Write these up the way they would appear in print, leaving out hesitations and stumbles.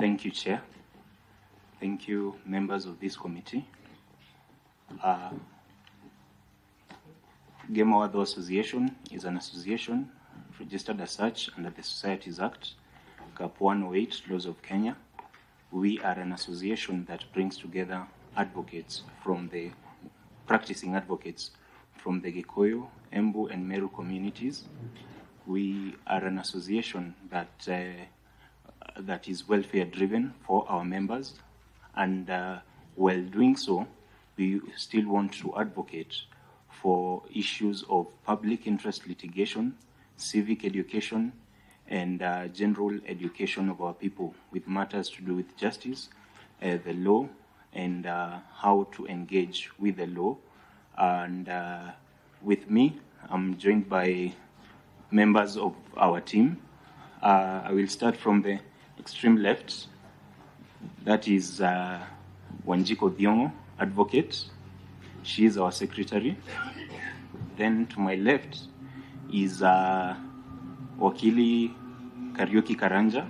Thank you, Chair. Thank you, members of this committee. GEMA Watho Association is an association registered as such under the Societies Act, Cap 108, Laws of Kenya. We are an association that brings together advocates practicing advocates from the Gikuyu, Embu, and Meru communities. We are an association that is welfare-driven for our members, and while doing so, we still want to advocate for issues of public interest litigation, civic education, and general education of our people with matters to do with justice, the law, and how to engage with the law. And with me, I'm joined by members of our team. I will start from the extreme left. That is Wanjiko Thiongo, advocate. She is our secretary. Then to my left is Wakili Kariuki Karanja.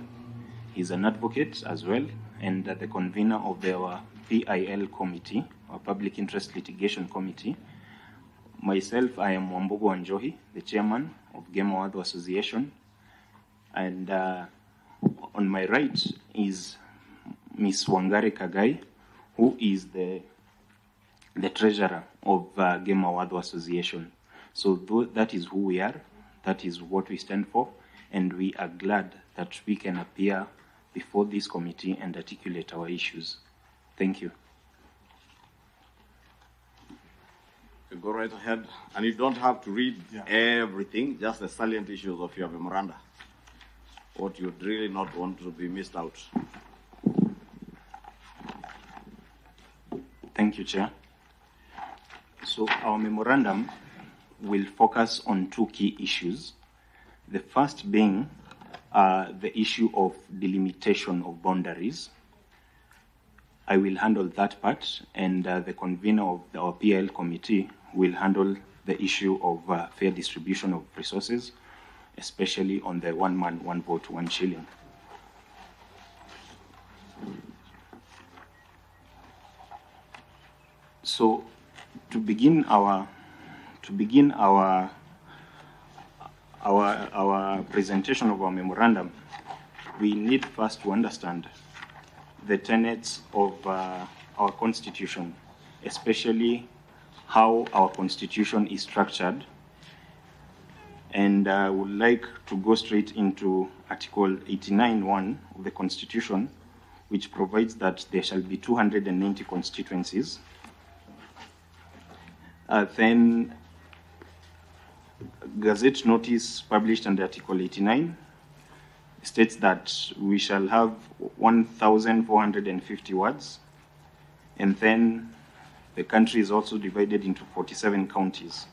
He's an advocate as well, and the convener of our PIL committee, our Public Interest Litigation Committee. Myself, I am Wambugu Wanjohi, the chairman of GEMA Watho Association. And on my right is Ms. Wangari Kagai, who is the treasurer of GEMA Watho Association. So that is who we are, that is what we stand for, and we are glad that we can appear before this committee and articulate our issues. Thank you. You go right ahead, and you don't have to read everything, just the salient issues of your memoranda, what you'd really not want to be missed out. Thank you, Chair. So our memorandum will focus on two key issues. The first being the issue of delimitation of boundaries. I will handle that part, and the convener of our PIL committee will handle the issue of fair distribution of resources, especially on the 1 man, 1 vote, 1 shilling. So to begin our presentation of our memorandum, we need first to understand the tenets of our constitution, especially how our constitution is structured. And I would like to go straight into Article 89(1) of the Constitution, which provides that there shall be 290 constituencies. Then Gazette notice published under Article 89 states that we shall have 1,450 words, and then the country is also divided into 47 counties.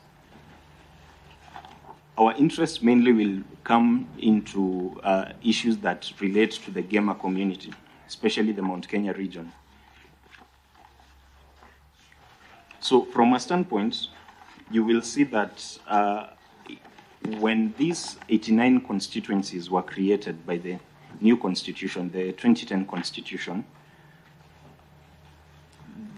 Our interest mainly will come into issues that relate to the GEMA community, especially the Mount Kenya region. So from a standpoint, you will see that when these 89 constituencies were created by the new constitution, the 2010 constitution,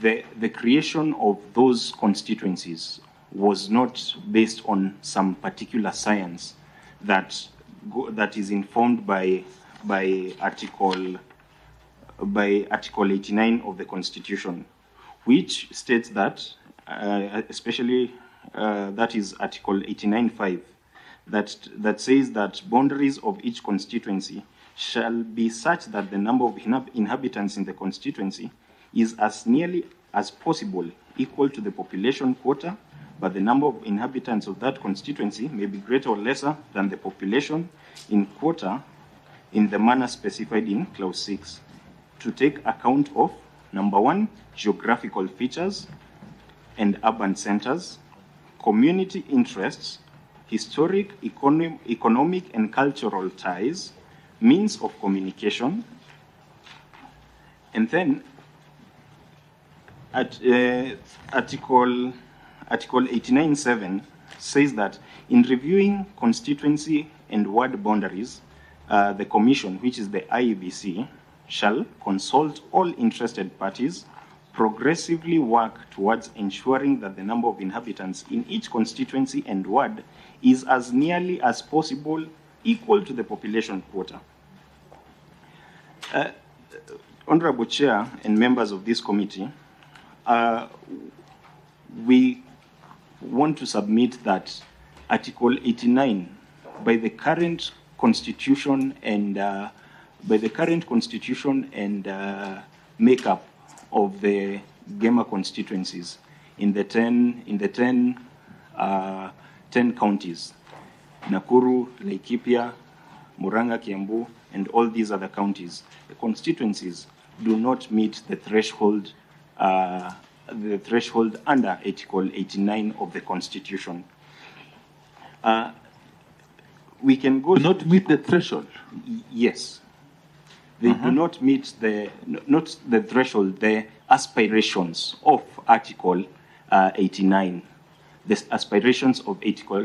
the creation of those constituencies was not based on some particular science that is informed by Article 89 of the Constitution, which states that, especially that is Article 89(5), that says that boundaries of each constituency shall be such that the number of inhabitants in the constituency is as nearly as possible equal to the population quota, but the number of inhabitants of that constituency may be greater or lesser than the population in quota in the manner specified in Clause 6, to take account of, number 1, geographical features and urban centers, community interests, historic, economic and cultural ties, means of communication, and then Article 89(7) says that in reviewing constituency and ward boundaries, the Commission, which is the IEBC, shall consult all interested parties, progressively work towards ensuring that the number of inhabitants in each constituency and ward is as nearly as possible equal to the population quota. Honorable Chair and members of this committee, we want to submit that Article 89, by the current constitution and makeup of the GEMA constituencies in the 10 counties, Nakuru, Laikipia, Murang'a, Kiambu, and all these other counties, the constituencies do not meet the threshold under Article 89 of the Constitution. We can go. Do not meet the threshold. Yes, they do not meet not the threshold, the aspirations of Article 89. The aspirations of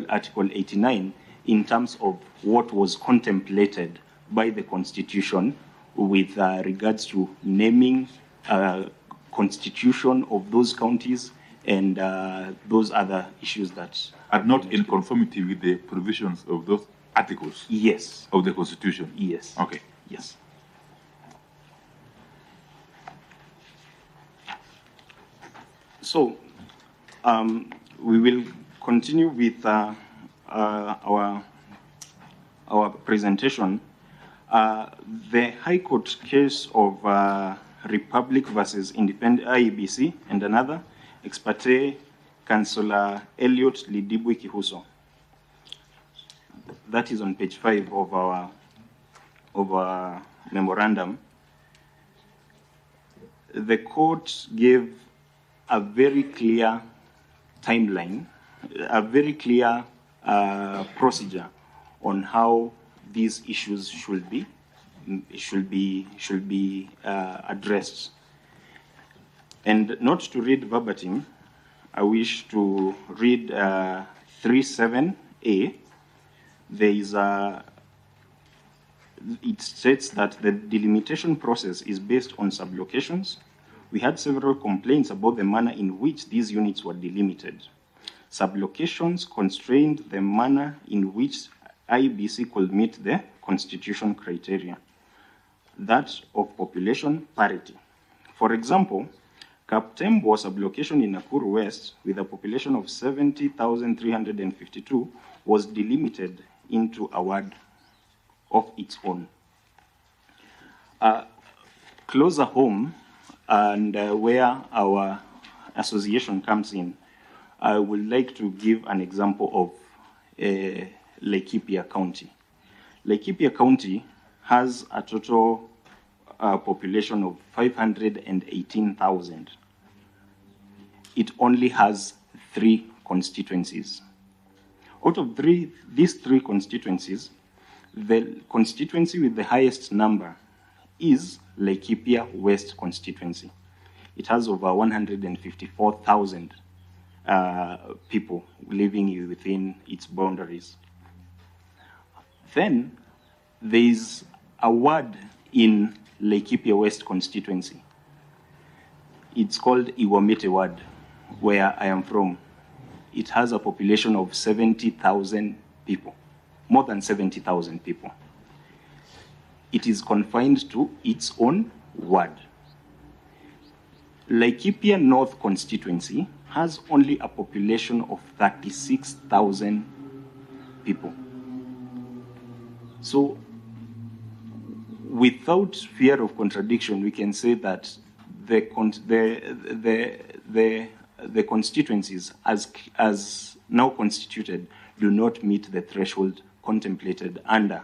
Article 89 in terms of what was contemplated by the Constitution with regards to naming, constitution of those counties, and those other issues that are not in conformity with the provisions of those articles. Yes. Of the Constitution. Yes. Okay. Yes. So we will continue with our presentation. The High Court case of Republic versus Independent IEBC and another, ex parte Councillor Elliot Lidibwe Kihuso. That is on page 5 of our memorandum. The court gave a very clear timeline, a very clear procedure on how these issues should be addressed. And not to read verbatim, I wish to read 37A. There is it states that the delimitation process is based on sublocations. We had several complaints about the manner in which these units were delimited. Sublocations constrained the manner in which IEBC could meet the constitution criteria, that of population parity. For example, Kaptembo sublocation in Nakuru West with a population of 70,352 was delimited into a ward of its own. Closer home, and where our association comes in, I would like to give an example of Laikipia County. Laikipia County has a total population of 518,000. It only has 3 constituencies. Out of these three constituencies, the constituency with the highest number is Laikipia West constituency. It has over 154,000 people living within its boundaries. Then there is a ward in Laikipia West constituency. It's called Iwamete Ward, where I am from. It has a population of 70,000 people, more than 70,000 people. It is confined to its own ward. Laikipia North constituency has only a population of 36,000 people. So, without fear of contradiction, we can say that the constituencies as now constituted do not meet the threshold contemplated under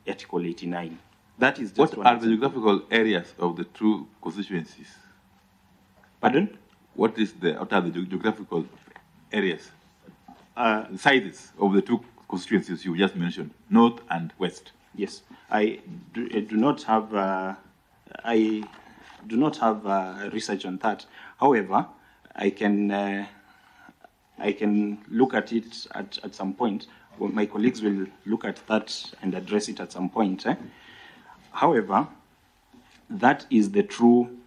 Article 89. That is just what are the geographical areas of the two constituencies? Pardon? What are the geographical areas? Sizes of the two constituencies you just mentioned, north and west. Yes, I do not have research on that. However, I can look at it at some point. Well, my colleagues will look at that and address it at some point. However, that is the true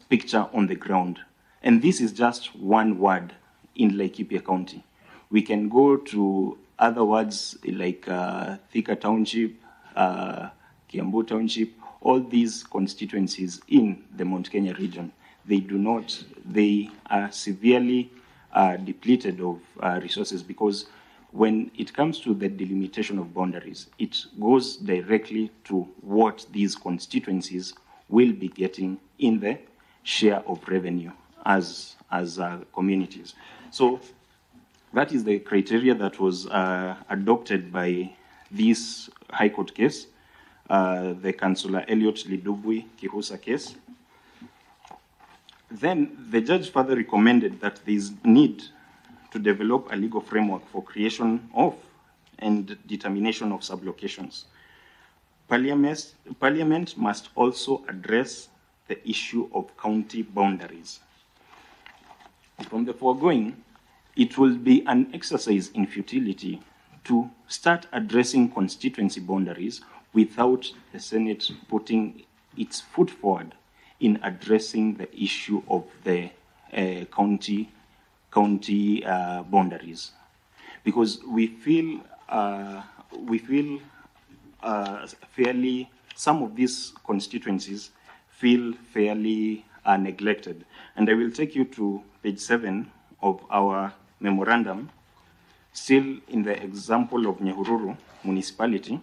picture on the ground. And this is just one word in Laikipia County. We can go to other words like Thika Township, Kiambu Township, all these constituencies in the Mount Kenya region. They are severely depleted of resources, because when it comes to the delimitation of boundaries, it goes directly to what these constituencies will be getting in the share of revenue as communities. So that is the criteria that was adopted by this High Court case, the Councillor Elliot Lidubwi Kihusa case. Then the judge further recommended that there is need to develop a legal framework for creation of and determination of sublocations. Parliament must also address the issue of county boundaries. From the foregoing, it will be an exercise in futility to start addressing constituency boundaries without the Senate putting its foot forward in addressing the issue of the county boundaries, because we feel fairly, some of these constituencies feel fairly neglected. And I will take you to page 7 of our memorandum, still in the example of Nyahururu municipality.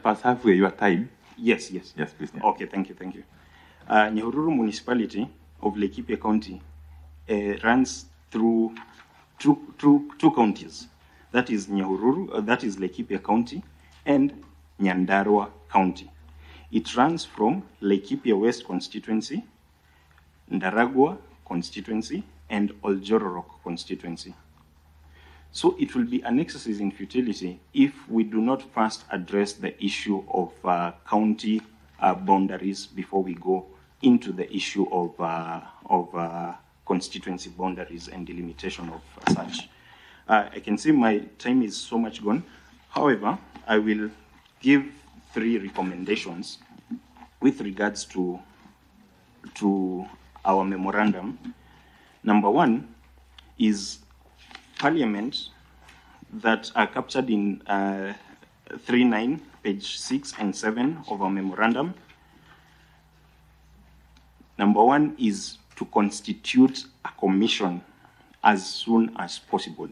Pass halfway your time. Yes, please. Yeah. Okay, thank you. Nyahururu municipality of Laikipia County runs through two counties. That is Nyahururu, that is Laikipia County, and Nyandarua County. It runs from Laikipia West constituency, Ndaragwa constituency, and Oljororok constituency. So it will be an exercise in futility if we do not first address the issue of county boundaries before we go into the issue of constituency boundaries and delimitation of such. I can see my time is so much gone. However, I will give 3 recommendations with regards to our memorandum. Number 1 is Parliament that are captured in 3.9, page 6 and 7 of our memorandum. Number 1 is to constitute a commission as soon as possible.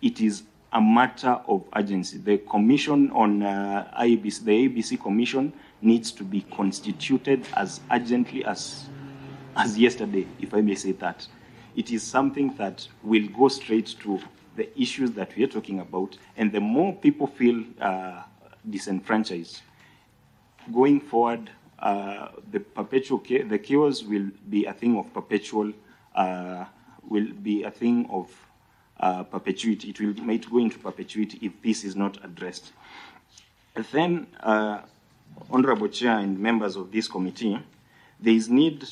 It is a matter of urgency. The commission on IEBC, the IEBC commission, needs to be constituted as urgently as yesterday, if I may say that. It is something that will go straight to the issues that we are talking about, and the more people feel disenfranchised, going forward, the chaos will be a thing of perpetuity. It might go into perpetuity if this is not addressed. And then, Honorable Chair and members of this committee, there is need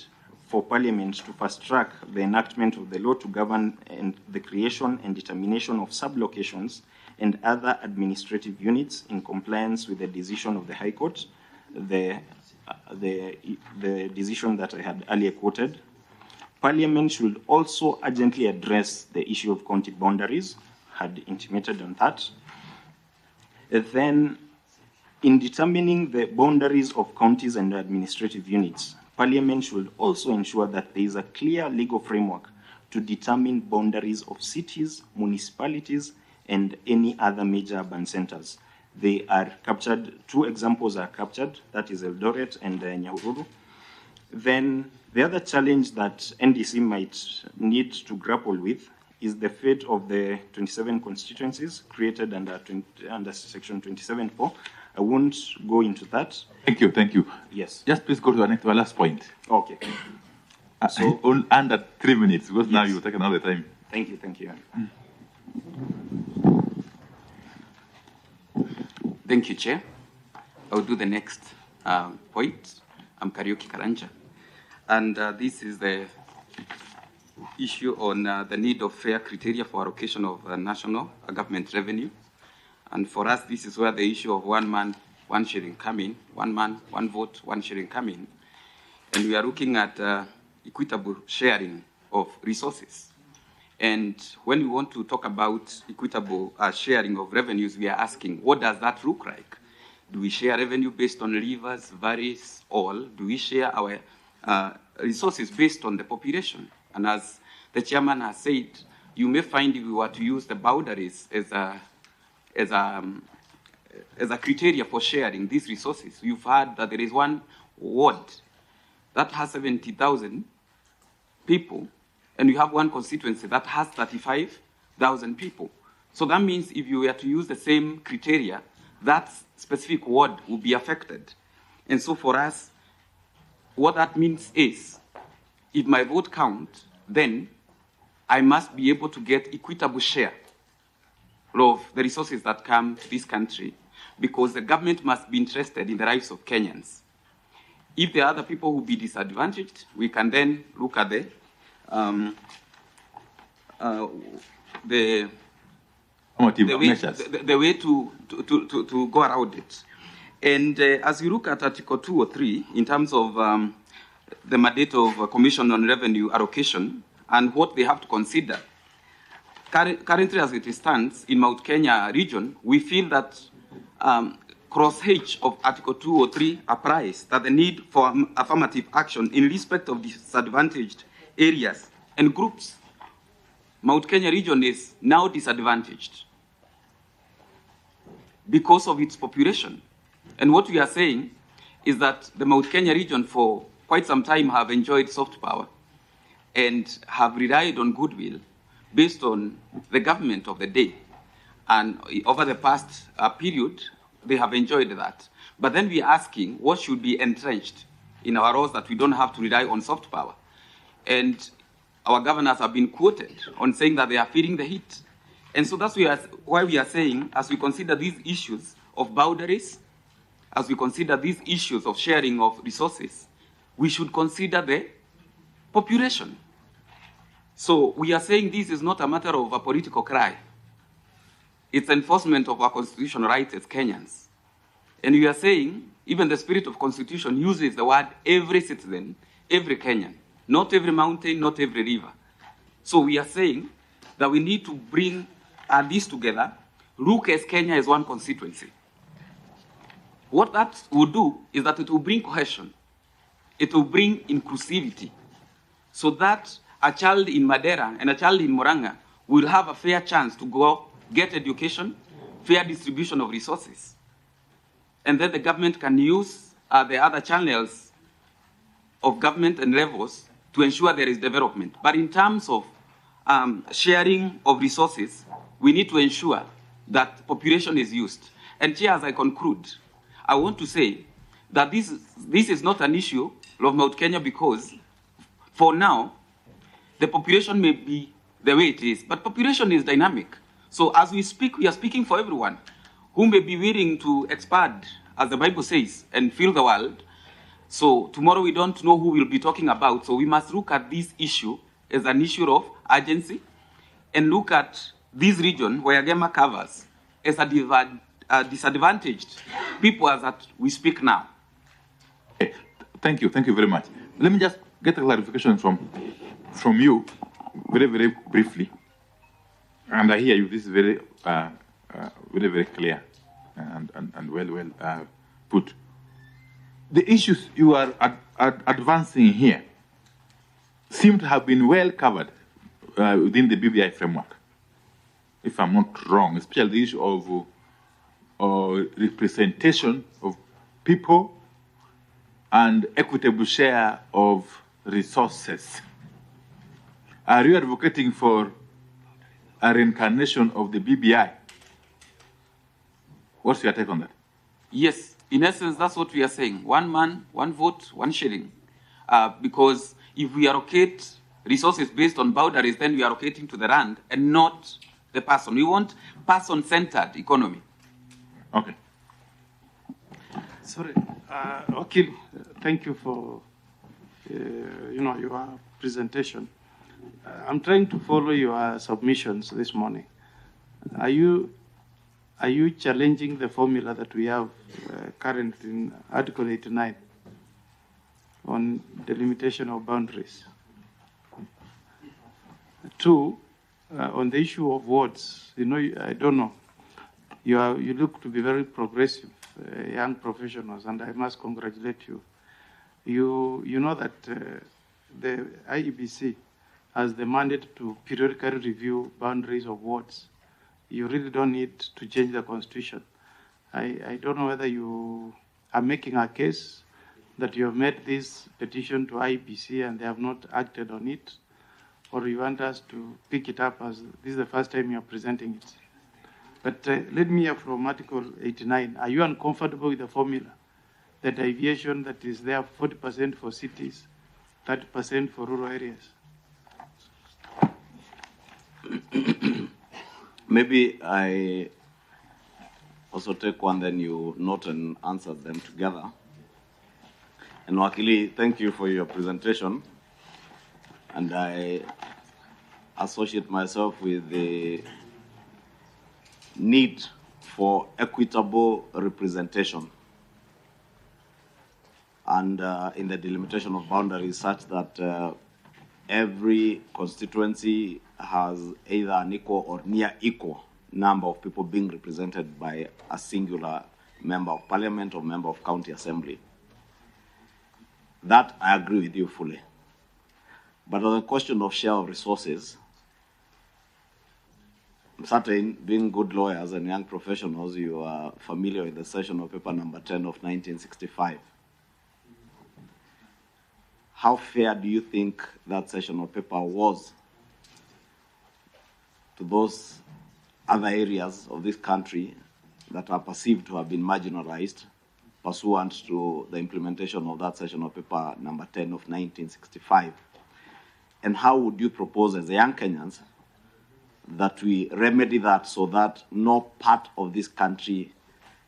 for Parliament to fast-track the enactment of the law to govern and the creation and determination of sublocations and other administrative units in compliance with the decision of the High Court, the decision that I had earlier quoted. Parliament should also urgently address the issue of county boundaries, had intimated on that. And then, in determining the boundaries of counties and administrative units, Parliament should also ensure that there is a clear legal framework to determine boundaries of cities, municipalities, and any other major urban centers. They are captured, 2 examples are captured, that is Eldoret and Nyahururu. Then the other challenge that NDC might need to grapple with is the fate of the 27 constituencies created under Section 27(4). I won't go into that. Thank you. Yes. Just please go to our last point. Okay. So under 3 minutes, because yes. Now you take another time. Thank you. Thank you, Chair. I'll do the next point. I'm Kariuki Karanja. And this is the issue on the need of fair criteria for allocation of national government revenue. And for us, this is where the issue of one man, one shilling coming, 1 man, 1 vote, 1 shilling coming. And we are looking at equitable sharing of resources. And when we want to talk about equitable sharing of revenues, we are asking, what does that look like? Do we share revenue based on rivers, valleys, all? Do we share our resources based on the population? And as the chairman has said, you may find if we were to use the boundaries as a criteria for sharing these resources. You've heard that there is one ward that has 70,000 people, and you have one constituency that has 35,000 people. So that means if you were to use the same criteria, that specific ward will be affected. And so for us, what that means is, if my vote counts, then I must be able to get equitable share of the resources that come to this country, because the government must be interested in the lives of Kenyans. If there are other people who will be disadvantaged, we can then look at the way to go around it. And as you look at Article 2 or 3, in terms of the mandate of Commission on Revenue Allocation and what they have to consider, currently as it stands in Mount Kenya region, we feel that cross-H of Article 2 or 3 applies, that the need for affirmative action in respect of disadvantaged areas and groups. Mount Kenya region is now disadvantaged because of its population. And what we are saying is that the Mount Kenya region for quite some time have enjoyed soft power and have relied on goodwill based on the government of the day. And over the past period, they have enjoyed that. But then we are asking what should be entrenched in our laws that we don't have to rely on soft power. And our governors have been quoted on saying that they are feeling the heat. And so that's why we are saying, as we consider these issues of boundaries, as we consider these issues of sharing of resources, we should consider the population. So we are saying this is not a matter of a political cry. It's enforcement of our constitutional rights as Kenyans. And we are saying, even the spirit of Constitution uses the word every citizen, every Kenyan, not every mountain, not every river. So we are saying that we need to bring this together, look as Kenya as one constituency. What that will do is that it will bring cohesion. It will bring inclusivity, so that a child in Madera and a child in Murang'a will have a fair chance to go get education, fair distribution of resources. And then the government can use the other channels of government and levels to ensure there is development. But in terms of sharing of resources, we need to ensure that population is used. And Chair, as I conclude, I want to say that this is not an issue of Mount Kenya, because for now, the population may be the way it is, but population is dynamic. So as we speak, we are speaking for everyone who may be willing to expand, as the Bible says, and fill the world. So tomorrow we don't know who we'll be talking about, so we must look at this issue as an issue of urgency and look at this region where GEMA covers as a disadvantaged people as that we speak now. Okay. Thank you very much. Let me just get a clarification from you, very briefly. And I hear you. This is very clear and well put. The issues you are advancing here seem to have been well covered within the BBI framework, if I'm not wrong, especially the issue of representation of people and equitable share of resources. Are you advocating for a reincarnation of the BBI? What's your take on that? Yes, in essence, that's what we are saying. 1 man, 1 vote, 1 shilling. Because if we allocate resources based on boundaries, then we are allocating to the land and not the person. We want person-centered economy. Okay. Sorry, Wakil, thank you for your presentation. I'm trying to follow your submissions this morning. Are you are you challenging the formula that we have currently in Article 89 on delimitation of boundaries? Two, on the issue of wards, I don't know, you look to be very progressive, young professionals, and I must congratulate you. You know that the IEBC has the mandate to periodically review boundaries of wards. You really don't need to change the constitution. I don't know whether you are making a case that you have made this petition to IEBC and they have not acted on it, or you want us to pick it up as this is the first time you are presenting it. But let me hear from Article 89. Are you uncomfortable with the formula, the deviation that is there, 40% for cities, 30% for rural areas? Maybe I also take one, then you note and answer them together. And Wakili, thank you for your presentation. And I associate myself with the need for equitable representation and in the delimitation of boundaries such that every constituency has either an equal or near equal number of people being represented by a singular member of parliament or member of county assembly. That I agree with you fully. But on the question of share of resources, I'm certain, being good lawyers and young professionals, you are familiar with the session of paper number 10 of 1965. How fair do you think that session of paper was to those other areas of this country that are perceived to have been marginalized pursuant to the implementation of that session of paper number 10 of 1965? And how would you propose as young Kenyans that we remedy that so that no part of this country,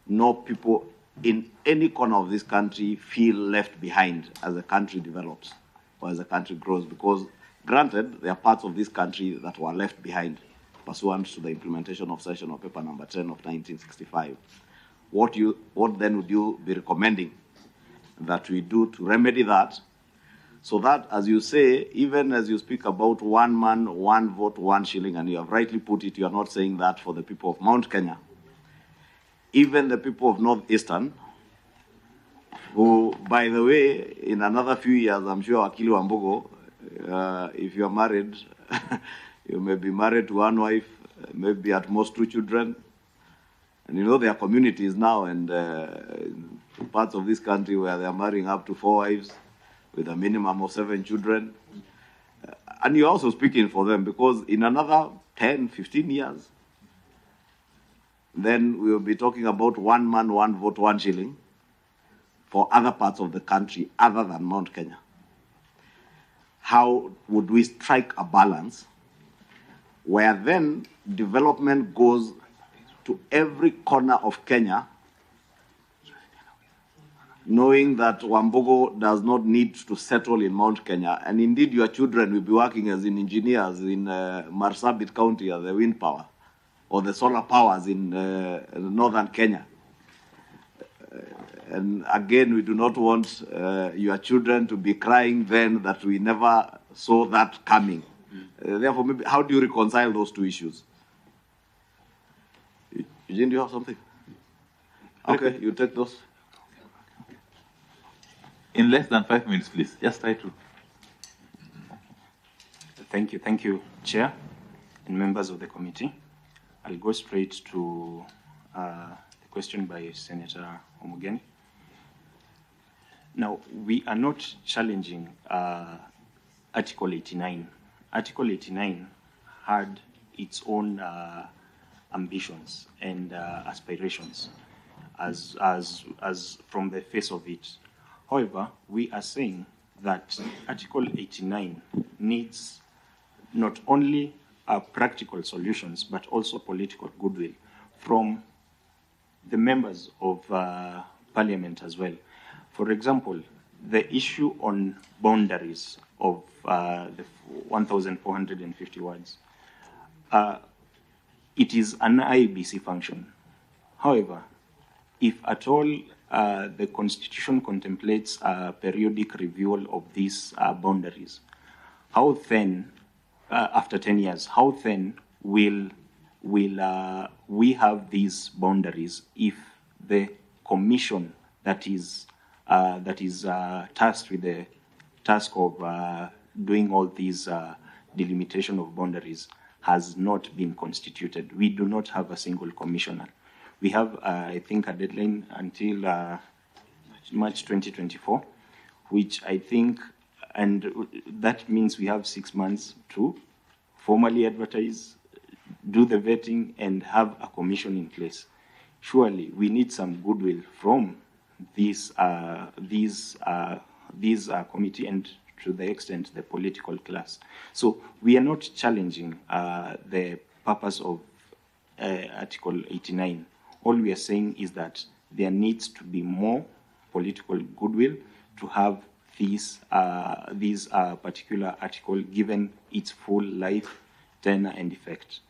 no people in any corner of this country feel left behind as the country develops or as the country grows? Because granted, there are parts of this country that were left behind pursuant to the implementation of session of paper number 10 of 1965. What then would you be recommending that we do to remedy that, so that, as you say, even as you speak about 1 man, 1 vote, 1 shilling, and you have rightly put it, you are not saying that for the people of Mount Kenya. Even the people of Northeastern, who, by the way, in another few years, I'm sure Akili Wambugo, if you are married, you may be married to 1 wife, maybe at most 2 children. And you know there are communities now and parts of this country where they are marrying up to 4 wives with a minimum of 7 children. And you're also speaking for them, because in another 10, 15 years, then we will be talking about 1 man, 1 vote, 1 shilling for other parts of the country other than Mount Kenya. How would we strike a balance where then development goes to every corner of Kenya, knowing that Wambugo does not need to settle in Mount Kenya, and indeed your children will be working as in engineers in Marsabit County as the wind power, or the solar powers in northern Kenya. And again, we do not want your children to be crying then that we never saw that coming. Therefore, maybe, how do you reconcile those 2 issues? Eugene, do you have something? Okay, you take those. In less than 5 minutes, please. Just try to. Thank you, Chair and members of the committee. I'll go straight to the question by Senator Omugeni. Now, we are not challenging Article 89. Article 89 had its own ambitions and aspirations as from the face of it. However, we are saying that Article 89 needs not only practical solutions, but also political goodwill from the members of Parliament as well. For example, the issue on boundaries of the 1,450 words, it is an IEBC function However, if at all the Constitution contemplates a periodic review of these boundaries, how then, after 10 years, how then will we have these boundaries if the commission that is tasked with the task of doing all these delimitation of boundaries has not been constituted? We do not have a single commissioner. We have, I think, a deadline until March 2024, which I think, and that means we have 6 months to formally advertise, do the vetting, and have a commission in place. Surely, we need some goodwill from these committee and, to the extent, the political class. So we are not challenging the purpose of Article 89. All we are saying is that there needs to be more political goodwill to have this particular article given its full life, tenure, and effect.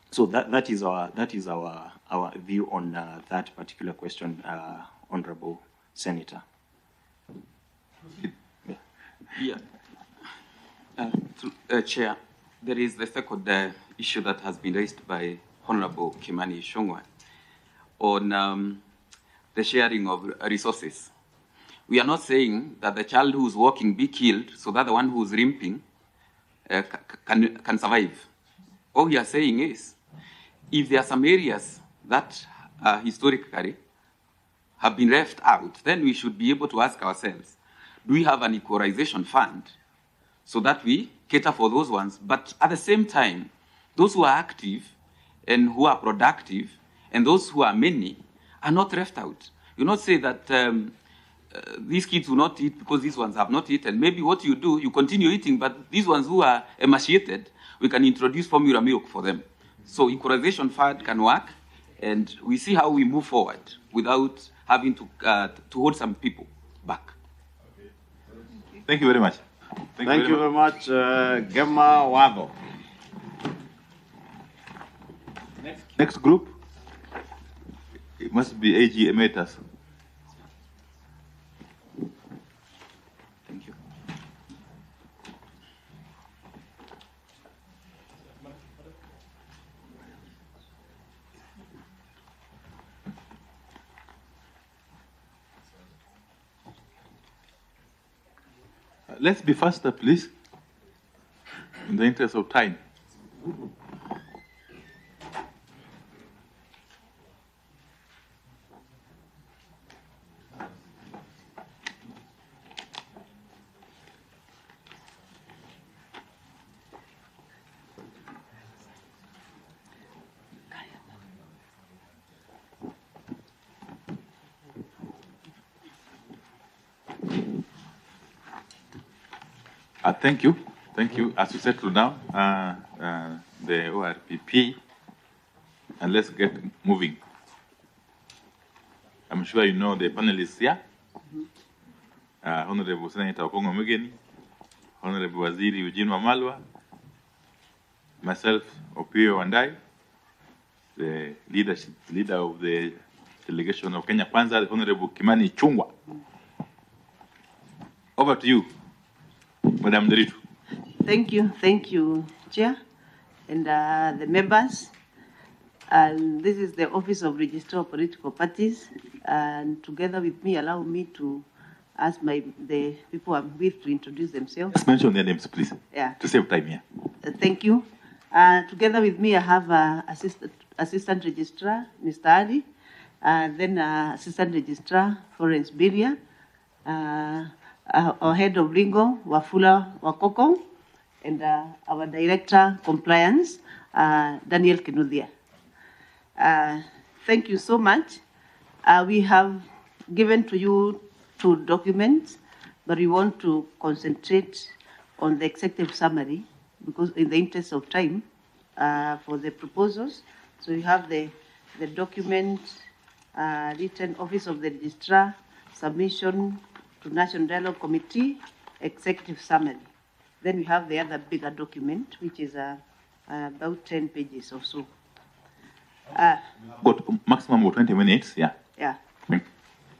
So that is our view on that particular question, Honourable Senator. Chair, there is the second issue that has been raised by Honourable Kimani Ichung'wah on the sharing of resources. We are not saying that the child who is walking be killed so that the one who is limping can survive. All we are saying is, if there are some areas that historically have been left out, then we should be able to ask ourselves, do we have an equalization fund so that we cater for those ones, but at the same time, those who are active and who are productive and those who are many are not left out. You not say that these kids will not eat because these ones have not eaten. Maybe what you do, you continue eating, but these ones who are emaciated, we can introduce formula milk for them. So equalization fund can work, and we see how we move forward without having to hold some people back. Thank you very much. Thank you very much, GEMA Watho. Next group, it must be AG Emeritus. Thank you. Let's be faster, please, in the interest of time. Thank you. Thank you. As we settle down, the ORPP, and let's get moving. I'm sure you know the panelists here. Honorable Senator Okongo Mugeni, Honorable Waziri Eugene Wamalwa, myself, Opiyo Wanderi, the leader of the delegation of Kenya Kwanza, the Honorable Kimani Ichung'wah. Over to you, Madam Nderitu. Thank you, Chair, and the members. And this is the Office of Registrar of Political Parties. And together with me, allow me to ask the people I'm with to introduce themselves. Just mention their names, please. Yeah. To save time here. Thank you. Together with me, I have Assistant Registrar, Mr. Ali, then Assistant Registrar, Florence Bilia, our Head of Legal, Wafula Wakoko, and our Director, Compliance, Daniel Kinuthia. Thank you so much. We have given to you 2 documents, but we want to concentrate on the executive summary because in the interest of time for the proposals. So you have the document written Office of the Registrar, Submission to National Dialogue Committee, Executive Summary. Then we have the other bigger document, which is about 10 pages or so. Got maximum of 20 minutes, yeah. Yeah.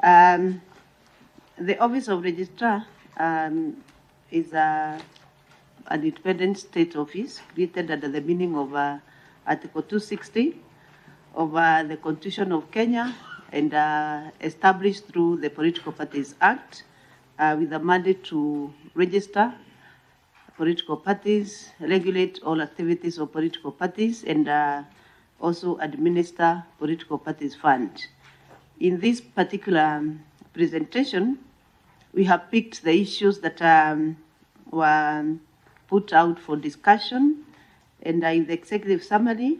Mm. The Office of Registrar is an independent state office created under the meaning of Article 260 of the Constitution of Kenya and established through the Political Parties Act with a mandate to register political parties, regulate all activities of political parties, and also administer political parties fund. In this particular presentation, we have picked the issues that were put out for discussion, and in the executive summary,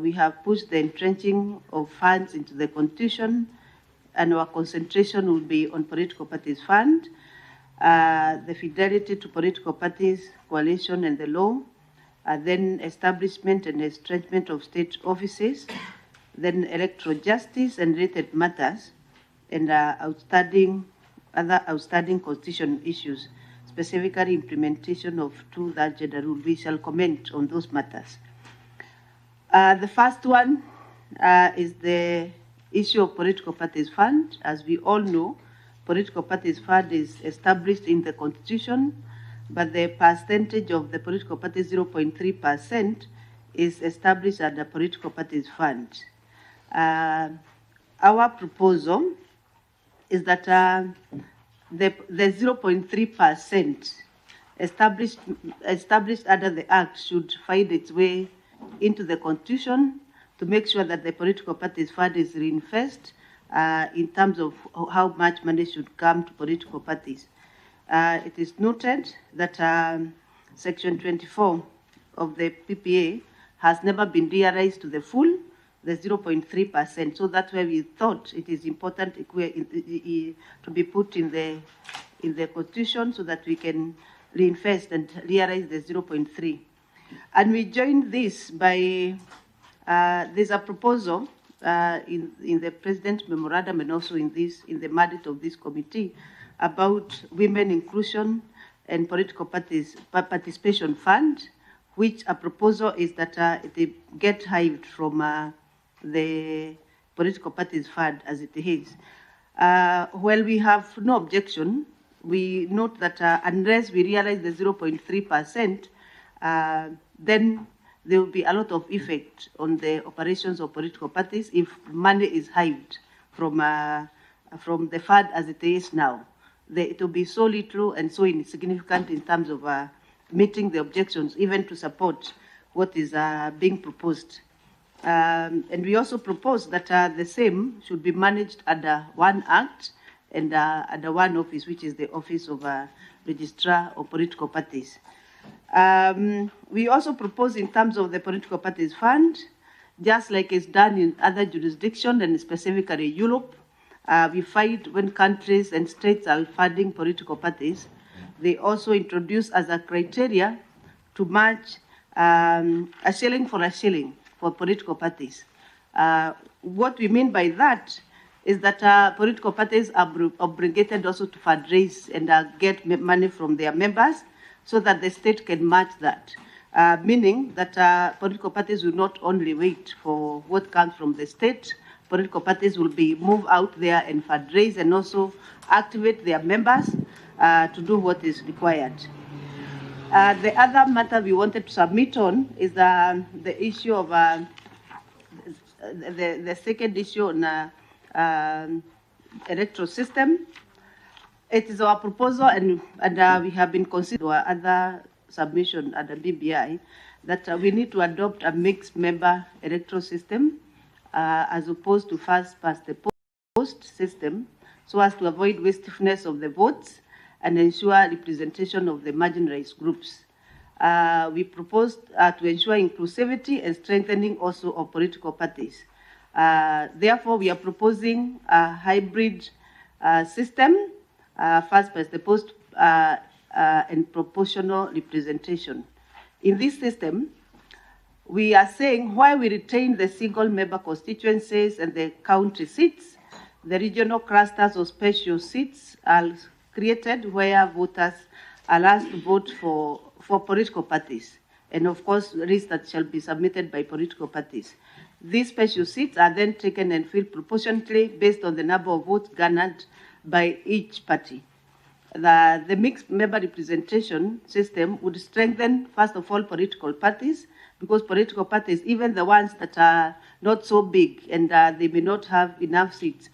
we have pushed the entrenching of funds into the Constitution, and our concentration will be on political parties fund, the fidelity to political parties, coalition, and the law, then establishment and entrenchment of state offices, then electoral justice and related matters, and other outstanding constitutional issues, specifically implementation of two-thirds gender rule. We shall comment on those matters. The first one is the issue of political parties fund. As we all know, political parties fund is established in the Constitution, but the percentage of the political parties, 0.3%, is established under political parties fund. Our proposal is that the 0.3% established under the Act should find its way into the Constitution to make sure that the political parties fund is reinforced in terms of how much money should come to political parties. It is noted that Section 24 of the PPA has never been realized to the full, the 0.3%. So that's why we thought it is important to be put in the Constitution so that we can reinvest and realize the 0.3. And we joined this by, there's a proposal in the President's memorandum and also in the mandate of this committee about women inclusion and political parties participation fund, which a proposal is that it get hived from the political parties fund as it is. Well, we have no objection. We note that unless we realize the 0.3%, then there will be a lot of effect on the operations of political parties if money is hived from the fund as it is now. It will be so little and so insignificant in terms of meeting the objections, even to support what is being proposed. And we also propose that the same should be managed under one act and under one office, which is the Office of Registrar of Political Parties. We also propose in terms of the political parties fund, just like it's done in other jurisdictions and specifically Europe, we find when countries and states are funding political parties, they also introduce as a criteria to match a shilling for political parties. What we mean by that is that political parties are obligated also to fundraise and get money from their members so that the state can match that, meaning that political parties will not only wait for what comes from the state, political parties will be moved out there and fundraise and also activate their members to do what is required. The other matter we wanted to submit on is the issue of the second issue on electoral system. It is our proposal, and we have been considering our other submission at the BBI, that we need to adopt a mixed member electoral system as opposed to first past the post system, so as to avoid wastefulness of the votes and ensure representation of the marginalized groups. We proposed to ensure inclusivity and strengthening also of political parties. Therefore, we are proposing a hybrid system, first past the post and proportional representation. In this system, we are saying while we retain the single member constituencies and the county seats, the regional clusters or special seats are created where voters are asked to vote for political parties. And of course, lists that shall be submitted by political parties. These special seats are then taken and filled proportionately based on the number of votes garnered by each party. The mixed member representation system would strengthen, first of all, political parties, because political parties, even the ones that are not so big and they may not have enough seats,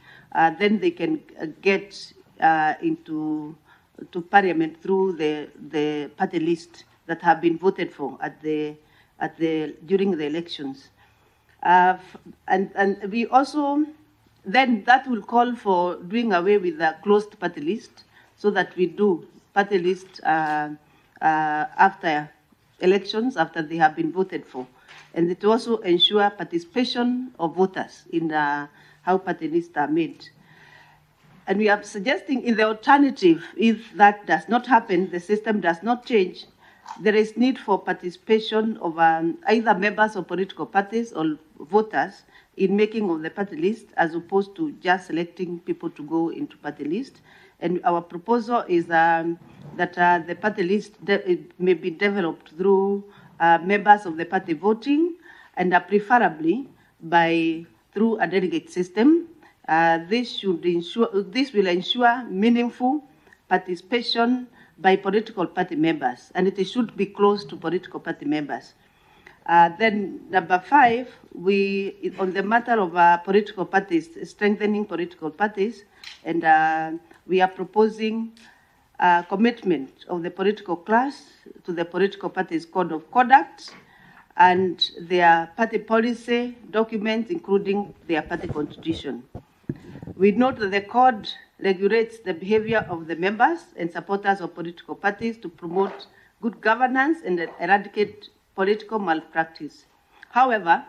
then they can get into parliament through the party list that have been voted for during the elections. And we also, then that will call for doing away with the closed party list, so that we do party list after elections, after they have been voted for. And it also ensure participation of voters in how party lists are made. And we are suggesting in the alternative, if that does not happen, the system does not change, there is need for participation of either members of political parties or voters in making of the party list, as opposed to just selecting people to go into party list. And our proposal is that the party list may be developed through members of the party voting, and preferably through a delegate system. This will ensure meaningful participation by political party members, and it should be close to political party members. Then number 5, on the matter of political parties, strengthening political parties, and we are proposing commitment of the political class to the political parties' code of conduct and their party policy documents, including their party constitution. We note that the code regulates the behavior of the members and supporters of political parties to promote good governance and eradicate political malpractice. However,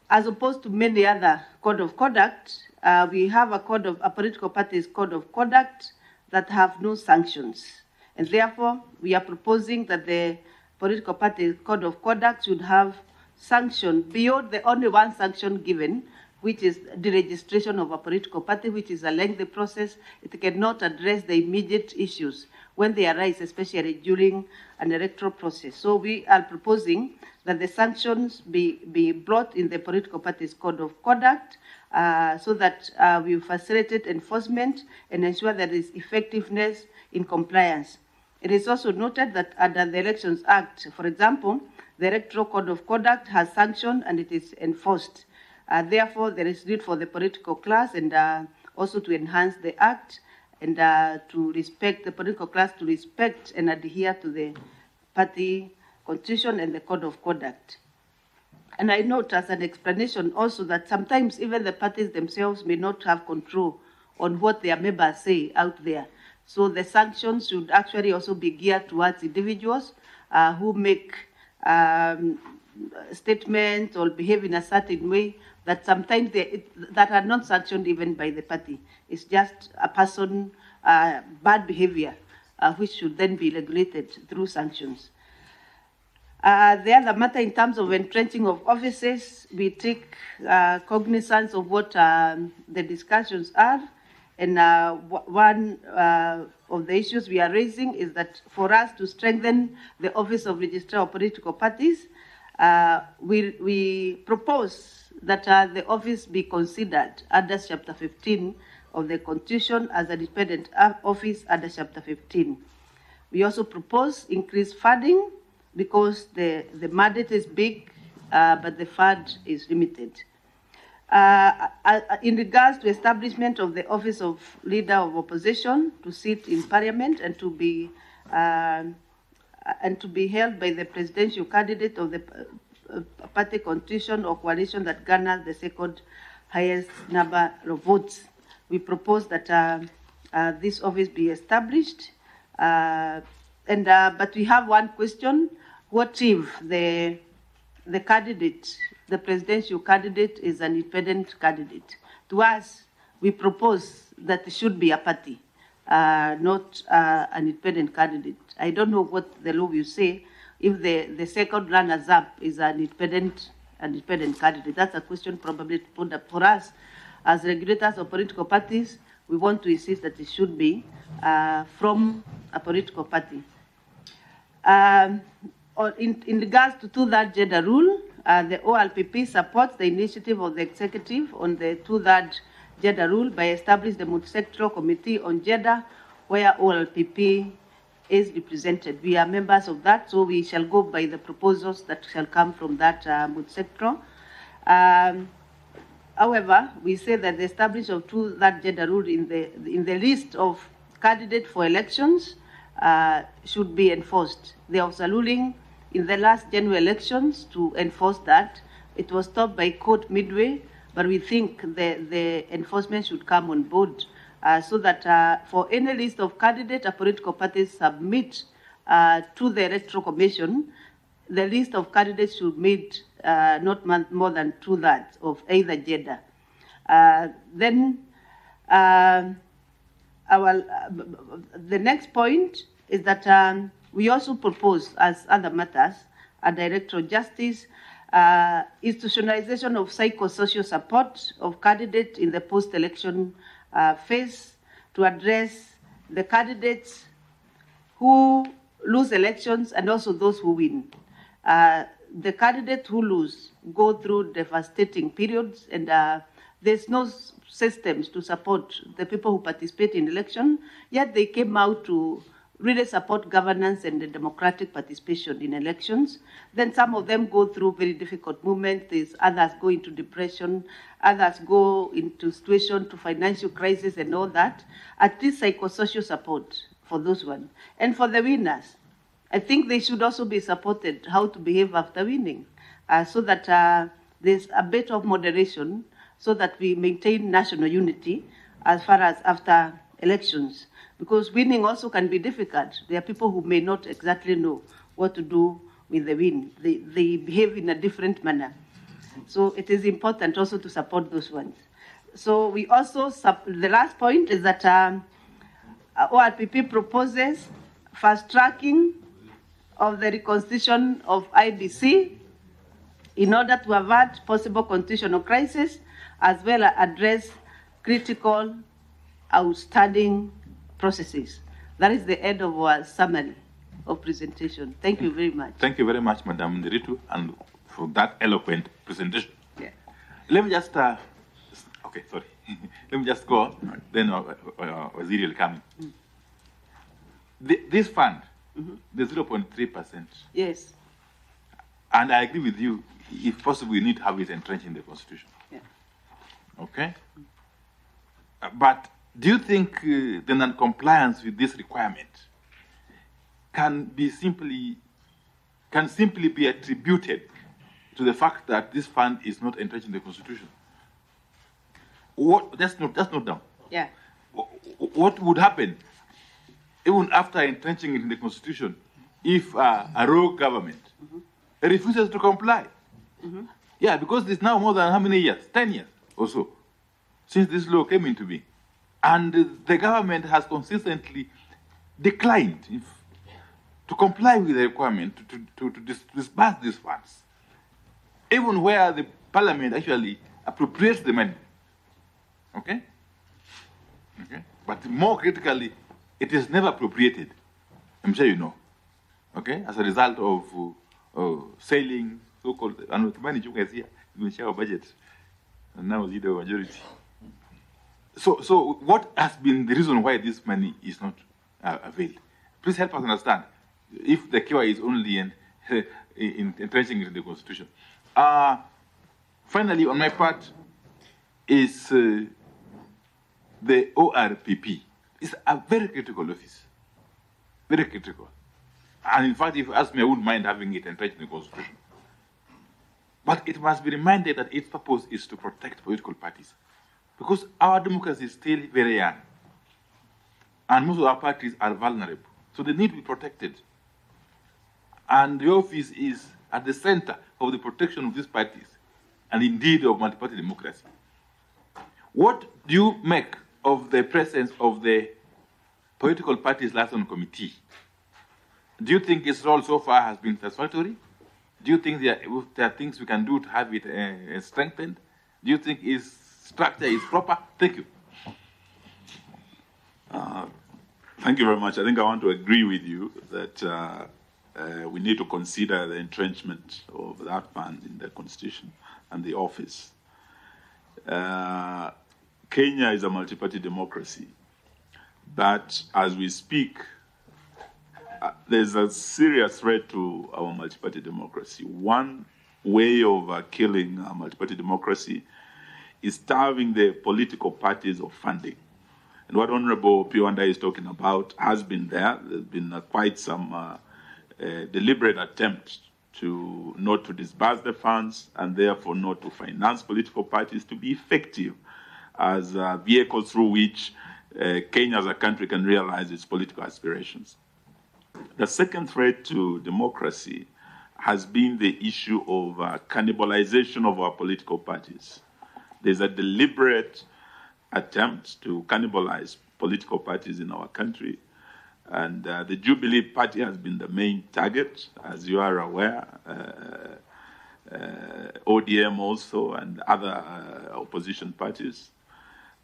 as opposed to many other code of conduct, we have a political parties code of conduct that have no sanctions. And therefore, we are proposing that the political parties code of conduct should have sanction beyond the only one sanction given, which is the registration of a political party, which is a lengthy process. It cannot address the immediate issues when they arise, especially during an electoral process. So we are proposing that the sanctions be brought in the political parties code of conduct, so that we facilitate enforcement and ensure that there is effectiveness in compliance. It is also noted that under the Elections Act, for example, the Electoral Code of Conduct has sanctioned and it is enforced. Therefore, there is need for the political class and also to enhance the Act and to respect the political class, to respect and adhere to the party constitution and the Code of Conduct. And I note as an explanation also that sometimes even the parties themselves may not have control on what their members say out there. So the sanctions should actually also be geared towards individuals who make statements or behave in a certain way that sometimes that are not sanctioned even by the party. It's just a person, bad behavior, which should then be regulated through sanctions. The other matter in terms of entrenching of offices, we take cognizance of what the discussions are. And one of the issues we are raising is that for us to strengthen the Office of Registrar of Political Parties, we propose that the office be considered under Chapter 15 of the Constitution as an independent office under Chapter 15. We also propose increased funding because the mandate is big, but the fund is limited. In regards to establishment of the Office of Leader of Opposition to sit in Parliament and to be held by the presidential candidate of the party constitution or coalition that garners the second highest number of votes, we propose that this office be established. But we have one question: what if the candidate, the presidential candidate, is an independent candidate? To us, we propose that it should be a party, not an independent candidate. I don't know what the law will say if the second runners-up is an independent candidate. That's a question probably to put up for us. As regulators of political parties, we want to insist that it should be from a political party. In regards to that gender rule, The ORPP supports the initiative of the executive on the 2/3 gender rule by establishing the multi-sectoral committee on gender, where ORPP is represented. We are members of that, so we shall go by the proposals that shall come from that multi-sectoral. However, we say that the establishment of 2/3 gender rule in the list of candidates for elections should be enforced. There was a ruling in the last general elections to enforce that. It was stopped by court midway, but we think the enforcement should come on board so that for any list of candidates a political party submit to the Electoral Commission, the list of candidates should meet not more than 2/3 of either gender. The next point is that we also propose, as other matters, a director of justice, institutionalization of psychosocial support of candidates in the post-election phase to address the candidates who lose elections and also those who win. The candidates who lose go through devastating periods, and there's no systems to support the people who participate in election, yet they came out to really support governance and the democratic participation in elections. Then some of them go through very difficult moments. Others go into depression, others go into situation to financial crisis and all that. At least psychosocial support for those ones. And for the winners, I think they should also be supported how to behave after winning, so that there's a bit of moderation, so that we maintain national unity as far as after elections. Because winning also can be difficult. There are people who may not exactly know what to do with the win. They behave in a different manner. So it is important also to support those ones. So we also, the last point is that ORPP proposes fast tracking of the reconstitution of IEBC in order to avert possible constitutional crisis, as well as address critical, outstanding processes. That is the end of our summary of presentation. Thank you very much. Thank you very much, Madam Nderitu, and for that eloquent presentation. Yeah. Let me just, okay, sorry. Let me just go, then Waziri will come in. This fund, the 0.3%. Yes. And I agree with you, if possible, we need to have it entrenched in the Constitution. Yeah. Okay? But do you think the non-compliance with this requirement can simply be attributed to the fact that this fund is not entrenched in the Constitution? Just note down. Yeah. What would happen even after entrenching it in the Constitution if a rogue government refuses to comply? Yeah, because it's now more than how many years? 10 years or so since this law came into being. And the government has consistently declined to comply with the requirement to disburse these funds, even where the parliament actually appropriates the money. Okay? Okay? But more critically, it is never appropriated. I'm sure you know. Okay? As a result of sailing, so-called, and the money you guys here, we share our budget, and now it's the majority. So what has been the reason why this money is not availed? Please help us understand if the cure is only in entrenching it in the Constitution. Finally, on my part, is the ORPP. It's a very critical office. Very critical. And in fact, if you ask me, I wouldn't mind having it entrenched in the Constitution. But it must be reminded that its purpose is to protect political parties. Because our democracy is still very young. And most of our parties are vulnerable. So they need to be protected. And the office is at the center of the protection of these parties, and indeed of multi-party democracy. What do you make of the presence of the Political Parties Liaison Committee? Do you think its role so far has been satisfactory? Do you think there are things we can do to have it strengthened? Do you think its structure is proper? Thank you. Thank you very much. I think I want to agree with you that we need to consider the entrenchment of that fund in the constitution and the office. Kenya is a multi-party democracy, but as we speak, there's a serious threat to our multi-party democracy. One way of killing multi-party democracy is starving the political parties of funding. And what Honorable Wanderi is talking about has been there. There's been quite some deliberate attempt to not to disburse the funds and therefore not to finance political parties to be effective as vehicles through which Kenya as a country can realize its political aspirations. The second threat to democracy has been the issue of cannibalization of our political parties. There's a deliberate attempt to cannibalize political parties in our country, and the Jubilee Party has been the main target, as you are aware, ODM also, and other opposition parties.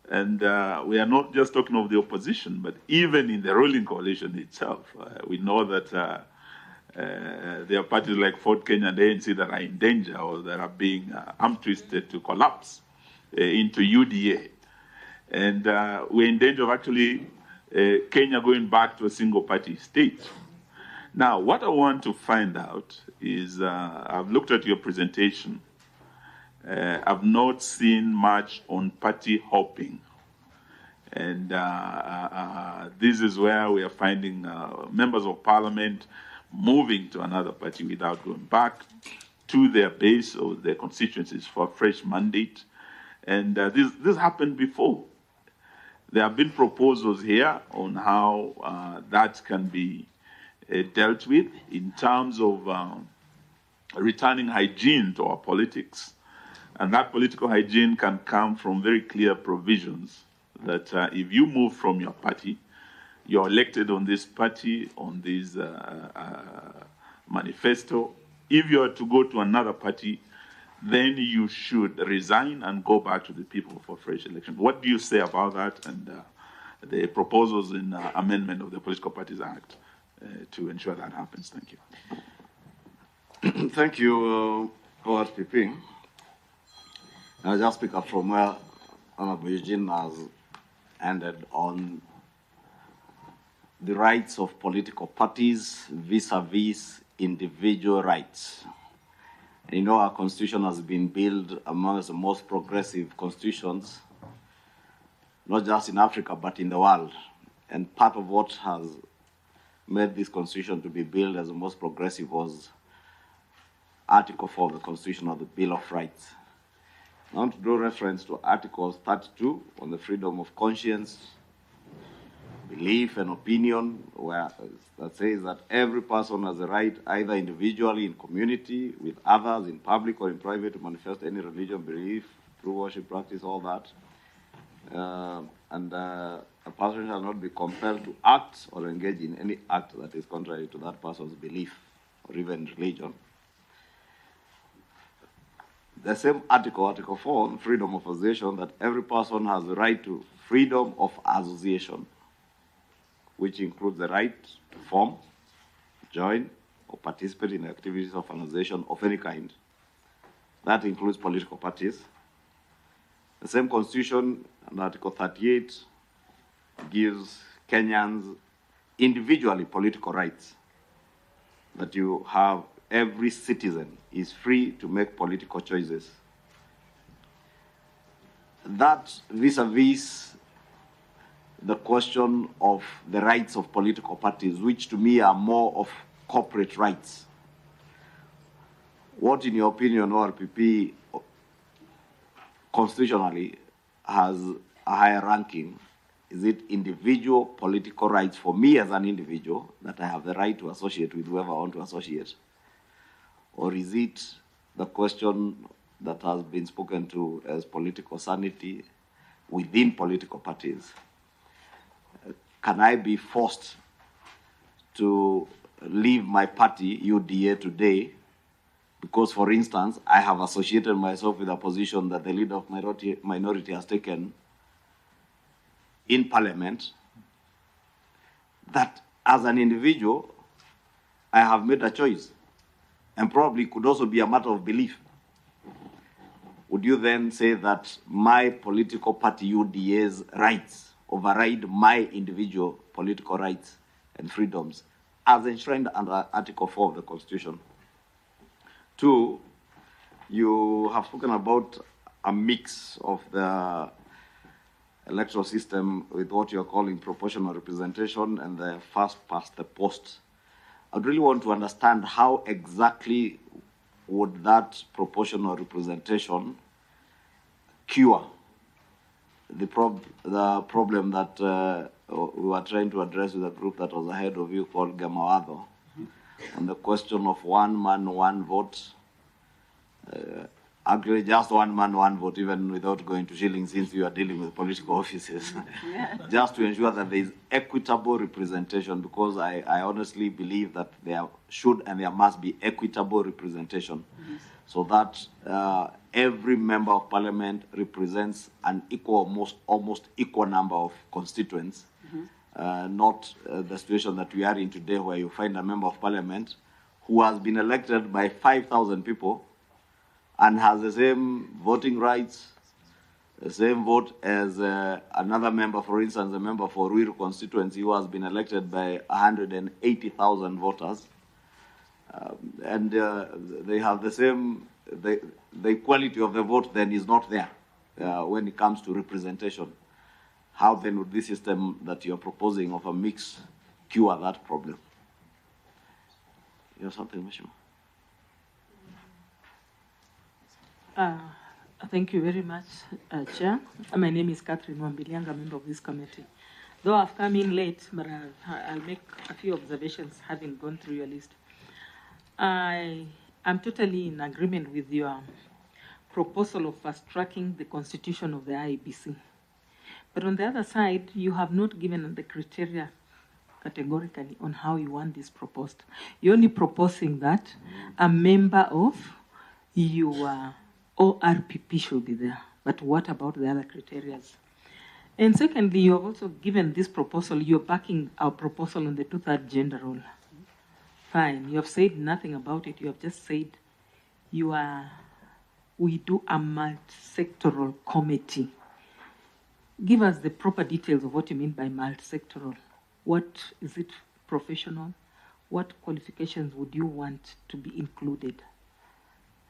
And we are not just talking of the opposition, but even in the ruling coalition itself, we know that there are parties like Ford Kenya and ANC that are in danger or that are being arm-twisted to collapse into UDA. And we're in danger of actually Kenya going back to a single-party state. Now, what I want to find out is, I've looked at your presentation. I've not seen much on party hopping. And this is where we are finding members of parliament moving to another party without going back to their base or their constituencies for a fresh mandate. And this happened before. There have been proposals here on how that can be dealt with in terms of returning hygiene to our politics. And that political hygiene can come from very clear provisions that if you move from your party, you're elected on this party, on this manifesto. If you are to go to another party, then you should resign and go back to the people for fresh election. What do you say about that and the proposals in amendment of the Political Parties Act to ensure that happens? Thank you. Thank you, ORPP. I'll just pick up from where Honorable Eugene has ended on the rights of political parties vis-a-vis individual rights. And you know, our constitution has been built amongst the most progressive constitutions, not just in Africa, but in the world. And part of what has made this constitution to be built as the most progressive was Article 4 of the Constitution of the Bill of Rights. I want to draw reference to Article 32 on the freedom of conscience, belief, and opinion, that says that every person has a right, either individually, in community, with others, in public or in private, to manifest any religion, belief, true worship, practice, all that. And a person shall not be compelled to act or engage in any act that is contrary to that person's belief or even religion. The same article, Article 4, on freedom of association, that every person has the right to freedom of association, which includes the right to form, join, or participate in activities of an association of any kind. That includes political parties. The same constitution, Article 38, gives Kenyans individually political rights, that you have every citizen is free to make political choices. That vis-a-vis the question of the rights of political parties, which to me are more of corporate rights. What, in your opinion, ORPP constitutionally has a higher ranking? Is it individual political rights for me as an individual, that I have the right to associate with whoever I want to associate? Or is it the question that has been spoken to as political sanity within political parties? Can I be forced to leave my party, UDA, today because, for instance, I have associated myself with a position that the leader of minority has taken in parliament, that as an individual, I have made a choice, and probably could also be a matter of belief. Would you then say that my political party UDA's rights override my individual political rights and freedoms as enshrined under Article 4 of the Constitution? 2, you have spoken about a mix of the electoral system with what you're calling proportional representation and the first past the post. I'd really want to understand how exactly would that proportional representation cure the problem that we were trying to address with a group that was ahead of you called GEMA Watho, on the question of one man, one vote. Actually, just one man, one vote, even without going to shilling, since you are dealing with political offices, just to ensure that there is equitable representation, because I honestly believe that there should and there must be equitable representation, so that every member of parliament represents an equal, almost equal number of constituents, not the situation that we are in today, where you find a member of parliament who has been elected by 5,000 people and has the same voting rights, the same vote as another member, for instance, a member for Ruiru constituency who has been elected by 180,000 voters. And they have the same, the equality of the vote then is not there when it comes to representation. How then would this system that you're proposing of a mix cure that problem? You have something, Mishima? Thank you very much, Chair. My name is Catherine Wambilianga, a member of this committee. Though I've come in late, but I'll make a few observations having gone through your list. I am totally in agreement with your proposal of fast-tracking the constitution of the IEBC. But on the other side, you have not given the criteria categorically on how you want this proposed. You're only proposing that a member of your ORPP should be there. But what about the other criteria? And secondly, you have also given this proposal, you're backing our proposal on the 2/3 gender role. Fine, you have said nothing about it. You have just said we do a multi-sectoral committee. Give us the proper details of what you mean by multi-sectoral. What is it, professional? What qualifications would you want to be included?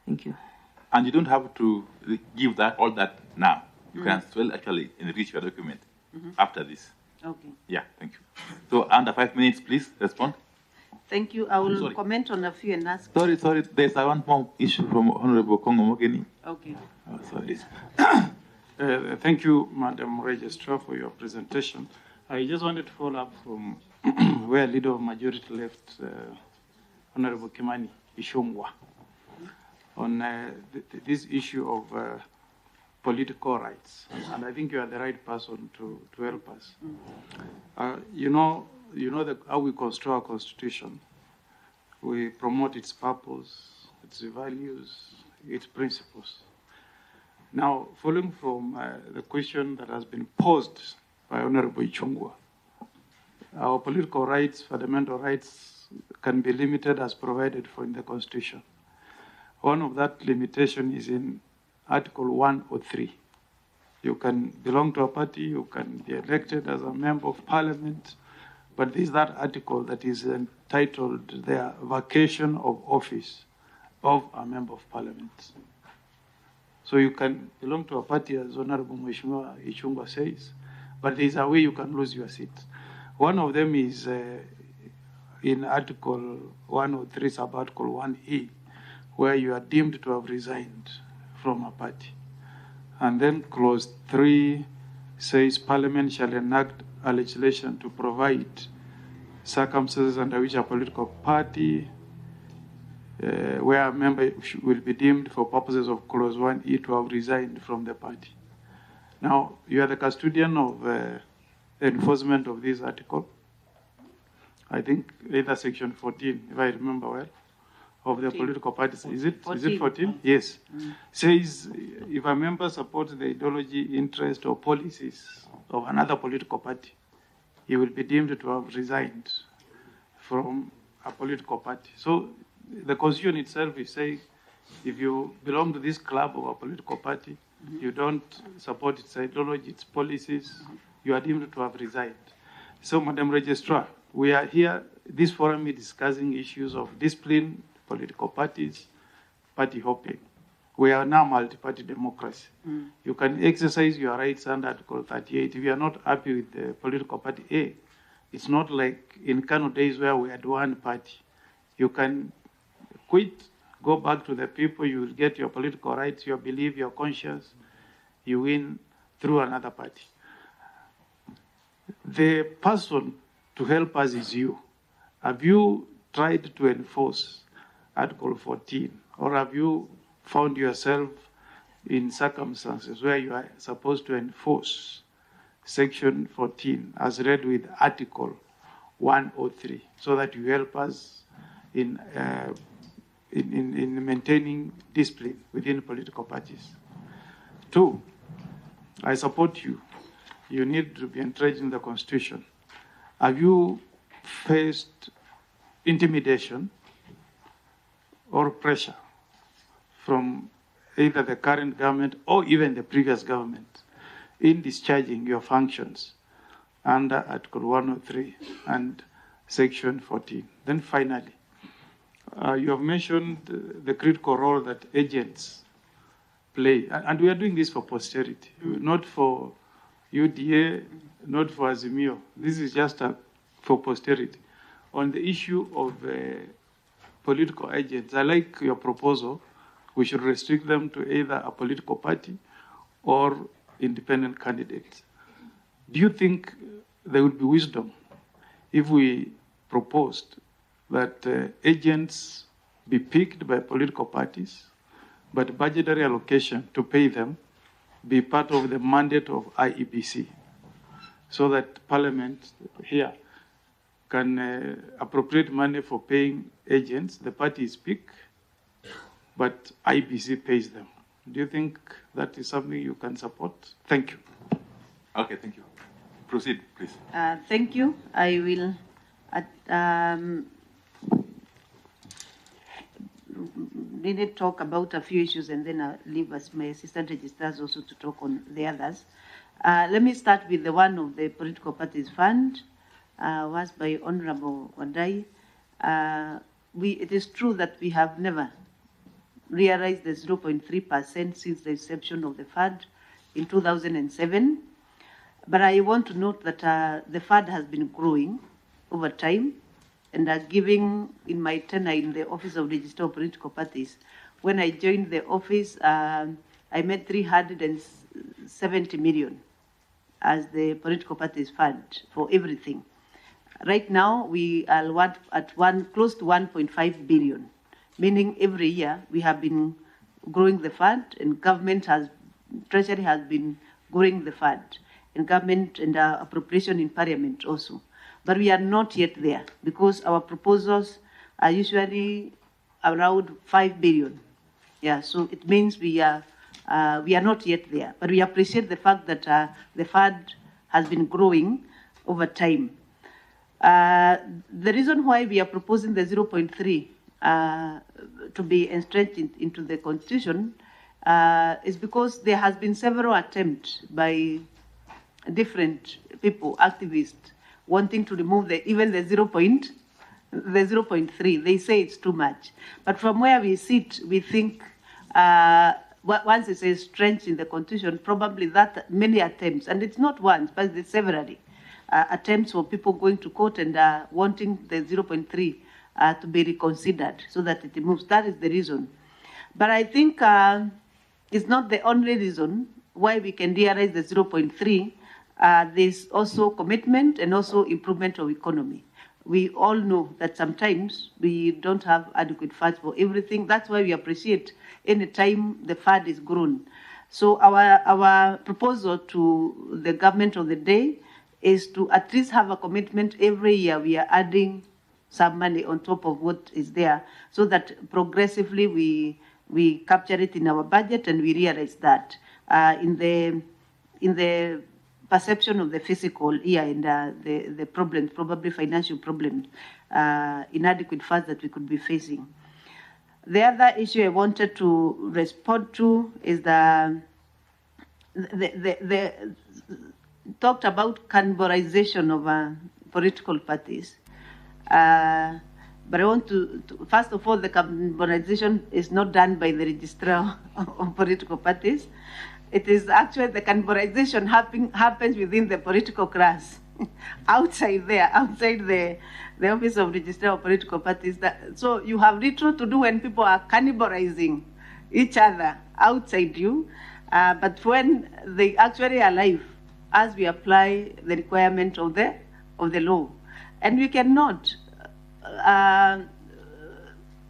Thank you. And you don't have to give all that now. You can still actually enrich your document after this. Okay. Yeah, thank you. So under 5 minutes, please respond. Thank you. I will comment on a few and ask. Sorry. There's one more issue from Honorable Kongo Mogeni. Okay. Oh, sorry. Thank you, Madam Registrar, for your presentation. I just wanted to follow up from where Leader of Majority left, Honorable Kimani Ichung'wah, on this issue of political rights. And I think you are the right person to help us. You know how we construct our constitution. We promote its purpose, its values, its principles. Now, following from the question that has been posed by Honorable Ichung'wah, our political rights, fundamental rights, can be limited as provided for in the Constitution. One of that limitation is in Article 103. You can belong to a party, you can be elected as a member of parliament, but there is that article that is entitled the vacation of office of a member of parliament. So you can belong to a party, as Honorable Mheshimiwa Ichung'wah says, but there is a way you can lose your seat. One of them is in Article 103, sub-Article 1E, where you are deemed to have resigned from a party. And then Clause 3 says Parliament shall enact a legislation to provide circumstances under which a political party where a member will be deemed for purposes of Clause 1E to have resigned from the party. Now, you are the custodian of the enforcement of this article. I think either Section 14, if I remember well, of the political parties. Is it 14? Yes. Says if a member supports the ideology, interest, or policies of another political party, he will be deemed to have resigned from a political party. So the constitution itself is saying if you belong to this club of a political party, you don't support its ideology, its policies, you are deemed to have resigned. So, Madam Registrar, we are here, this forum is discussing issues of discipline, political parties, party hopping. We are now multi-party democracy. You can exercise your rights under Article 38. If you are not happy with the political party A, it's not like in Kano days where we had one party. You can quit, go back to the people, you will get your political rights, your belief, your conscience, you win through another party. The person to help us is you. Have you tried to enforce Article 14, or have you found yourself in circumstances where you are supposed to enforce Section 14 as read with Article 103, so that you help us in maintaining discipline within political parties? 2, I support you. You need to be entrenched in the Constitution. Have you faced intimidation or pressure from either the current government or even the previous government in discharging your functions under Article 103 and Section 14? Then finally, you have mentioned the critical role that agents play, and we are doing this for posterity, not for UDA, not for Azimio. This is just for posterity. On the issue of political agents, I like your proposal. We should restrict them to either a political party or independent candidates. Do you think there would be wisdom if we proposed that agents be picked by political parties, but budgetary allocation to pay them be part of the mandate of IEBC, so that Parliament here can appropriate money for paying agents? The parties pick, but IEBC pays them. Do you think that is something you can support? Thank you. Okay, thank you. Proceed, please. Thank you. I will really talk about a few issues, and then I'll leave us my assistant registrars also to talk on the others. Let me start with the one of the political parties fund, was by Honorable Wanderi. It is true that we have never realized the 0.3% since the inception of the fund in 2007. But I want to note that the fund has been growing over time, and giving in my tenure in the Office of Registrar of Political Parties. When I joined the office, I made 370 million as the political parties fund for everything. Right now, we are at close to 1.5 billion, meaning every year we have been growing the fund, and Treasury has been growing the fund, and government and appropriation in Parliament also. But we are not yet there, because our proposals are usually around 5 billion. Yeah, so it means we are not yet there. But we appreciate the fact that the fund has been growing over time. The reason why we are proposing the 0.3 to be entrenched into the Constitution is because there has been several attempts by different people, activists, wanting to remove even the 0.3. They say it's too much. But from where we sit, we think once it says entrenched in the Constitution, probably that many attempts, and it's not once, but it's severally, attempts for people going to court and wanting the 0.3 to be reconsidered so that it moves. That is the reason. But I think it's not the only reason why we can realize the 0.3. There's also commitment and also improvement of economy. We all know that sometimes we don't have adequate funds for everything. That's why we appreciate any time the fund is grown. So our proposal to the government of the day is to at least have a commitment every year. We are adding some money on top of what is there, so that progressively we capture it in our budget and we realize that in the perception of the physical here and the problems, probably financial problems, inadequate funds that we could be facing. The other issue I wanted to respond to is the talked about cannibalization of political parties. But I want to, first of all, the cannibalization is not done by the Registrar of political parties. It is actually the cannibalization happens within the political class, outside the office of Registrar of political parties. So you have little to do when people are cannibalizing each other outside you, but when they actually are alive, as we apply the requirement of the law, and we cannot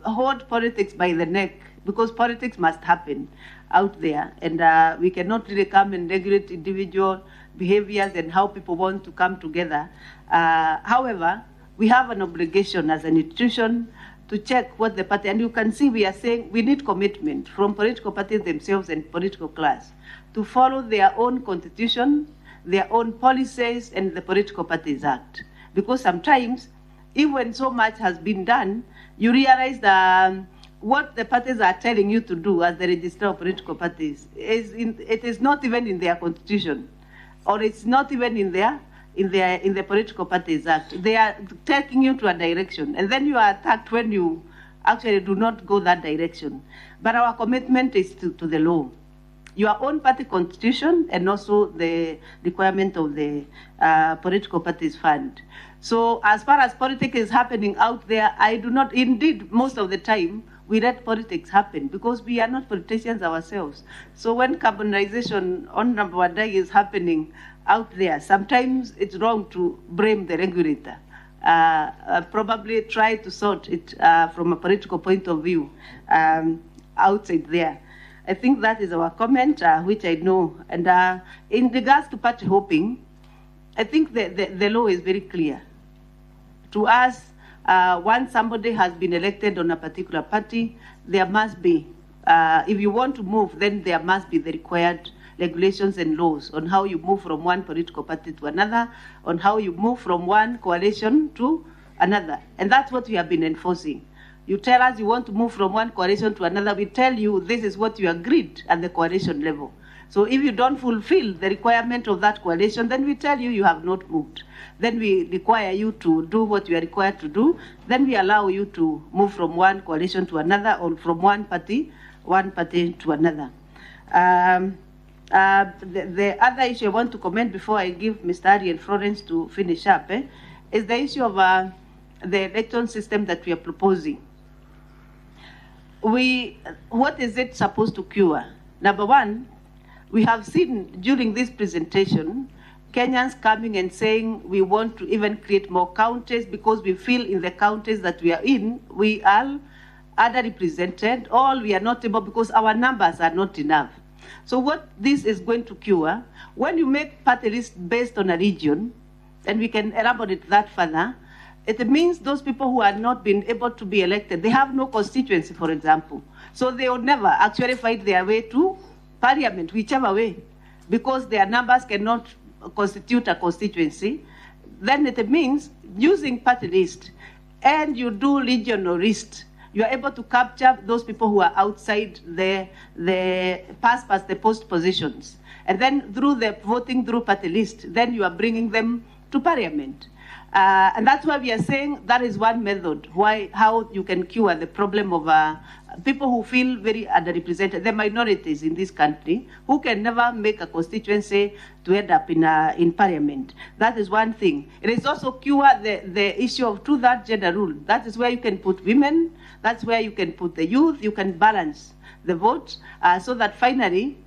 hold politics by the neck, because politics must happen out there, and we cannot really come and regulate individual behaviors and how people want to come together. However, we have an obligation as an institution to check what the party, and you can see we are saying we need commitment from political parties themselves and political class to follow their own constitution, their own policies, and the Political Parties Act. Because sometimes, even so much has been done, you realize that what the parties are telling you to do as the Registrar of Political Parties it is not even in their constitution, or it's not even in the Political Parties Act. They are taking you to a direction, and then you are attacked when you actually do not go that direction. But our commitment is to the law, your own party constitution, and also the requirement of the Political Parties Fund. So as far as politics is happening out there, I do not, indeed, most of the time, we let politics happen because we are not politicians ourselves. So when carbonization on Wanderi is happening out there, sometimes it's wrong to blame the regulator. Probably try to sort it from a political point of view outside there. I think that is our comment, which I know. And in regards to party hopping, I think the law is very clear. To us, once somebody has been elected on a particular party, there must be, if you want to move, then there must be the required regulations and laws on how you move from one political party to another, on how you move from one coalition to another. And that's what we have been enforcing. You tell us you want to move from one coalition to another, we tell you this is what you agreed at the coalition level. So if you don't fulfill the requirement of that coalition, then we tell you you have not moved. Then we require you to do what you are required to do. Then we allow you to move from one coalition to another, or from one party to another. The other issue I want to comment before I give Mr. Ariel Florence to finish up is the issue of the election system that we are proposing. What is it supposed to cure? Number one, we have seen during this presentation, Kenyans coming and saying we want to even create more counties because we feel in the counties that we are in, we are underrepresented, or we are not able because our numbers are not enough. So what this is going to cure, when you make party lists based on a region, and we can elaborate that further, it means those people who are not been able to be elected, they have no constituency, for example. So they will never actually fight their way to parliament, whichever way, because their numbers cannot constitute a constituency. Then it means using party list, and you do regional list, you are able to capture those people who are outside the past the post positions. And then through the voting through party list, then you are bringing them to parliament. And that's why we are saying that is one method, how you can cure the problem of people who feel very underrepresented, the minorities in this country, who can never make a constituency to end up in parliament. That is one thing. It is also cure the issue of two-third gender rule. That is where you can put women, that's where you can put the youth, you can balance the vote so that finally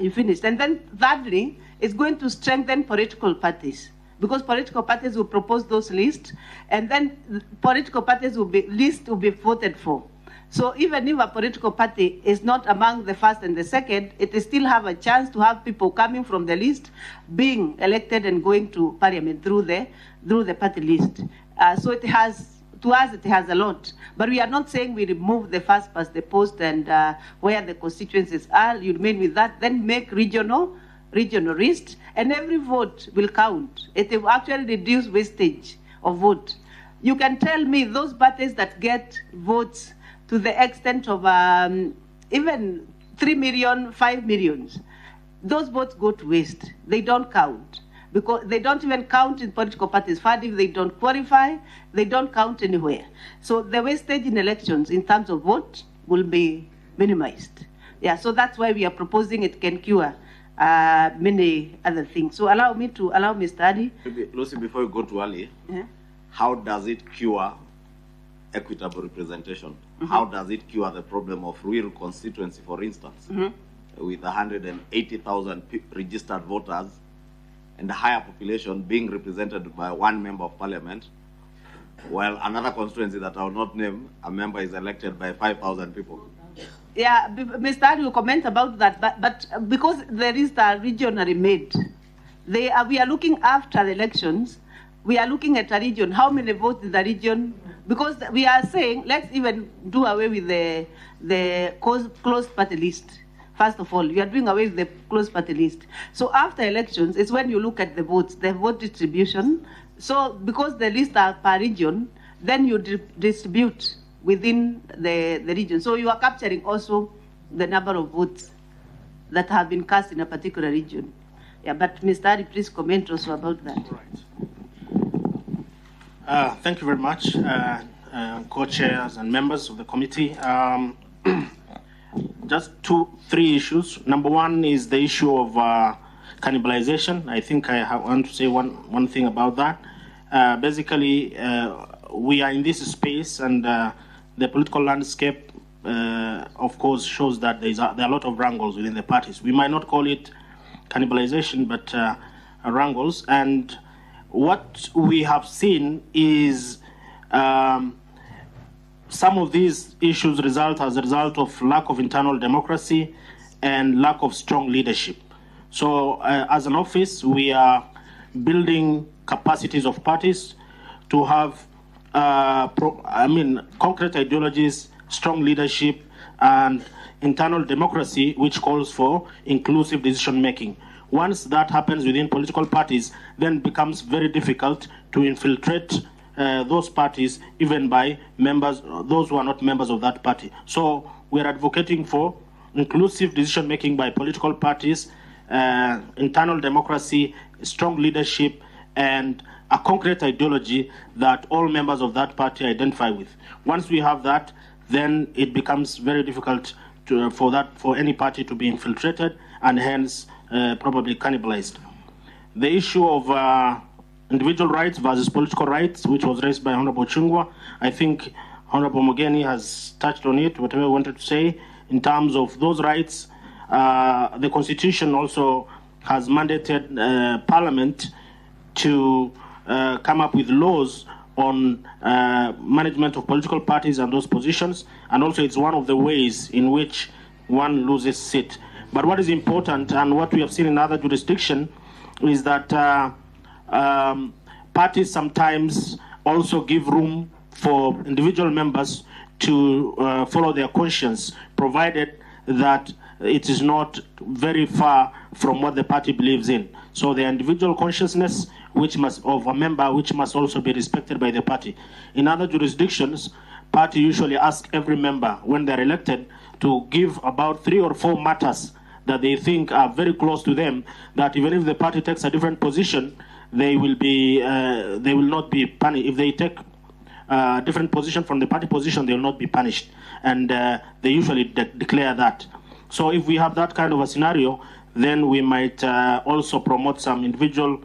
you finish. And then thirdly, it's going to strengthen political parties, because political parties will propose those lists, and then political parties lists will be voted for. So even if a political party is not among the first and the second, it still have a chance to have people coming from the list being elected and going to parliament through the party list. So it has, to us, it has a lot. But we are not saying we remove the first past the post and where the constituencies are, you remain with that, then make regional regional list, and every vote will count. It will actually reduce wastage of vote. You can tell me those parties that get votes to the extent of even 3 million, 5 million, those votes go to waste. They don't count, because they don't even count in political parties' fund. If they don't qualify, they don't count anywhere. So the wastage in elections in terms of vote will be minimized. Yeah, so that's why we are proposing it can cure many other things. So allow me to study. Lucy, before you go to Ali, how does it cure equitable representation? How does it cure the problem of rural constituency, for instance, with 180,000 registered voters and a higher population being represented by one member of parliament, while another constituency that I will not name, a member is elected by 5,000 people? Yeah, Mr. Ali will comment about that, but because there is a regionally made, we are looking after the elections, we are looking at a region, how many votes in the region, because we are saying, let's even do away with the closed party list. First of all, we are doing away with the closed party list. So after elections, it's when you look at the votes, the vote distribution. So because the lists are per region, then you distribute within the region. So you are capturing also the number of votes that have been cast in a particular region. Yeah, but Mr. Ari, please comment also about that. Right. Thank you very much, co-chairs and members of the committee. Just 3 issues. Number one is the issue of cannibalization. I think I want to say one thing about that. Basically, we are in this space, and the political landscape, of course, shows that there are a lot of wrangles within the parties. We might not call it cannibalization, but wrangles. And what we have seen is some of these issues result as a result of lack of internal democracy and lack of strong leadership. So as an office, we are building capacities of parties to have concrete ideologies, strong leadership, and internal democracy, which calls for inclusive decision making. Once that happens within political parties, then it becomes very difficult to infiltrate those parties, even by members, those who are not members of that party. So we're advocating for inclusive decision making by political parties, internal democracy, strong leadership, and a concrete ideology that all members of that party identify with. Once we have that, then it becomes very difficult for any party to be infiltrated and hence probably cannibalized. The issue of individual rights versus political rights, which was raised by Honorable Chungwa, I think Honorable Mogeni has touched on it, whatever he wanted to say. In terms of those rights, the Constitution also has mandated Parliament to come up with laws on management of political parties and those positions, and also it's one of the ways in which one loses seat. But what is important, and what we have seen in other jurisdictions, is that parties sometimes also give room for individual members to follow their conscience, provided that it is not very far from what the party believes in. So the individual consciousness of a member, which must also be respected by the party. In other jurisdictions, party usually ask every member, when they're elected, to give about 3 or 4 matters that they think are very close to them, that even if the party takes a different position, they will not be punished. If they take a different position from the party position, they will not be punished. And they usually declare that. So if we have that kind of a scenario, then we might also promote some individual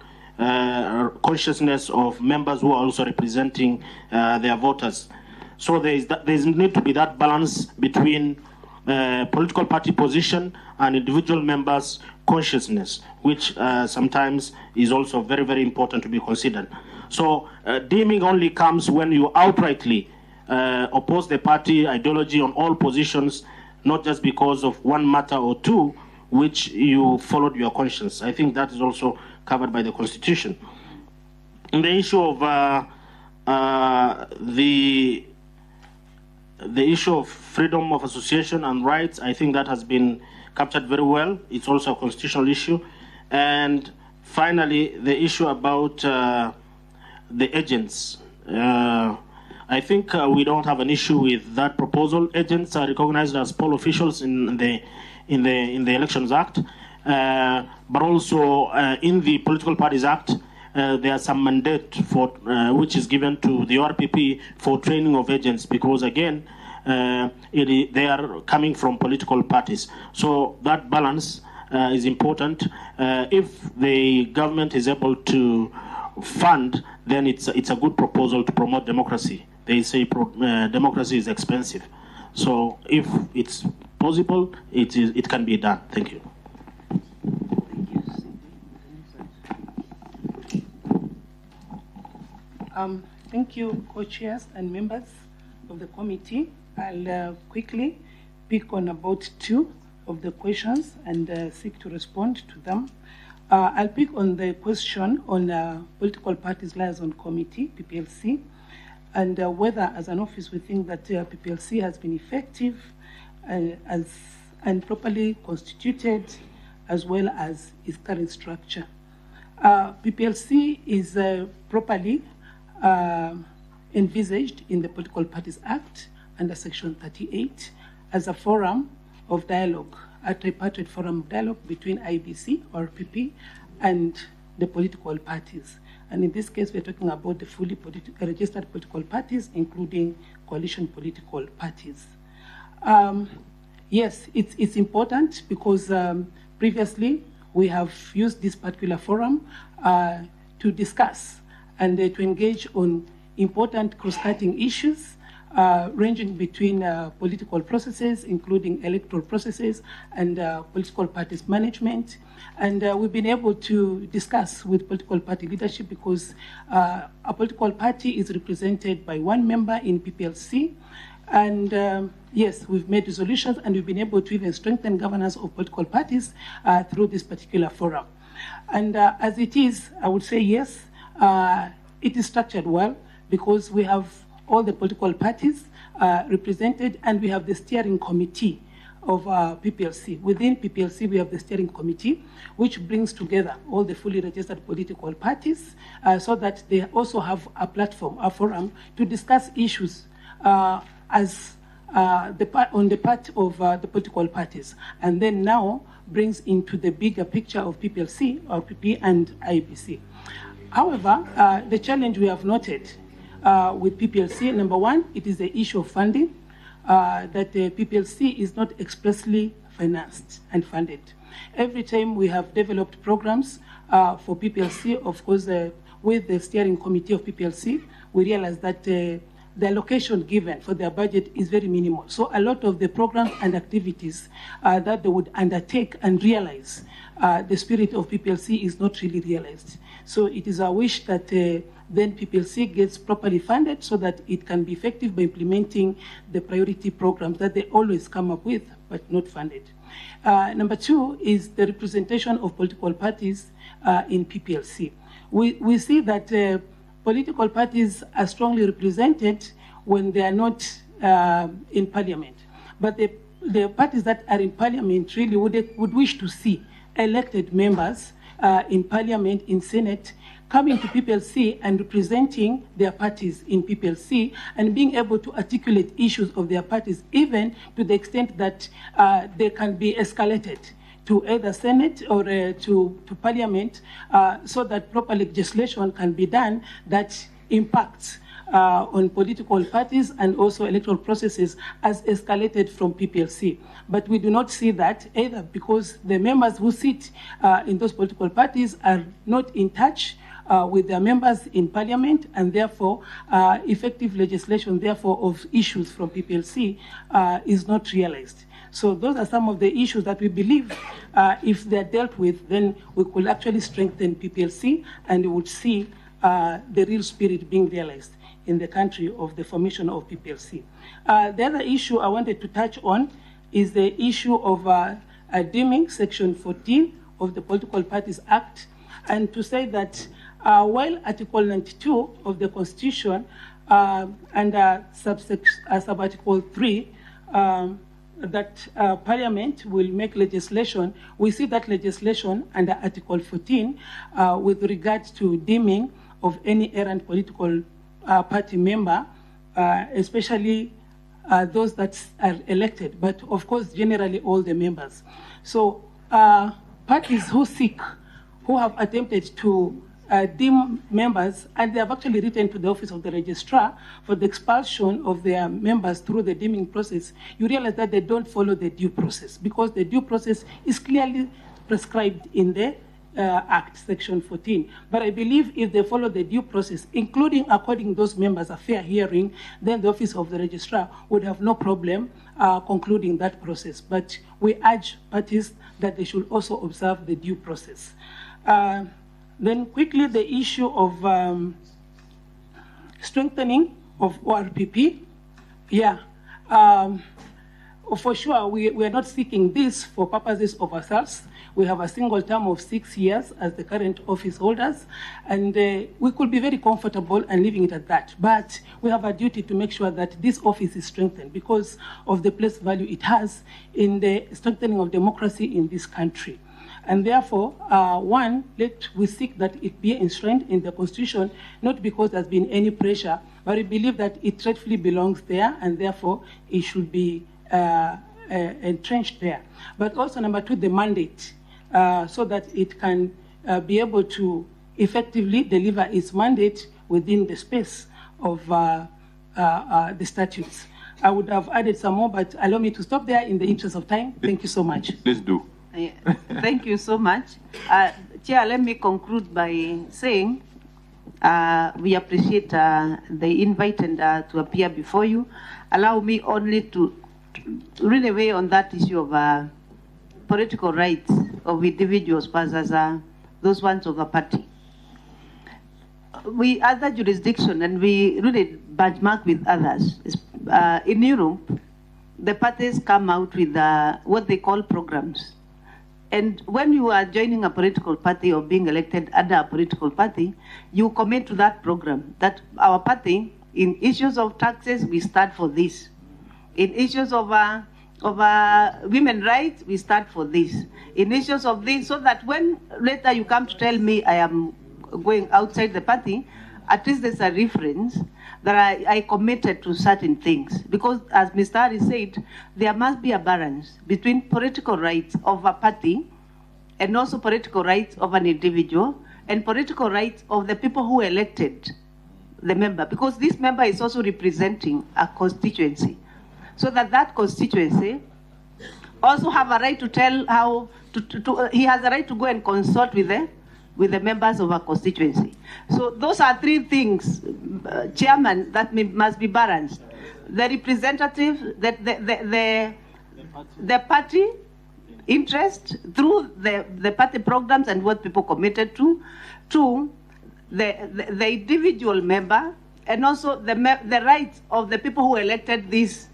consciousness of members who are also representing their voters. So there's need to be that balance between political party position and individual members' consciousness, which sometimes is also very, very important to be considered. So deeming only comes when you outrightly oppose the party ideology on all positions, not just because of one matter or two, which you followed your conscience. I think that is also covered by the Constitution. In the issue of the issue of freedom of association and rights, I think that has been captured very well. It's also a constitutional issue. And finally, the issue about the agents. I think we don't have an issue with that proposal. Agents are recognized as poll officials in the Elections Act, but also in the Political Parties Act, there's some mandate for which is given to the ORPP for training of agents, because again, they are coming from political parties. So that balance is important. If the government is able to fund, then it's a good proposal to promote democracy. They say democracy is expensive. So if it's possible, it can be done. Thank you. Thank you, co-chairs and members of the committee. I'll quickly pick on about 2 of the questions and seek to respond to them. I'll pick on the question on Political Parties Liaison Committee, PPLC, and whether as an office we think that PPLC has been effective and properly constituted, as well as its current structure. PPLC is properly envisaged in the Political Parties Act under Section 38 as a forum of dialogue, a tripartite forum of dialogue between IEBC, ORPP, and the political parties. And in this case, we're talking about the fully registered political parties, including coalition political parties. Yes, it's important because previously we have used this particular forum to discuss and to engage on important cross-cutting issues ranging between political processes, including electoral processes, and political parties management. And we've been able to discuss with political party leadership because a political party is represented by 1 member in PPLC. And yes, we've made resolutions and we've been able to even strengthen governance of political parties through this particular forum. And as it is, I would say yes, it is structured well because we have all the political parties represented, and we have the steering committee of PPLC. Within PPLC, we have the steering committee, which brings together all the fully registered political parties so that they also have a platform, a forum, to discuss issues on the part of the political parties, and then now brings into the bigger picture of PPLC, ORPP, and IEBC. However, the challenge we have noted with PPLC, number 1, it is the issue of funding, that the PPLC is not expressly financed and funded. Every time we have developed programs for PPLC, of course, with the steering committee of PPLC, we realize that the allocation given for their budget is very minimal. So a lot of the programs and activities that they would undertake and realize, the spirit of PPLC is not really realized. So it is our wish that then PPLC gets properly funded so that it can be effective by implementing the priority programs that they always come up with, but not funded. Number 2 is the representation of political parties in PPLC. We see that political parties are strongly represented when they are not in parliament. But the parties that are in parliament really would wish to see elected members in parliament, in Senate, coming to PPLC and representing their parties in PPLC and being able to articulate issues of their parties, even to the extent that they can be escalated to either Senate or to Parliament so that proper legislation can be done that impacts on political parties and also electoral processes as escalated from PPLC. But we do not see that either because the members who sit in those political parties are not in touch with their members in Parliament, and therefore effective legislation therefore of issues from PPLC is not realized. So those are some of the issues that we believe if they're dealt with, then we could actually strengthen PPLC and we would see the real spirit being realized in the country of the formation of PPLC. The other issue I wanted to touch on is the issue of deeming Section 14 of the Political Parties Act, and to say that while Article 92 of the Constitution under Sub-Article 3 that Parliament will make legislation. We see that legislation under Article 14 with regard to deeming of any errant political party member, especially those that are elected, but of course, generally all the members. So parties who have attempted to deem members, and they have actually written to the Office of the Registrar for the expulsion of their members through the deeming process, you realize that they don't follow the due process, because the due process is clearly prescribed in the Act, Section 14. But I believe if they follow the due process, including according those members a fair hearing, then the Office of the Registrar would have no problem concluding that process. But we urge parties that they should also observe the due process. Then quickly, the issue of strengthening of ORPP. Yeah, for sure, we are not seeking this for purposes of ourselves. We have a single term of 6 years as the current office holders, and we could be very comfortable and leaving it at that. But we have a duty to make sure that this office is strengthened because of the place value it has in the strengthening of democracy in this country. And therefore, one, we seek that it be enshrined in the Constitution, not because there's been any pressure, but we believe that it rightfully belongs there, and therefore it should be entrenched there. But also, number two, the mandate, so that it can be able to effectively deliver its mandate within the space of the statutes. I would have added some more, but allow me to stop there in the interest of time. Thank you so much. Please do. Thank you so much. Chair, let me conclude by saying we appreciate the invite and to appear before you. Allow me only to really weigh on that issue of political rights of individuals versus those ones of a party. We other jurisdiction, and we really benchmark with others. In Europe, the parties come out with what they call programs. And when you are joining a political party or being elected under a political party, you commit to that program, that our party, in issues of taxes, we stand for this. In issues of women's rights, we stand for this. In issues of this, so that when later you come to tell me I am going outside the party, at least there's a reference that I committed to certain things. Because as Mr. Ari said, there must be a balance between political rights of a party and also political rights of an individual and political rights of the people who elected the member. Because this member is also representing a constituency. So that constituency also have a right to tell how, he has a right to go and consult with the members of a constituency. So those are three things, Chairman, that must be balanced. The representative, the party interest through the party programs and what people committed to the individual member, and also the rights of the people who elected this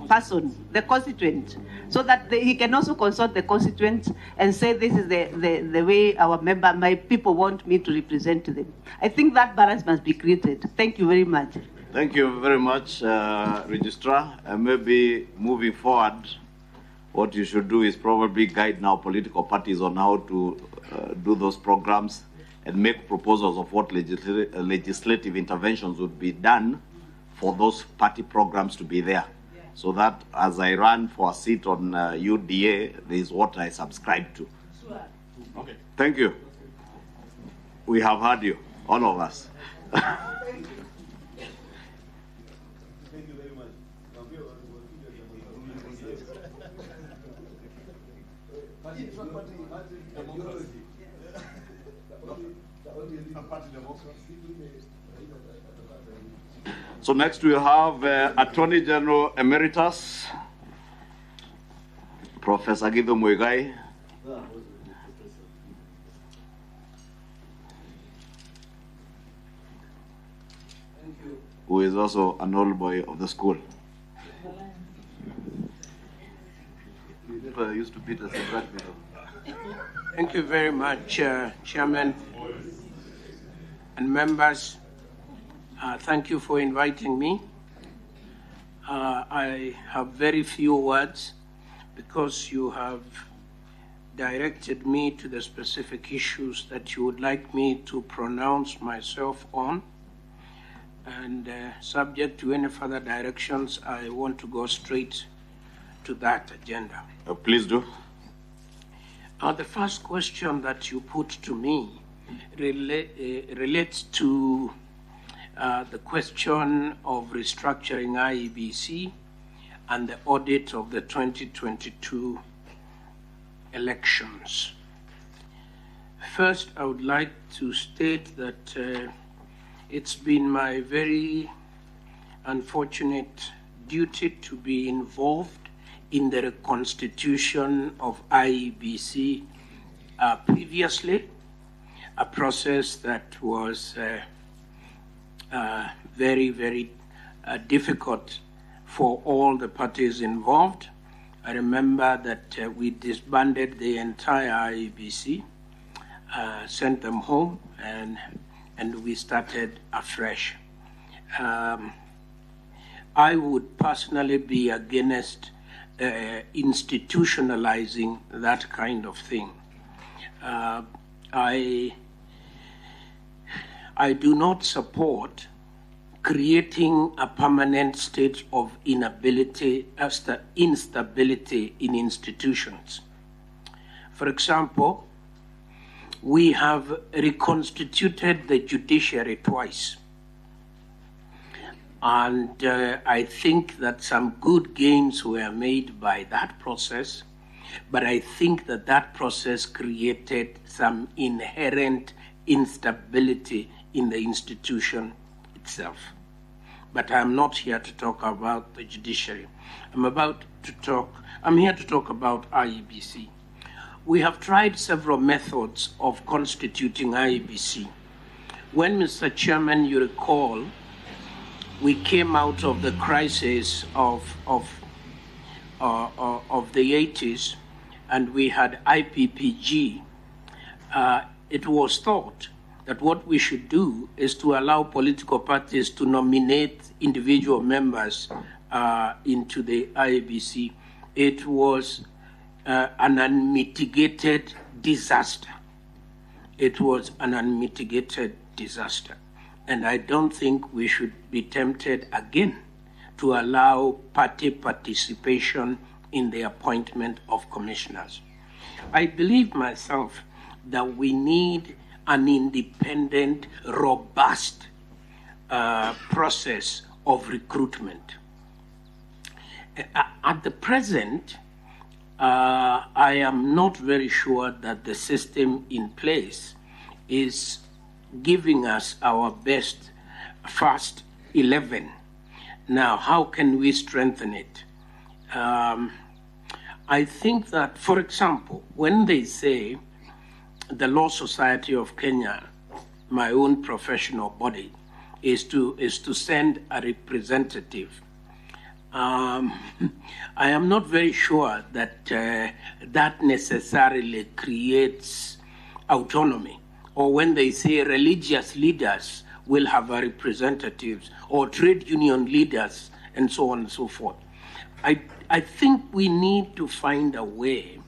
person, the constituent, so that he can also consult the constituent and say, this is the way my people want me to represent them. I think that balance must be created. Thank you very much. Thank you very much, Registrar. Maybe moving forward, what you should do is probably guide now political parties on how to do those programs and make proposals of what legislative interventions would be done for those party programs to be there. So that as I run for a seat on UDA, this is what I subscribe to. Sure. Okay. Thank you. We have heard you, all of us. Thank you very much. So next we have Attorney General Emeritus, Professor Githu Muigai. Who is also an old boy of the school. People used to beat us in rugby. Thank you very much, Chairman and members. Thank you for inviting me. I have very few words because you have directed me to the specific issues that you would like me to pronounce myself on. And subject to any further directions, I want to go straight to that agenda. Please do. The first question that you put to me relates to the question of restructuring IEBC and the audit of the 2022 elections. First, I would like to state that it's been my very unfortunate duty to be involved in the reconstitution of IEBC previously, a process that was very, very difficult for all the parties involved. I remember that we disbanded the entire IEBC, sent them home, and we started afresh. I would personally be against institutionalizing that kind of thing. I do not support creating a permanent state of instability in institutions. For example, we have reconstituted the judiciary twice. And I think that some good gains were made by that process, but I think that that process created some inherent instability in the institution itself. But I'm not here to talk about the judiciary. I'm here to talk about IEBC. We have tried several methods of constituting IEBC. When, Mr. Chairman, you recall, we came out of the crisis of the 80s, and we had IPPG. It was thought that what we should do is to allow political parties to nominate individual members into the IEBC. It was an unmitigated disaster. It was an unmitigated disaster. And I don't think we should be tempted again to allow party participation in the appointment of commissioners. I believe myself that we need an independent, robust process of recruitment. At the present, I am not very sure that the system in place is giving us our best first 11. Now, how can we strengthen it? I think that, for example, when they say the Law Society of Kenya, my own professional body, is to send a representative, I am not very sure that that necessarily creates autonomy. Or when they say religious leaders will have a representatives, or trade union leaders, and so on and so forth. I think we need to find a way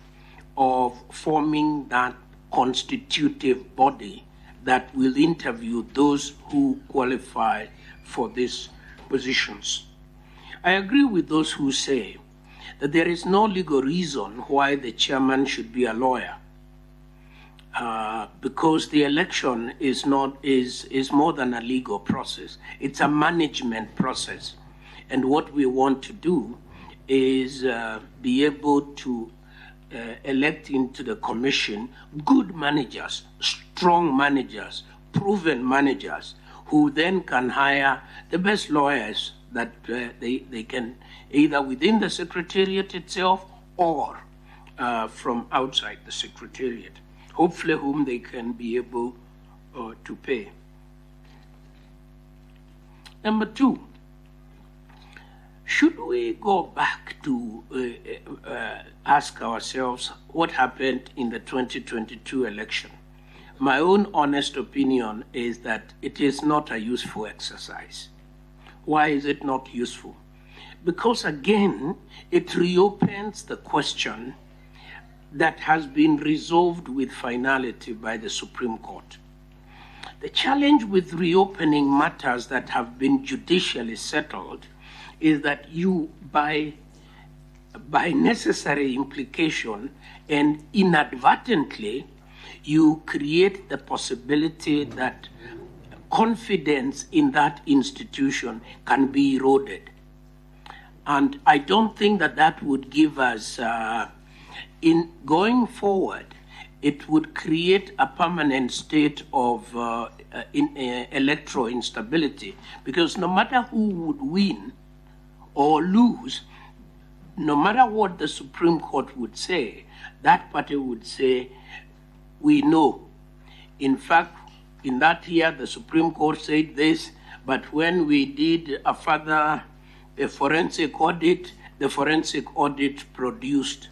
of forming that constitutive body that will interview those who qualify for these positions. I agree with those who say that there is no legal reason why the chairman should be a lawyer. Because the election is more than a legal process. It's a management process. And what we want to do is be able to elect into the commission good managers, strong managers, proven managers, who then can hire the best lawyers that they can, either within the Secretariat itself or from outside the Secretariat, hopefully whom they can be able to pay. Number two, should we go back to ask ourselves what happened in the 2022 election? My own honest opinion is that it is not a useful exercise. Why is it not useful? because again, it reopens the question that has been resolved with finality by the Supreme Court. The challenge with reopening matters that have been judicially settled is that you, by necessary implication and inadvertently, you create the possibility that confidence in that institution can be eroded. And I don't think that that would give us, in going forward, it would create a permanent state of electoral instability, because no matter who would win or lose, no matter what the Supreme Court would say, that party would say, we know. In fact, in that year, the Supreme Court said this, but when we did a forensic audit, the forensic audit produced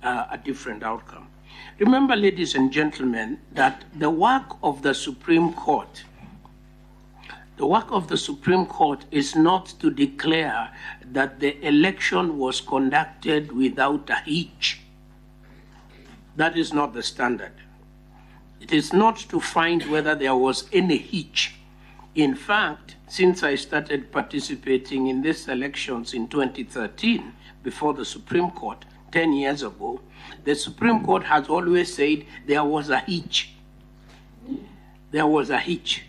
a different outcome. Remember, ladies and gentlemen, that the work of the Supreme Court is not to declare that the election was conducted without a hitch. That is not the standard. It is not to find whether there was any hitch. In fact, since I started participating in these elections in 2013, before the Supreme Court, 10 years ago, the Supreme Court has always said there was a hitch. There was a hitch.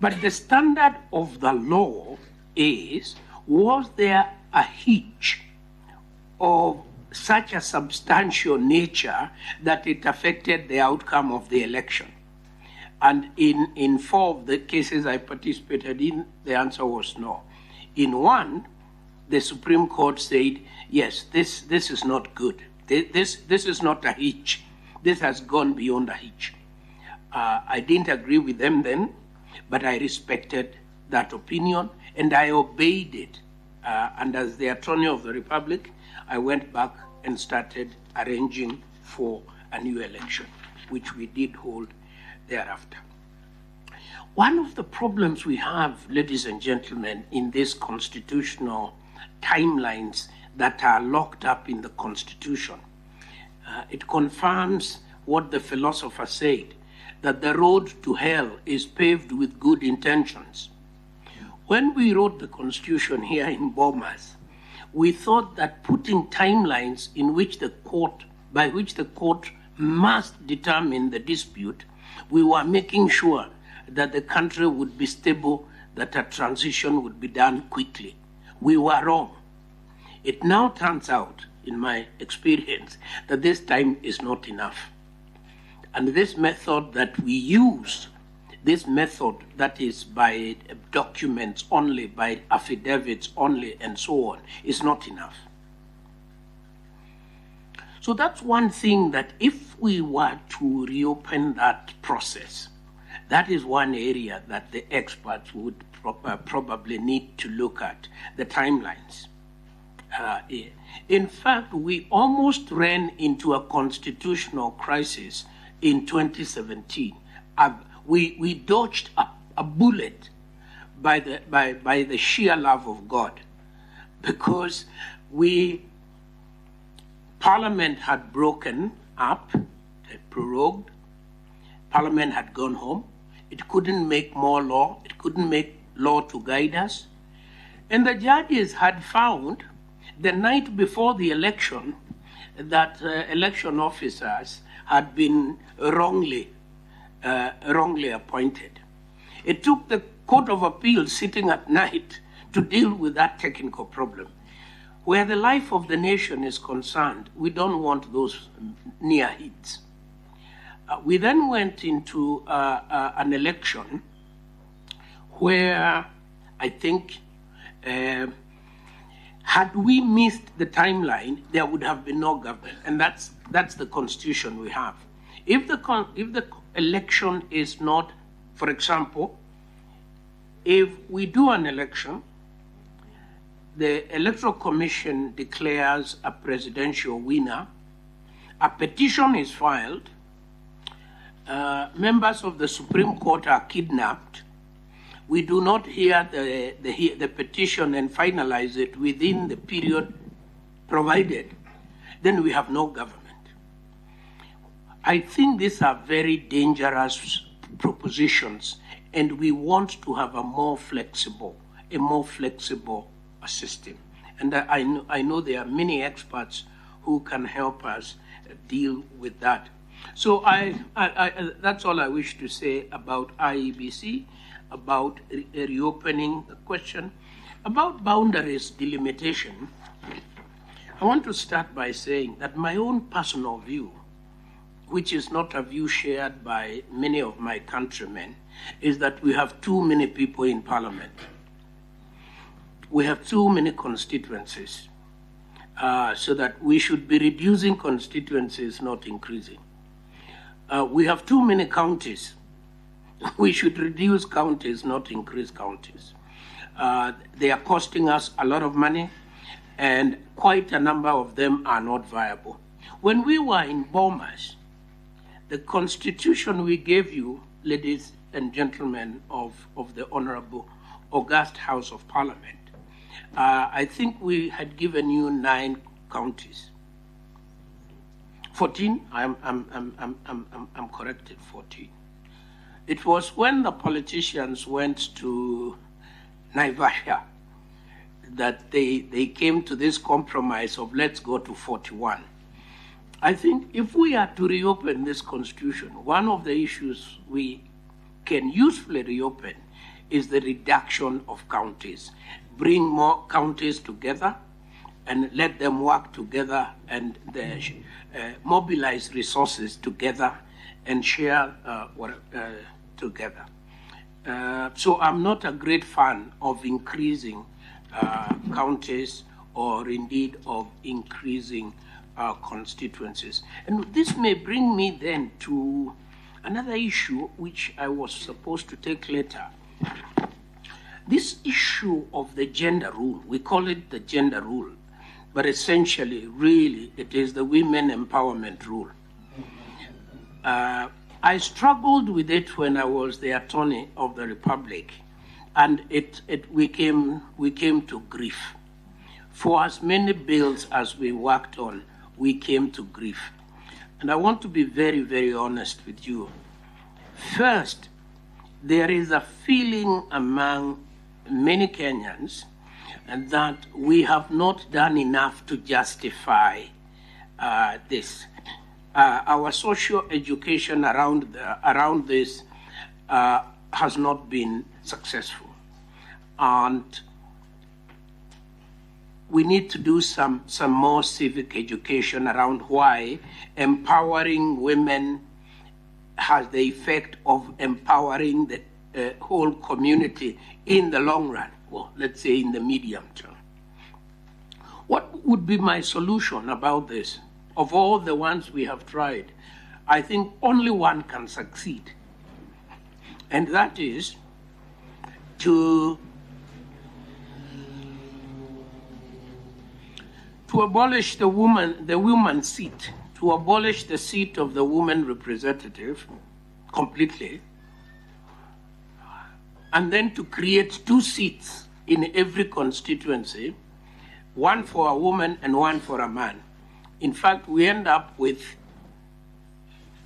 But the standard of the law is, was there a hitch of such a substantial nature that it affected the outcome of the election? And in 4 of the cases I participated in, the answer was no. In 1, the Supreme Court said, yes, this is not good. This is not a hitch. This has gone beyond a hitch. I didn't agree with them then, but I respected that opinion and I obeyed it. And as the Attorney of the Republic, I went back and started arranging for a new election, which we did hold thereafter. One of the problems we have, ladies and gentlemen, in these constitutional timelines that are locked up in the Constitution, it confirms what the philosopher said, that the road to hell is paved with good intentions. When we wrote the Constitution here in Bomas, we thought that putting timelines by which the court must determine the dispute, we were making sure that the country would be stable, that a transition would be done quickly. We were wrong. It now turns out, in my experience, that this time is not enough. And this method that we use, this method that is by documents only, by affidavits only, and so on, is not enough. So that's one thing that if we were to reopen that process, that is one area that the experts would probably need to look at, the timelines. In fact, we almost ran into a constitutional crisis in 2017. We dodged a bullet by the sheer love of God, because Parliament had broken up, had prorogued, Parliament had gone home, it couldn't make more law, it couldn't make law to guide us, and the judges had found the night before the election that election officers had been wrongly appointed. It took the Court of Appeal sitting at night to deal with that technical problem. Where the life of the nation is concerned, we don't want those near hits. We then went into an election where I think had we missed the timeline, there would have been no government, and that's the constitution we have. If the election is not, for example, if we do an election, the Electoral Commission declares a presidential winner, a petition is filed, members of the Supreme Court are kidnapped, we do not hear the petition and finalize it within the period provided, then we have no government. I think these are very dangerous propositions, and we want to have a more flexible system. And I know there are many experts who can help us deal with that. So that's all I wish to say about IEBC, about reopening the question. About boundaries delimitation, I want to start by saying that my own personal view, which is not a view shared by many of my countrymen, is that we have too many people in parliament. We have too many constituencies, so that we should be reducing constituencies, not increasing. We have too many counties. We should reduce counties, not increase counties. They are costing us a lot of money, and quite a number of them are not viable. When we were in Bomas, the constitution we gave you, ladies and gentlemen of the Honorable August House of Parliament, I think we had given you 9 counties. 14, I'm corrected, 14. It was when the politicians went to Naivasha that they came to this compromise of let's go to 41. I think if we are to reopen this constitution, one of the issues we can usefully reopen is the reduction of counties. Bring more counties together and let them work together and mobilize resources together and share together. So I'm not a great fan of increasing counties or indeed of increasing constituencies. And this may bring me then to another issue which I was supposed to take later. This issue of the gender rule, we call it the gender rule, but essentially, really, it is the women empowerment rule. I struggled with it when I was the Attorney of the Republic, and we came to grief. For as many bills as we worked on, we came to grief. And I want to be very, very honest with you. First, there is a feeling among many Kenyans and that we have not done enough to justify this. Our social education around this has not been successful. And we need to do some more civic education around why empowering women has the effect of empowering the whole community in the long run, well, let's say in the medium term. What would be my solution about this? Of all the ones we have tried, I think only one can succeed. And that is to abolish the woman seat, to abolish the seat of the woman representative completely, and then to create 2 seats in every constituency, one for a woman and one for a man. In fact, we end up with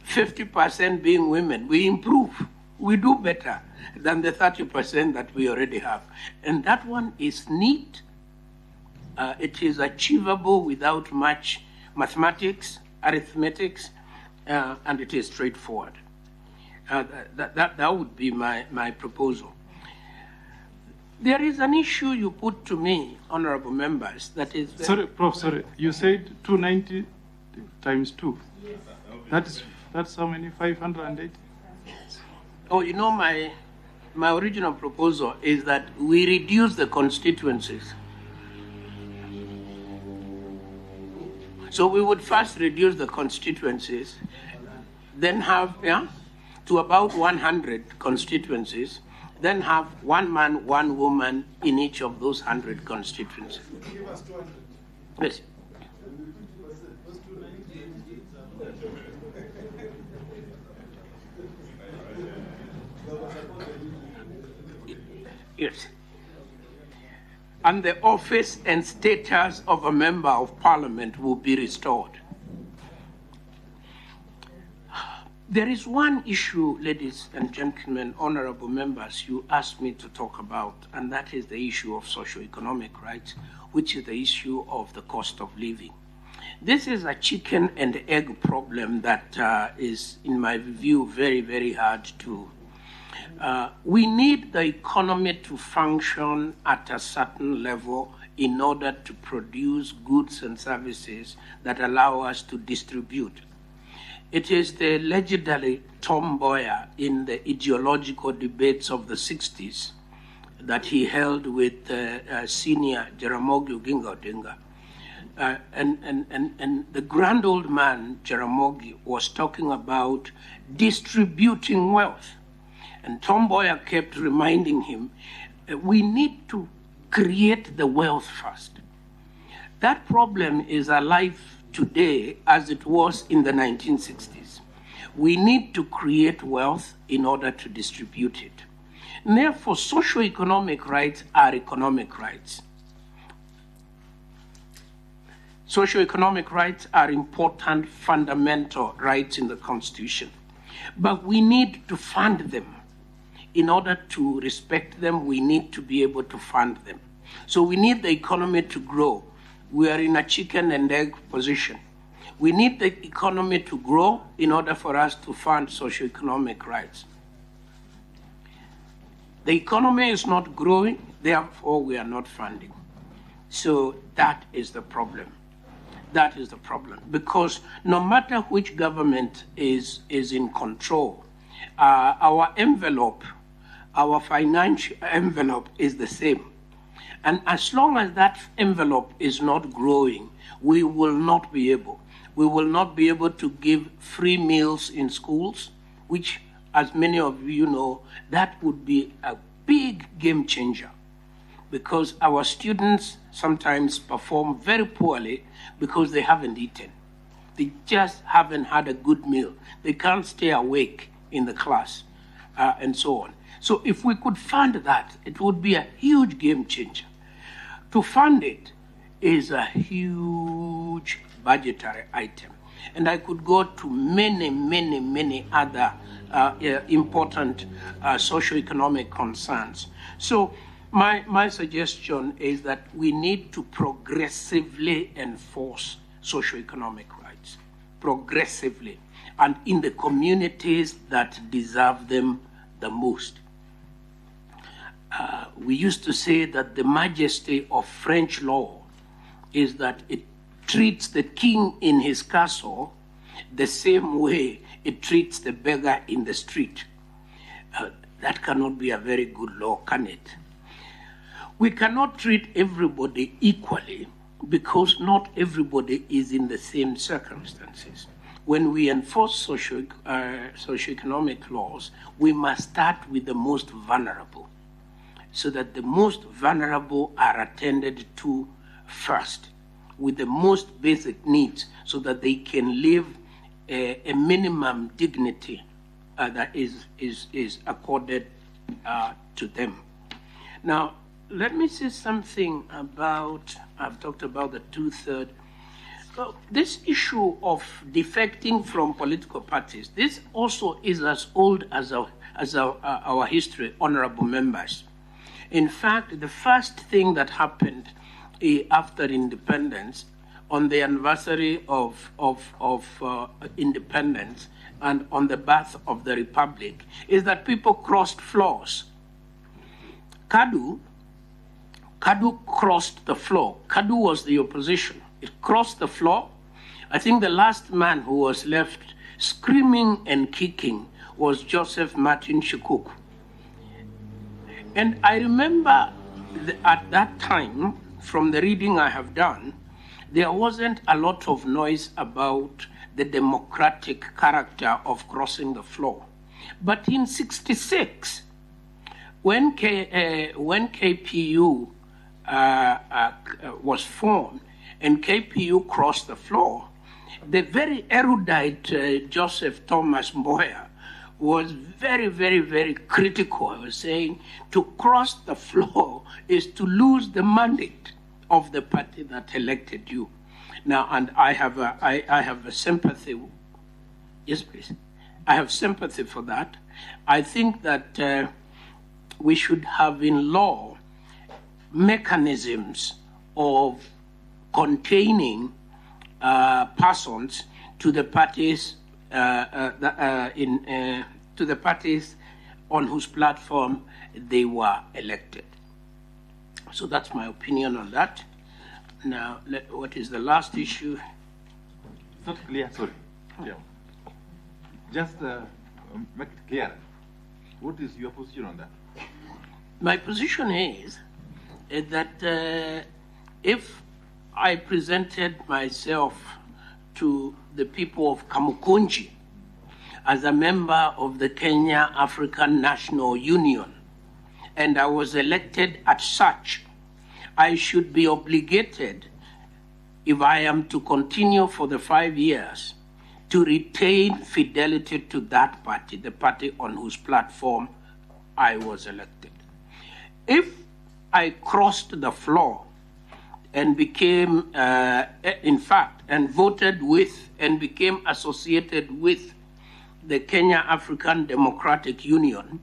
50% being women. We improve. We do better than the 30% that we already have. And that one is neat. It is achievable without much mathematics, arithmetics, and it is straightforward. That would be my proposal. There is an issue you put to me, honorable members, that is... Sorry, Prof, sorry. You said 290 times 2. Yes. That's how many? 580? Oh, you know, my original proposal is that we reduce the constituencies. So we would first reduce the constituencies, then have, to about 100 constituencies, then have 1 man, 1 woman in each of those 100 constituencies. Give us 200. Yes. Yes. And the office and status of a member of parliament will be restored. There is one issue, ladies and gentlemen, honorable members, you asked me to talk about, and that is the issue of socioeconomic rights, which is the issue of the cost of living. This is a chicken and egg problem that is, in my view, very, very hard to. We need the economy to function at a certain level in order to produce goods and services that allow us to distribute. It is the legendary Tom Boya in the ideological debates of the 60s that he held with senior Jaramogi Oginga Odinga. And the grand old man, Jaramogi, was talking about distributing wealth. And Tom Boya kept reminding him, we need to create the wealth first. That problem is alive today as it was in the 1960s. We need to create wealth in order to distribute it. And therefore, socioeconomic rights are economic rights. Socioeconomic rights are important, fundamental rights in the Constitution. But we need to fund them. In order to respect them, we need to be able to fund them. So we need the economy to grow. We are in a chicken and egg position. We need the economy to grow in order for us to fund socioeconomic rights. The economy is not growing, therefore we are not funding. So that is the problem. That is the problem. Because no matter which government is in control, our envelope, our financial envelope is the same. And as long as that envelope is not growing, we will not be able. We will not be able to give free meals in schools, which, as many of you know, that would be a big game changer. Because our students sometimes perform very poorly because they haven't eaten. They just haven't had a good meal. They can't stay awake in the class, and so on. So if we could fund that, it would be a huge game changer. To fund it is a huge budgetary item. And I could go to many, many, many other important socioeconomic concerns. So my suggestion is that we need to progressively enforce socioeconomic rights, progressively, and in the communities that deserve them the most. We used to say that the majesty of French law is that it treats the king in his castle the same way it treats the beggar in the street. That cannot be a very good law, can it? We cannot treat everybody equally because not everybody is in the same circumstances. When we enforce socioeconomic laws, we must start with the most vulnerable, so that the most vulnerable are attended to first, with the most basic needs, so that they can live a minimum dignity that is accorded to them. Now, let me say something about, I've talked about the two-thirds. This issue of defecting from political parties, this also is as old as our history, honorable members. In fact, the first thing that happened after independence, on the anniversary of independence and on the birth of the Republic, is that people crossed floors. Kadu crossed the floor. Kadu was the opposition. It crossed the floor. I think the last man who was left screaming and kicking was Joseph Martin Shikuku. And I remember at that time, from the reading I have done, there wasn't a lot of noise about the democratic character of crossing the floor. But in '66, when KPU was formed and KPU crossed the floor, the very erudite Joseph Thomas Mboya was very, very, very critical. I was saying to cross the floor is to lose the mandate of the party that elected you. Now, and I have a sympathy. Yes, please. I have sympathy for that. I think that we should have in law mechanisms of containing persons to the parties to the parties on whose platform they were elected. So that's my opinion on that. Now, what is the last issue? It's not clear, sorry. Yeah. Just make it clear. What is your position on that? My position is that if I presented myself to the people of Kamukunji as a member of the Kenya African National Union, and I was elected as such, I should be obligated, if I am to continue for the 5 years, to retain fidelity to that party, the party on whose platform I was elected. If I crossed the floor and became, in fact, and voted with and became associated with the Kenya African Democratic Union,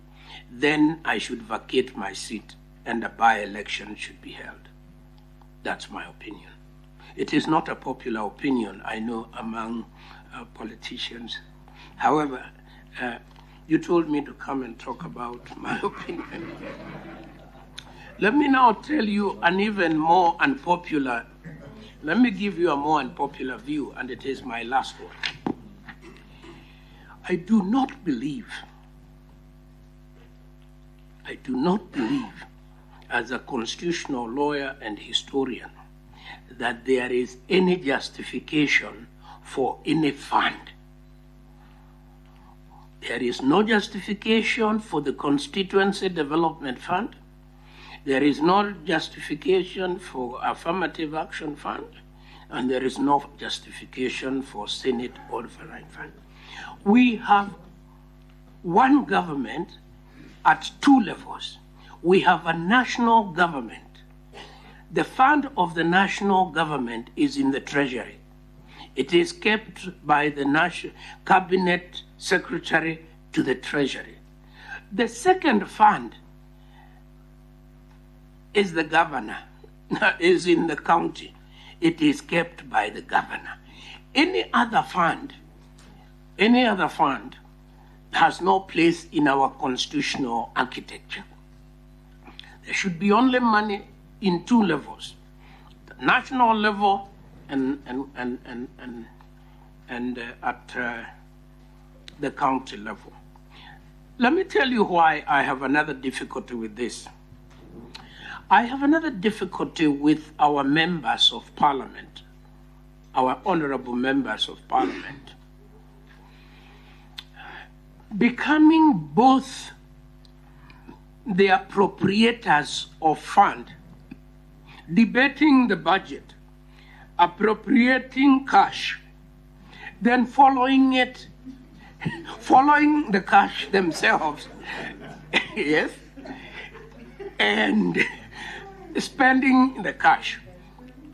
then I should vacate my seat and a by-election should be held. That's my opinion. It is not a popular opinion, I know, among politicians. However, you told me to come and talk about my opinion. Let me now tell you an even more unpopular, let me give you a more unpopular view, and it is my last one. I do not believe, as a constitutional lawyer and historian, that there is any justification for any fund. There is no justification for the Constituency Development Fund. There is no justification for Affirmative Action Fund, and there is no justification for Senate Oversight Fund. We have one government at two levels. We have a national government. The fund of the national government is in the Treasury. It is kept by the National Cabinet Secretary to the Treasury. The second fund is the governor, is in the county. It is kept by the governor. Any other fund has no place in our constitutional architecture. There should be only money in two levels, the national level and at the county level. Let me tell you why I have another difficulty with this. I have another difficulty with our members of parliament, our honorable members of parliament, becoming both the appropriators of fund, debating the budget, appropriating cash, then following the cash themselves, yes, and spending the cash.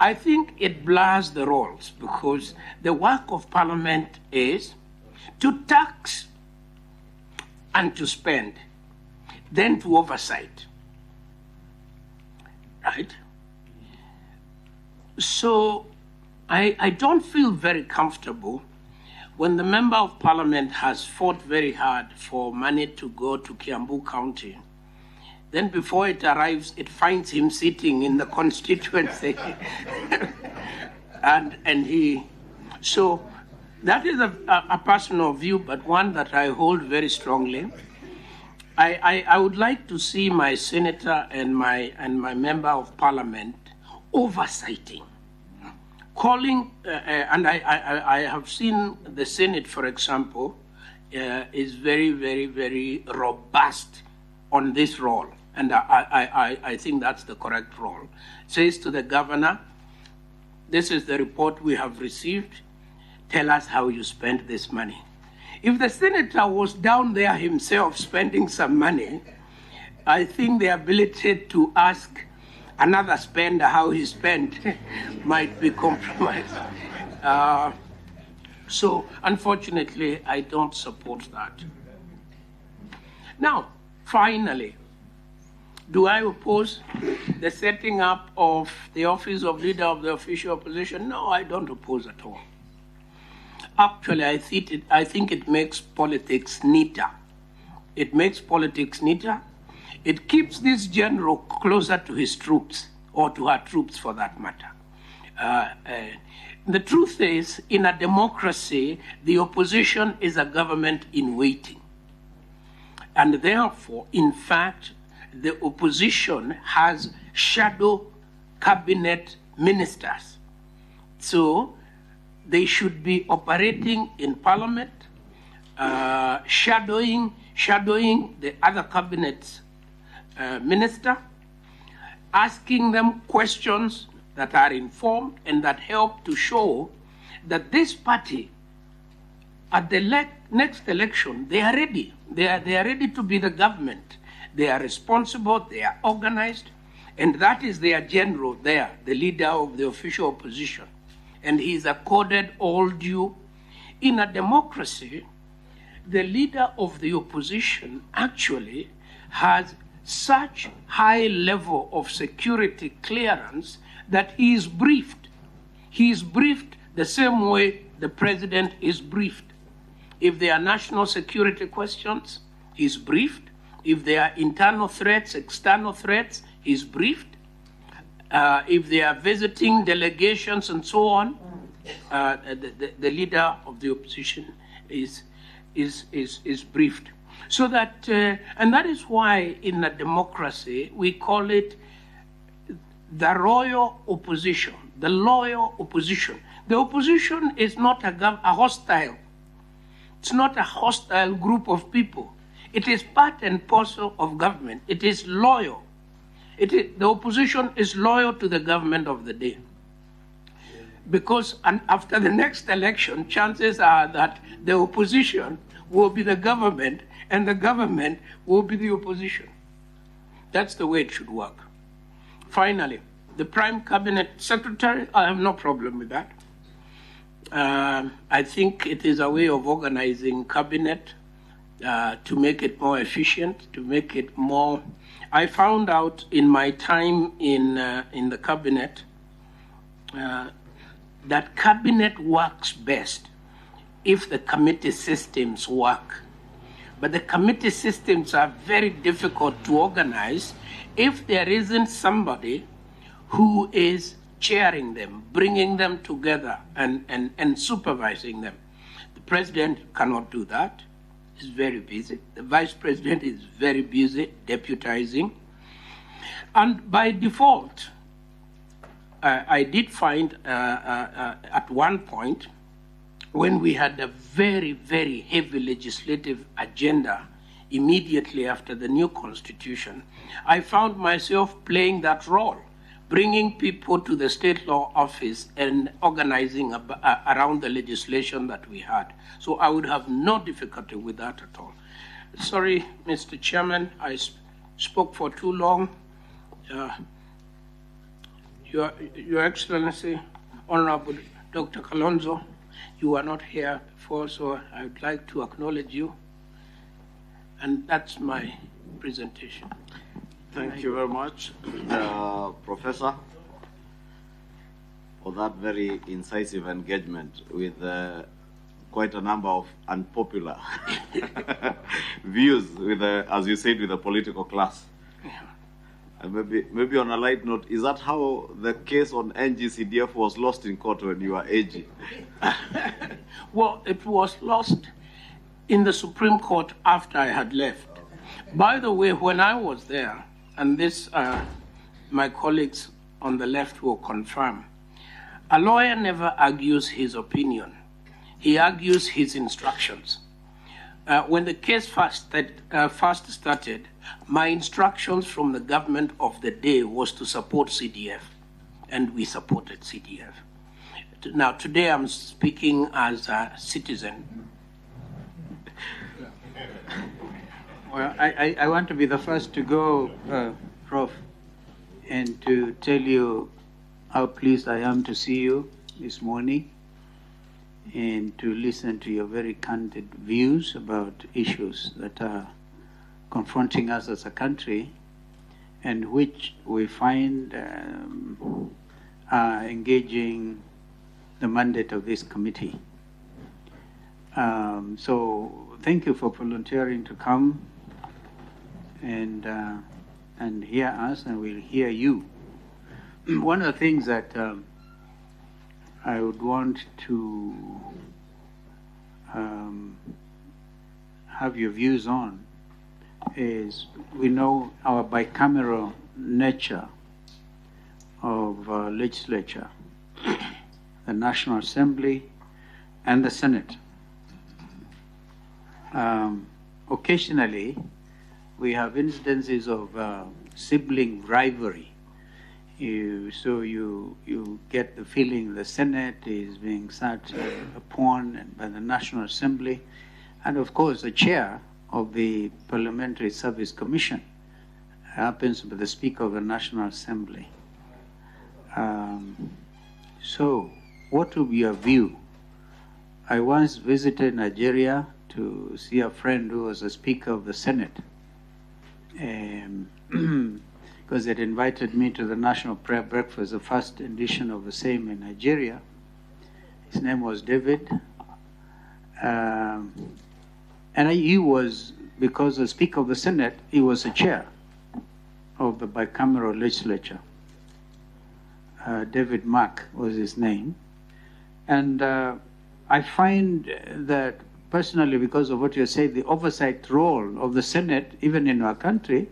I think it blurs the roles, because the work of parliament is to tax and to spend, then to oversight, right? So I don't feel very comfortable when the member of parliament has fought very hard for money to go to Kiambu County. Then before it arrives, it finds him sitting in the constituency. So that is a personal view, but one that I hold very strongly. I would like to see my senator and my member of parliament oversighting, calling, and I have seen the Senate, for example, is very, very, very robust on this role. And I think that's the correct role. Says to the governor, this is the report we have received. Tell us how you spent this money. If the senator was down there himself spending some money, I think the ability to ask another spender how he spent might be compromised. So, unfortunately, I don't support that. Now, finally, do I oppose the setting up of the office of leader of the official opposition? No, I don't oppose at all. Actually, I think it makes politics neater. It makes politics neater. It keeps this general closer to his troops, or to her troops for that matter. The truth is, in a democracy, the opposition is a government in waiting. And therefore, in fact, the opposition has shadow cabinet ministers. So they should be operating in parliament, shadowing the other cabinet minister, asking them questions that are informed and that help to show that this party, at the next election, they are ready. They are ready to be the government. They are responsible, they are organized, and that is their general there, the leader of the official opposition. And he is accorded all due. In a democracy, the leader of the opposition actually has such high level of security clearance that he is briefed. He is briefed the same way the president is briefed. If there are national security questions, he is briefed. If there are internal threats, external threats, he is briefed. If they are visiting delegations and so on, the leader of the opposition is briefed. So that, and that is why in a democracy we call it the royal opposition, the loyal opposition. The opposition is not a hostile. It's not a hostile group of people. It is part and parcel of government. It is loyal. The opposition is loyal to the government of the day. Because after the next election, chances are that the opposition will be the government and the government will be the opposition. That's the way it should work. Finally, the Prime Cabinet Secretary, I have no problem with that. I think it is a way of organizing cabinet to make it more efficient, to make it more... I found out in my time in the cabinet that cabinet works best if the committee systems work. But the committee systems are very difficult to organize if there isn't somebody who is chairing them, bringing them together and supervising them. The president cannot do that. He's very busy. The vice president is very busy deputizing. And by default, I did find at one point, when we had a very, very heavy legislative agenda immediately after the new constitution, I found myself playing that role, bringing people to the state law office and organizing around the legislation that we had. So I would have no difficulty with that at all. Sorry, Mr. Chairman, I spoke for too long. Your Excellency, Honorable Dr. Kalonzo, you were not here before, so I would like to acknowledge you. And that's my presentation. Thank you very much, Professor, for that very incisive engagement with quite a number of unpopular views, with as you said, with the political class. Yeah. And maybe on a light note, is that how the case on NGCDF was lost in court when you were AG? Well, it was lost in the Supreme Court after I had left. By the way, when I was there, and this my colleagues on the left will confirm, a lawyer never argues his opinion. He argues his instructions. When the case first started, my instructions from the government of the day was to support CDF, and we supported CDF. Now, today I'm speaking as a citizen. Well, I want to be the first to go, Prof, and to tell you how pleased I am to see you this morning and to listen to your very candid views about issues that are confronting us as a country and which we find are engaging the mandate of this committee. So thank you for volunteering to come and hear us, and we'll hear you. One of the things that I would want to have your views on is, we know our bicameral nature of legislature, the National Assembly and the Senate. Occasionally, we have instances of sibling rivalry. So you get the feeling the Senate is being sat upon by the National Assembly, and of course the chair of the Parliamentary Service Commission happens to be the Speaker of the National Assembly. So what would be your view? I once visited Nigeria to see a friend who was a Speaker of the Senate, because they'd invited me to the National Prayer Breakfast, the first edition of the same in Nigeria. His name was David. He was, because the Speaker of the Senate, he was the chair of the bicameral legislature. David Mack was his name. And I find that, personally, because of what you say, the oversight role of the Senate, even in our country,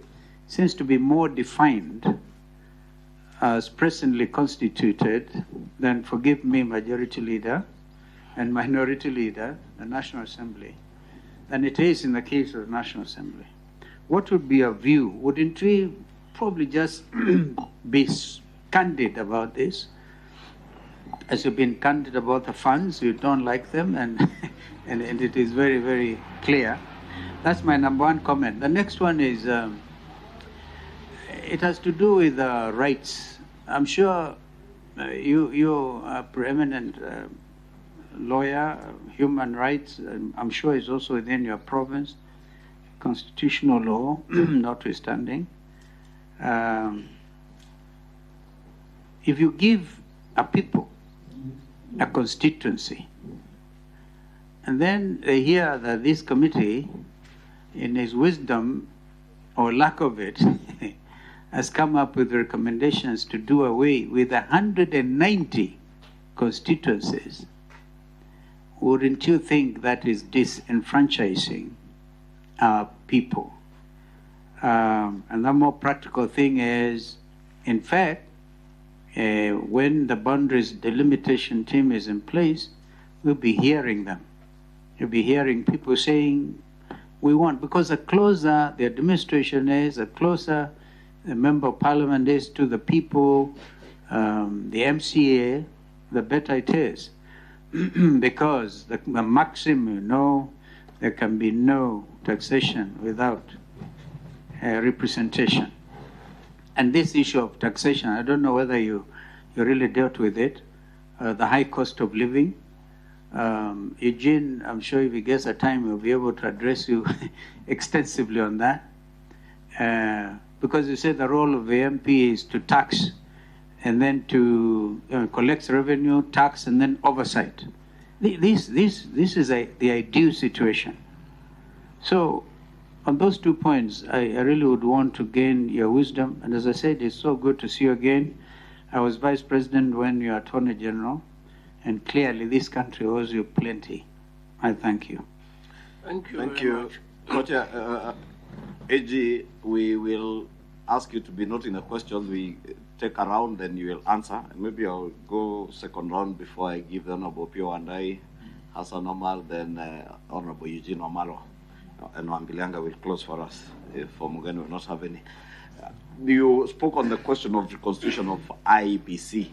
seems to be more defined as presently constituted than, forgive me, Majority Leader and Minority Leader, the National Assembly, than it is in the case of the National Assembly. What would be your view? Wouldn't we probably just be candid about this? As you've been candid about the funds, you don't like them, and it is very, very clear. That's my number one comment. The next one is, it has to do with rights. I'm sure you are a preeminent lawyer, human rights. I'm sure it's also within your province, constitutional law, notwithstanding. If you give a people a constituency, and then they hear that this committee, in its wisdom or lack of it, has come up with recommendations to do away with 190 constituencies, wouldn't you think that is disenfranchising our people? And the more practical thing is, in fact, when the boundaries delimitation team is in place, we'll be hearing them. You'll be hearing people saying, we want, because the closer the administration is, the closer the member of parliament is to the people, the MCA, the better it is. Because the maxim, there can be no taxation without representation. And this issue of taxation, I don't know whether you really dealt with it, the high cost of living. Eugene, I'm sure if he gets a time, he'll be able to address you extensively on that. Because you said the role of the MP is to tax and then to collect revenue, tax, and then oversight. This is the ideal situation. So on those 2 points, I really would want to gain your wisdom. And as I said, it's so good to see you again. I was Vice President when you were Attorney General, and clearly this country owes you plenty. I thank you. Thank you. Thank you. Kocha, AG, we will ask you to be noting the questions we take around, then you will answer. And maybe I'll go second round before I give the Honorable Pio Wanderi, Hassan Omar, then Honorable Eugene Omalo. And Wambilianga will close for us. For Muigai will not have any. You spoke on the question of the constitution of IEBC,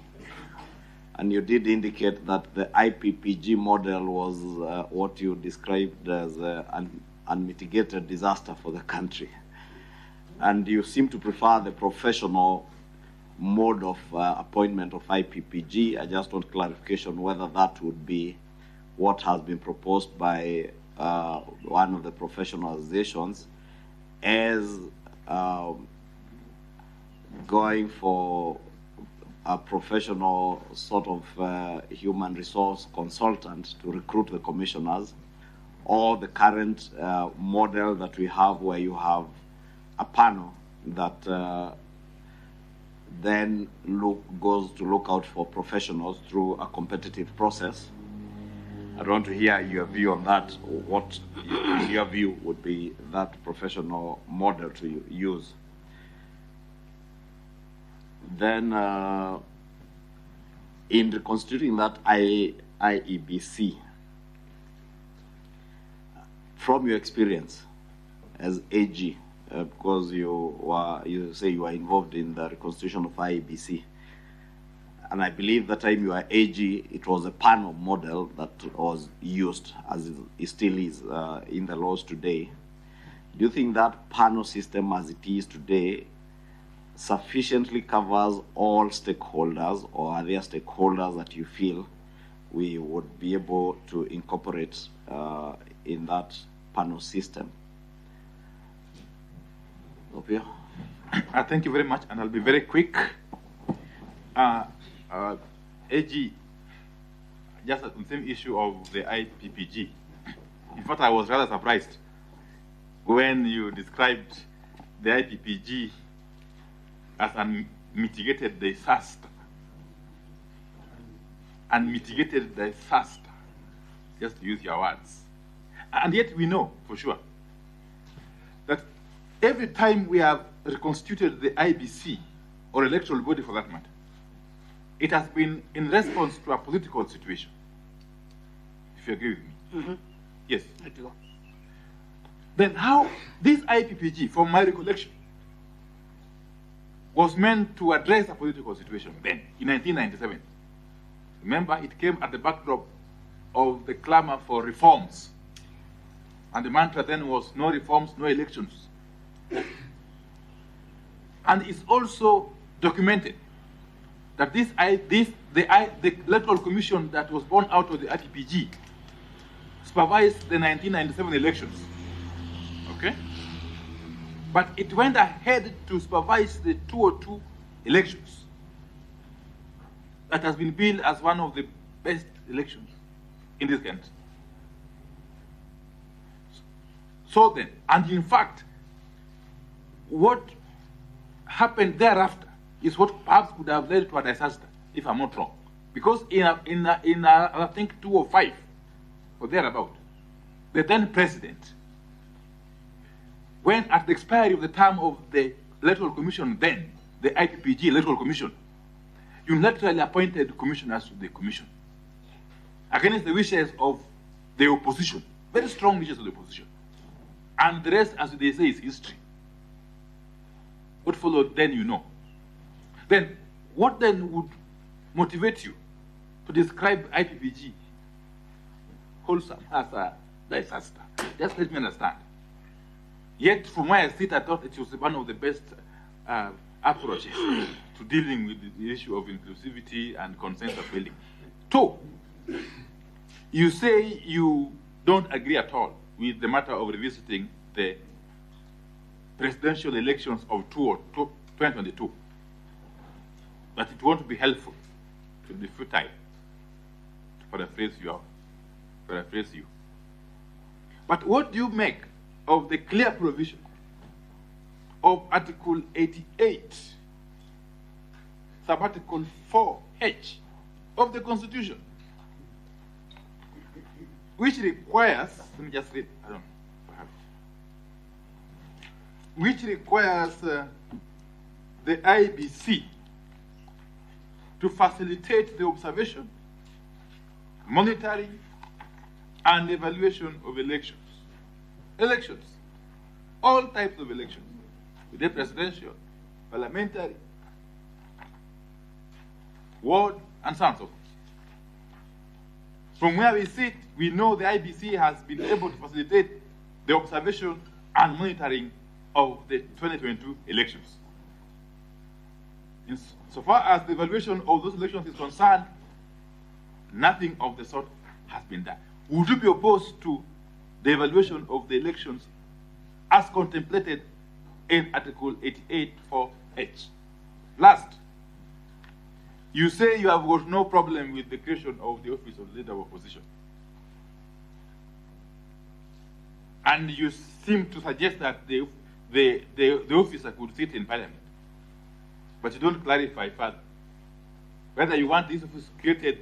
and you did indicate that the IPPG model was what you described as unmitigated disaster for the country. And you seem to prefer the professional mode of appointment of IPPG. I just want clarification whether that would be what has been proposed by one of the professional associations as going for a professional sort of human resource consultant to recruit the commissioners, or the current model that we have where you have a panel that then goes to look out for professionals through a competitive process. I want to hear your view on that. What, in your view, would be that professional model to use? Then, in reconstituting that IEBC, from your experience as AG, because you say you are involved in the reconstitution of IEBC, and I believe that time you were AG, it was a panel model that was used, as it still is in the laws today. Do you think that panel system as it is today sufficiently covers all stakeholders, or are there stakeholders that you feel we would be able to incorporate in that panel system? Thank you very much, and I'll be very quick. AG, just on the same issue of the IPPG. In fact, I was rather surprised when you described the IPPG as unmitigated disaster. Unmitigated disaster, just to use your words. And yet we know for sure that every time we have reconstituted the IBC, or electoral body for that matter, it has been in response to a political situation. If you agree with me. Mm-hmm. Yes. I do. Then how this IPPG, from my recollection, was meant to address a political situation then, in 1997. Remember, it came at the backdrop of the clamor for reforms. And the mantra then was no reforms, no elections. And it's also documented that the Electoral Commission that was born out of the IPPG supervised the 1997 elections. Okay? But it went ahead to supervise the 2002 elections. That has been billed as one of the best elections in this country. So then, and in fact, what happened thereafter is what perhaps could have led to a disaster, if I'm not wrong. Because in I think 2005, or thereabout, the then president, when at the expiry of the term of the Electoral Commission then, the IPPG Electoral Commission, unilaterally appointed commissioners to the commission against the wishes of the opposition, very strong wishes of the opposition. And the rest, as they say, is history. What followed then, you know. Then, what then would motivate you to describe IPPG wholesome as a disaster? Just let me understand. Yet, from where I sit, I thought it was one of the best approaches to dealing with the issue of inclusivity and consensus building. Two, you say you don't agree at all with the matter of revisiting the presidential elections of 2022. But it won't be helpful, it will be futile, to paraphrase you. But what do you make of the clear provision of Article 88, Sub-Article 4H of the Constitution, which requires, let me just read, I don't know, perhaps, which requires the IBC to facilitate the observation, monitoring, and evaluation of elections. Elections, all types of elections, whether presidential, parliamentary, ward, and so on and so forth. From where we sit, we know the IBC has been able to facilitate the observation and monitoring of the 2022 elections. So far as the evaluation of those elections is concerned, nothing of the sort has been done. Would you be opposed to the evaluation of the elections as contemplated in Article 88 4H? Last, you say you have got no problem with the creation of the office of leader of opposition. And you seem to suggest that the officer could sit in parliament. But you don't clarify further whether you want this office created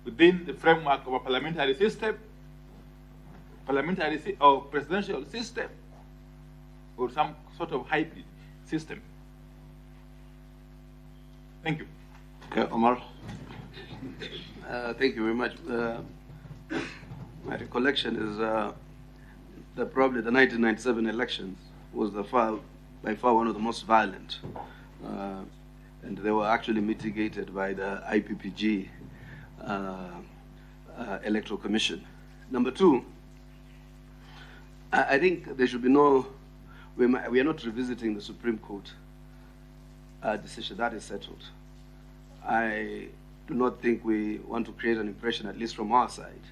within the framework of a parliamentary system, or presidential system, or some sort of hybrid system. Thank you. Okay, Omar. Thank you very much. My recollection is that probably the 1997 elections was by far one of the most violent, and they were actually mitigated by the IPPG Electoral Commission. Number two, I think there should be we are not revisiting the Supreme Court decision. That is settled. I do not think we want to create an impression, at least from our side,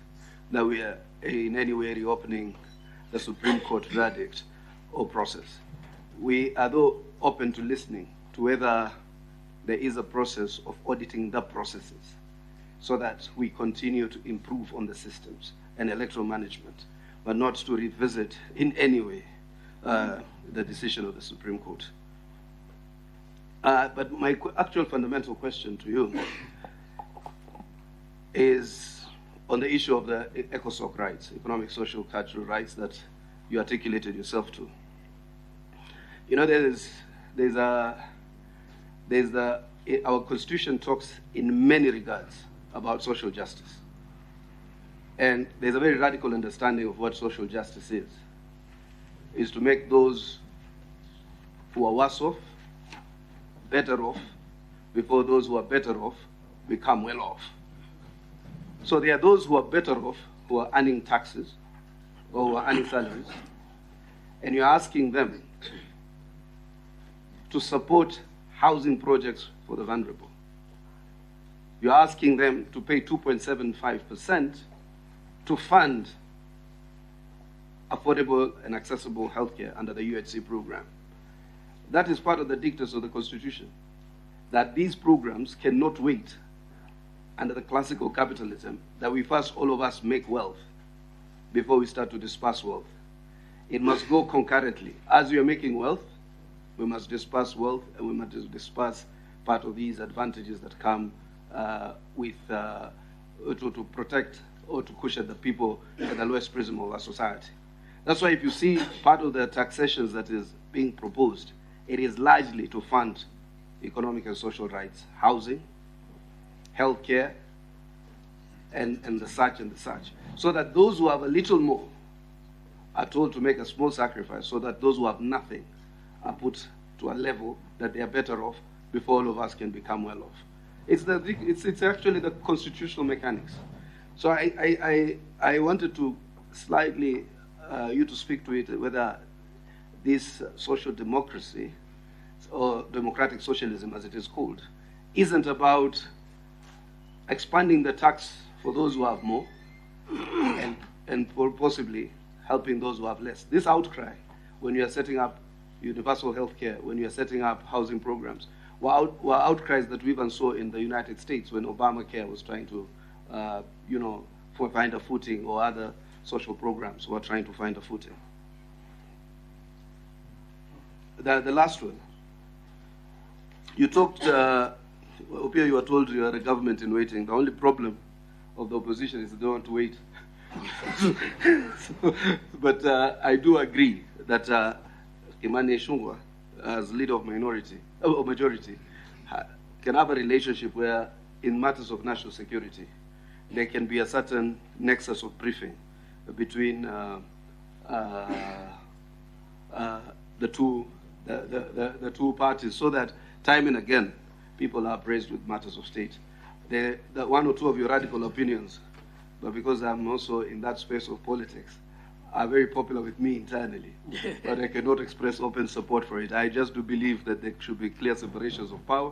that we are in any way reopening the Supreme Court verdict or process. We are, though, open to listening to whether there is a process of auditing the processes so that we continue to improve on the systems and electoral management, but not to revisit in any way the decision of the Supreme Court. But my actual fundamental question to you is on the issue of the ECOSOC rights, economic, social, cultural rights that you articulated yourself to. You know, our Constitution talks in many regards about social justice. And there's a very radical understanding of what social justice is to make those who are worse off better off before those who are better off become well off. So there are those who are better off who are earning taxes or who are earning salaries, and you're asking them to support housing projects for the vulnerable. You're asking them to pay 2.75% to fund affordable and accessible healthcare under the UHC program. That is part of the dictates of the Constitution, that these programs cannot wait under the classical capitalism, that we first, all of us, make wealth before we start to disperse wealth. It must go concurrently. As we are making wealth, we must disperse wealth, and we must disperse part of these advantages that come to protect or to cushion the people at the lowest prism of our society. That's why if you see part of the taxations that is being proposed, it is largely to fund economic and social rights, housing, healthcare, and the such, so that those who have a little more are told to make a small sacrifice, so that those who have nothing are put to a level that they are better off before all of us can become well off. It's actually the constitutional mechanics. So I wanted to slightly you to speak to it, whether this social democracy or democratic socialism, as it is called, isn't about expanding the tax for those who have more and possibly helping those who have less. This outcry, when you are setting up universal health care, when you are setting up housing programs, were outcries that we even saw in the United States when Obamacare was trying to, find a footing, or other social programs were trying to find a footing. The last one. You talked, Opia, you were told you are a government in waiting. The only problem of the opposition is they don't want to wait. But I do agree that Kimani Ichung'wah, as leader of majority, can have a relationship where, in matters of national security, there can be a certain nexus of briefing between the two parties, so that time and again people are appraised with matters of state. The one or two of your radical opinions, but because I'm also in that space of politics, are very popular with me internally, but I cannot express open support for it. I just do believe that there should be clear separations of power,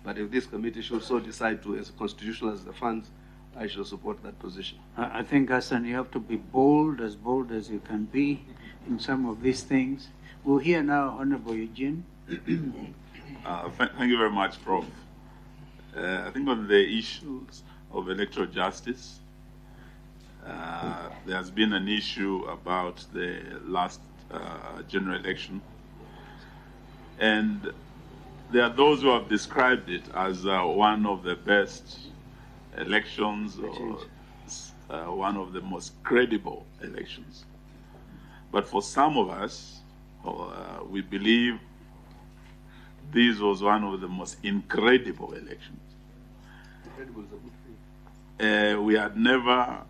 but if this committee should so decide to, as constitutional as the funds, I shall support that position. I think, Hassan, you have to be bold as you can be in some of these things. We'll hear now Honorable Eugene. Thank you very much, Prof. I think on the issues of electoral justice, there has been an issue about the last general election. And there are those who have described it as one of the best elections or one of the most credible elections. But for some of us, we believe this was one of the most incredible elections. Incredible is a good thing. We had never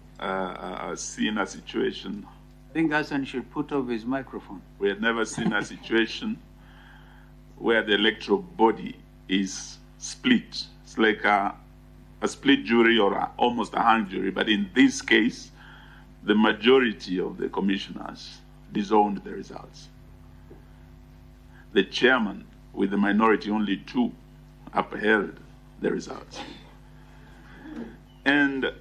seen a situation. I think Hassan should put off his microphone. We had never seen a situation where the electoral body is split. It's like a split jury or almost a hung jury, but in this case, the majority of the commissioners disowned the results. The chairman, with the minority only 2, upheld the results. And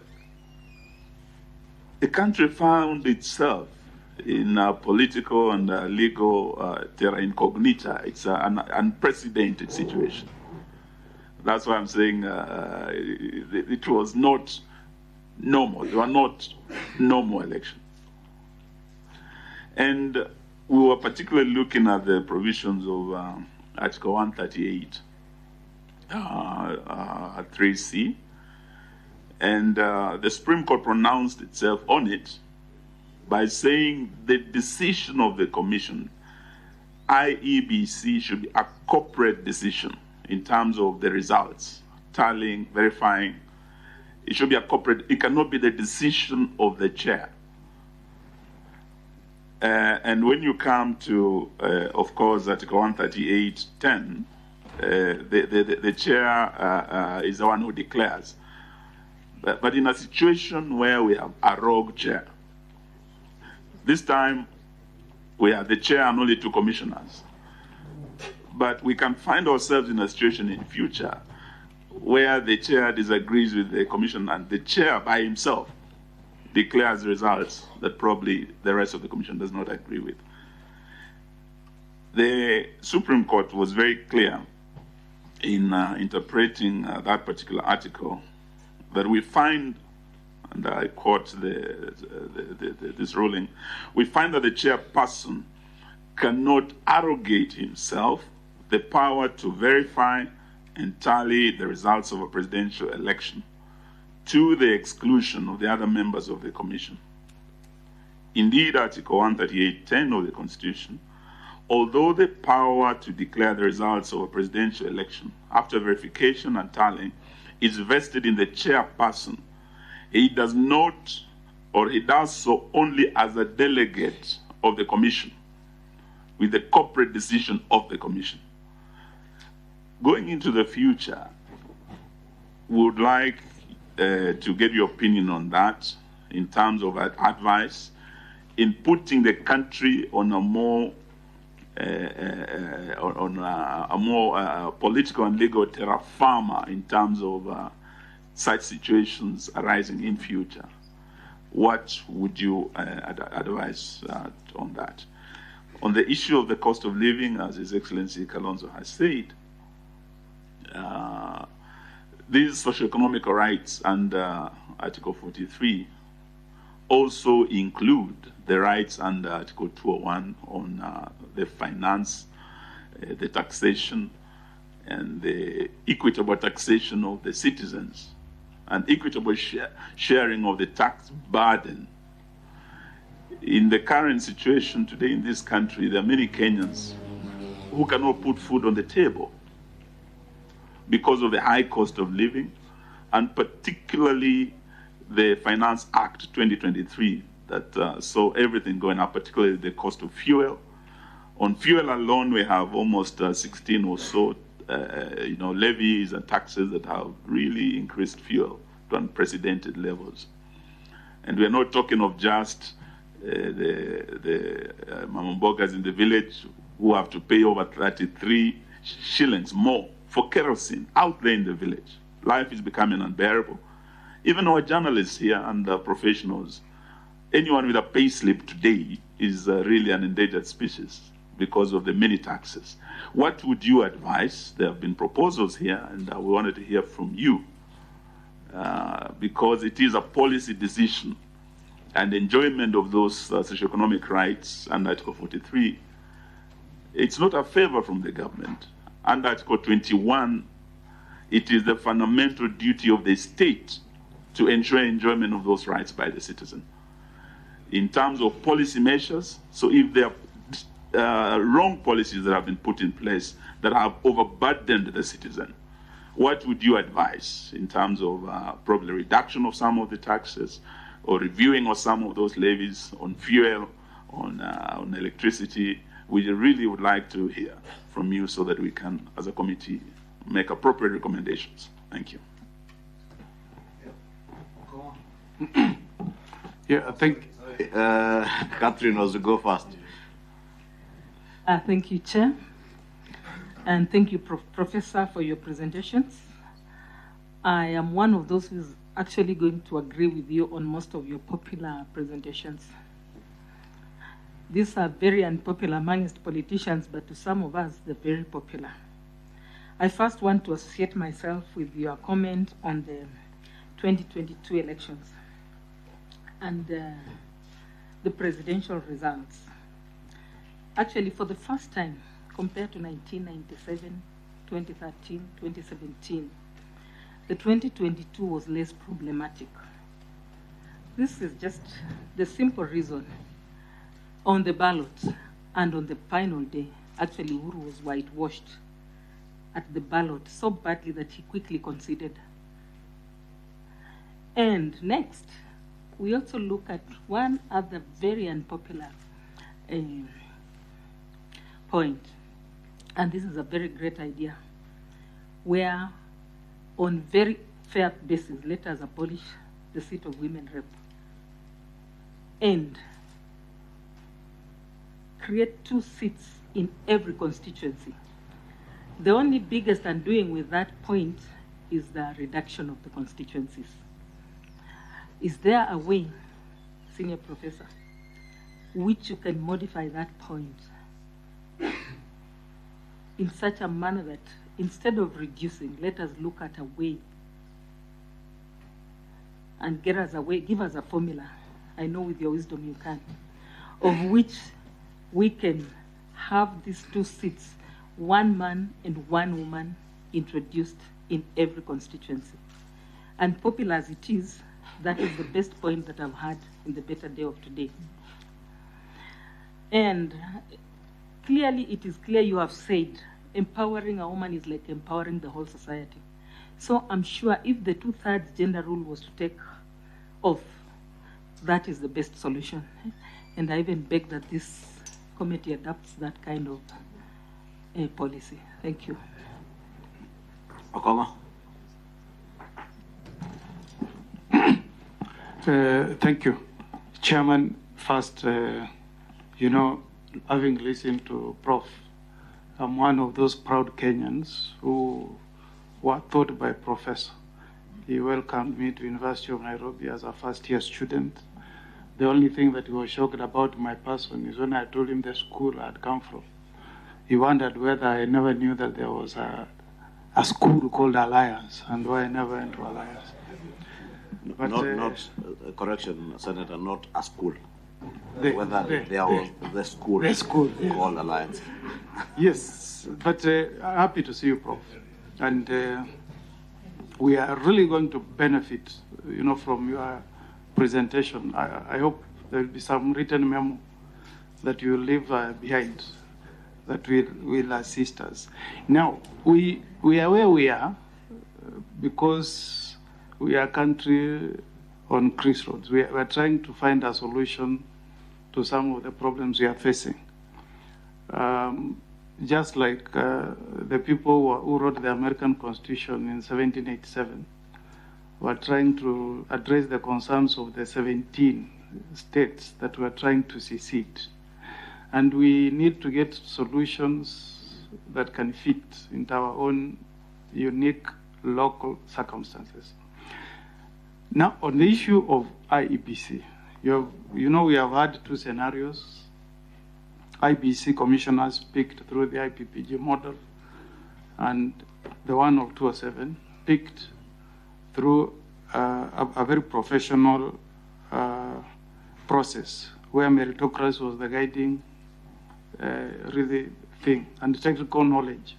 the country found itself in a political and legal terra incognita. It's an unprecedented situation. That's why I'm saying it was not normal. They were not normal elections. And we were particularly looking at the provisions of Article 138, 3C. And the Supreme Court pronounced itself on it by saying the decision of the Commission, IEBC, should be a corporate decision in terms of the results, tallying, verifying. It should be a corporate, it cannot be the decision of the chair. And when you come to, of course, Article 138.10, the chair is the one who declares. But in a situation where we have a rogue chair, this time we have the chair and only 2 commissioners. But we can find ourselves in a situation in future where the chair disagrees with the commission and the chair by himself declares results that probably the rest of the commission does not agree with. The Supreme Court was very clear in interpreting that particular article, that we find, and I quote this ruling, we find that the chairperson cannot arrogate himself the power to verify and tally the results of a presidential election to the exclusion of the other members of the Commission. Indeed, Article 138.10 of the Constitution, although the power to declare the results of a presidential election after verification and tallying is vested in the chairperson, he does not, or he does so only as a delegate of the Commission, with the corporate decision of the Commission. Going into the future, we would like to get your opinion on that in terms of advice in putting the country on a more political and legal terra firma in terms of such situations arising in future. What would you advise on that? On the issue of the cost of living, as His Excellency Kalonzo has said, these socioeconomic rights under Article 43 also include the rights under Article 201 on the finance, the taxation, and the equitable taxation of the citizens, and equitable sharing of the tax burden. In the current situation today in this country, there are many Kenyans who cannot put food on the table because of the high cost of living, and particularly the Finance Act 2023 that saw everything going up, particularly the cost of fuel. On fuel alone, we have almost 16 or so levies and taxes that have really increased fuel to unprecedented levels. And we're not talking of just Mamambogas in the village who have to pay over 33 shillings more for kerosene out there in the village. Life is becoming unbearable. Even our journalists here and professionals, anyone with a pay slip today is really an endangered species because of the many taxes. What would you advise? There have been proposals here, and we wanted to hear from you, because it is a policy decision, and enjoyment of those socioeconomic rights under Article 43, it's not a favor from the government. Under Article 21, it is the fundamental duty of the state to ensure enjoyment of those rights by the citizen. In terms of policy measures, so if there are wrong policies that have been put in place that have overburdened the citizen, what would you advise in terms of probably reduction of some of the taxes or reviewing of some of those levies on fuel, on electricity? We really would like to hear from you so that we can, as a committee, make appropriate recommendations. Thank you. Yeah, I think Catherine was to go first. Thank you, Chair. And thank you, Professor, for your presentations. I am one of those who is actually going to agree with you on most of your popular presentations. These are very unpopular amongst politicians, but to some of us, they're very popular. I first want to associate myself with your comment on the 2022 elections and the presidential results. Actually, for the first time, compared to 1997, 2013, 2017, the 2022 was less problematic. This is just the simple reason. On the ballot and on the final day, actually Uhuru was whitewashed at the ballot so badly that he quickly conceded. And next, we also look at one other very unpopular point, and this is a very great idea, where on very fair basis, let us abolish the seat of women rep and create 2 seats in every constituency. The only biggest undoing with that point is the reduction of the constituencies. Is there a way, Senior Professor, which you can modify that point in such a manner that instead of reducing, let us look at a way and give us a formula, I know with your wisdom you can, of which we can have these 2 seats, 1 man and 1 woman, introduced in every constituency. And popular as it is, that is the best point that I've had in the better day of today. And clearly, it is clear you have said empowering a woman is like empowering the whole society. So I'm sure if the 2/3 gender rule was to take off, that is the best solution. And I even beg that this committee adopts that kind of policy. Thank you. Okoma. Thank you. Chairman, first, having listened to Prof, I'm one of those proud Kenyans who were taught by Professor. He welcomed me to University of Nairobi as a first-year student. The only thing that he was shocked about my person is when I told him the school I'd come from. He wondered whether I never knew that there was a school called Alliance and why I never went to Alliance. But, correction, Senator, not a school. There was the school called Alliance. Yes, but happy to see you, Prof. And we are really going to benefit, from your presentation. I hope there will be some written memo that you will leave behind that will assist us. Now, we are where we are because we are a country on crossroads. We are trying to find a solution to some of the problems we are facing. Just like the people who wrote the American Constitution in 1787 were trying to address the concerns of the 17 states that were trying to secede. And we need to get solutions that can fit into our own unique local circumstances. Now, on the issue of IEBC, you know we have had two scenarios. IEBC commissioners picked through the IPPG model, and the one of 2007 picked through a very professional process where meritocracy was the guiding really thing and technical knowledge.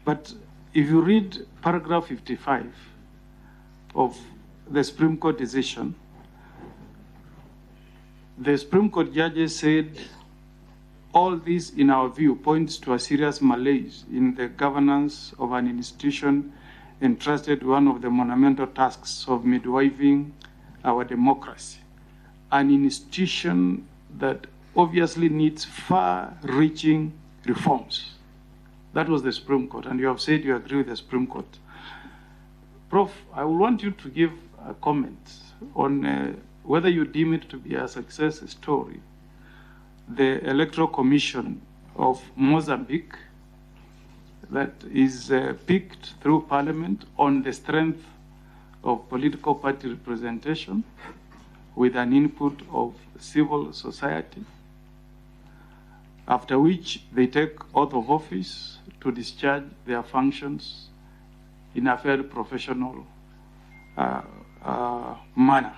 But if you read paragraph 55 of the Supreme Court decision, the Supreme Court judges said all this, in our view, points to a serious malaise in the governance of an institution entrusted one of the monumental tasks of midwifing our democracy, an institution that obviously needs far-reaching reforms. That was the Supreme Court, and you have said you agree with the Supreme Court. Prof, I would want you to give a comment on whether you deem it to be a success story, the Electoral Commission of Mozambique that is picked through Parliament on the strength of political party representation with an input of civil society, after which they take oath of office to discharge their functions in a fairly professional manner.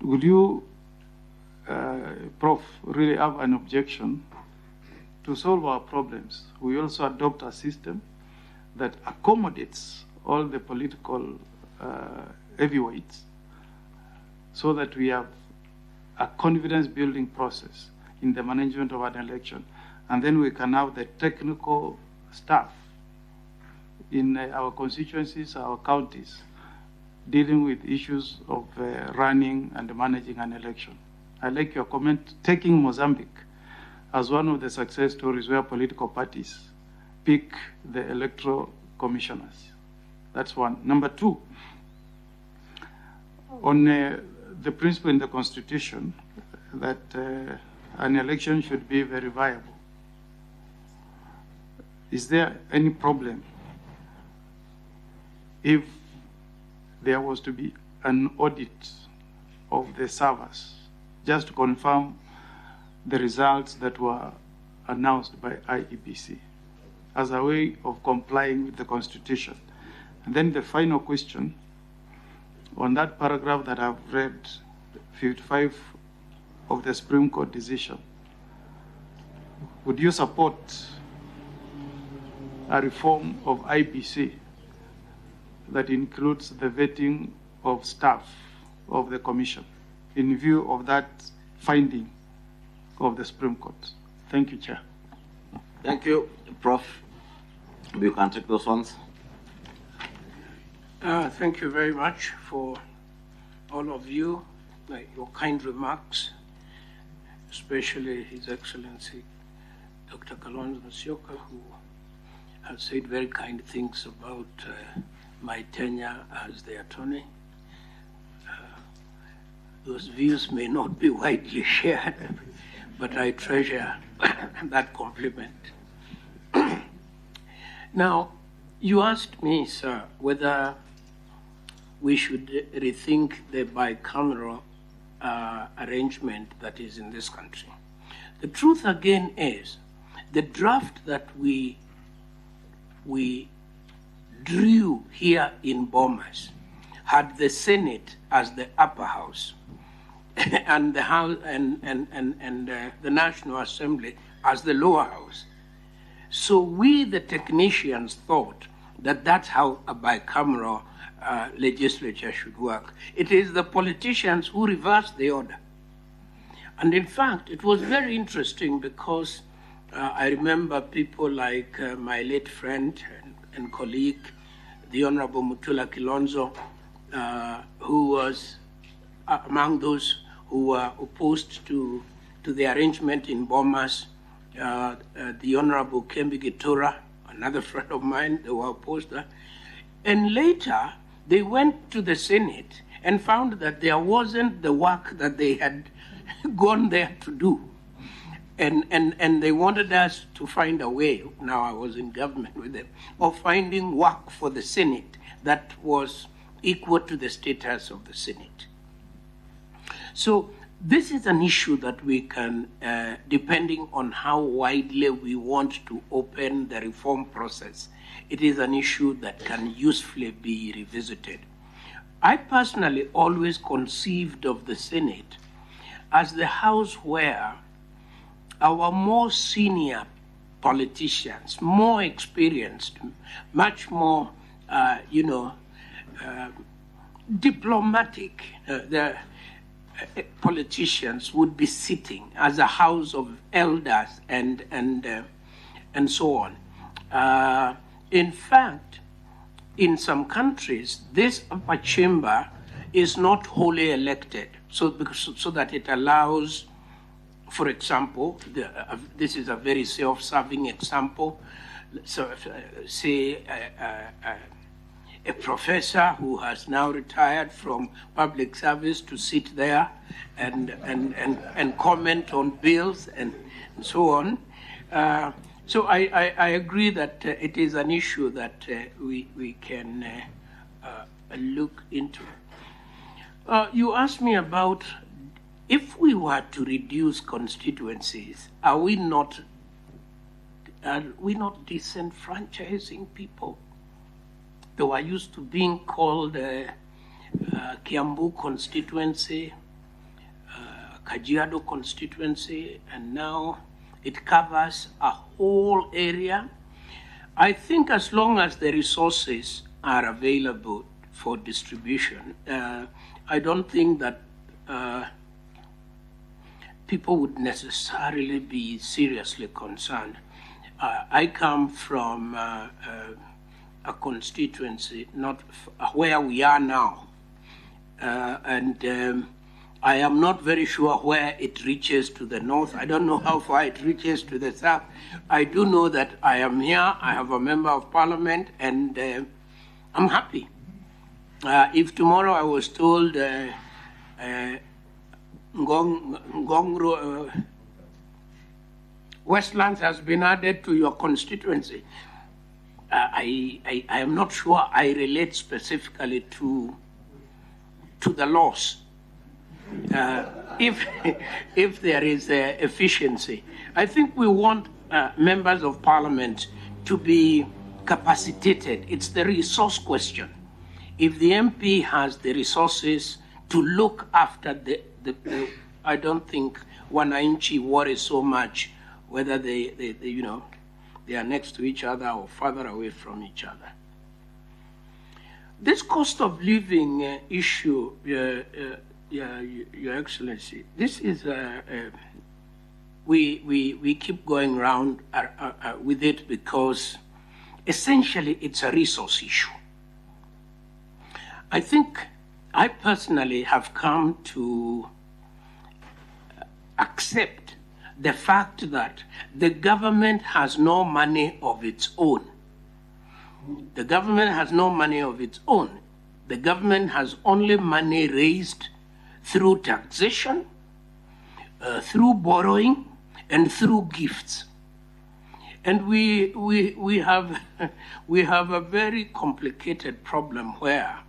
Would you, Prof, really have an objection to solve our problems? We also adopt a system that accommodates all the political heavyweights so that we have a confidence-building process in the management of an election. And then we can have the technical staff in our constituencies, our counties, dealing with issues of running and managing an election. I like your comment, taking Mozambique as one of the success stories where political parties pick the electoral commissioners. That's one. Number two, on the principle in the Constitution that an election should be very viable. Is there any problem if there was to be an audit of the servers just to confirm the results that were announced by IEBC as a way of complying with the Constitution? And then the final question, on that paragraph that I've read, 55 of the Supreme Court decision, would you support a reform of IEBC that includes the vetting of staff of the Commission in view of that finding of the Supreme Court? Thank you, Chair. Thank you, Prof. You can take those ones. Thank you very much for all of you, your kind remarks, especially His Excellency Dr. Kalonzo Musyoka, who has said very kind things about my tenure as the attorney. Those views may not be widely shared, but I treasure that compliment. Now, you asked me, sir, whether we should rethink the bicameral arrangement that is in this country. The truth again is, the draft that we drew here in Bomas had the Senate as the upper house and the House and the National Assembly as the lower house. So we, the technicians, thought that that's how a bicameral legislature should work. It is the politicians who reversed the order. And in fact, it was very interesting because I remember people like my late friend and colleague, the Honorable Mutula Kilonzo, who was among those who were opposed to the arrangement in Bomas, the Honorable Kembi Gitura, another friend of mine, they were opposed. And later, they went to the Senate and found that there wasn't the work that they had gone there to do. And they wanted us to find a way, now I was in government with them, of finding work for the Senate that was equal to the status of the Senate. So this is an issue that we can, depending on how widely we want to open the reform process, it is an issue that can usefully be revisited. I personally always conceived of the Senate as the house where our more senior politicians, more experienced, much more, diplomatic, politicians would be sitting as a house of elders and so on. In fact, in some countries, this upper chamber is not wholly elected, so that it allows, for example, this is a very self-serving example. So, say a professor who has now retired from public service to sit there and comment on bills and so on. So I agree that it is an issue that we can look into. You asked me about if we were to reduce constituencies, are we not disenfranchising people? They were used to being called Kiambu constituency, Kajiado constituency, and now it covers a whole area. I think as long as the resources are available for distribution, I don't think that people would necessarily be seriously concerned. I come from a constituency, not where we are now, and I am not very sure where it reaches to the north. I don't know how far it reaches to the south. I do know that I am here, I have a member of parliament, and I'm happy. If tomorrow I was told Westlands has been added to your constituency, I am not sure I relate specifically to the loss. If there is efficiency, I think we want members of parliament to be capacitated. It's the resource question. If the MP has the resources to look after I don't think Wananchi worries so much whether they are next to each other or further away from each other. This cost of living issue, Your Excellency, this is we keep going round with it because essentially it's a resource issue. I think I personally have come to accept the fact that the government has no money of its own. The government has no money of its own. The government has only money raised through taxation, through borrowing, and through gifts. And we have a very complicated problem where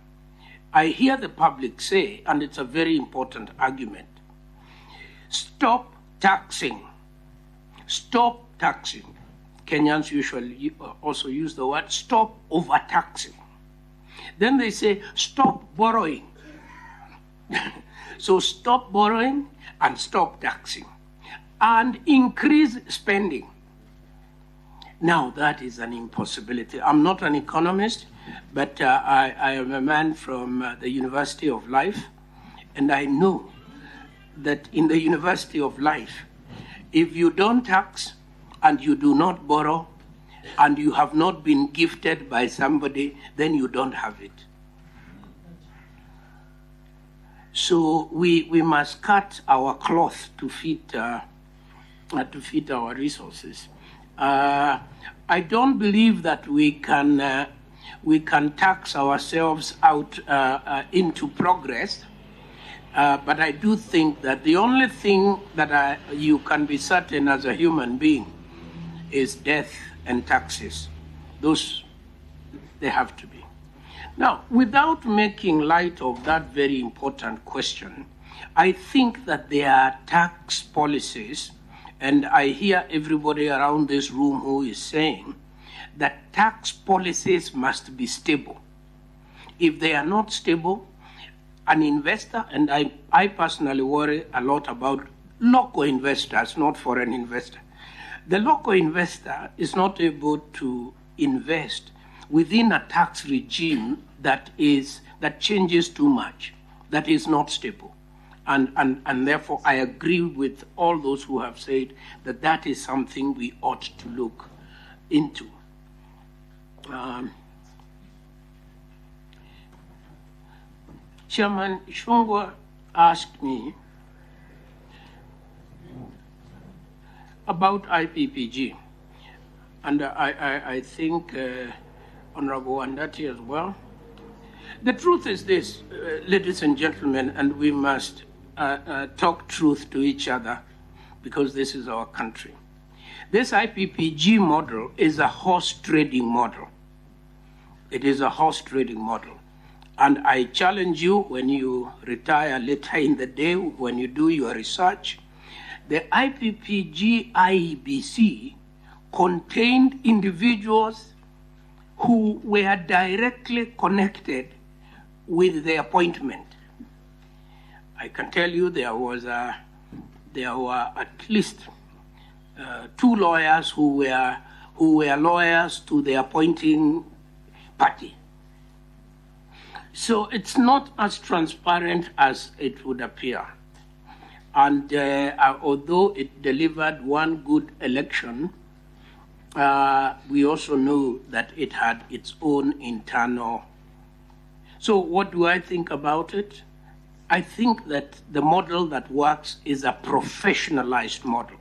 I hear the public say, and it's a very important argument, stop taxing. Stop taxing. Kenyans usually also use the word stop overtaxing. Then they say stop borrowing. So stop borrowing and stop taxing and increase spending. Now that is an impossibility. I'm not an economist, but I am a man from the University of Life, and I know that in the University of Life, if you don't tax and you do not borrow and you have not been gifted by somebody, then you don't have it. So we must cut our cloth to fit our resources. I don't believe that we can we can tax ourselves out into progress. But I do think that the only thing that you can be certain as a human being is death and taxes. Those, they have to be. Now, without making light of that very important question, I think that there are tax policies, and I hear everybody around this room who is saying that tax policies must be stable. If they are not stable, an investor, and I personally worry a lot about local investors, not foreign investors. The local investor is not able to invest within a tax regime that changes too much, that is not stable. And therefore, I agree with all those who have said that that is something we ought to look into. Chairman Shungwa asked me about IPPG, and I think Honorable Wanderi as well. The truth is this, ladies and gentlemen, and we must talk truth to each other because this is our country. This IPPG model is a horse trading model. It is a horse trading model. And I challenge you, when you retire later in the day, when you do your research, the IPPG IEBC contained individuals who were directly connected with the appointment. I can tell you there were at least 2 lawyers who were lawyers to the appointing party. So it's not as transparent as it would appear. And although it delivered one good election, we also know that it had its own internal. So what do I think about it? I think that the model that works is a professionalized model.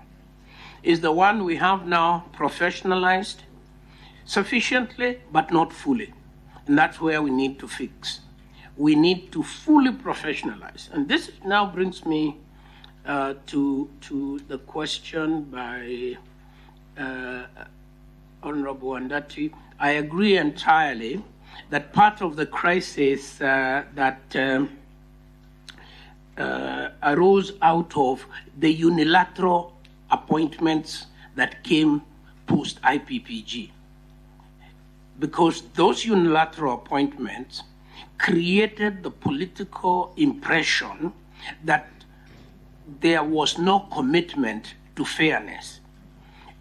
Is the one we have now professionalized? Sufficiently, but not fully. And that's where we need to fix. We need to fully professionalize. And this now brings me to the question by Honorable Wanderi. I agree entirely that part of the crisis that arose out of the unilateral appointments that came post-IPPG. Because those unilateral appointments created the political impression that there was no commitment to fairness.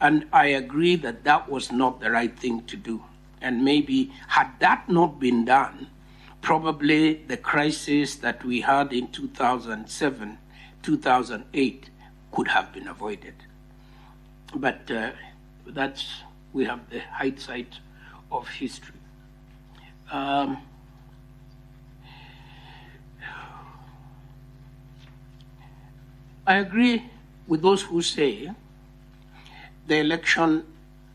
And I agree that that was not the right thing to do. And maybe had that not been done, probably the crisis that we had in 2007, 2008 could have been avoided. But we have the hindsight of history. I agree with those who say the election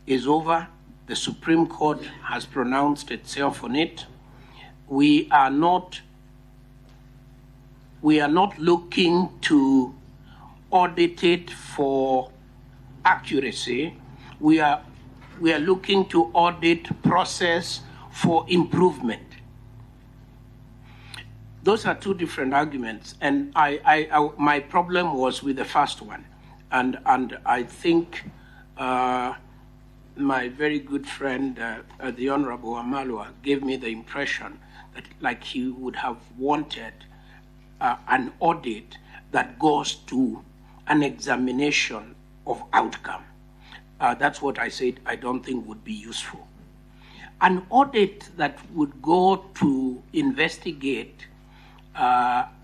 is over. The Supreme Court has pronounced itself on it. We are not looking to audit it for accuracy. We are looking to audit process for improvement. Those are two different arguments, and my problem was with the first one, and I think my very good friend, the Honorable Amalwa, gave me the impression that like he would have wanted an audit that goes to an examination of outcome. That's what I said I don't think would be useful. An audit that would go to investigate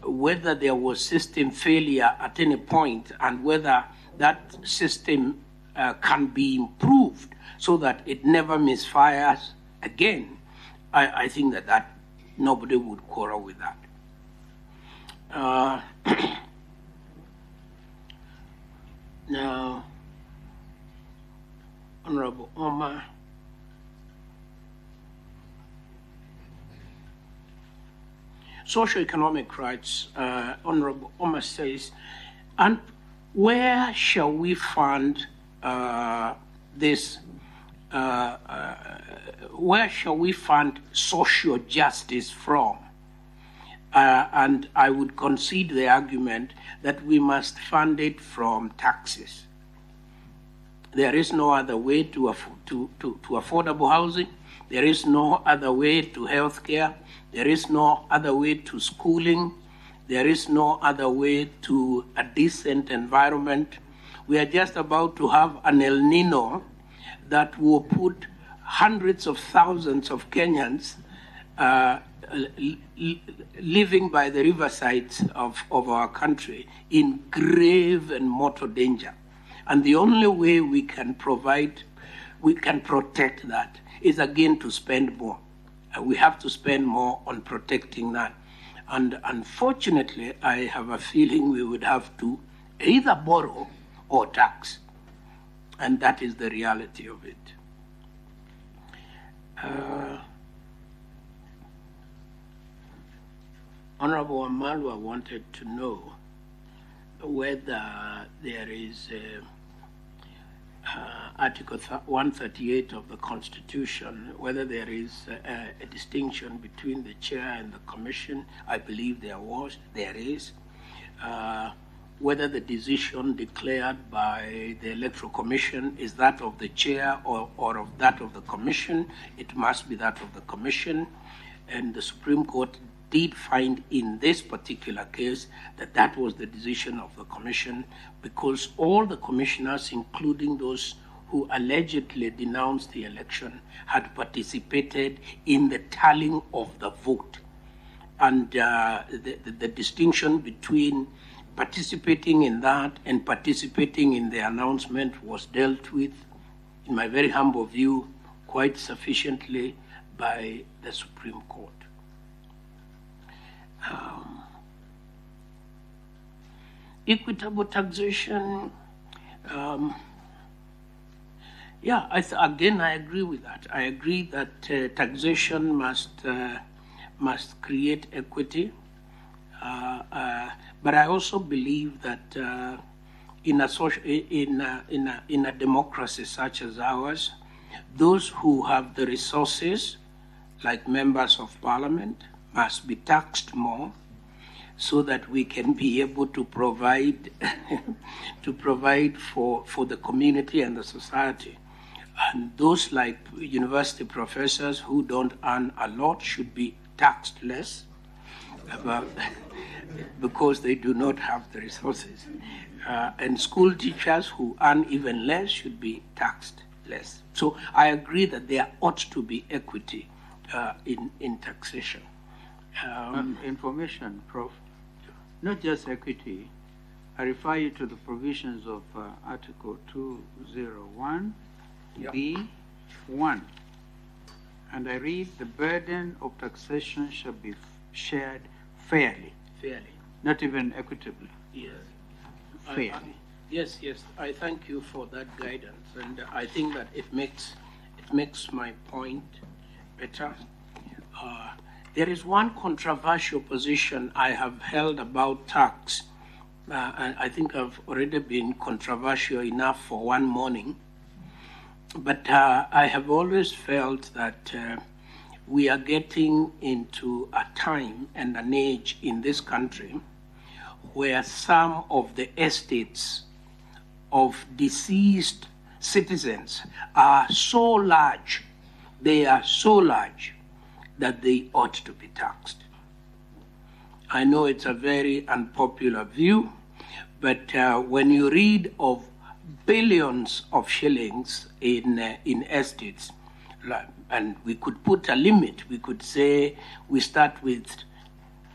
whether there was system failure at any point and whether that system can be improved so that it never misfires again, I think that nobody would quarrel with that. Now, Honorable Omar, socioeconomic rights, Honorable Bomas says, and where shall we fund this? Where shall we fund social justice from? And I would concede the argument that we must fund it from taxes. There is no other way to affordable housing. There is no other way to healthcare. There is no other way to schooling. There is no other way to a decent environment. We are just about to have an El Nino that will put hundreds of thousands of Kenyans living by the riversides of our country in grave and mortal danger. And the only way we can protect that is again to spend more. We have to spend more on protecting that. And unfortunately, I have a feeling we would have to either borrow or tax. And that is the reality of it. Honorable Amalwa wanted to know whether there is Article 138 of the Constitution, whether there is a distinction between the chair and the commission. I believe there is. Whether the decision declared by the Electoral Commission is that of the chair or of that of the commission. It must be that of the commission. And the Supreme Court did find in this particular case that that was the decision of the commission, because all the commissioners, including those who allegedly denounced the election, had participated in the tallying of the vote. And the distinction between participating in that and participating in the announcement was dealt with, in my very humble view, quite sufficiently by the Supreme Court. Equitable taxation, again, I agree with that. I agree that taxation must create equity, but I also believe that in a democracy such as ours, those who have the resources, like members of parliament, must be taxed more, so that we can be able to provide for the community and the society. And those like university professors who don't earn a lot should be taxed less, because they do not have the resources. And school teachers who earn even less should be taxed less. So I agree that there ought to be equity in taxation. Information, Prof. Not just equity. I refer you to the provisions of Article 201, B1. And I read, the burden of taxation shall be shared fairly. Fairly. Not even equitably. Yes. Fairly. Yes. I thank you for that guidance. And I think that it makes my point better. There is one controversial position I have held about tax, and I think I've already been controversial enough for one morning, but I have always felt that we are getting into a time and an age in this country where some of the estates of deceased citizens are so large, that they ought to be taxed. I know it's a very unpopular view, but when you read of billions of shillings in estates, and we could put a limit, we could say we start with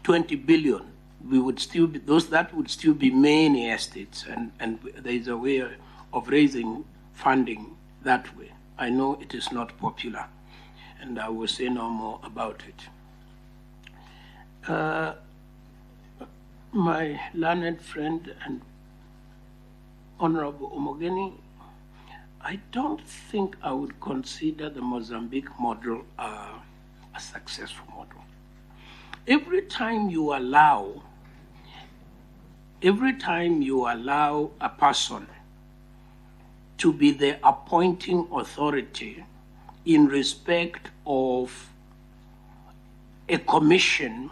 20 billion, we would still be, that would still be many estates, and there is a way of raising funding that way. I know it is not popular, and I will say no more about it. My learned friend and Honorable Omogeni, I don't think I would consider the Mozambique model a successful model. every time you allow a person to be the appointing authority in respect of a commission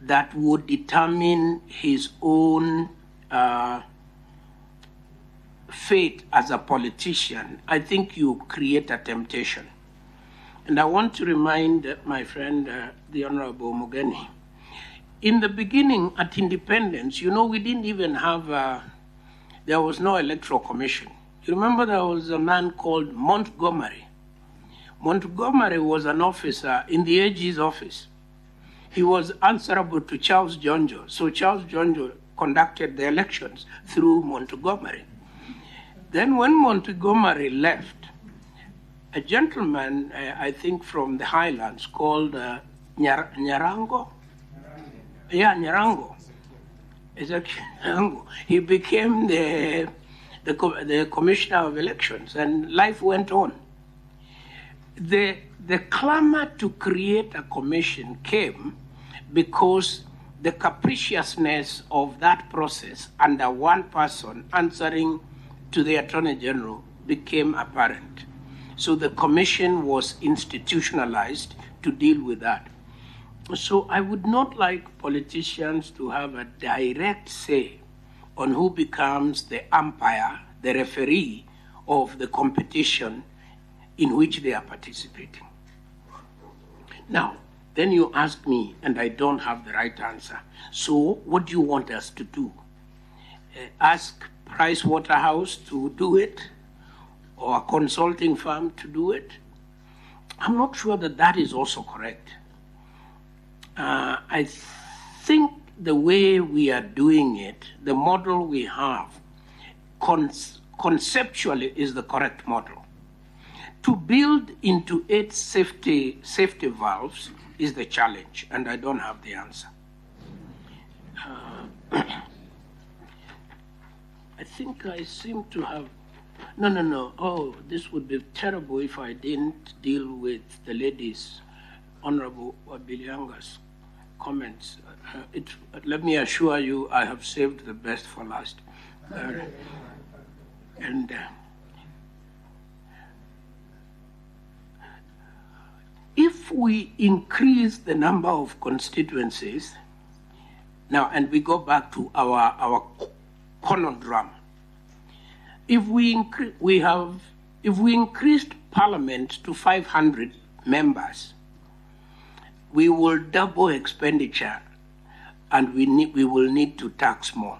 that would determine his own fate as a politician, I think you create a temptation. And I want to remind my friend, the Honorable Mugeni, in the beginning at independence, we didn't even have, there was no electoral commission. You remember there was a man called Montgomery. Montgomery was an officer in the AG's office. He was answerable to Charles Jonjo. So Charles Jonjo conducted the elections through Montgomery. Then when Montgomery left, a gentleman, I think from the highlands, called Nyarango. Yeah, Nyarango. Exactly, Nyarango. He became the commissioner of elections, and life went on. The clamor to create a commission came because the capriciousness of that process under one person answering to the Attorney General became apparent. So the commission was institutionalized to deal with that. So I would not like politicians to have a direct say on who becomes the umpire, the referee of the competition in which they are participating. Now, then you ask me, and I don't have the right answer. So what do you want us to do? Ask Pricewaterhouse to do it, or a consulting firm to do it? I'm not sure that is also correct. I think the way we are doing it, the model we have, conceptually is the correct model. To build into it safety valves is the challenge, and I don't have the answer. I think I seem to have... No. Oh, this would be terrible if I didn't deal with the lady's, Honorable Wabilianga's comments. Let me assure you, I have saved the best for last. If we increase the number of constituencies, now, and we go back to our conundrum, if we increased Parliament to 500 members, we will double expenditure, and we will need to tax more,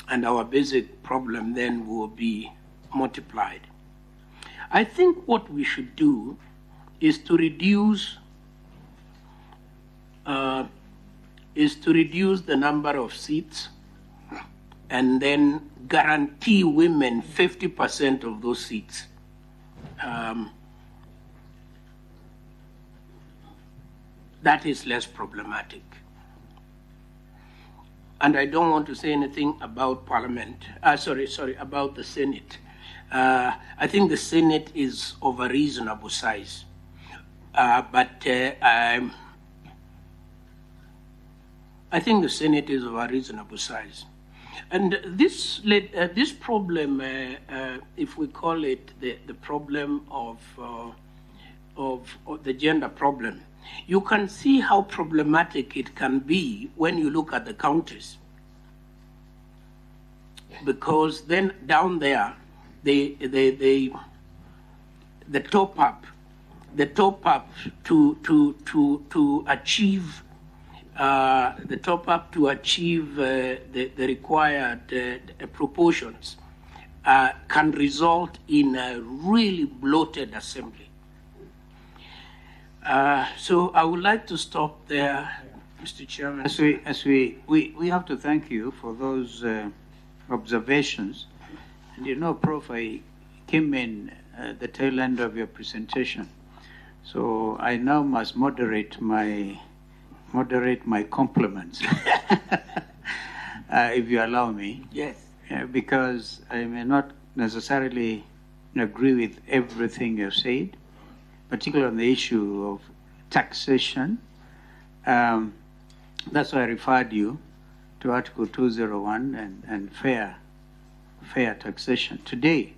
and our basic problem then will be multiplied. I think what we should do is to reduce the number of seats, and then guarantee women 50% of those seats. That is less problematic. And I don't want to say anything about Parliament. About the Senate. I think the Senate is of a reasonable size. I think the Senate is of a reasonable size. And this problem, if we call it the problem of the gender problem, you can see how problematic it can be when you look at the counties. Because then down there, the top up to achieve the required proportions can result in a really bloated assembly. So I would like to stop there, Mr. Chairman. We have to thank you for those observations. And Prof, I came in at the tail end of your presentation, so I now must moderate my compliments, if you allow me. Yes. Because I may not necessarily agree with everything you've said, particularly on the issue of taxation That's why I referred you to Article 201 and fair taxation. Today,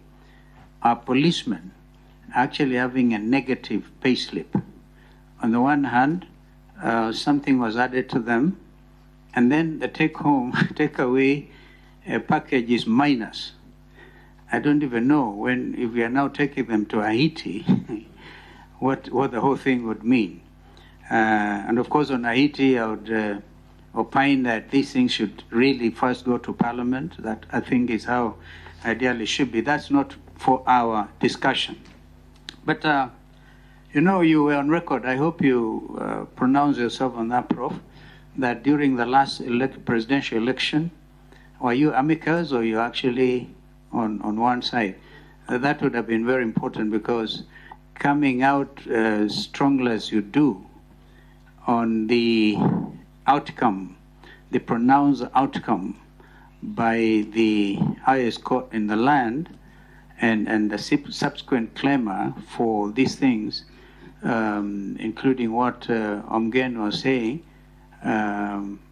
our policemen are actually having a negative payslip. On the one hand, something was added to them, and then the takeaway package is minus. I don't even know if we are now taking them to Haiti, what the whole thing would mean. And of course, on Haiti, I would opine that these things should really first go to Parliament. That I think is how ideally should be. That's not for our discussion. But you were on record. I hope you pronounce yourself on that, Prof. That during the last presidential election, were you amicus or you actually on one side? That would have been very important, because coming out as strongly as you do on the outcome, the pronounced outcome by the highest court in the land, and the subsequent clamor for these things, including what Omgen was saying,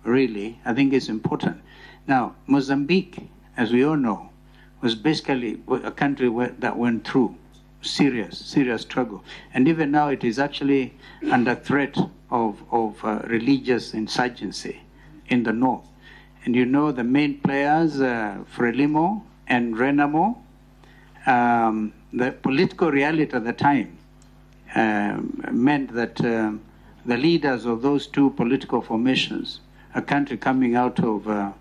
really, I think is important. Now, Mozambique, as we all know, was basically a country that went through serious struggle. And even now it is actually under threat of religious insurgency in the north. And you know the main players, Frelimo and Renamo, the political reality at the time meant that the leaders of those two political formations, a country coming out of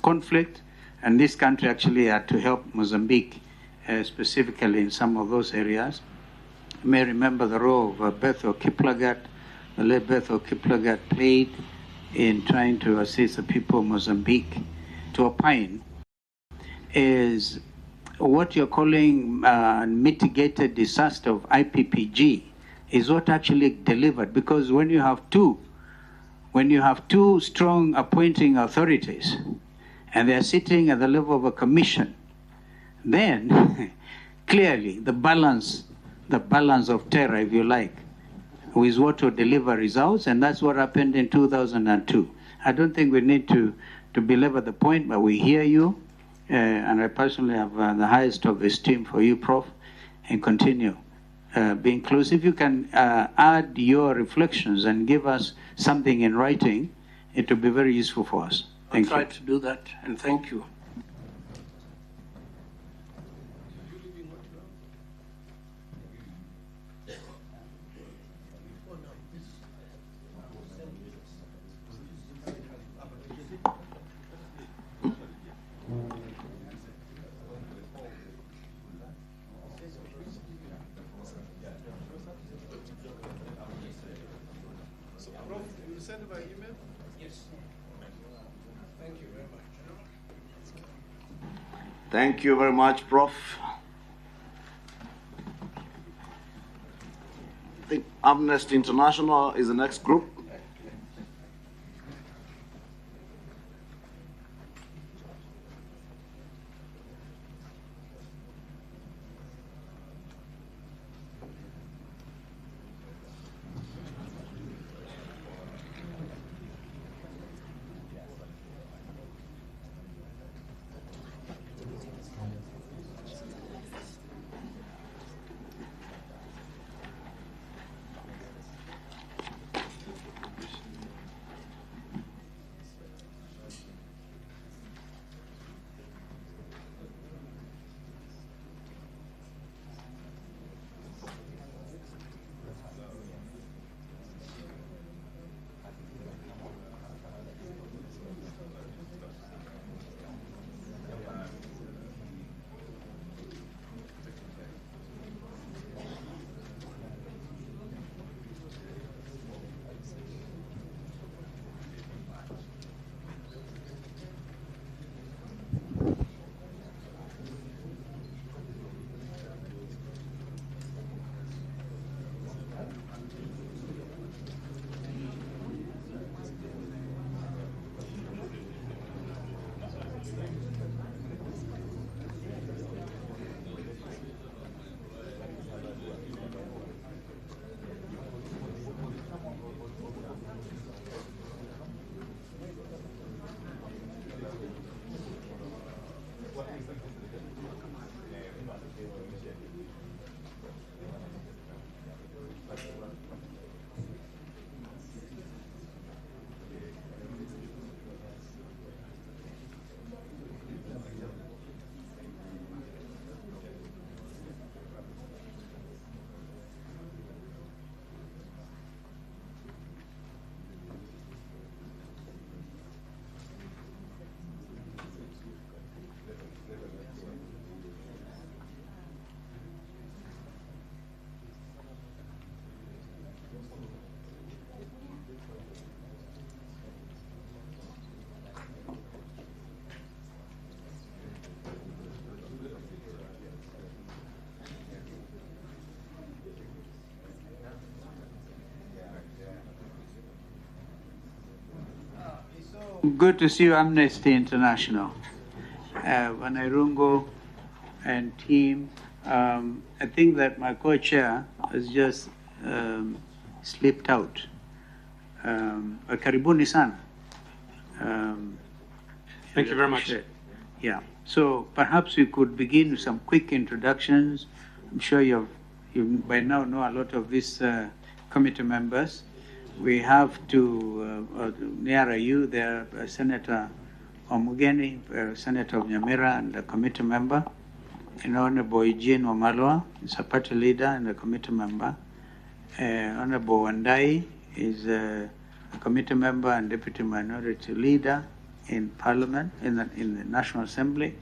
conflict, and this country actually had to help Mozambique specifically in some of those areas. You may remember the role of Betho Kiplagat, the late Betho Kiplagat played in trying to assist the people of Mozambique. To opine is what you're calling mitigated disaster of IPPG is what actually delivered, because when you have two strong appointing authorities and they're sitting at the level of a commission, then clearly the balance of terror, if you like, is what will deliver results, and that's what happened in 2002. I don't think we need to belabor the point, but we hear you, and I personally have the highest of esteem for you, Prof, and continue being close. If you can add your reflections and give us something in writing, it will be very useful for us. I'll try to do that, and thank you. Thank you very much, Prof. I think Amnesty International is the next group. Good to see you, Amnesty International. Wanairungo and team. I think that my co-chair has just slipped out. Karibuni sana. Thank you very much. Yeah. So perhaps we could begin with some quick introductions. I'm sure you by now know a lot of these committee members. We have nearer you there, Senator Omugeni, Senator of Nyamira, and a committee member. And Honorable Eugene Wamalwa is a party leader and a committee member. Honorable Wanderi is a committee member and deputy minority leader in Parliament, in the National Assembly.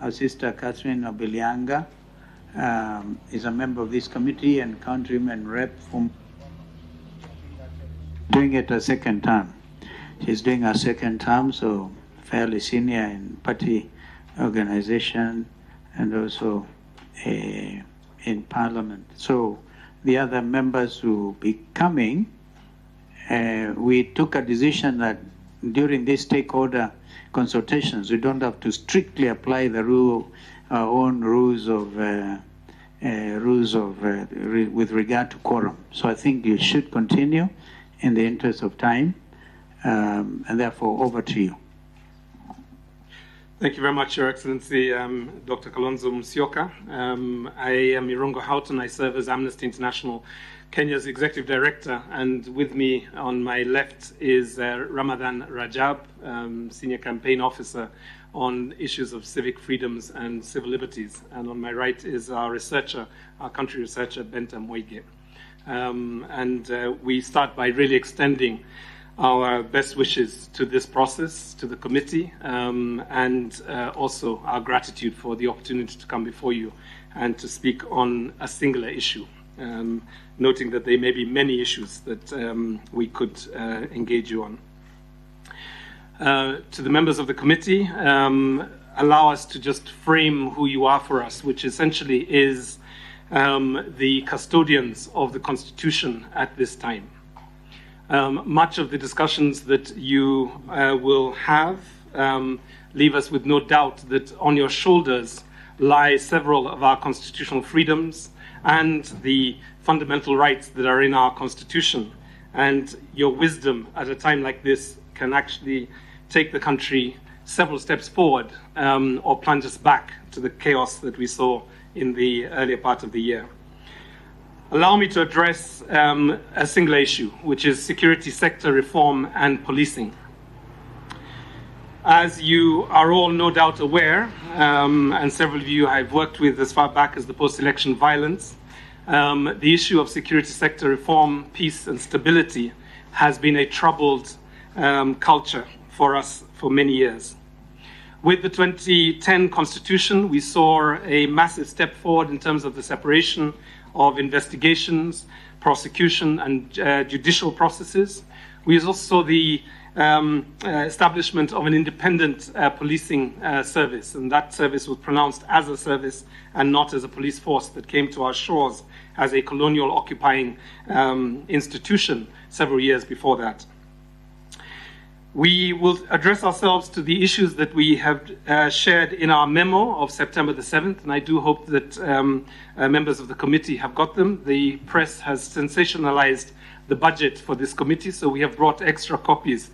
Our sister Catherine Obilianga is a member of this committee and countryman rep from doing it a second term. She's doing her second term, so fairly senior in party organization and also in Parliament. So the other members will be coming. We took a decision that during these stakeholder consultations, we don't have to strictly apply the our own rules with regard to quorum. So I think you should continue in the interest of time, and therefore over to you. Thank you very much, Your Excellency, Dr. Kalonzo Musyoka. I am Irungo Houghton. I serve as Amnesty International Kenya's Executive Director, and with me on my left is Ramadan Rajab, Senior Campaign Officer on issues of civic freedoms and civil liberties. And on my right is our researcher, our country researcher, Benta Muigai. We start by really extending our best wishes to this process, to the committee, and also our gratitude for the opportunity to come before you and to speak on a singular issue, noting that there may be many issues that we could engage you on. To the members of the committee, allow us to just frame who you are for us, which essentially is the custodians of the Constitution at this time. Much of the discussions that you will have leave us with no doubt that on your shoulders lie several of our constitutional freedoms and the fundamental rights that are in our Constitution. And your wisdom at a time like this can actually take the country several steps forward or plunge us back to the chaos that we saw in the earlier part of the year. Allow me to address a single issue, which is security sector reform and policing. As you are all no doubt aware, and several of you I've worked with as far back as the post-election violence, the issue of security sector reform, peace and stability has been a troubled culture for us for many years. With the 2010 Constitution, we saw a massive step forward in terms of the separation of investigations, prosecution, and judicial processes. We also saw the establishment of an independent policing service, and that service was pronounced as a service and not as a police force that came to our shores as a colonial occupying institution several years before that. We will address ourselves to the issues that we have shared in our memo of September the 7th, and I do hope that members of the committee have got them. The press has sensationalized the budget for this committee, so we have brought extra copies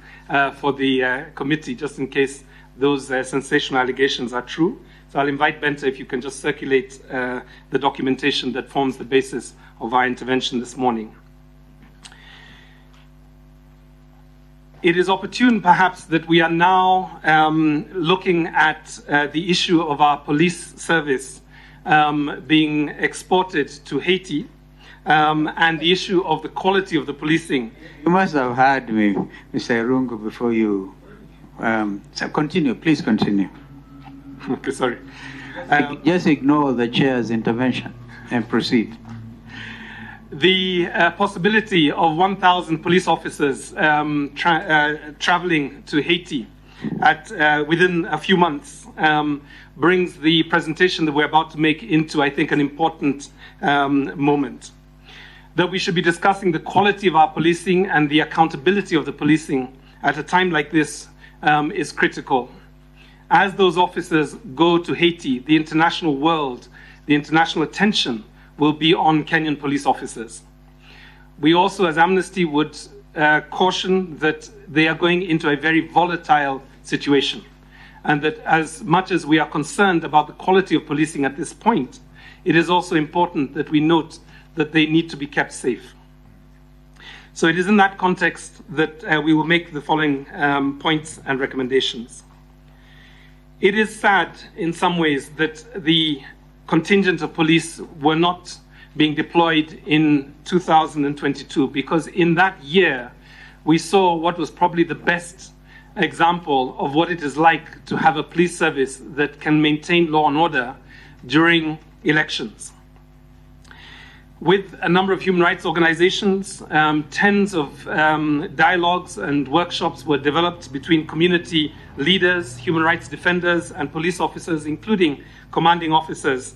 for the committee just in case those sensational allegations are true. So I'll invite Benta if you can just circulate the documentation that forms the basis of our intervention this morning. It is opportune, perhaps, that we are now looking at the issue of our police service being exported to Haiti and the issue of the quality of the policing. You must have heard me, Mr. Irungo, before you... so continue, please continue. Okay, sorry. Just ignore the chair's intervention and proceed. The possibility of 1,000 police officers traveling to Haiti within a few months brings the presentation that we're about to make into, I think, an important moment. That we should be discussing the quality of our policing and the accountability of the policing at a time like this is critical. As those officers go to Haiti, the international world, the international attention will be on Kenyan police officers. We also, as Amnesty, would caution that they are going into a very volatile situation, and that as much as we are concerned about the quality of policing at this point, it is also important that we note that they need to be kept safe. So it is in that context that we will make the following points and recommendations. It is sad in some ways that the contingent of police were not being deployed in 2022, because in that year we saw what was probably the best example of what it is like to have a police service that can maintain law and order during elections. With a number of human rights organizations, tens of dialogues and workshops were developed between community leaders, human rights defenders, and police officers, including commanding officers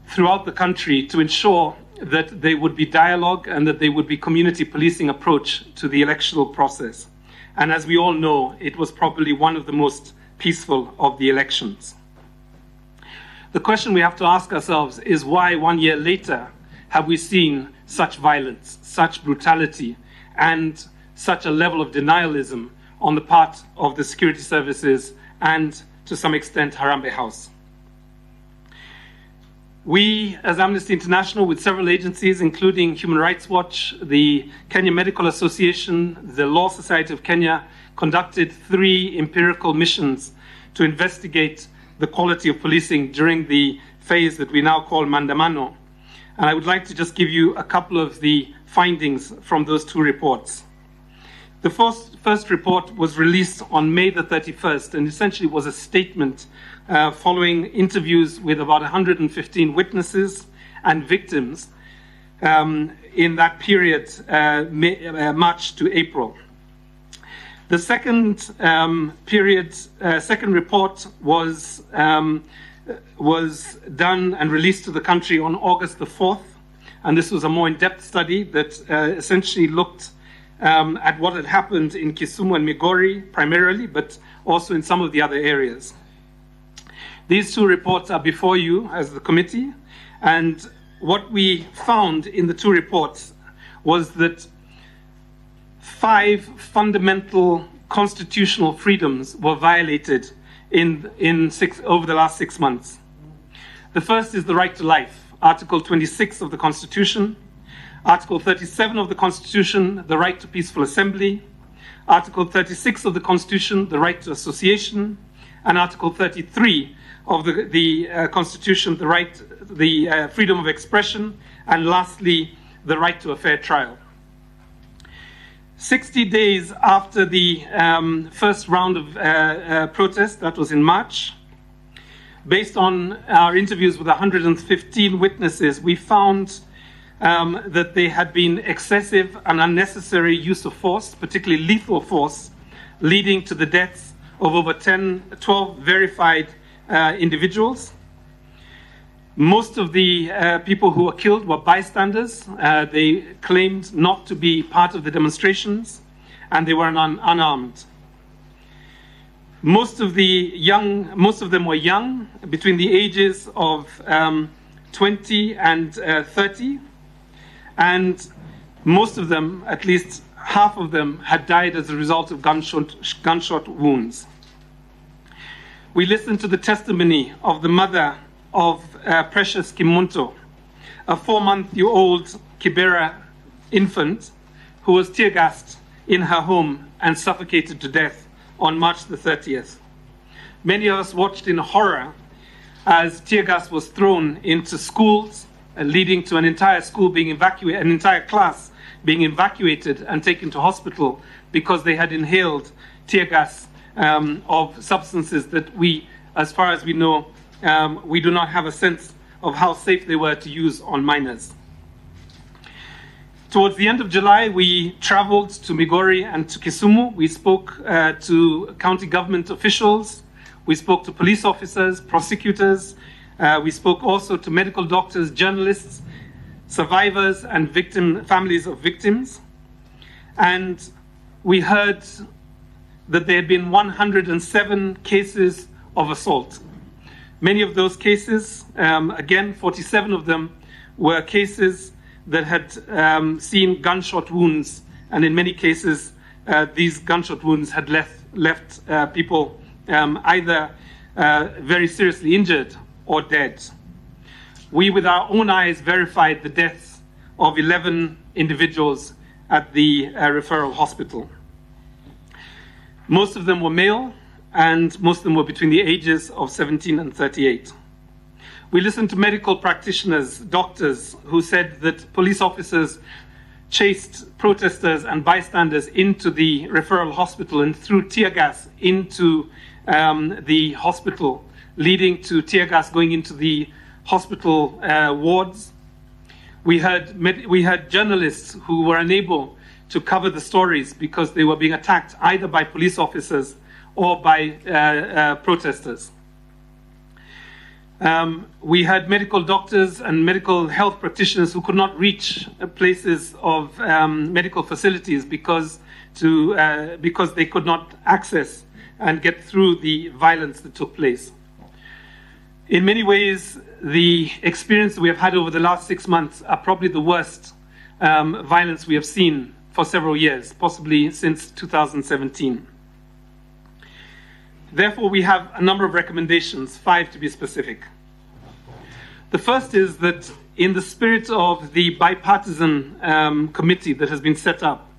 throughout the country, to ensure that there would be dialogue and that there would be community policing approach to the electoral process. And as we all know, it was probably one of the most peaceful of the elections. The question we have to ask ourselves is why 1 year later have we seen such violence, such brutality, and such a level of denialism on the part of the security services and, to some extent, Harambee House. We, as Amnesty International, with several agencies, including Human Rights Watch, the Kenya Medical Association, the Law Society of Kenya, conducted 3 empirical missions to investigate the quality of policing during the phase that we now call Mandamano. And I would like to just give you a couple of the findings from those 2 reports. The first report was released on May the 31st, and essentially was a statement following interviews with about 115 witnesses and victims in that period, March to April. The second second report was done and released to the country on August the 4th, and this was a more in-depth study that essentially looked at what had happened in Kisumu and Migori primarily, but also in some of the other areas. These 2 reports are before you as the committee, and what we found in the 2 reports was that 5 fundamental constitutional freedoms were violated over the last 6 months. The first is the right to life, Article 26 of the Constitution, Article 37 of the Constitution, the right to peaceful assembly, Article 36 of the Constitution, the right to association, and Article 33 of the Constitution, the freedom of expression, and lastly, the right to a fair trial. 60 days after the first round of protests, that was in March, based on our interviews with 115 witnesses, we found that there had been excessive and unnecessary use of force, particularly lethal force, leading to the deaths of over 12 verified individuals. Most of the people who were killed were bystanders. They claimed not to be part of the demonstrations, and they were unarmed. Most of them were young, between the ages of 20 and 30, and most of them, at least half of them, had died as a result of gunshot wounds. We listened to the testimony of the mother of Precious Kimunto, a 4-month-old Kibera infant who was tear-gassed in her home and suffocated to death on March the 30th. Many of us watched in horror as tear gas was thrown into schools, leading to an entire school being evacuated, an entire class being evacuated and taken to hospital because they had inhaled tear gas of substances that we, as far as we know, we do not have a sense of how safe they were to use on minors. Towards the end of July, we traveled to Migori and to Kisumu. We spoke to county government officials. We spoke to police officers, prosecutors. We spoke also to medical doctors, journalists, survivors, and families of victims. And we heard that there had been 107 cases of assault. Many of those cases, again, 47 of them, were cases that had seen gunshot wounds, and in many cases, these gunshot wounds had left people either very seriously injured or dead. We, with our own eyes, verified the deaths of 11 individuals at the referral hospital. Most of them were male, and most of them were between the ages of 17 and 38. We listened to medical practitioners, doctors, who said that police officers chased protesters and bystanders into the referral hospital and threw tear gas into the hospital, leading to tear gas going into the hospital wards. We had journalists who were unable to cover the stories because they were being attacked either by police officers or by protesters. We had medical doctors and medical health practitioners who could not reach places of medical facilities because they could not access and get through the violence that took place. In many ways, the experience that we have had over the last 6 months are probably the worst violence we have seen for several years, possibly since 2017. Therefore, we have a number of recommendations, 5 to be specific. The first is that in the spirit of the bipartisan committee that has been set up,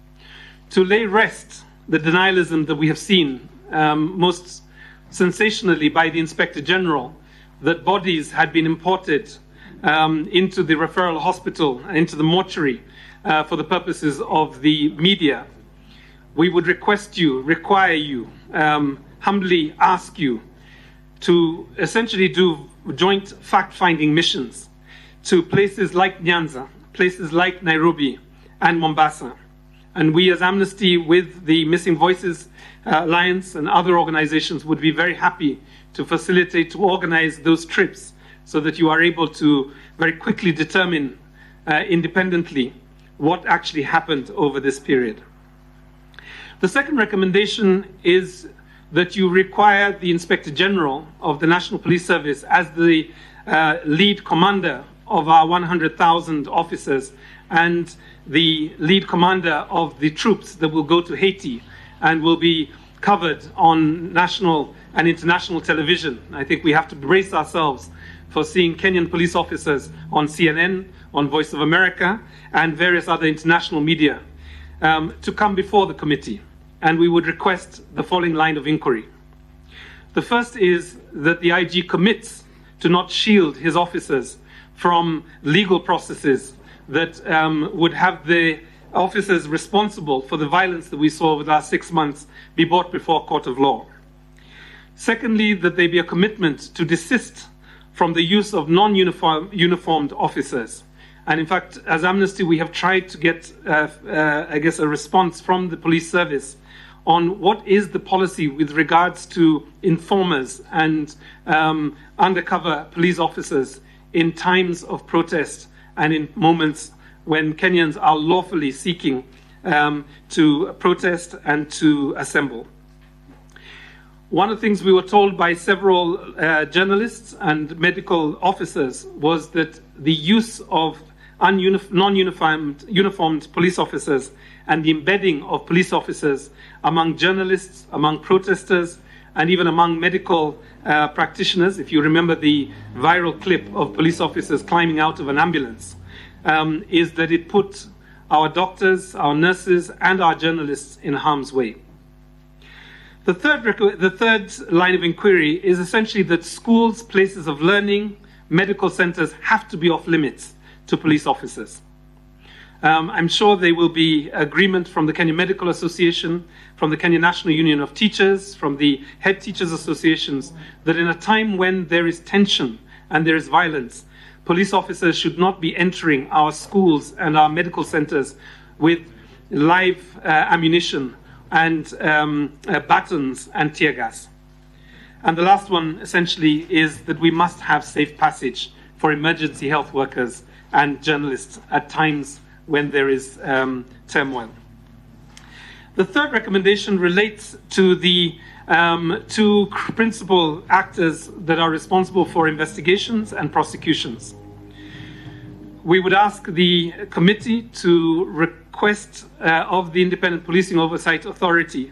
to lay rest the denialism that we have seen, most sensationally by the Inspector General, that bodies had been imported into the referral hospital, into the mortuary, for the purposes of the media. We would require you, humbly ask you to essentially do joint fact-finding missions to places like Nyanza, places like Nairobi and Mombasa. And we as Amnesty, with the Missing Voices Alliance and other organizations, would be very happy to facilitate, to organize those trips so that you are able to very quickly determine independently what actually happened over this period. The second recommendation is that you require the Inspector General of the National Police Service, as the lead commander of our 100,000 officers and the lead commander of the troops that will go to Haiti and will be covered on national and international television. I think we have to brace ourselves for seeing Kenyan police officers on CNN, on Voice of America, and various other international media to come before the committee. And we would request the following line of inquiry. The first is that the IG commits to not shield his officers from legal processes that would have the officers responsible for the violence that we saw over the last 6 months be brought before a court of law. Secondly, that there be a commitment to desist from the use of non-uniformed officers. And in fact, as Amnesty, we have tried to get, a response from the police service on what is the policy with regards to informers and undercover police officers in times of protest and in moments when Kenyans are lawfully seeking to protest and to assemble. One of the things we were told by several journalists and medical officers was that the use of non-uniformed police officers and the embedding of police officers among journalists, among protesters, and even among medical practitioners, if you remember the viral clip of police officers climbing out of an ambulance, is that it put our doctors, our nurses, and our journalists in harm's way. The third line of inquiry is essentially that schools, places of learning, medical centers have to be off limits to police officers. I'm sure there will be agreement from the Kenya Medical Association, from the Kenya National Union of Teachers, from the head teachers associations, that in a time when there is tension and there is violence, police officers should not be entering our schools and our medical centers with live ammunition and batons and tear gas. And the last one, essentially, is that we must have safe passage for emergency health workers and journalists at times when there is turmoil. The third recommendation relates to the two principal actors that are responsible for investigations and prosecutions. We would ask the committee to request of the Independent Policing Oversight Authority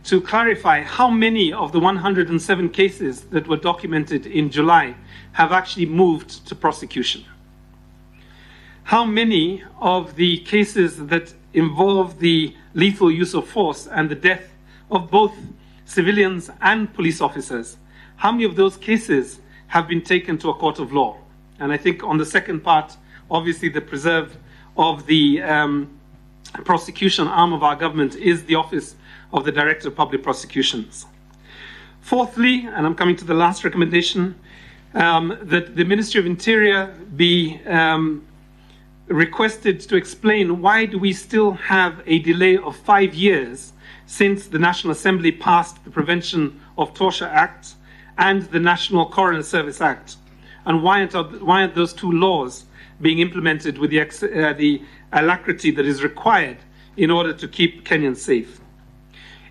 to clarify how many of the 107 cases that were documented in July have actually moved to prosecution. How many of the cases that involve the lethal use of force and the death of both civilians and police officers, how many of those cases have been taken to a court of law? And I think on the second part, obviously the preserve of the prosecution arm of our government is the Office of the Director of Public Prosecutions. Fourthly, and I'm coming to the last recommendation, that the Ministry of Interior be requested to explain why do we still have a delay of 5 years since the National Assembly passed the Prevention of Torture Act and the National Coroner Service Act, and why aren't those two laws being implemented with the alacrity that is required in order to keep Kenyans safe.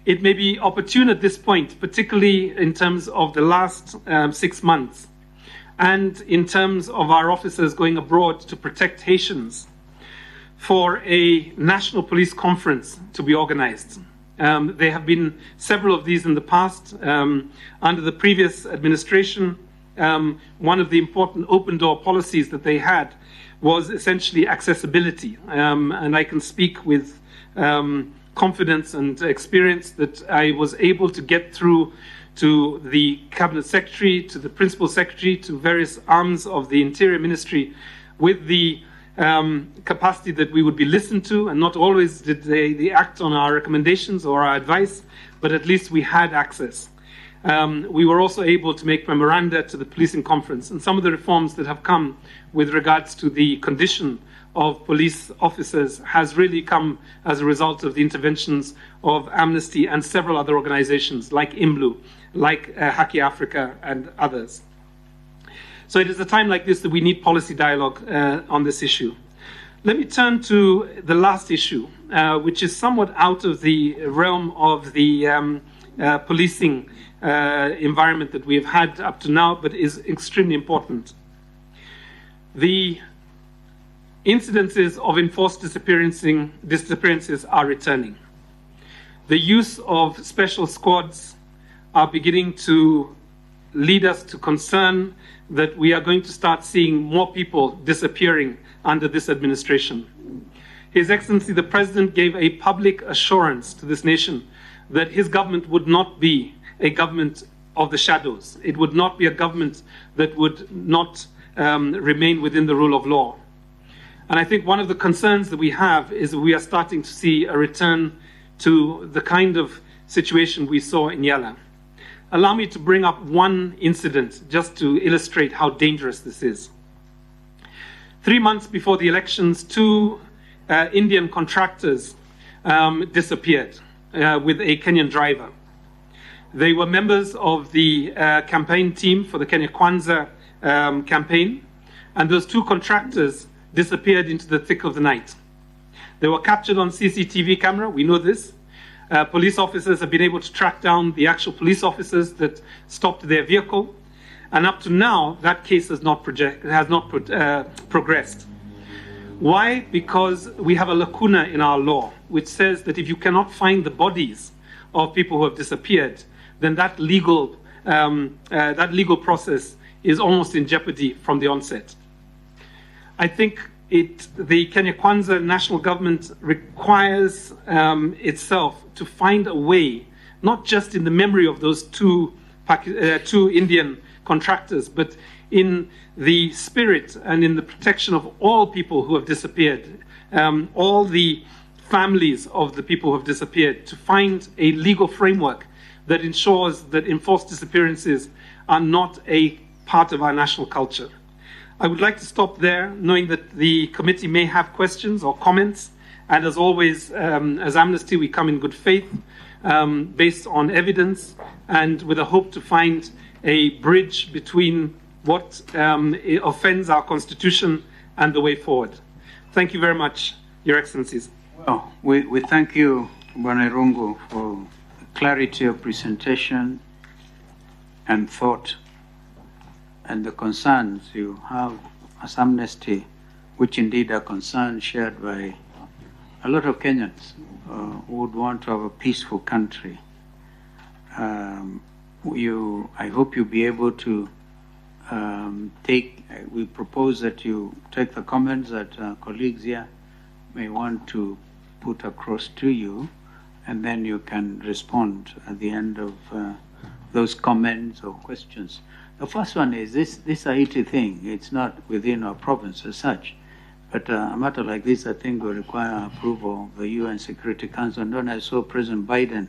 It may be opportune at this point, particularly in terms of the last 6 months, and in terms of our officers going abroad to protect Haitians, for a national police conference to be organized. There have been several of these in the past. Under the previous administration, one of the important open door policies that they had was essentially accessibility. And I can speak with confidence and experience that I was able to get through to the Cabinet Secretary, to the Principal Secretary, to various arms of the Interior Ministry with the capacity that we would be listened to, and not always did they act on our recommendations or our advice, but at least we had access. We were also able to make memoranda to the policing conference, and some of the reforms that have come with regards to the condition of police officers has really come as a result of the interventions of Amnesty and several other organizations like IMBLU, like Haki Africa and others. So it is a time like this that we need policy dialogue on this issue. Let me turn to the last issue, which is somewhat out of the realm of the policing environment that we have had up to now, but is extremely important. The incidences of enforced disappearances are returning. The use of special squads are beginning to lead us to concern that we are going to start seeing more people disappearing under this administration. His Excellency the President gave a public assurance to this nation that his government would not be a government of the shadows. It would not be a government that would not remain within the rule of law. And I think one of the concerns that we have is that we are starting to see a return to the kind of situation we saw in Yala. Allow me to bring up one incident just to illustrate how dangerous this is. 3 months before the elections, 2 Indian contractors disappeared with a Kenyan driver. They were members of the campaign team for the Kenya Kwanza campaign, and those 2 contractors disappeared into the thick of the night. They were captured on CCTV camera, we know this. Police officers have been able to track down the actual police officers that stopped their vehicle, and up to now, that case has not progressed. Why? Because we have a lacuna in our law, which says that if you cannot find the bodies of people who have disappeared, then that legal process is almost in jeopardy from the onset. I think the Kenya Kwanza national government requires itself to find a way, not just in the memory of those 2 Indian contractors, but in the spirit and in the protection of all people who have disappeared, all the families of the people who have disappeared, to find a legal framework that ensures that enforced disappearances are not a part of our national culture. I would like to stop there, knowing that the committee may have questions or comments, and as always, as Amnesty, we come in good faith, based on evidence, and with a hope to find a bridge between what offends our Constitution and the way forward. Thank you very much, Your Excellencies. Well, we thank you Bwana Irungu, for clarity of presentation and thought and the concerns you have as Amnesty, which indeed are concerns shared by a lot of Kenyans who would want to have a peaceful country. I hope you'll be able to we propose that you take the comments that colleagues here may want to put across to you, and then you can respond at the end of those comments or questions. The first one is this Haiti thing. It's not within our province as such, but a matter like this, I think, will require approval of the UN Security Council. And when I saw President Biden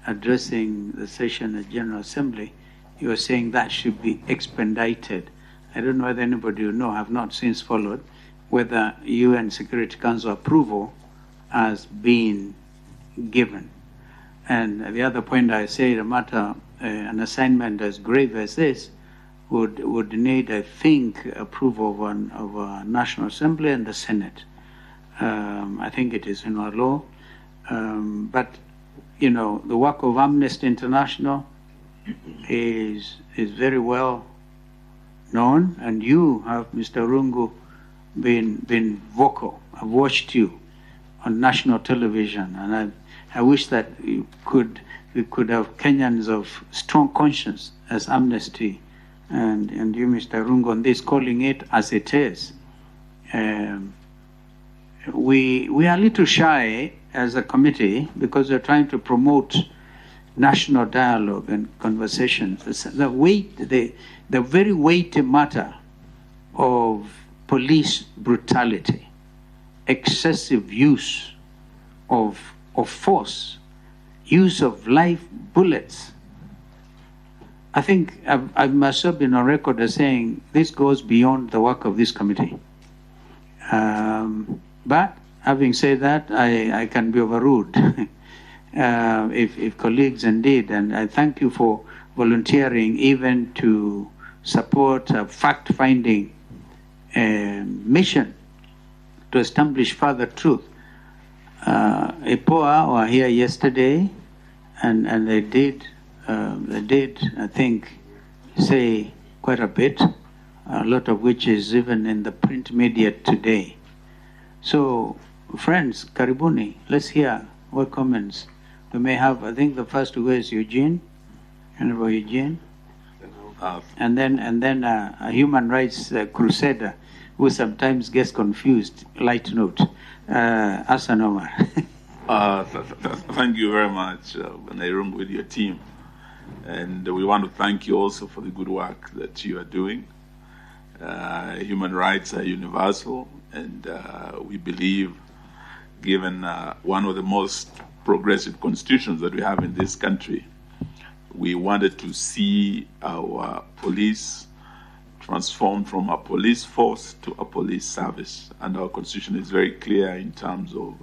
addressing the session at General Assembly, he was saying that should be expedited. I don't know whether anybody will know, have not since followed, whether UN Security Council approval has been given. And the other point I say, the matter, an assignment as grave as this would need, I think, approval of a National Assembly and the Senate. I think it is in our law. But, you know, the work of Amnesty International is very well known, and you have, Mr. Rungu, been vocal. I've watched you on national television, and I wish that we could have Kenyans of strong conscience as Amnesty, and you, Mr. Rungu, on this, calling it as it is. We are a little shy as a committee because we're trying to promote national dialogue and conversations. The very weighty matter of police brutality, excessive use of force, use of live bullets. I think I must have been on record as saying this goes beyond the work of this committee. But having said that, I can be overruled if colleagues indeed, and I thank you for volunteering even to support a fact-finding mission to establish further truth. EPOA were here yesterday, and they did, I think, say quite a bit, a lot of which is even in the print media today. So, friends, karibuni, let's hear what comments we may have. I think the first to go is Eugene, Honorable Eugene, and then a human rights crusader who sometimes gets confused. Light note, Hassan Omar. Thank you very much, Nairum, with your team. And we want to thank you also for the good work that you are doing. Human rights are universal, and we believe, given one of the most progressive constitutions that we have in this country, we wanted to see our police transformed from a police force to a police service. And our constitution is very clear in terms of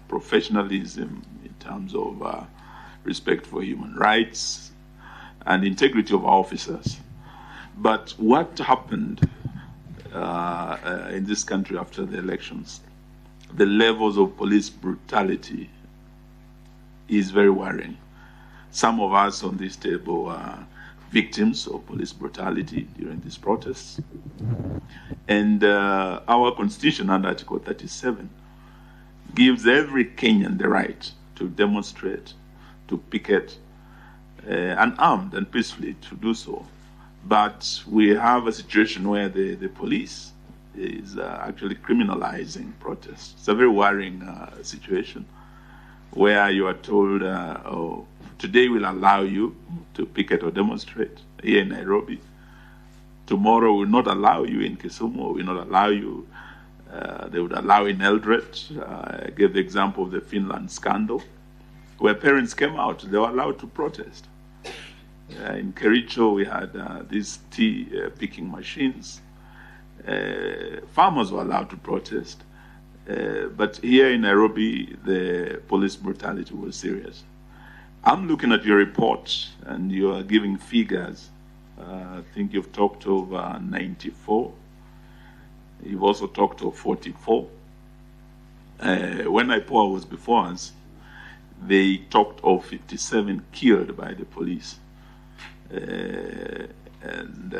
professionalism, in terms of respect for human rights, and integrity of our officers. But what happened in this country after the elections, the levels of police brutality is very worrying. Some of us on this table are victims of police brutality during these protests. And our constitution under Article 37 gives every Kenyan the right to demonstrate, to picket, unarmed and peacefully to do so. But we have a situation where the police is actually criminalizing protests. It's a very worrying situation where you are told, oh, today we'll allow you to picket or demonstrate here in Nairobi. Tomorrow we'll not allow you in Kisumu, we'll not allow you, they would allow in Eldoret. I gave the example of the Finland scandal, where parents came out, they were allowed to protest. In Kericho, we had these tea picking machines. Farmers were allowed to protest. But here in Nairobi, the police brutality was serious. I'm looking at your report, and you are giving figures. I think you've talked of 94. You've also talked of 44. When IPOA was before us, they talked of 57 killed by the police. And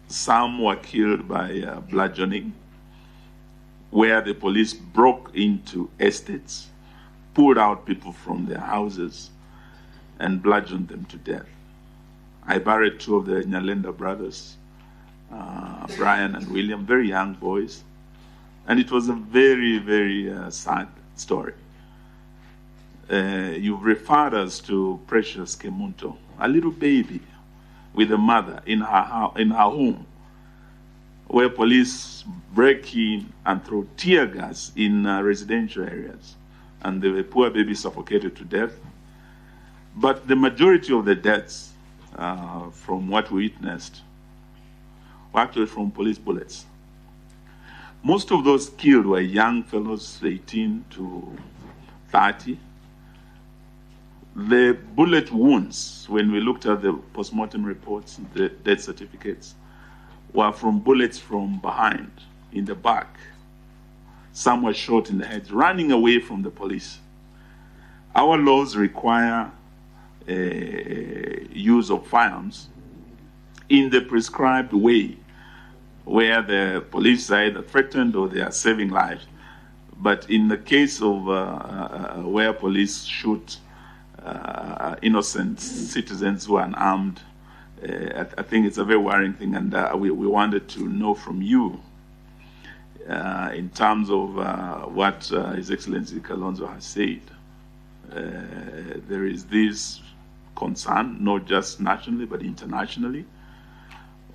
some were killed by bludgeoning, where the police broke into estates, pulled out people from their houses, and bludgeoned them to death. I buried two of the Nyalenda brothers, Brian and William, very young boys. And it was a very, very sad story. You've referred us to Precious Kemunto, a little baby with a mother in her home, where police break in and throw tear gas in residential areas. And the poor baby suffocated to death. But the majority of the deaths, from what we witnessed, were actually from police bullets. Most of those killed were young fellows, 18 to 30. The bullet wounds, when we looked at the postmortem reports, the death certificates, were from bullets from behind, in the back. Some were shot in the head, running away from the police. Our laws require use of firearms in the prescribed way, where the police are either threatened or they are saving lives. But in the case of where police shoot innocent citizens who are unarmed, I think it's a very worrying thing, and we wanted to know from you in terms of what His Excellency Kalonzo has said. There is this concern, not just nationally but internationally,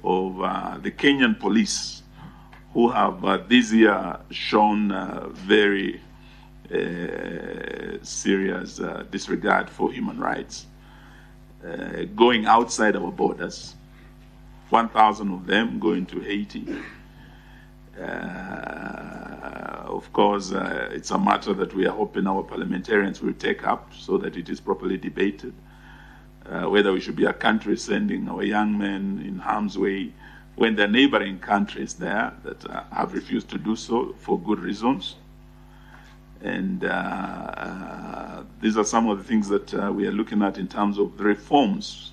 of the Kenyan police, who have this year shown very serious disregard for human rights, going outside our borders, 1,000 of them going to Haiti. Of course, it's a matter that we are hoping our parliamentarians will take up so that it is properly debated, whether we should be a country sending our young men in harm's way when there are neighboring countries there that have refused to do so for good reasons. And these are some of the things that we are looking at in terms of the reforms.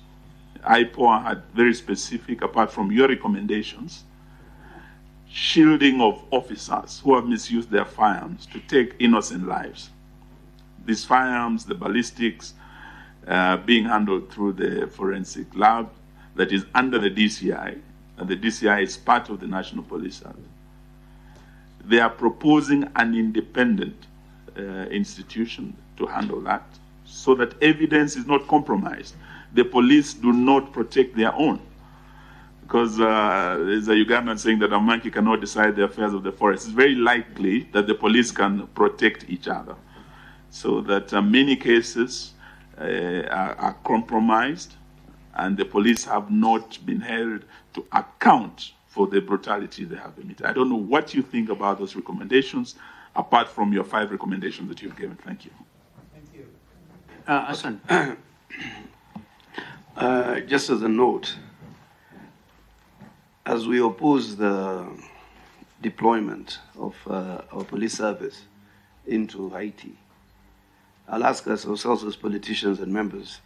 IPOA had very specific, apart from your recommendations, shielding of officers who have misused their firearms to take innocent lives. These firearms, the ballistics, being handled through the forensic lab that is under the DCI, and the DCI is part of the National Police Service. They are proposing an independent institution to handle that so that evidence is not compromised. The police do not protect their own. Because there's a Ugandan saying that a monkey cannot decide the affairs of the forest. It's very likely that the police can protect each other. So that many cases are compromised and the police have not been held to account for the brutality they have emitted. I don't know what you think about those recommendations, apart from your 5 recommendations that you've given. Thank you. Thank you. Hassan, just as a note, as we oppose the deployment of our police service into Haiti, I'll ask us ourselves as politicians and members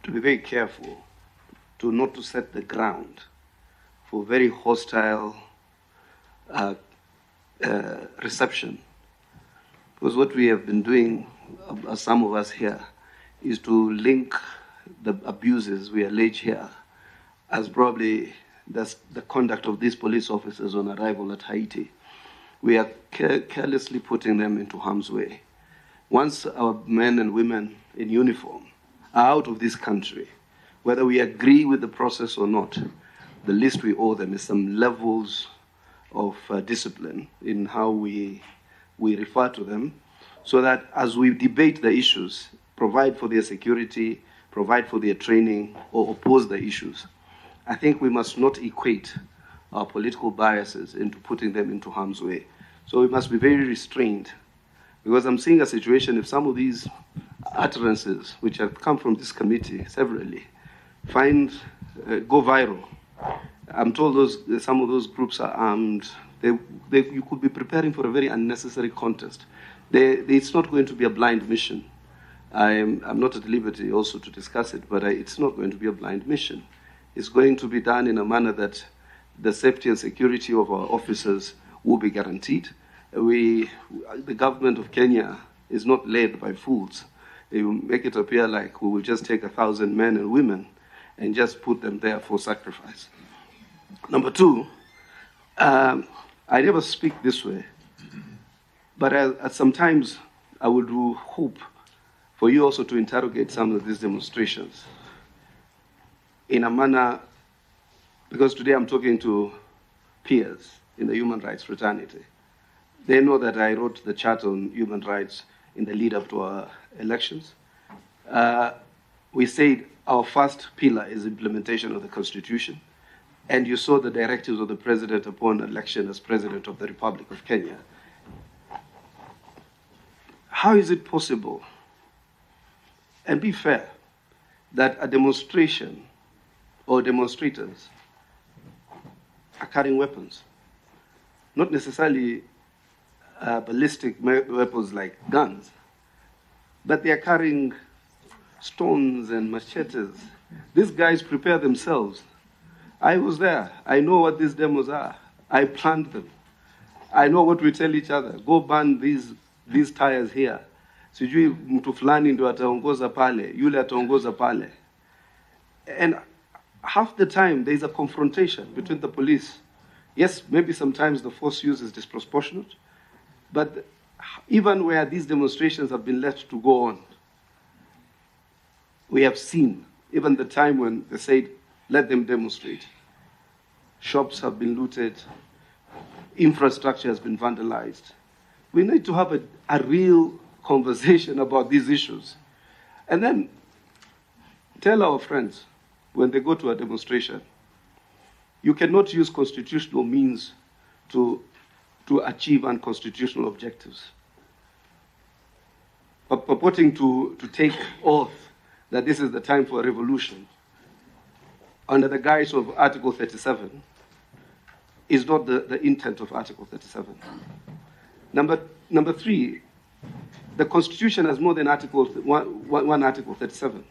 to be very careful not to set the ground for very hostile reception. Because what we have been doing, some of us here, is to link the abuses we allege here as probably the conduct of these police officers on arrival at Haiti. We are carelessly putting them into harm's way. Once our men and women in uniform are out of this country, whether we agree with the process or not, the least we owe them is some levels of discipline in how we refer to them, so that as we debate the issues, provide for their security, provide for their training, or oppose the issues, I think we must not equate our political biases into putting them into harm's way. So we must be very restrained, because I'm seeing a situation, if some of these utterances, which have come from this committee severally, go viral. I'm told some of those groups are armed. You could be preparing for a very unnecessary contest. It's not going to be a blind mission. I'm not at liberty also to discuss it, but it's not going to be a blind mission. It's going to be done in a manner that the safety and security of our officers will be guaranteed. The government of Kenya is not led by fools. They will make it appear like we will just take 1,000 men and women and just put them there for sacrifice. Number two, I never speak this way, but sometimes I would hope for you also to interrogate some of these demonstrations in a manner, because today I'm talking to peers in the human rights fraternity. They know that I wrote the Charter on Human Rights in the lead up to our elections. We said our first pillar is implementation of the Constitution, and you saw the directives of the President upon election as President of the Republic of Kenya. How is it possible, and be fair, that a demonstration or demonstrators are carrying weapons? Not necessarily ballistic weapons like guns, but they are carrying stones and machetes. These guys prepare themselves. I was there. I know what these demos are. I planned them. I know what we tell each other. Go burn these tires here. Sijui mtu fulani ndio ataongoza pale, yule ataongoza pale. And half the time there is a confrontation between the police. Yes, maybe sometimes the force used is disproportionate, but even where these demonstrations have been left to go on, we have seen, even the time when they said, let them demonstrate. Shops have been looted, infrastructure has been vandalized. We need to have a real conversation about these issues. And then tell our friends, when they go to a demonstration, you cannot use constitutional means to achieve unconstitutional objectives. But purporting to take oath that this is the time for a revolution under the guise of Article 37 is not the intent of Article 37. Number three, the Constitution has more than one Article 37.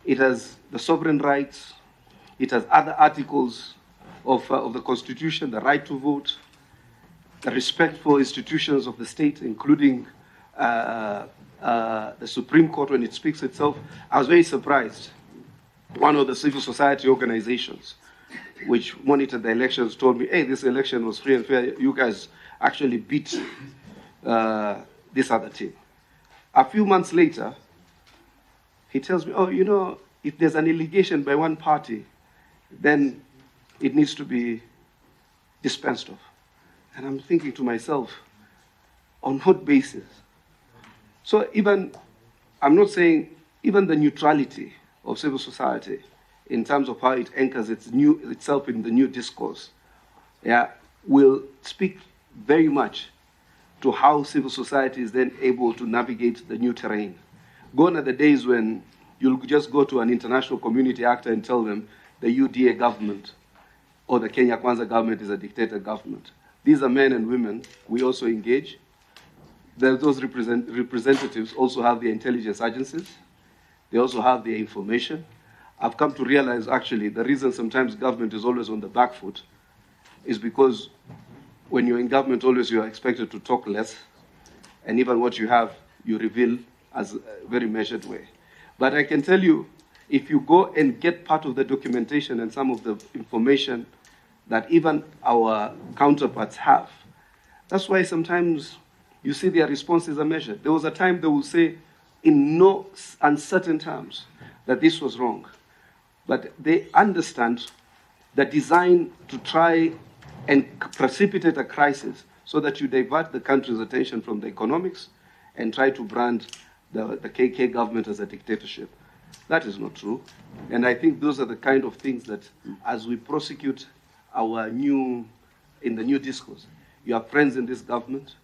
It has the sovereign rights. It has other articles of the Constitution, the right to vote, the respect for institutions of the state, including the Supreme Court when it speaks itself. I was very surprised. One of the civil society organizations which monitored the elections told me, hey, this election was free and fair. You guys actually beat this other team. A few months later, he tells me, oh, you know, if there's an allegation by one party, then it needs to be dispensed of. And I'm thinking to myself, on what basis? So I'm not saying even the neutrality of civil society in terms of how it anchors itself in the new discourse, will speak very much to how civil society is then able to navigate the new terrain. Gone are the days when you'll just go to an international community actor and tell them the UDA government or the Kenya Kwanza government is a dictator government. These are men and women. We also engage. Those representatives also have the intelligence agencies. They also have the information. I've come to realize, actually, the reason sometimes government is always on the back foot is because when you're in government, always you are expected to talk less, and even what you have, you reveal as a very measured way. But I can tell you, if you go and get part of the documentation and some of the information that even our counterparts have, that's why sometimes you see their responses are measured. There was a time they will say, in no uncertain terms, that this was wrong. But they understand the design to try and precipitate a crisis so that you divert the country's attention from the economics and try to brand the KK government as a dictatorship. That is not true. And I think those are the kind of things that, as we prosecute in the new discourse, you have friends in this government,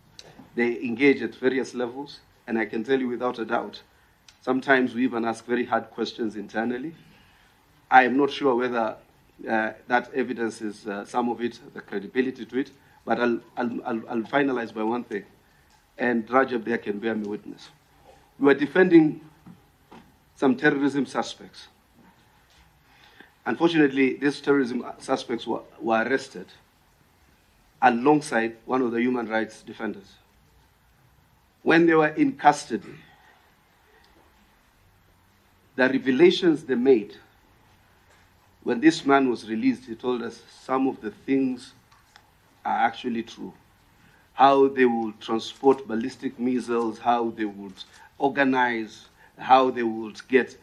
they engage at various levels, and I can tell you without a doubt, sometimes we even ask very hard questions internally. I am not sure whether that evidence is some of it, the credibility to it, but I'll finalize by one thing, and Rajab there can bear me witness. we were defending some terrorism suspects. Unfortunately, these terrorism suspects were arrested alongside one of the human rights defenders. When they were in custody, the revelations they made, when this man was released, he told us some of the things are actually true. How they would transport ballistic missiles, how they would organize, how they would get,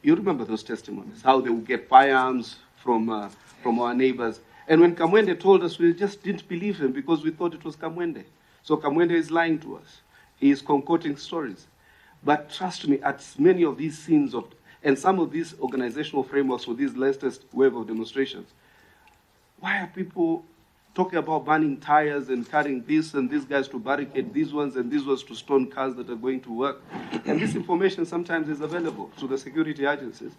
you remember those testimonies, how they would get firearms from our neighbors. And when Kamwende told us, we just didn't believe him because we thought it was Kamwende. So Kamwende is lying to us. He is concocting stories. But trust me, at many of these scenes of, and some of these organizational frameworks for these latest wave of demonstrations, why are people talking about burning tires and carrying this and these guys to barricade these ones and these ones to stone cars that are going to work? And this information sometimes is available to the security agencies.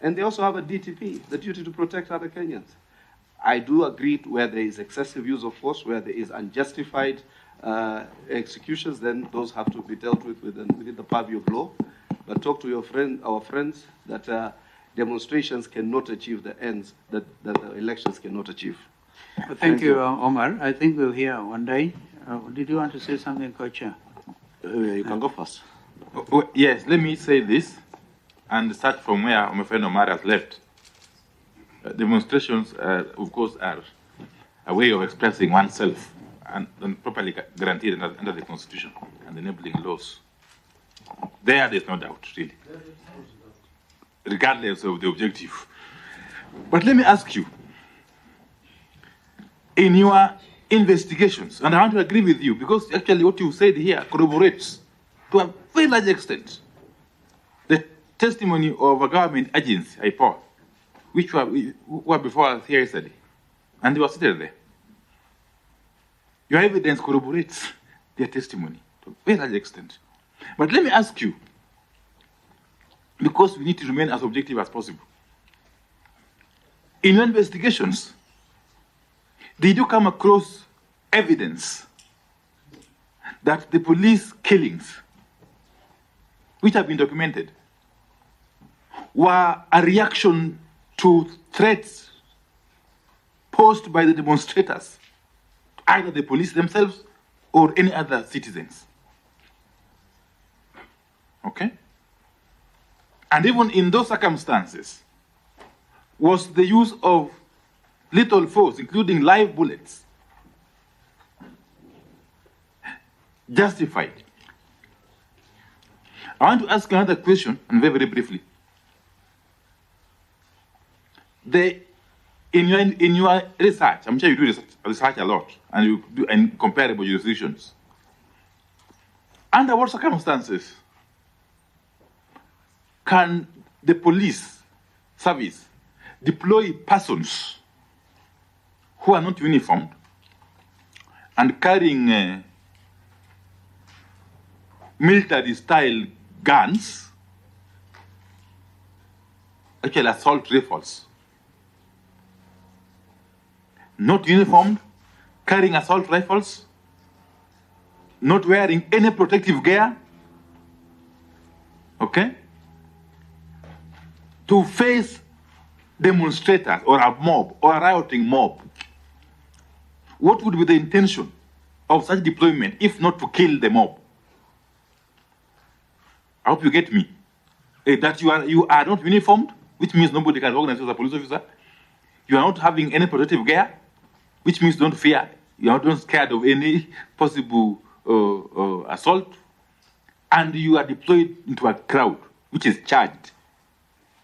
And they also have a DTP, the duty to protect other Kenyans. I do agree where there is excessive use of force, where there is unjustified executions, then those have to be dealt with within the purview of law. But talk to our friends that demonstrations cannot achieve the ends that the elections cannot achieve. Thank you, Omar. I think we'll hear Wanderi. Did you want to say something, Co-Chair? You can go first. Yes, let me say this and start from where my friend Omar has left. Demonstrations, of course, are a way of expressing oneself and properly guaranteed under the Constitution and enabling laws. There's no doubt, really, regardless of the objective. But let me ask you, in your investigations, and I want to agree with you, because actually what you said here corroborates to a very large extent the testimony of a government agency, IPOA, which were before us here yesterday, and they were seated there. Your evidence corroborates their testimony to a very large extent. But let me ask you, because we need to remain as objective as possible, in your investigations, did you come across evidence that the police killings, which have been documented, were a reaction to threats posed by the demonstrators, either the police themselves or any other citizens? Okay? And even in those circumstances, was the use of lethal force, including live bullets, justified? I want to ask another question, and very, very briefly. In your research, I'm sure you do research a lot, and you do in comparable jurisdictions. Under what circumstances can the police service deploy persons who are not uniformed and carrying military-style guns, actually assault rifles, not uniformed, carrying assault rifles, not wearing any protective gear, okay, to face demonstrators or a mob or a rioting mob? What would be the intention of such deployment if not to kill the mob? I hope you get me. That you are not uniformed, which means nobody can recognize you as a police officer. You are not having any protective gear, which means don't fear. You are not scared of any possible assault. And you are deployed into a crowd, which is charged.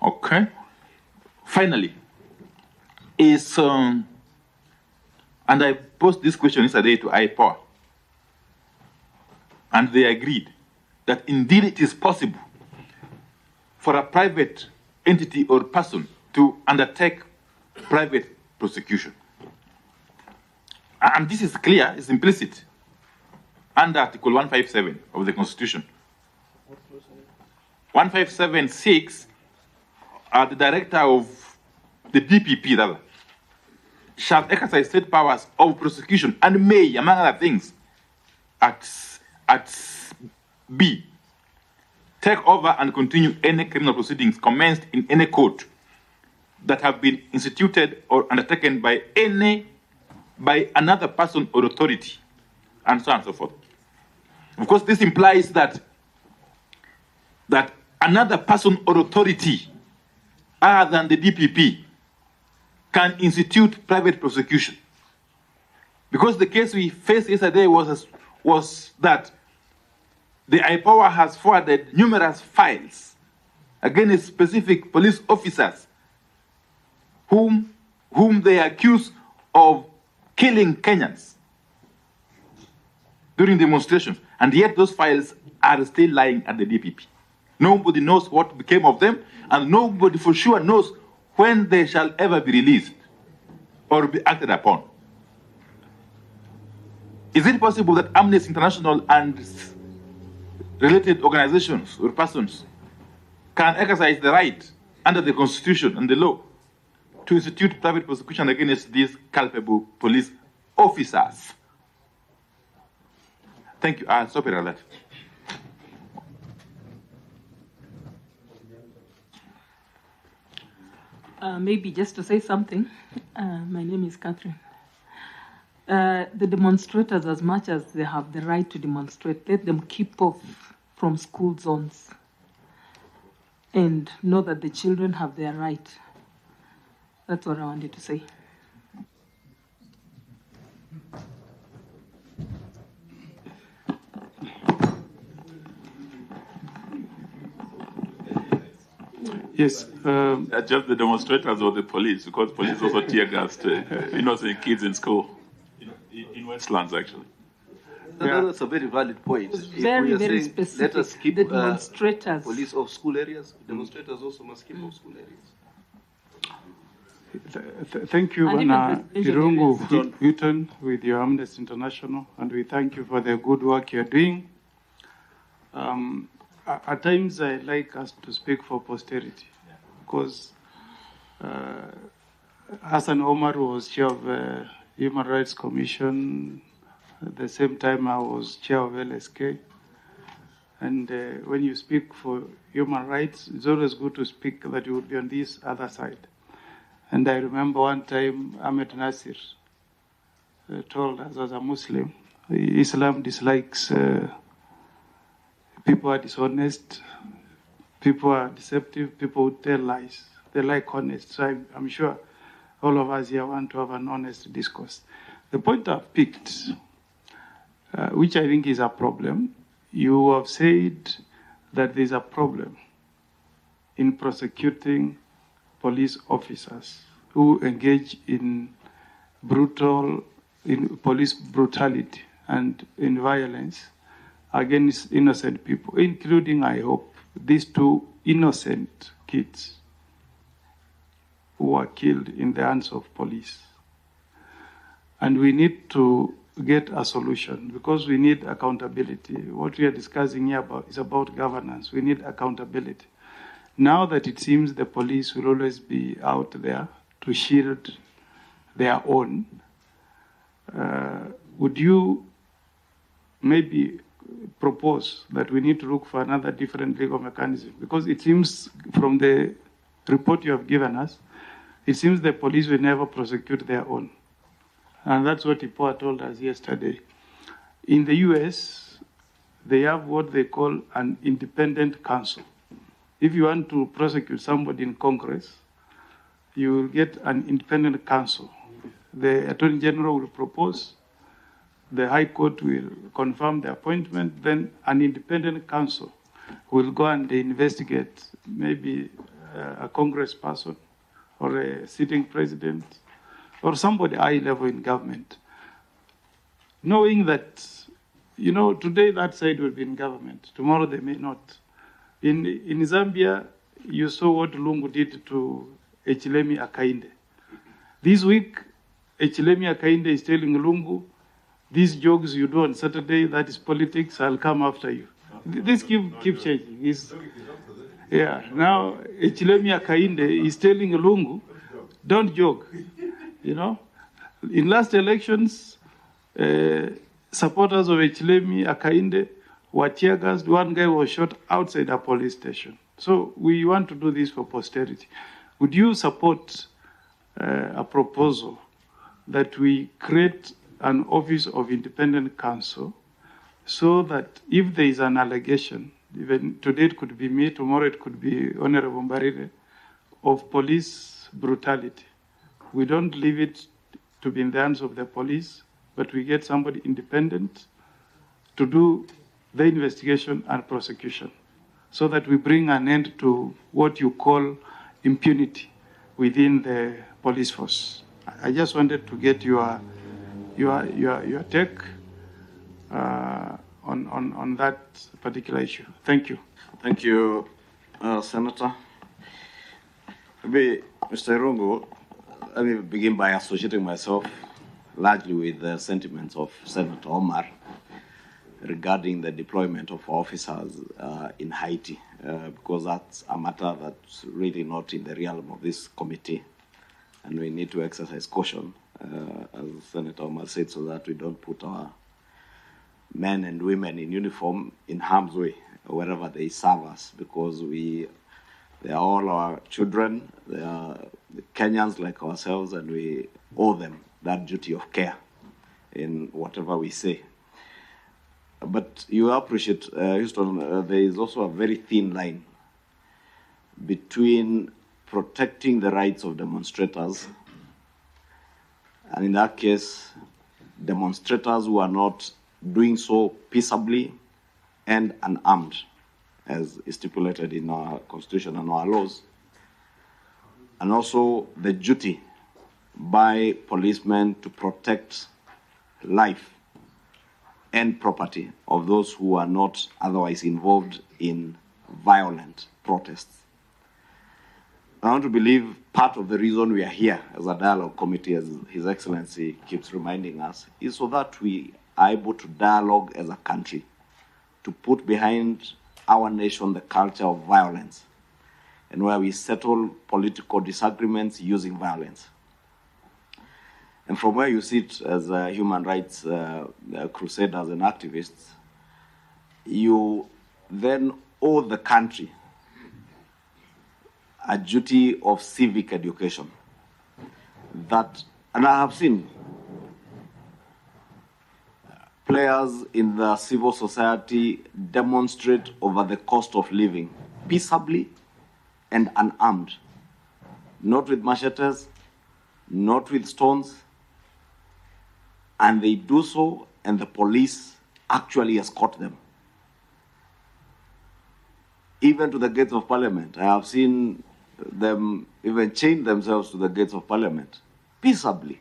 Okay? Finally, is, and I posed this question yesterday to IPOA, and they agreed that indeed it is possible for a private entity or person to undertake private prosecution. And this is clear, it's implicit under Article 157 of the Constitution. 157.6, the director of the DPP, rather, shall exercise state powers of prosecution and may, among other things, at B, take over and continue any criminal proceedings commenced in any court that have been instituted or undertaken by another person or authority, and so on and so forth. Of course, this implies that another person or authority other than the DPP can institute private prosecution. Because the case we faced yesterday was that the IPOA has forwarded numerous files against specific police officers whom they accuse of killing Kenyans during demonstrations, and yet those files are still lying at the DPP. Nobody knows what became of them, and nobody for sure knows when they shall ever be released or be acted upon. Is it possible that Amnesty International and related organizations or persons can exercise the right under the Constitution and the law to institute private prosecution against these culpable police officers? Thank you. I'll stop it at that. Maybe just to say something, my name is Catherine. The demonstrators, as much as they have the right to demonstrate, let them keep off from school zones and know that the children have their right. That's what I wanted to say. Yes. Just the demonstrators or the police, because police also tear gassed innocent kids in school, in Westlands actually. That's a very valid point. It's very, very specific. Let us keep the demonstrators. Police off school areas. Demonstrators also must keep off school areas. Thank you, Anna Kirungu Hutton, with your Amnesty International, and we thank you for the good work you're doing. At times, I like us to speak for posterity, because Hassan Omar was chair of the Human Rights Commission. At the same time, I was chair of LSK. And when you speak for human rights, it's always good to speak that you would be on this other side. And I remember one time Ahmed Nasir told us, as a Muslim, Islam dislikes people are dishonest, people are deceptive, people who tell lies. They like honest. So I'm sure all of us here want to have an honest discourse. The point I've picked, which I think is a problem, you have said that there's a problem in prosecuting police officers who engage in police brutality and in violence against innocent people, including, I hope, these two innocent kids who were killed in the hands of police. And we need to get a solution because we need accountability. What we are discussing here is about governance. We need accountability. Now that it seems the police will always be out there to shield their own, would you maybe propose that we need to look for another different legal mechanism? Because it seems from the report you have given us, it seems the police will never prosecute their own. And that's what IPOA told us yesterday. In the US, they have what they call an independent counsel. If you want to prosecute somebody in Congress, you will get an independent counsel. The Attorney General will propose, the High Court will confirm the appointment, then an independent counsel will go and investigate maybe a congressperson or a sitting president or somebody high level in government. Knowing that, today that side will be in government, tomorrow they may not. In Zambia, you saw what Lungu did to Echilemi Akainde. This week, Echilemi Akainde is telling Lungu, these jokes you do on Saturday, that is politics, I'll come after you. This keep changing. Now Echilemi Akainde is telling Lungu, don't joke. In last elections, supporters of Echilemi Akainde were tear gassed. One guy was shot outside a police station. So we want to do this for posterity. Would you support a proposal that we create an office of independent counsel so that if there is an allegation, even today it could be me, tomorrow it could be Honorable Mbarire, of police brutality, we don't leave it to be in the hands of the police, but we get somebody independent to do the investigation and prosecution so that we bring an end to what you call impunity within the police force. I just wanted to get your take on that particular issue. Thank you. Thank you, Senator. Maybe, Mr. Irungu, let me begin by associating myself largely with the sentiments of Senator Omar regarding the deployment of officers in Haiti, because that's a matter that's really not in the realm of this committee, and we need to exercise caution, as Senator Omar said, so that we don't put our men and women in uniform in harm's way wherever they serve us, because they are all our children, they are Kenyans like ourselves, and we owe them that duty of care in whatever we say. But you appreciate, Houston, there is also a very thin line between protecting the rights of demonstrators, and in that case, demonstrators who are not doing so peaceably and unarmed, as is stipulated in our Constitution and our laws, and also the duty by policemen to protect life and property of those who are not otherwise involved in violent protests. I want to believe part of the reason we are here as a dialogue committee, as His Excellency keeps reminding us, is so that we are able to dialogue as a country, to put behind our nation the culture of violence, and where we settle political disagreements using violence. And from where you sit as human rights crusaders and activists, you then owe the country a duty of civic education. That, and I have seen players in the civil society demonstrate over the cost of living peaceably and unarmed, not with machetes, not with stones, and they do so, and the police actually escort them, even to the gates of Parliament. I have seen them even chain themselves to the gates of Parliament, peaceably.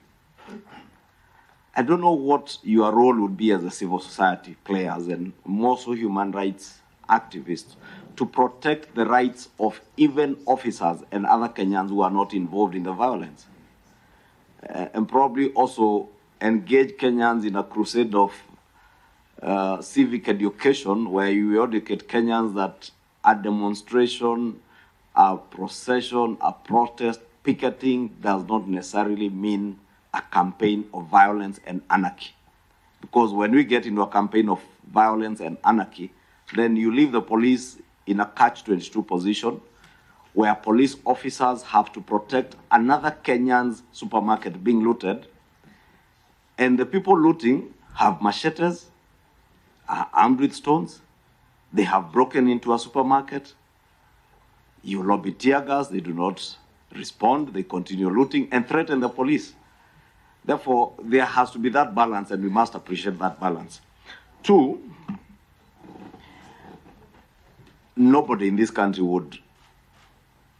I don't know what your role would be as a civil society players and more so human rights activists to protect the rights of even officers and other Kenyans who are not involved in the violence. And probably also engage Kenyans in a crusade of civic education where you educate Kenyans that a demonstration, a procession, a protest, picketing does not necessarily mean a campaign of violence and anarchy. Because when we get into a campaign of violence and anarchy, then you leave the police in a catch-22 position where police officers have to protect another Kenyan's supermarket being looted, and the people looting have machetes, are armed with stones, they have broken into a supermarket, you lobby tear gas, they do not respond, they continue looting and threaten the police. Therefore, there has to be that balance, and we must appreciate that balance. Two, nobody in this country would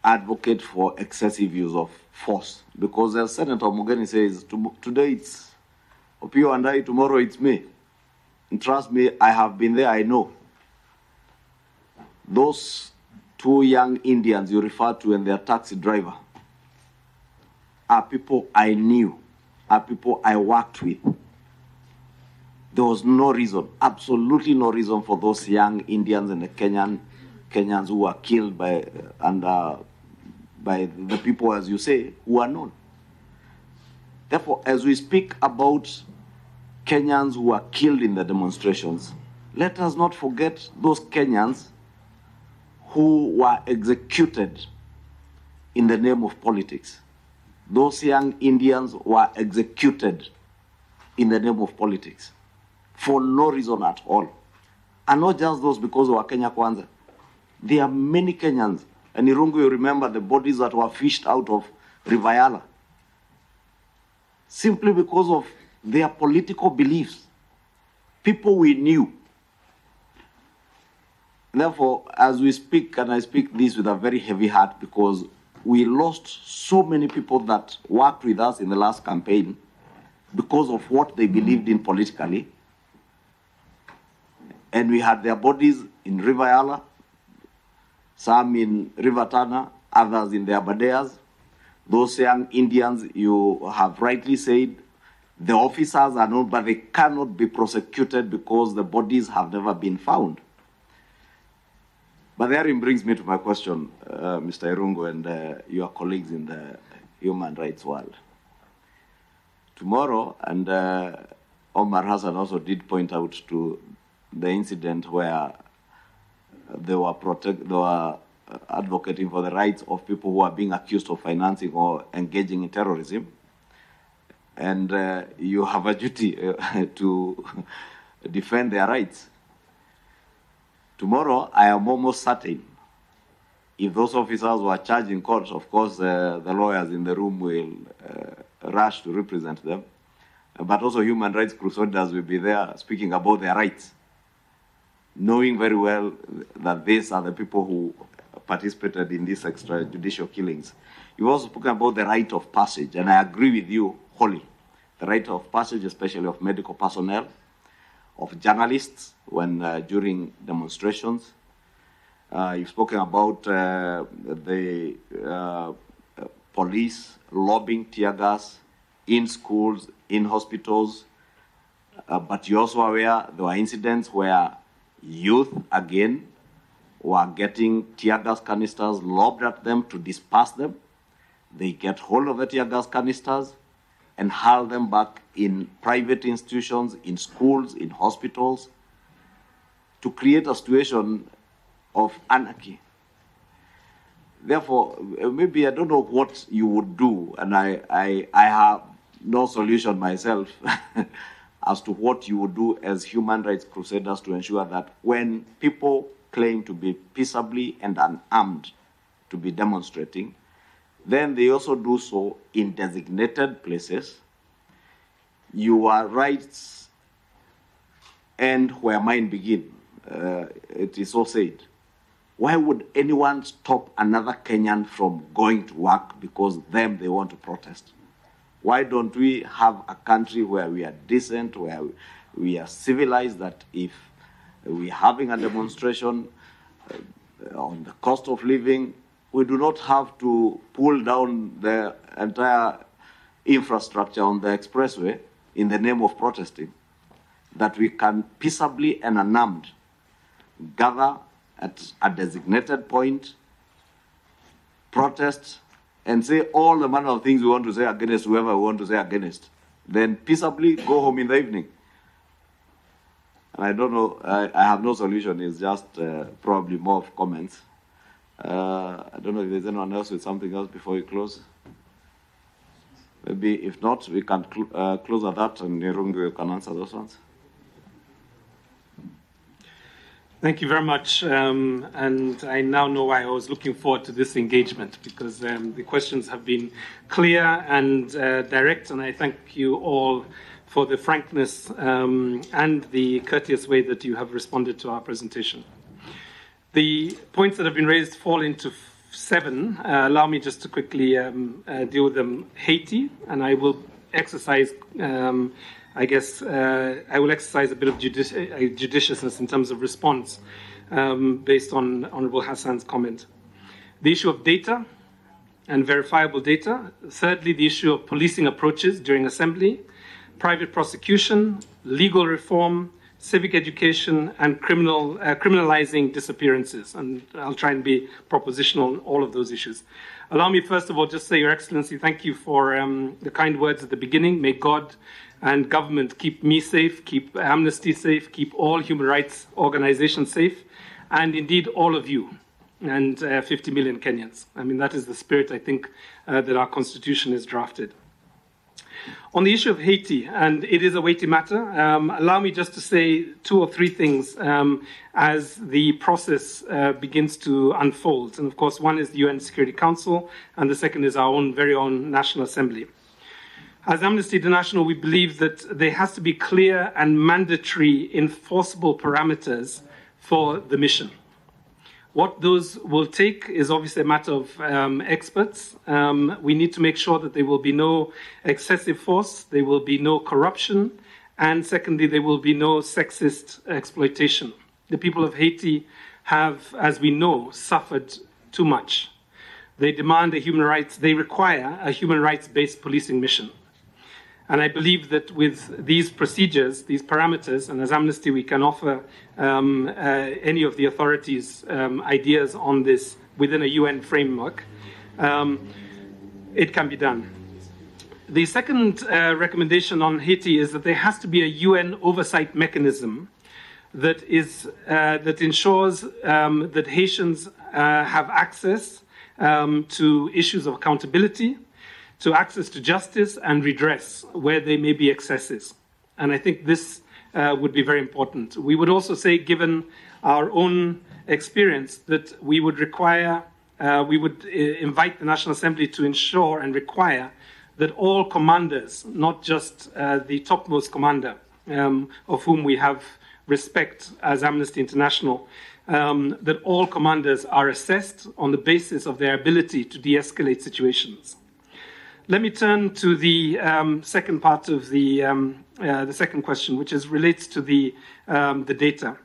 advocate for excessive use of force, because as Senator Muigai says, today it's Opio and I, tomorrow it's me. And trust me, I have been there, I know. Those two young Indians you refer to and their taxi driver are people I knew, are people I worked with. There was no reason, absolutely no reason for those young Indians and the Kenyans who were killed by the people, as you say, who are known. Therefore, as we speak about Kenyans who are killed in the demonstrations, let us not forget those Kenyans who were executed in the name of politics. Those young Indians were executed in the name of politics for no reason at all. And not just those because they were Kenya Kwanza. There are many Kenyans. And Irungu, you remember the bodies that were fished out of River Yala simply because of their political beliefs. People we knew. Therefore, as we speak, and I speak this with a very heavy heart because we lost so many people that worked with us in the last campaign because of what they believed in politically. And we had their bodies in River Yala, some in River Tana, others in the Abadeas. Those young Indians, you have rightly said, the officers are not, but they cannot be prosecuted because the bodies have never been found. But therein brings me to my question, Mr. Irungu and your colleagues in the human rights world. Tomorrow, and Omar Hassan also did point out to the incident where they were advocating for the rights of people who are being accused of financing or engaging in terrorism. And you have a duty to defend their rights. Tomorrow, I am almost certain, if those officers were charged in court, of course, the lawyers in the room will rush to represent them. But also human rights crusaders will be there speaking about their rights, knowing very well that these are the people who participated in these extrajudicial killings. You've also spoken about the right of passage, and I agree with you wholly. The right of passage, especially of medical personnel, of journalists when during demonstrations. You've spoken about the police lobbing tear gas in schools, in hospitals, but you're also aware there were incidents where youth, again, were getting tear gas canisters lobbed at them to disperse them. They get hold of the tear gas canisters and hurl them back in private institutions, in schools, in hospitals, to create a situation of anarchy. Therefore, maybe I don't know what you would do, and I have no solution myself as to what you would do as human rights crusaders to ensure that when people claim to be peaceably and unarmed to be demonstrating, then they also do so in designated places. Your rights end where mine begin. It is so said. Why would anyone stop another Kenyan from going to work because they want to protest? Why don't we have a country where we are decent, where we are civilized, that if we're having a demonstration on the cost of living, we do not have to pull down the entire infrastructure on the expressway in the name of protesting, that we can peaceably and unarmed gather at a designated point, protest, and say all the manner of things we want to say against whoever we want to say against, then peaceably go home in the evening. And I don't know, I have no solution, it's just probably more of comments. I don't know if there's anyone else with something else before we close. Maybe if not, we can close at that, and Irungu can answer those ones. Thank you very much. And I now know why I was looking forward to this engagement, because the questions have been clear and direct, and I thank you all for the frankness and the courteous way that you have responded to our presentation. The points that have been raised fall into 7. Allow me just to quickly deal with them. Haiti, and I will exercise, I will exercise a bit of judiciousness in terms of response based on Honorable Hassan's comment. The issue of data and verifiable data. Thirdly, the issue of policing approaches during assembly, private prosecution, legal reform, civic education, and criminalizing disappearances. And I'll try and be propositional on all of those issues. Allow me, first of all, just say, Your Excellency, thank you for the kind words at the beginning. May God and government keep me safe, keep Amnesty safe, keep all human rights organizations safe, and indeed all of you and 50 million Kenyans. I mean, that is the spirit, I think, that our constitution is drafted. On the issue of Haiti, and it is a weighty matter, allow me just to say 2 or 3 things as the process begins to unfold. And of course, one is the UN Security Council, and the second is our very own National Assembly. As Amnesty International, we believe that there has to be clear and mandatory enforceable parameters for the mission. What those will take is obviously a matter of experts. We need to make sure that there will be no excessive force, there will be no corruption, and secondly, there will be no sexist exploitation. The people of Haiti have, as we know, suffered too much. They require a human rights-based policing mission. And I believe that with these procedures, these parameters, and as Amnesty we can offer any of the authorities ideas on this within a UN framework, it can be done. The second recommendation on Haiti is that there has to be a UN oversight mechanism that ensures that Haitians have access to issues of accountability, to access to justice and redress where there may be excesses. And I think this would be very important. We would also say, given our own experience, that we would invite the National Assembly to ensure and require that all commanders, not just the topmost commander, of whom we have respect as Amnesty International, that all commanders are assessed on the basis of their ability to de-escalate situations. Let me turn to the second part of the second question, which relates to the data.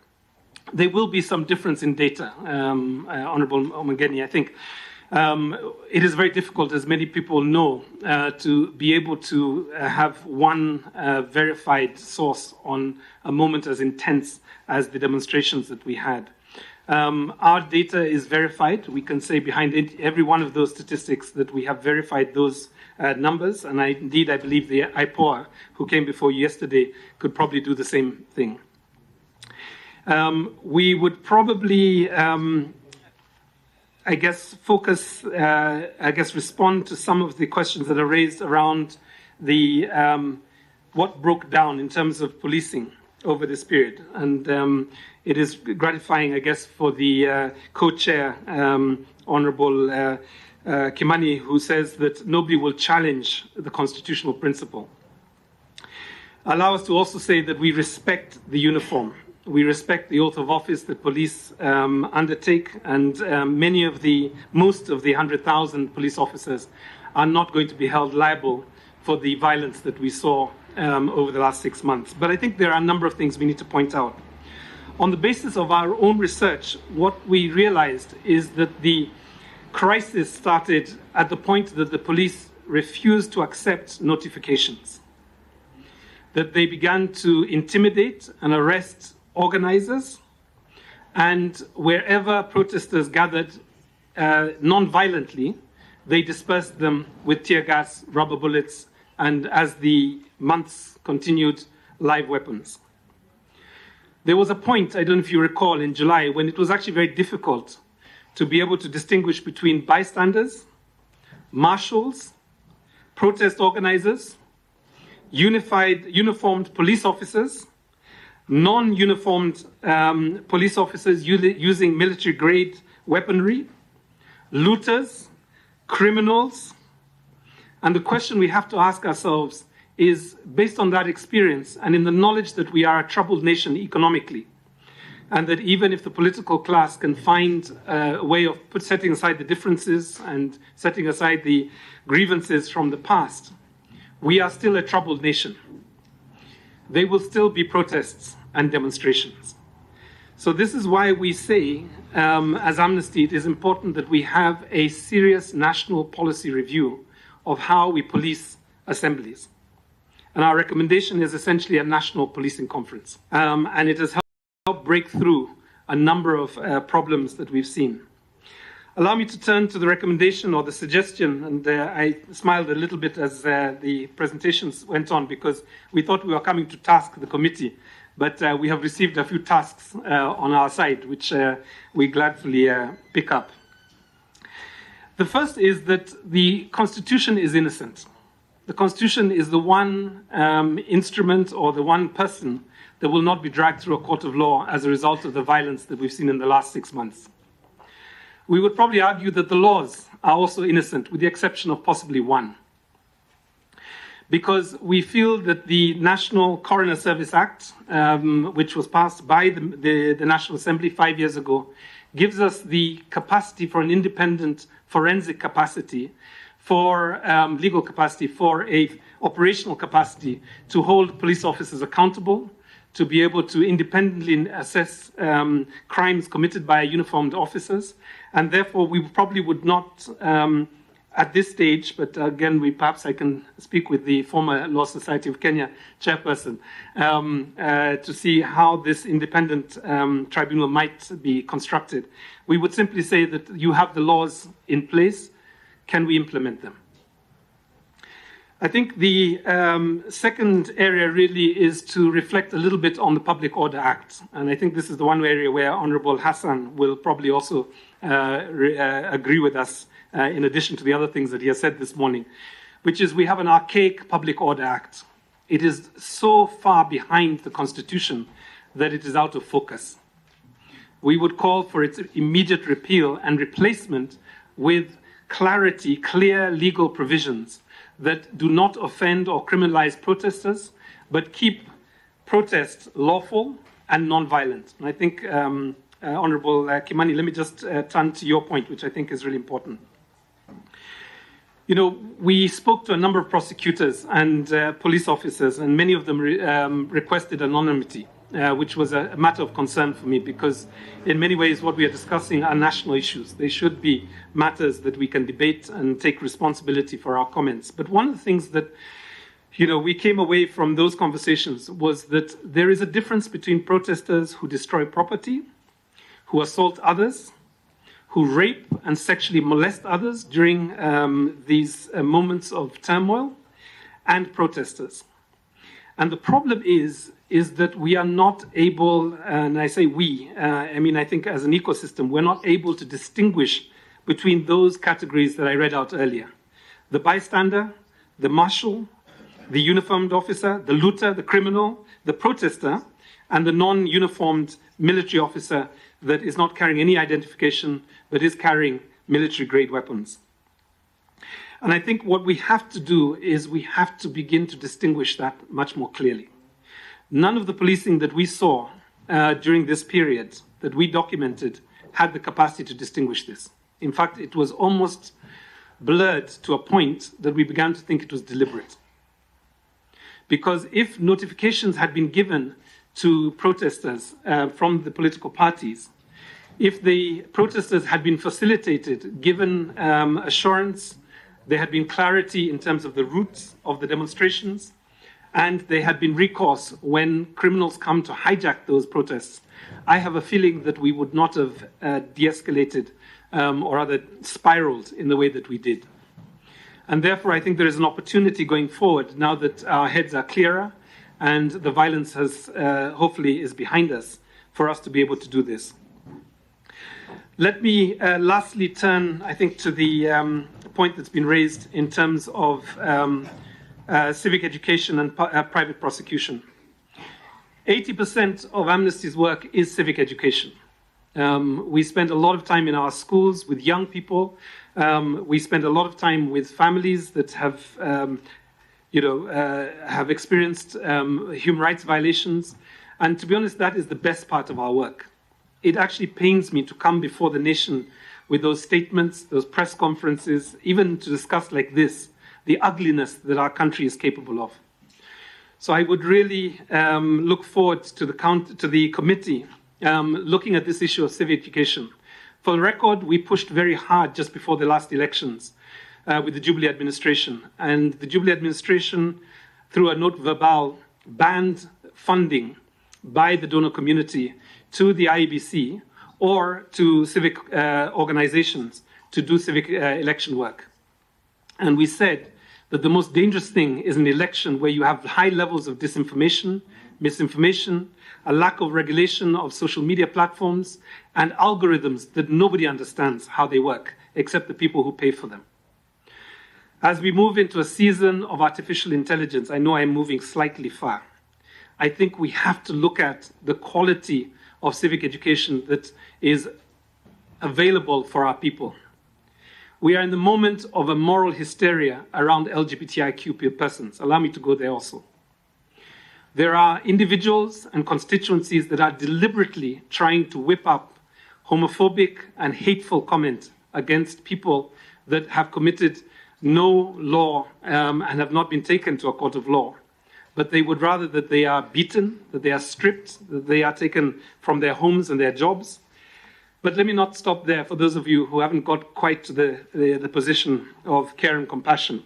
There will be some difference in data, Honourable Omugeni. I think it is very difficult, as many people know, to be able to have one verified source on a moment as intense as the demonstrations that we had. Our data is verified. We can say behind every one of those statistics that we have verified those numbers, and I believe the IPOA, who came before you yesterday, could probably do the same thing. We would probably, respond to some of the questions that are raised around the what broke down in terms of policing over this period. And it is gratifying, I guess, for the co-chair, Honourable Kimani, who says that nobody will challenge the constitutional principle. Allow us to also say that we respect the uniform. We respect the oath of office that police undertake, and most of the 100,000 police officers are not going to be held liable for the violence that we saw over the last 6 months. But I think there are a number of things we need to point out. On the basis of our own research, what we realized is that the crisis started at the point that the police refused to accept notifications, that they began to intimidate and arrest organizers, and wherever protesters gathered non-violently, they dispersed them with tear gas, rubber bullets, and as the months continued, live weapons. There was a point, I don't know if you recall, in July, when it was actually very difficult to be able to distinguish between bystanders, marshals, protest organizers, uniformed police officers, non-uniformed police officers using military-grade weaponry, looters, criminals. And the question we have to ask ourselves is, based on that experience and in the knowledge that we are a troubled nation economically, and that even if the political class can find a way of setting aside the differences and setting aside the grievances from the past, we are still a troubled nation. There will still be protests and demonstrations. So this is why we say, as Amnesty, it is important that we have a serious national policy review of how we police assemblies. And our recommendation is essentially a national policing conference. And it has helped break through a number of problems that we've seen. Allow me to turn to the recommendation or the suggestion, and I smiled a little bit as the presentations went on because we thought we were coming to task the committee, but we have received a few tasks on our side, which we gladly pick up. The first is that the Constitution is innocent. The Constitution is the one instrument or the one person that will not be dragged through a court of law as a result of the violence that we've seen in the last 6 months. We would probably argue that the laws are also innocent, with the exception of possibly one. Because we feel that the National Coroner Service Act, which was passed by the National Assembly 5 years ago, gives us the capacity for an independent forensic capacity, for legal capacity, for a operational capacity to hold police officers accountable, to be able to independently assess crimes committed by uniformed officers. And therefore, we probably would not, at this stage, but again, perhaps I can speak with the former Law Society of Kenya chairperson to see how this independent tribunal might be constructed. We would simply say that you have the laws in place. Can we implement them? I think the second area really is to reflect a little bit on the Public Order Act. And I think this is the one area where Honorable Hassan will probably also agree with us in addition to the other things that he has said this morning, which is we have an archaic Public Order Act. It is so far behind the Constitution that it is out of focus. We would call for its immediate repeal and replacement with clarity, clear legal provisions that do not offend or criminalize protesters, but keep protests lawful and non-violent. And I think, Honorable Kimani, let me just turn to your point, which I think is really important. You know, we spoke to a number of prosecutors and police officers, and many of them requested anonymity, which was a matter of concern for me, because in many ways what we are discussing are national issues. They should be matters that we can debate and take responsibility for our comments. But one of the things that, you know, we came away from those conversations was that there is a difference between protesters who destroy property, who assault others, who rape and sexually molest others during these moments of turmoil, and protesters. And the problem is that we are not able, and I say we, I think as an ecosystem, we're not able to distinguish between those categories that I read out earlier. The bystander, the marshal, the uniformed officer, the looter, the criminal, the protester, and the non-uniformed military officer that is not carrying any identification, but is carrying military-grade weapons. And I think what we have to do is we have to begin to distinguish that much more clearly. None of the policing that we saw during this period that we documented had the capacity to distinguish this. In fact, it was almost blurred to a point that we began to think it was deliberate. Because if notifications had been given to protesters from the political parties, if the protesters had been facilitated, given assurance, there had been clarity in terms of the routes of the demonstrations, and there had been recourse when criminals come to hijack those protests, I have a feeling that we would not have de-escalated or rather spiraled in the way that we did. And therefore, I think there is an opportunity going forward, now that our heads are clearer and the violence has hopefully is behind us, for us to be able to do this. Let me lastly turn, I think, to the point that's been raised in terms of civic education and private prosecution. 80% of Amnesty's work is civic education. We spend a lot of time in our schools with young people. We spend a lot of time with families that have, have experienced human rights violations. And to be honest, that is the best part of our work. It actually pains me to come before the nation with those statements, those press conferences, even to discuss like this, the ugliness that our country is capable of. So I would really look forward to the committee looking at this issue of civic education. For the record, we pushed very hard just before the last elections with the Jubilee administration. And the Jubilee administration through a note verbal, banned funding by the donor community to the IEBC or to civic organizations to do civic election work. And we said that the most dangerous thing is an election where you have high levels of disinformation, misinformation, a lack of regulation of social media platforms, and algorithms that nobody understands how they work, except the people who pay for them. As we move into a season of artificial intelligence, I know I'm moving slightly far. I think we have to look at the quality of civic education that is available for our people. We are in the moment of a moral hysteria around LGBTIQ persons. Allow me to go there also. There are individuals and constituencies that are deliberately trying to whip up homophobic and hateful comment against people that have committed no law and have not been taken to a court of law. But they would rather that they are beaten, that they are stripped, that they are taken from their homes and their jobs. But let me not stop there for those of you who haven't got quite to the position of care and compassion.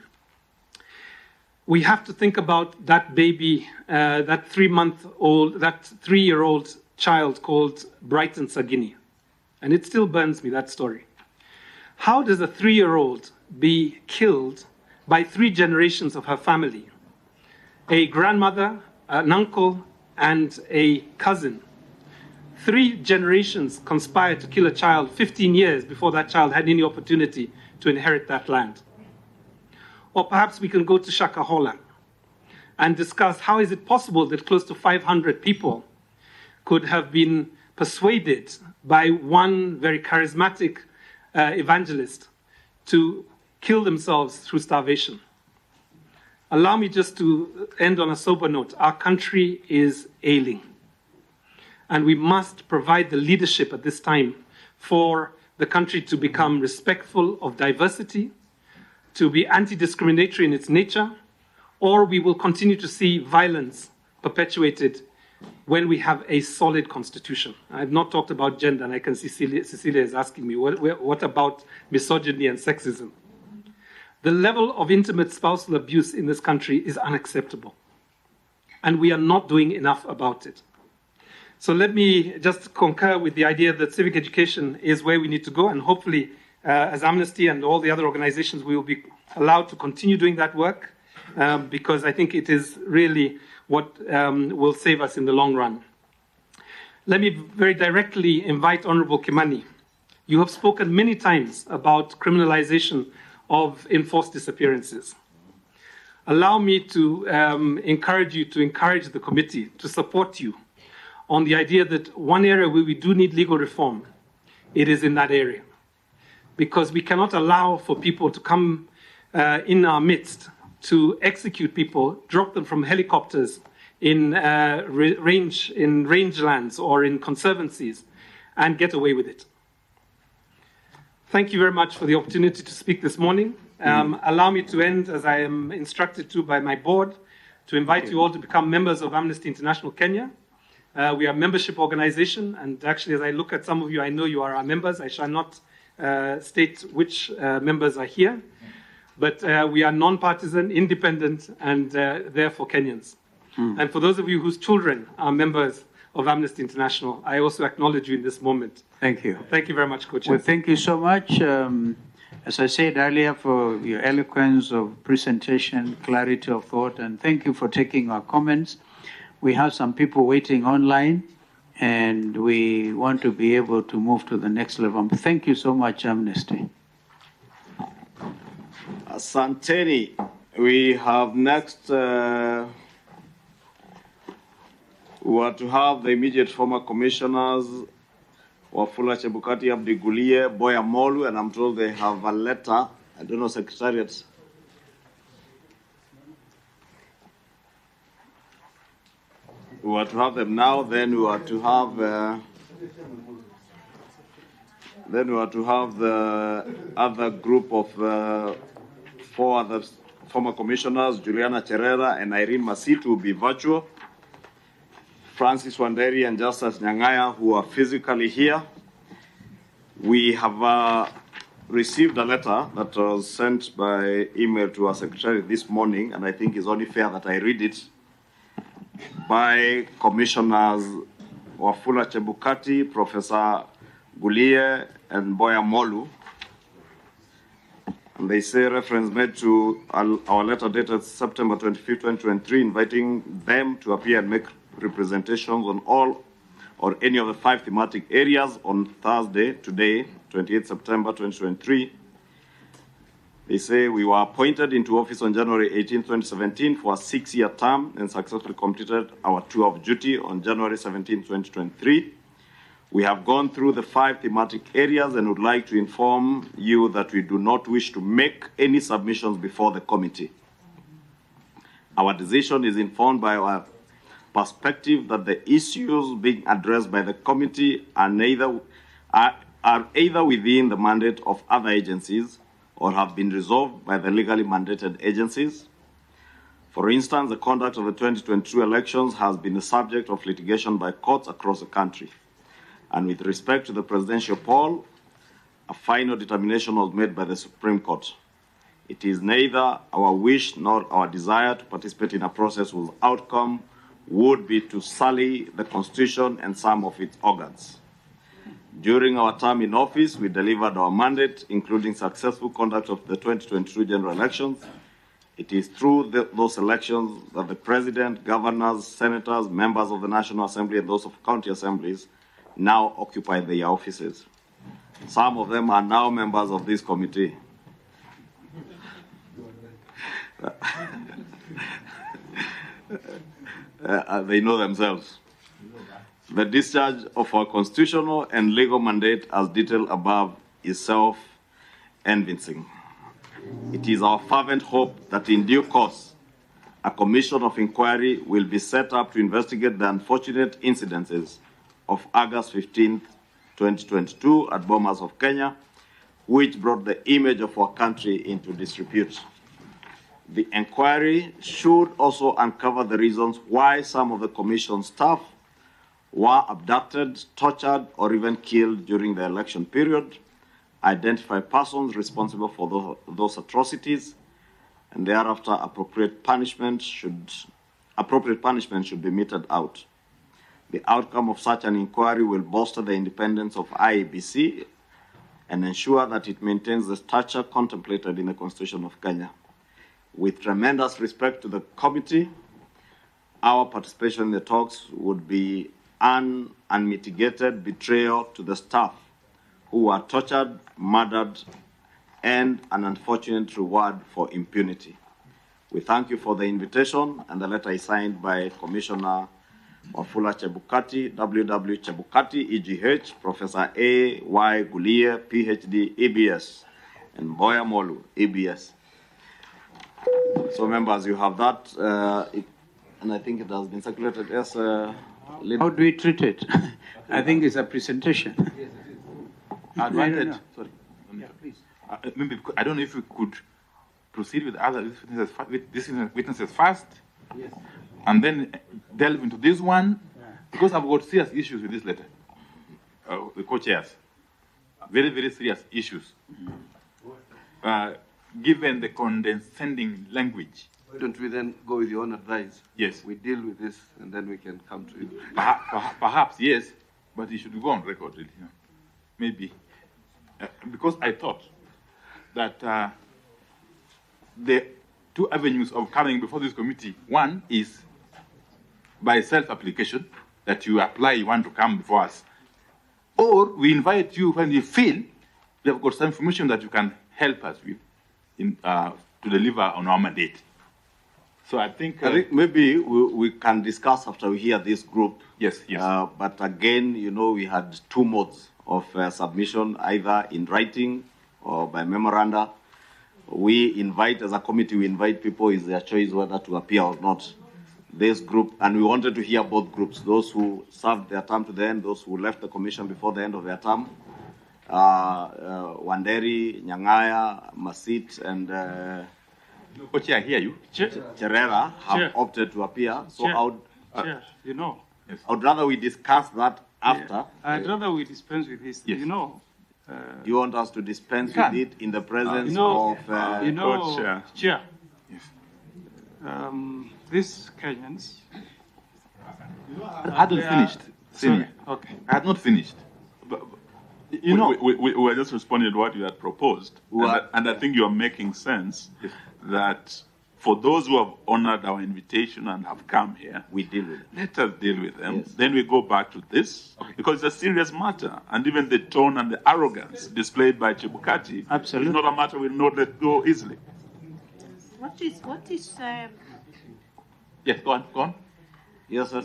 We have to think about that baby, that 3-month-old, that 3-year-old child called Brighton Sagini. And it still burns me, that story. How does a 3-year-old be killed by 3 generations of her family? A grandmother, an uncle, and a cousin. 3 generations conspired to kill a child 15 years before that child had any opportunity to inherit that land. Or perhaps we can go to Shakahola and discuss how is it possible that close to 500 people could have been persuaded by one very charismatic evangelist to kill themselves through starvation. Allow me just to end on a sober note. Our country is ailing. And we must provide the leadership at this time for the country to become respectful of diversity, to be anti-discriminatory in its nature, or we will continue to see violence perpetuated when we have a solid constitution. I've not talked about gender, and I can see Cecilia is asking me, what about misogyny and sexism? The level of intimate spousal abuse in this country is unacceptable, and we are not doing enough about it. So let me just concur with the idea that civic education is where we need to go, and hopefully, as Amnesty and all the other organizations, we will be allowed to continue doing that work, because I think it is really what will save us in the long run. Let me very directly invite Honorable Kimani. You have spoken many times about criminalization of enforced disappearances. Allow me to encourage you to encourage the committee to support you on the idea that one area where we do need legal reform, it is in that area. Because we cannot allow for people to come in our midst to execute people, drop them from helicopters in rangelands or in conservancies, and get away with it. Thank you very much for the opportunity to speak this morning. Allow me to end, as I am instructed to by my board, to invite you all to become members of Amnesty International Kenya. We are a membership organization, and actually, as I look at some of you, I know you are our members. I shall not state which members are here, but we are non-partisan, independent, and therefore Kenyans. And for those of you whose children are members of Amnesty International, I also acknowledge you in this moment. Thank you. Thank you very much, Coach. Well, thank you so much. As I said earlier, for your eloquence of presentation, clarity of thought, and thank you for taking our comments. We have some people waiting online, and we want to be able to move to the next level. Thank you so much, Amnesty. Asanteni. We have next, we are to have the immediate former commissioners, Wafula Chebukati, Abdi Guliye, Boya Molu, and I'm told they have a letter. I don't know, Secretariat. We are to have them now. Then we are to have. Then we are to have the other group of 4 other former commissioners, Juliana Cherera and Irene Masit, who will be virtual. Francis Wanderi and Justus Nyang'aya, who are physically here. We have received a letter that was sent by email to our secretary this morning, and I think it's only fair that I read it, by Commissioners Wafula Chebukati, Professor Guliye, and Boya Molu. And they say reference made to our letter dated September 25, 2023, inviting them to appear and make representations on all or any of the 5 thematic areas on Thursday, today, 28 September 2023. They say we were appointed into office on January 18, 2017 for a 6-year term and successfully completed our tour of duty on January 17, 2023. We have gone through the 5 thematic areas and would like to inform you that we do not wish to make any submissions before the committee. Our decision is informed by our perspective that the issues being addressed by the committee are either within the mandate of other agencies or have been resolved by the legally mandated agencies. For instance, the conduct of the 2022 elections has been the subject of litigation by courts across the country. And with respect to the presidential poll, a final determination was made by the Supreme Court. It is neither our wish nor our desire to participate in a process whose outcome would be to sully the Constitution and some of its organs. During our term in office, we delivered our mandate, including successful conduct of the 2022 general elections. It is through those elections that the President, governors, senators, members of the National Assembly, and those of county assemblies now occupy their offices. Some of them are now members of this committee. They know themselves. The discharge of our constitutional and legal mandate as detailed above is self-evincing. It is our fervent hope that in due course, a commission of inquiry will be set up to investigate the unfortunate incidences of August 15, 2022 at Bomas of Kenya, which brought the image of our country into disrepute. The inquiry should also uncover the reasons why some of the commission staff were abducted, tortured, or even killed during the election period, identify persons responsible for those atrocities, and thereafter appropriate punishment should be meted out. The outcome of such an inquiry will bolster the independence of IEBC and ensure that it maintains the stature contemplated in the Constitution of Kenya. With tremendous respect to the committee, our participation in the talks would be an unmitigated betrayal to the staff who were tortured, murdered, and an unfortunate reward for impunity. We thank you for the invitation, and the letter is signed by Commissioner Wafula Chebukati, W.W. Chebukati, EGH, Professor A.Y. Guliye, PhD, EBS, and Boya Molu, EBS. So, members, you have that, and I think it has been circulated as how do we treat it? I think it's a presentation. Advantage. Sorry. Yeah, please. Maybe I don't know if we could proceed with other witnesses first, yes, and then delve into this one, because I've got serious issues with this letter. The co-chairs, very, very serious issues. Given the condescending language. Why don't we then go with your own advice? Yes. We deal with this, and then we can come to you. Perhaps, yes, but it should go on record, really. You know. Maybe. Because I thought that the 2 avenues of coming before this committee, one is by self-application, that you apply, you want to come before us. Or we invite you when we feel we have got some information that you can help us with to deliver on our mandate. So I think maybe we can discuss after we hear this group. Yes, yes. But again, you know, we had 2 modes of submission, either in writing or by memoranda. We invite, as a committee, we invite people, is their choice whether to appear or not. This group, and we wanted to hear both groups, those who served their term to the end, those who left the commission before the end of their term. Wanderi, Nyang'aya, Masit, and Co-chair, I hear you. Cherera have opted to appear. So I would, you know, I would rather we discuss that after. I'd rather we dispense with this. Yes. You know, You want us to dispense with it in the presence of Chair? Chair. These Kenyans. I hadn't finished. Senior. Okay. I had not finished. But we were just responding to what you had proposed. And I think you are making sense that for those who have honored our invitation and have come here, we deal with them. Let us deal with them. Yes. Then we go back to this, because it's a serious matter. And even the tone and the arrogance displayed by Chebukati is not a matter we'll not let go easily. What is Yes, go on. Yes, sir.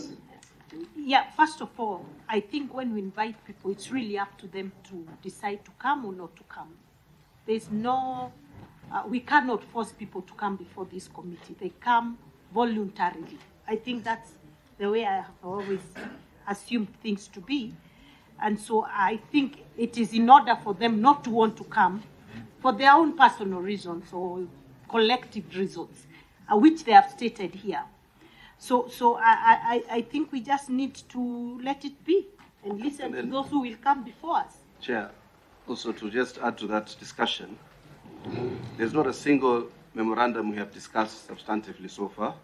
Yeah, first of all, I think when we invite people, it's really up to them to decide to come or not to come. There's no, we cannot force people to come before this committee. They come voluntarily. I think that's the way I have always assumed things to be. And so I think it is in order for them not to want to come for their own personal reasons or collective reasons, which they have stated here. So I think we just need to let it be and listen to those who will come before us. Chair, also to just add to that discussion, there's not a single memorandum we have discussed substantively so far.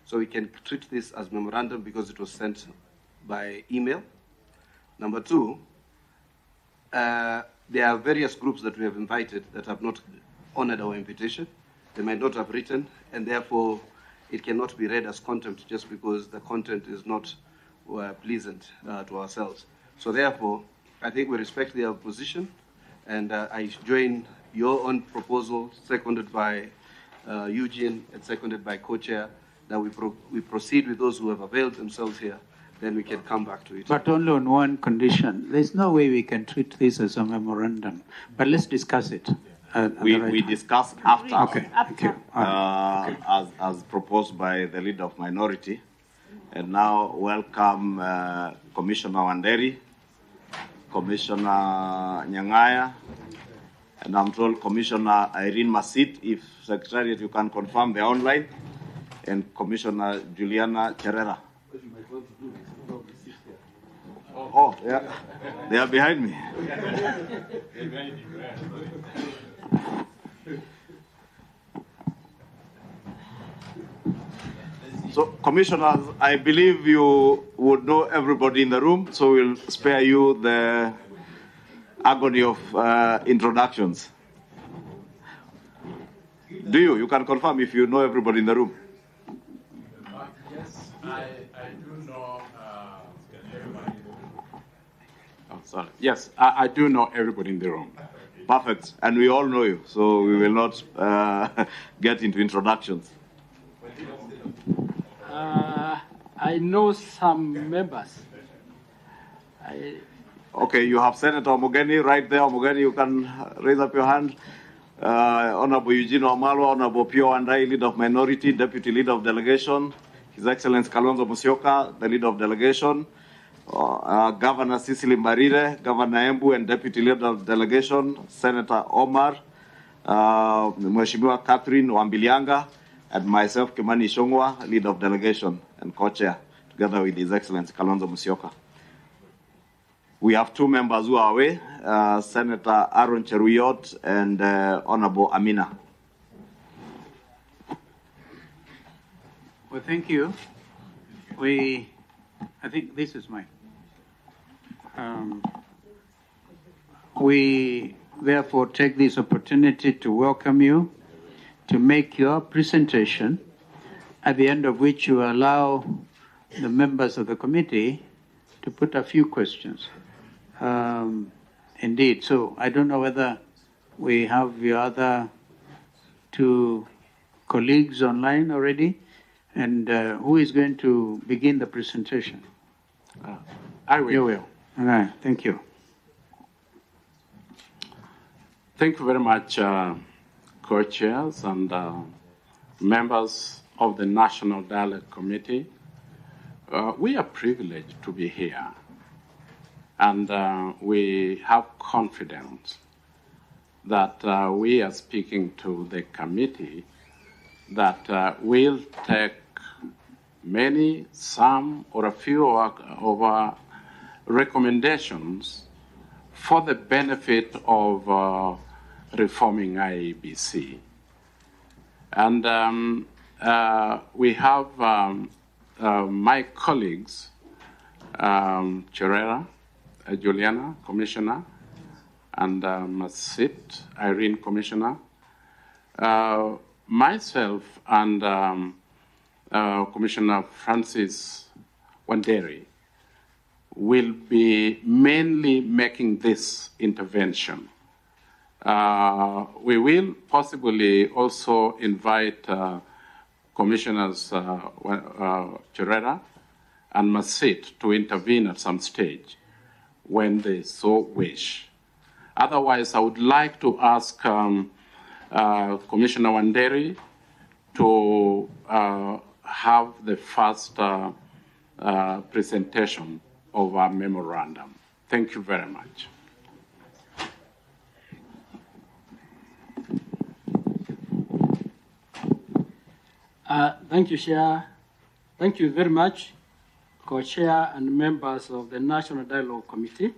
So we can treat this as memorandum because it was sent by email. Number two, there are various groups that we have invited that have not honored our invitation. They might not have written, and therefore it cannot be read as contempt just because the content is not pleasant to ourselves. So therefore, I think we respect their position, and I join your own proposal, seconded by Eugene and seconded by co-chair, that we proceed with those who have availed themselves here, then we can come back to it. But only on one condition. There's no way we can treat this as a memorandum, but let's discuss it. We discuss after, okay. Thank you. As proposed by the leader of minority. And now welcome Commissioner Wanderi, Commissioner Nyang'aya, and I'm told Commissioner Irene Masit, if Secretariat you can confirm they're online, and Commissioner Juliana Cherera. Oh, yeah, they are behind me. So, commissioners, I believe you would know everybody in the room, so we'll spare you the agony of introductions. Do you? You can confirm if you know everybody in the room. Yes, I do know everybody in the room. Oh, sorry. Yes, I do know everybody in the room. Perfect. And we all know you, so we will not get into introductions. I know some members. Okay, you have Senator Omogeni right there. Omogeni, you can raise up your hand. Honorable Eugene Wamalwa, Honorable Pio Wandai, Leader of Minority, Deputy Leader of Delegation, His Excellency Kalonzo Musyoka, the Leader of Delegation, Governor Cecily Mbarire, Governor Embu, and Deputy Leader of Delegation, Senator Omar, Mheshimiwa Catherine Wambilianga, and myself, Kimani Shongwa, Leader of Delegation and Co-Chair, together with His Excellency Kalonzo Musyoka. We have two members who are away, Senator Aaron Cheruyot and Honorable Amina. Well, thank you. I think this is mine. We therefore take this opportunity to welcome you to make your presentation, at the end of which you allow the members of the committee to put a few questions. Indeed, so I don't know whether we have your other two colleagues online already, and who is going to begin the presentation? I will. You will. All right, thank you. Thank you very much, co-chairs and members of the National Dialogue Committee. We are privileged to be here, and we have confidence that we are speaking to the committee that will take some or a few of our recommendations for the benefit of reforming IEBC. And we have my colleagues, Cherera, Juliana, Commissioner, and Masit, Irene, Commissioner, myself, and Commissioner Francis Wanderi will be mainly making this intervention. We will possibly also invite Commissioners Cherera and Masit to intervene at some stage when they so wish. Otherwise, I would like to ask Commissioner Wanderi to have the first presentation of our memorandum. Thank you very much. Thank you, Chair. Thank you very much, Co-Chair and members of the National Dialogue Committee.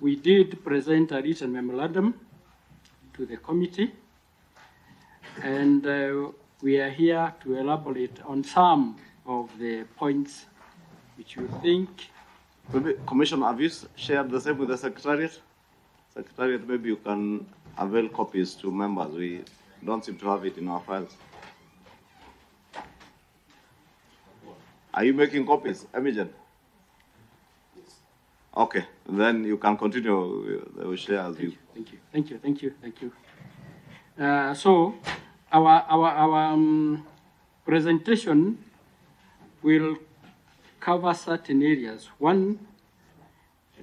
We did present a written memorandum to the committee, and we are here to elaborate on some of the points which we think. Maybe, Commissioner, have you shared the same with the Secretariat? Secretariat, maybe you can avail copies to members. We don't seem to have it in our files. Are you making copies, Emigen? Okay, then you can continue. They will share as you. Thank you. So, our presentation will cover certain areas. One,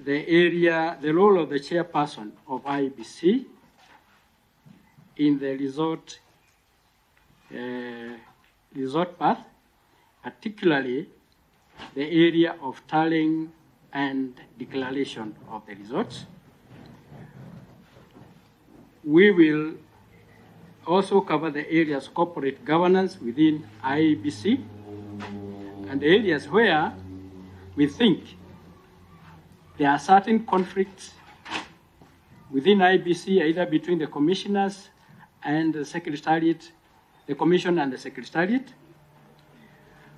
the role of the chairperson of IEBC in the resort path, particularly the area of tallying and declaration of the results. We will also cover the areas of corporate governance within IEBC and areas where we think there are certain conflicts within IEBC, either between the commissioners and the secretariat, the commission and the secretariat.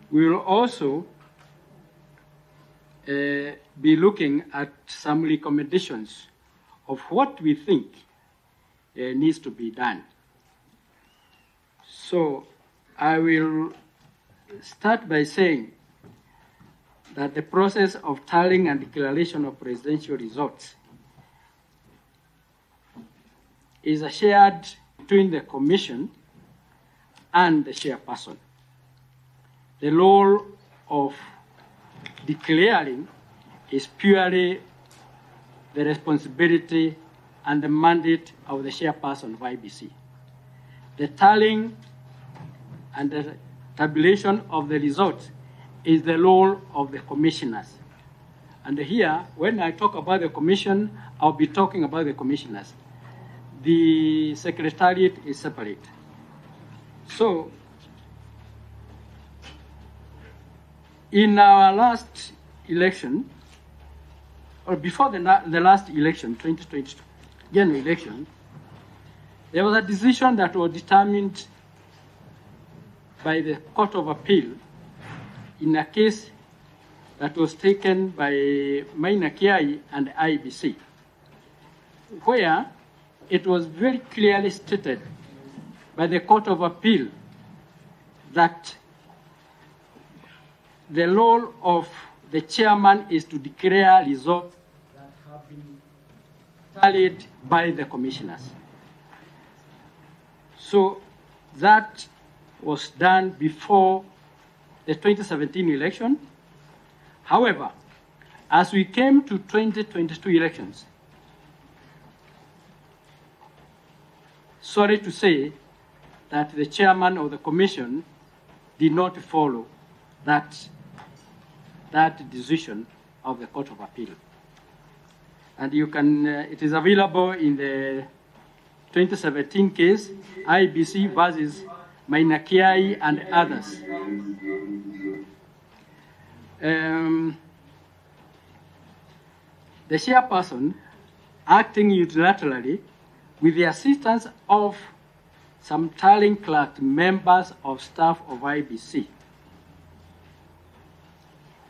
We will also be looking at some recommendations of what we think needs to be done. So I will start by saying that the process of tallying and declaration of presidential results is shared between the commission and the chairperson. The role of declaring is purely the responsibility and the mandate of the chairperson of IEBC. The tallying and the tabulation of the results is the role of the commissioners. And here, when I talk about the commission, I'll be talking about the commissioners. The secretariat is separate. So, in our last election, or before the last election, 2022 general election, there was a decision that was determined by the Court of Appeal in a case that was taken by Muigai and IEBC, where it was very clearly stated by the Court of Appeal that the role of the chairman is to declare results that have been tallied by the commissioners. So that was done before the 2017 election. However, as we came to 2022 elections, sorry to say that the chairman of the commission did not follow that decision of the Court of Appeal. And you can, it is available in the 2017 case, IEBC versus Muigai and others. the chairperson acting unilaterally with the assistance of some tallying clerk members of staff of IEBC,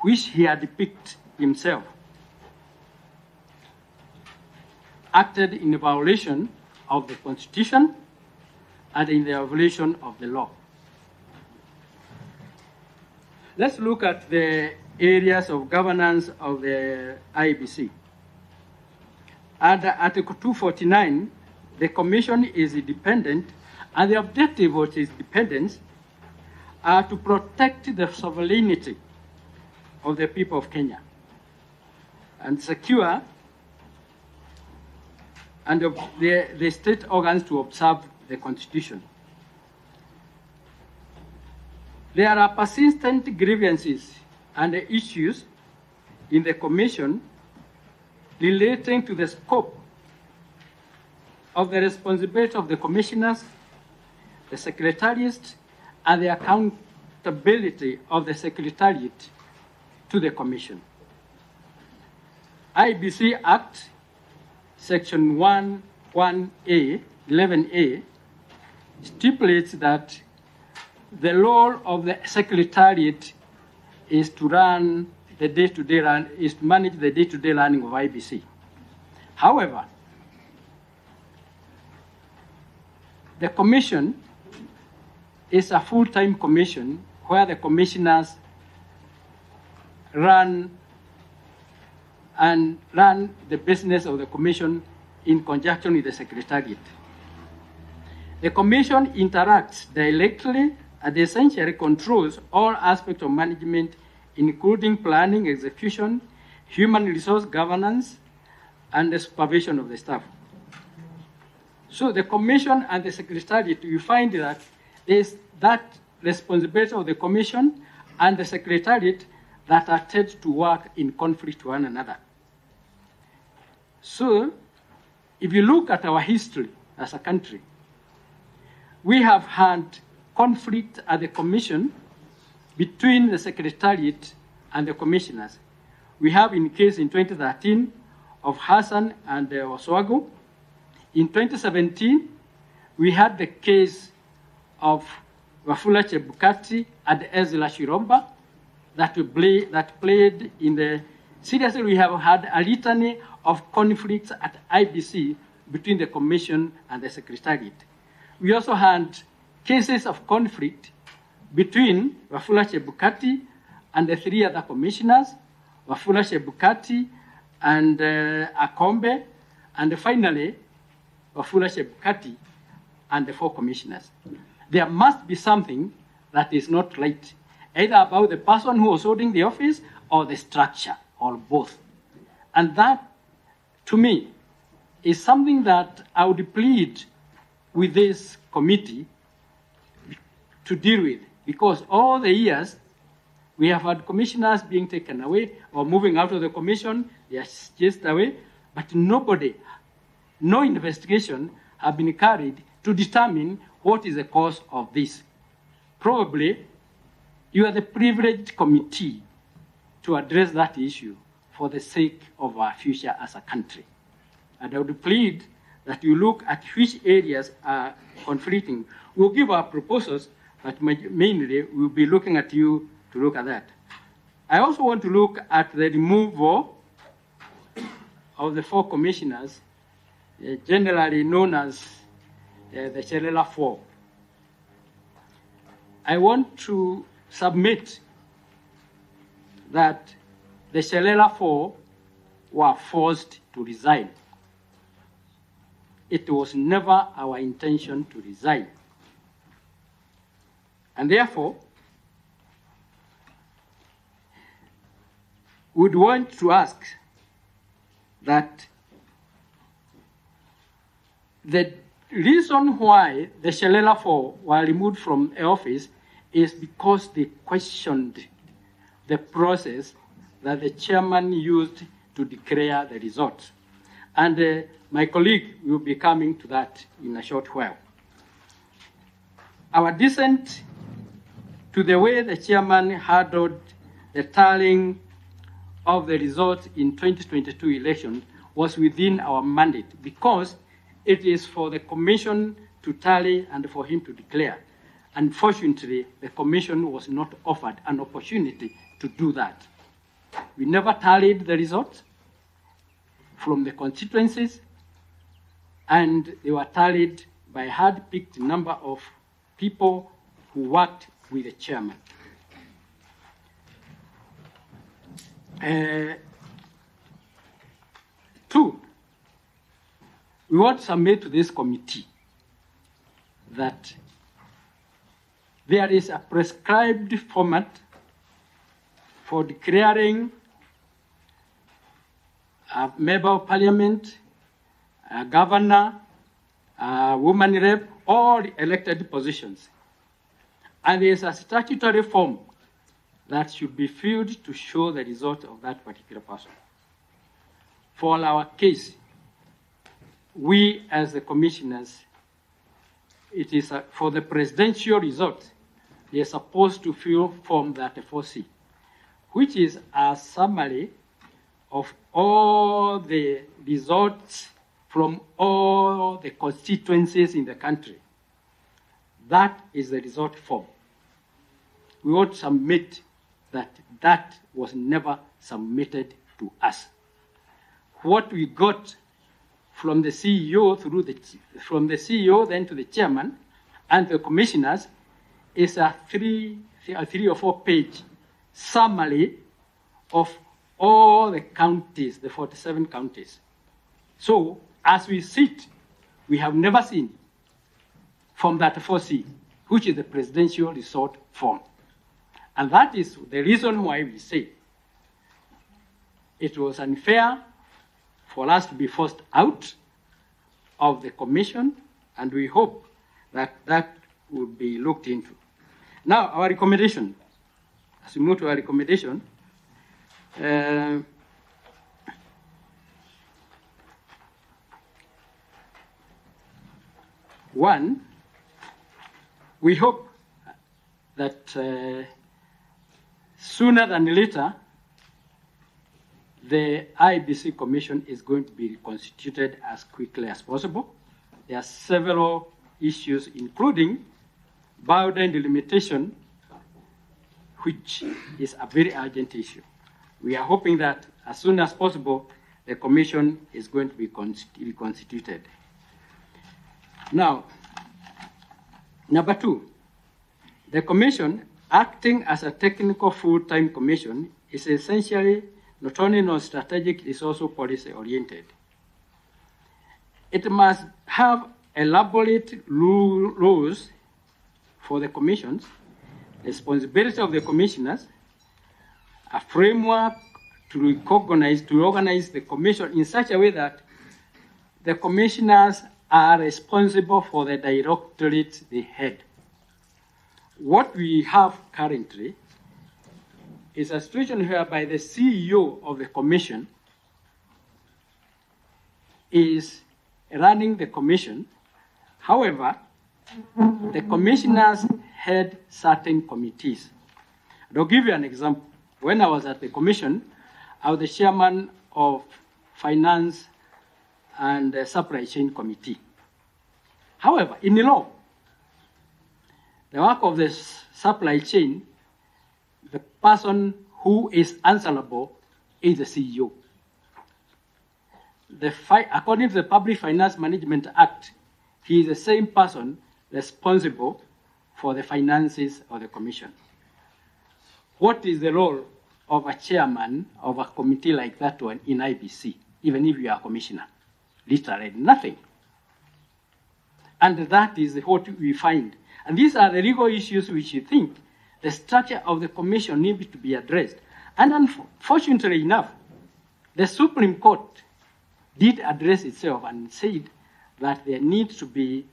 which he had picked himself, acted in violation of the Constitution and in the violation of the law. Let's look at the areas of governance of the IEBC. Under Article 249, the Commission is independent, and the objective of its independence are to protect the sovereignty of the people of Kenya and secure and the state organs to observe the Constitution. There are persistent grievances and issues in the Commission relating to the scope of the responsibility of the commissioners, the secretariat, and the accountability of the secretariat to the Commission. IEBC Act, Section 11A, stipulates that the role of the secretariat is to run the day-to-day is to manage the day-to-day running of IEBC. However, the commission is a full-time commission where the commissioners run the business of the commission in conjunction with the secretariat. The commission interacts directly and essentially controls all aspects of management, including planning, execution, human resource governance, and the supervision of the staff. So the commission and the secretariat, you find that there's that responsibility of the commission and the secretariat that are tend to work in conflict to one another. So if you look at our history as a country, we have had conflict at the commission between the secretariat and the commissioners. We have in case in 2013 of Hassan and Oswago. In 2017, we had the case of Wafula Chebukati and Ezra Shiromba that played in the... Seriously, we have had a litany of conflicts at IEBC between the commission and the secretariat. We also had cases of conflict between Wafula Chebukati and the three other commissioners, Wafula Chebukati and Akombe, and finally, Wafula Chebukati and the four commissioners. There must be something that is not right, either about the person who was holding the office or the structure, or both. And that, to me, is something that I would plead with this committee to deal with, because all the years we have had commissioners being taken away or moving out of the commission, they are chased away, but no investigation have been carried to determine what is the cause of this. Probably you are the privileged committee to address that issue for the sake of our future as a country. And I would plead that you look at which areas are conflicting. We'll give our proposals, but mainly we'll be looking at you to look at that. I also want to look at the removal of the four commissioners, generally known as the Cherera 4. I want to submit that the Cherera 4 were forced to resign. It was never our intention to resign. And therefore, we'd want to ask that the reason why the Cherera 4 were removed from office is because they questioned the process that the chairman used to declare the results. And my colleague will be coming to that in a short while. Our dissent to the way the chairman handled the tallying of the results in 2022 election was within our mandate because it is for the commission to tally and for him to declare. Unfortunately, the commission was not offered an opportunity to do that. We never tallied the results from the constituencies, and they were tallied by a hand-picked number of people who worked with the chairman. Two, we want to submit to this committee that there is a prescribed format for declaring a member of parliament, a governor, a woman rep, all elected positions. And there is a statutory form that should be filled to show the result of that particular person. For our case, we as the commissioners, it is for the presidential result, they are supposed to fill Form 34C, which is a summary of all the results from all the constituencies in the country. That is the result form. We ought to submit that was never submitted to us. What we got from the CEO from the CEO then to the chairman and the commissioners is a three or four page summary of all the counties, the 47 counties. So as we sit, we have never seen Form 34C, which is the presidential resort form. And that is the reason why we say it was unfair for us to be forced out of the commission, and we hope that that will be looked into. Now, our recommendation, as we move to our recommendation, one, we hope that sooner than later, the IEBC Commission is going to be reconstituted as quickly as possible. There are several issues, including boundary delimitation, which is a very urgent issue. We are hoping that as soon as possible, the Commission is going to be reconstituted. Now, number two, the Commission, acting as a technical full-time commission, is essentially not only non-strategic, it is also policy-oriented. It must have elaborate rules for the commissions, responsibility of the commissioners, a framework to organize the commission in such a way that the commissioners are responsible for the directorate they head. What we have currently is a situation whereby the CEO of the commission is running the commission. However, the commissioners head certain committees. I'll give you an example. When I was at the commission, I was the chairman of Finance and the Supply Chain Committee. However, in the law, the work of the supply chain, the person who is answerable is the CEO. According to the Public Finance Management Act, he is the same person responsible for the finances of the commission. What is the role of a chairman of a committee like that one in IBC, even if you are a commissioner? Literally nothing. And that is what we find. And these are the legal issues which you think the structure of the commission needs to be addressed. And unfortunately enough, the Supreme Court did address itself and said that there needs to be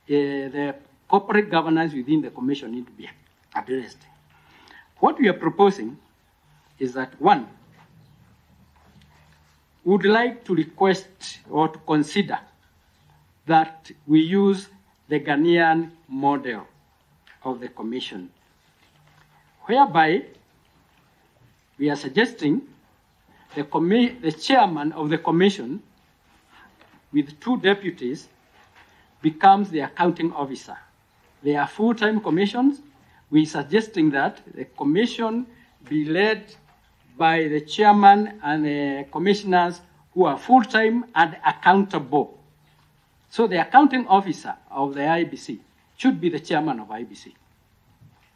the corporate governance within the commission need to be addressed. What we are proposing is that, one, we would like to request or to consider that we use the Ghanaian model of the commission, whereby we are suggesting the chairman of the commission with 2 deputies becomes the accounting officer. They are full-time commissions. We're suggesting that the commission be led by the chairman and the commissioners who are full-time and accountable. So the accounting officer of the IEBC should be the chairman of IEBC,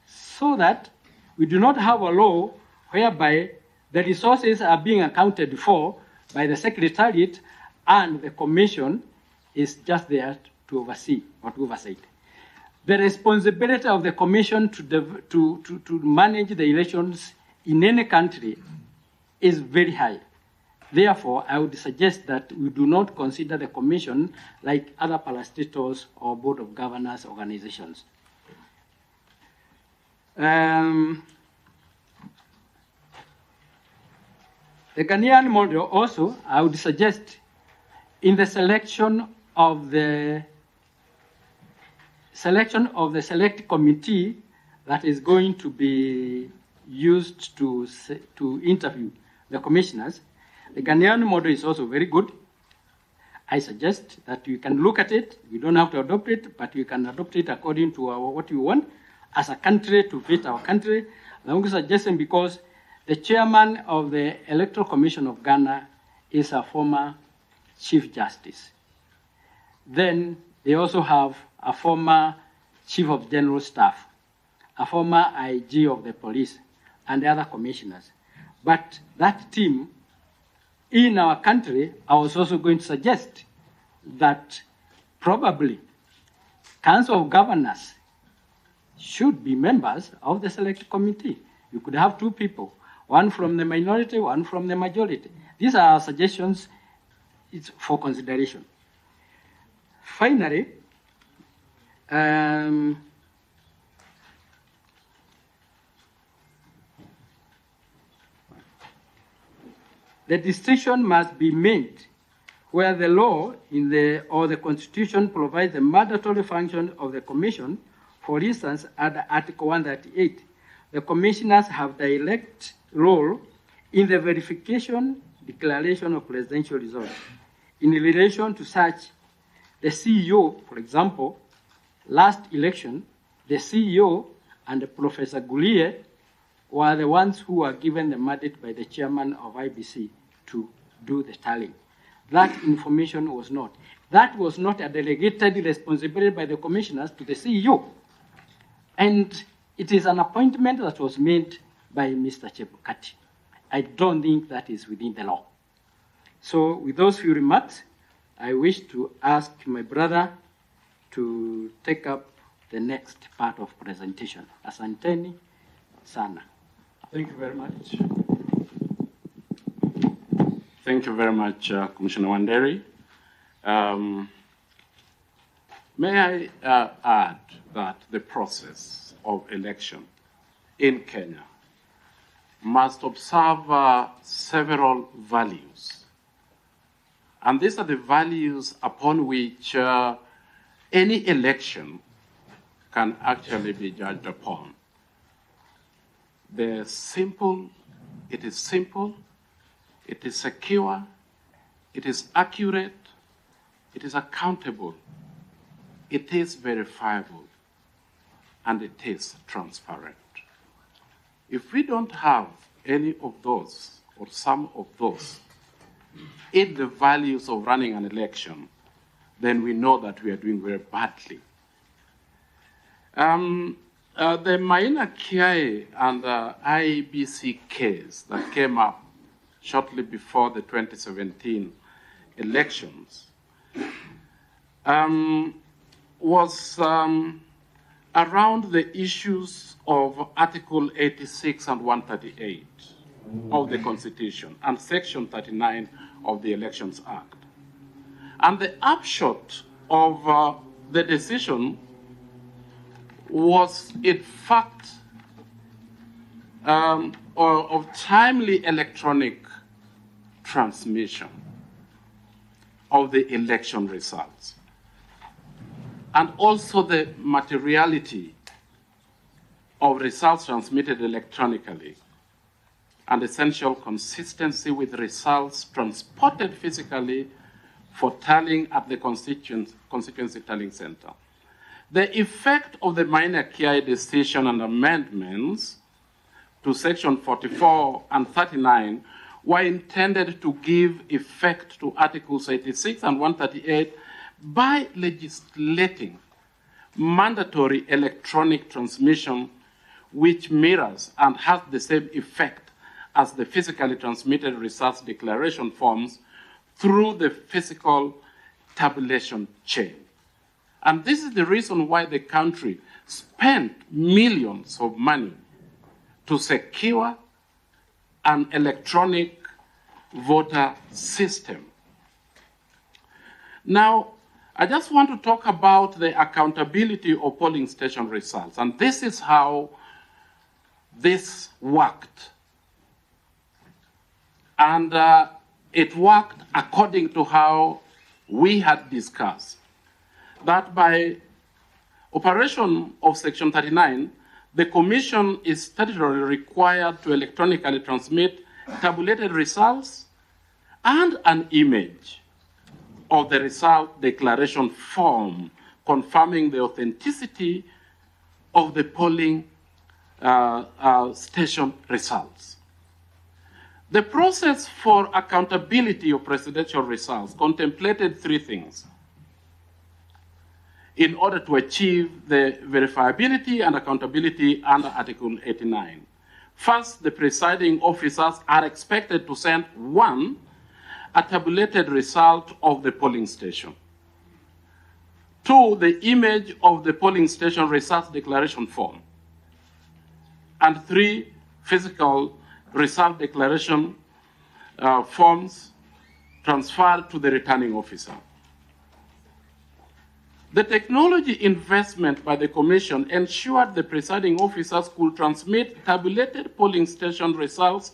so that we do not have a law whereby the resources are being accounted for by the secretariat and the commission is just there to oversee or to oversight. The responsibility of the commission to manage the elections in any country is very high. Therefore, I would suggest that we do not consider the commission like other parastatals or board of governors organizations. The Ghanaian model also, I would suggest, in the selection of the select committee that is going to be used to interview the commissioners, the Ghanaian model is also very good. I suggest that you can look at it. You don't have to adopt it, but you can adopt it according to what you want as a country to fit our country. I'm only suggesting because the chairman of the Electoral Commission of Ghana is a former Chief Justice. Then they also have a former Chief of General Staff, a former IG of the police, and the other commissioners. But that team, in our country, I was also going to suggest that probably Council of Governors should be members of the select committee. You could have 2 people, one from the minority, one from the majority. These are our suggestions. It's for consideration. Finally, the distinction must be made where the law or the constitution provides the mandatory function of the commission. For instance, under Article 138, the commissioners have direct role in the verification, declaration of presidential results. In relation to such, the CEO, for example, last election, the CEO and Professor Guliye were the ones who were given the mandate by the chairman of IEBC to do the tallying. That information was not. That was not a delegated responsibility by the commissioners to the CEO. And it is an appointment that was made by Mr. Chebukati. I don't think that is within the law. So with those few remarks, I wish to ask my brother to take up the next part of presentation. Asanteni sana. Thank you very much. Thank you very much, Commissioner Wanderi. May I add that the process of election in Kenya must observe several values. And these are the values upon which any election can actually be judged upon. It is simple, it is secure, it is accurate, it is accountable, it is verifiable, and it is transparent. If we don't have any of those, or some of those, in the values of running an election, then we know that we are doing very badly. The Maina Kiai and the IEBC case that came up shortly before the 2017 elections was around the issues of Article 86 and 138 of the Constitution and Section 39 of the Elections Act. And the upshot of the decision was, in fact, of timely electronic transmission of the election results, and also the materiality of results transmitted electronically and essential consistency with results transported physically for tallying at the constituency tallying center. The effect of the minor KI decision and amendments to section 44 and 39 were intended to give effect to Articles 86 and 138 by legislating mandatory electronic transmission which mirrors and has the same effect as the physically transmitted results declaration forms through the physical tabulation chain. And this is the reason why the country spent millions of money to secure an electronic voter system. Now, I just want to talk about the accountability of polling station results. And this is how this worked. And it worked according to how we had discussed. That by operation of Section 39, the Commission is statutorily required to electronically transmit tabulated results and an image of the result declaration form confirming the authenticity of the polling station results. The process for accountability of presidential results contemplated three things in order to achieve the verifiability and accountability under Article 89. First, the presiding officers are expected to send, one, a tabulated result of the polling station. Two, the image of the polling station results declaration form. And three, physical result declaration forms transferred to the returning officer. The technology investment by the Commission ensured the presiding officers could transmit tabulated polling station results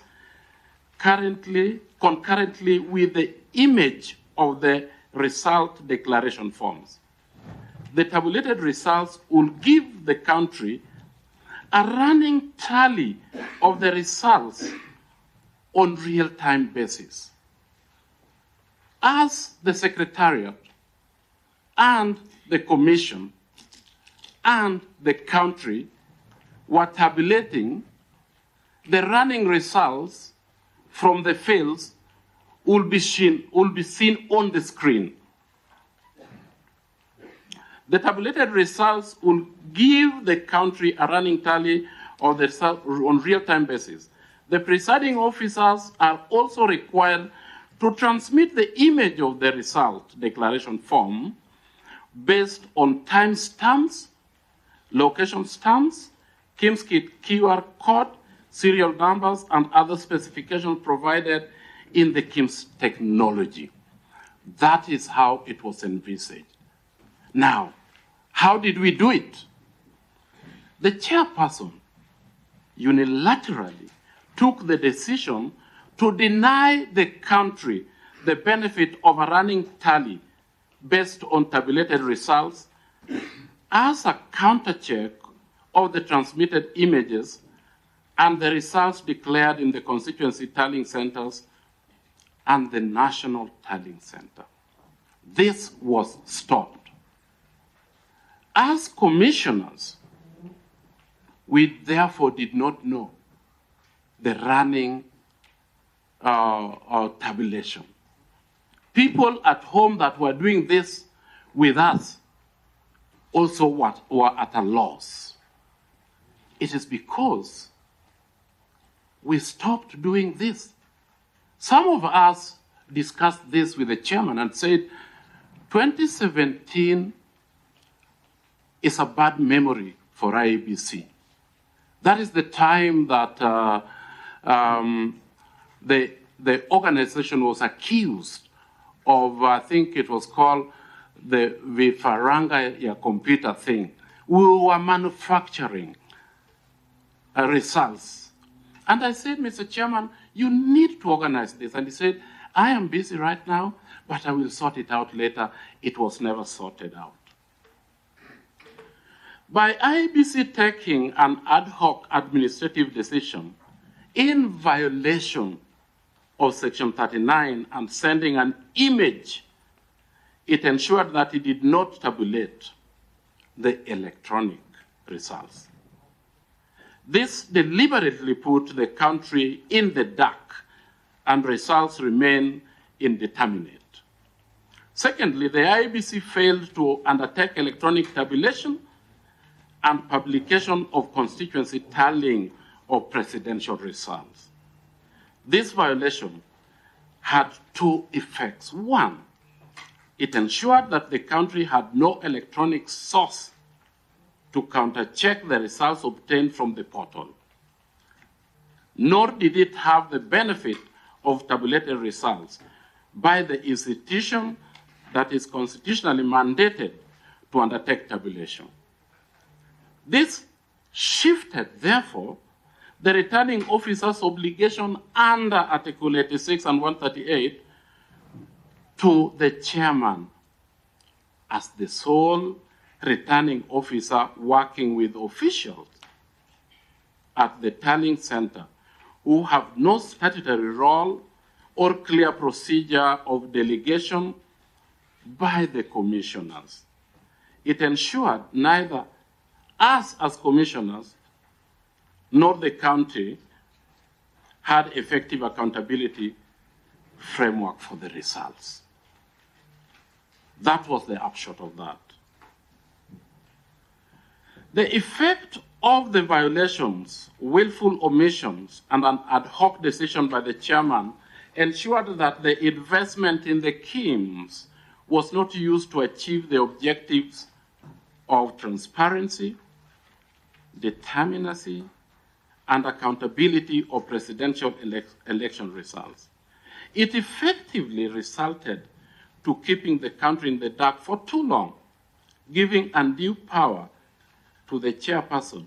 concurrently with the image of the result declaration forms. The tabulated results will give the country a running tally of the results on real-time basis. As the Secretariat and the Commission and the country were tabulating, the running results from the fields will be seen on the screen. The tabulated results will give the country a running tally of the result on real-time basis. The presiding officers are also required to transmit the image of the result declaration form based on time stamps, location stamps, KIMS QR code, serial numbers, and other specifications provided in the KIMS technology. That is how it was envisaged. Now, how did we do it? The chairperson unilaterally took the decision to deny the country the benefit of a running tally based on tabulated results as a countercheck of the transmitted images and the results declared in the constituency tallying centers and the national tallying center. This was stopped. As commissioners, we therefore did not know the running tabulation. People at home that were doing this with us also were at a loss. It is because we stopped doing this. Some of us discussed this with the chairman and said, 2017 is a bad memory for IEBC. That is the time that the organization was accused of, I think it was called the Vifaranga computer thing. We were manufacturing results. And I said, Mr. Chairman, you need to organize this. And he said, I am busy right now, but I will sort it out later. It was never sorted out. By IEBC taking an ad hoc administrative decision in violation of Section 39 and sending an image, it ensured that it did not tabulate the electronic results. This deliberately put the country in the dark, and results remain indeterminate. Secondly, the IEBC failed to undertake electronic tabulation and publication of constituency tallying of presidential results. This violation had two effects. One, it ensured that the country had no electronic source to counter-check the results obtained from the portal, nor did it have the benefit of tabulated results by the institution that is constitutionally mandated to undertake tabulation. This shifted, therefore, the returning officer's obligation under Article 86 and 138 to the chairman as the sole returning officer working with officials at the tallying center who have no statutory role or clear procedure of delegation by the commissioners. It ensured neither us as commissioners nor the county had effective accountability framework for the results. That was the upshot of that. The effect of the violations, willful omissions, and an ad hoc decision by the chairman ensured that the investment in the schemes was not used to achieve the objectives of transparency, determinacy, and accountability of presidential election results. It effectively resulted to keeping the country in the dark for too long, giving undue power to the chairperson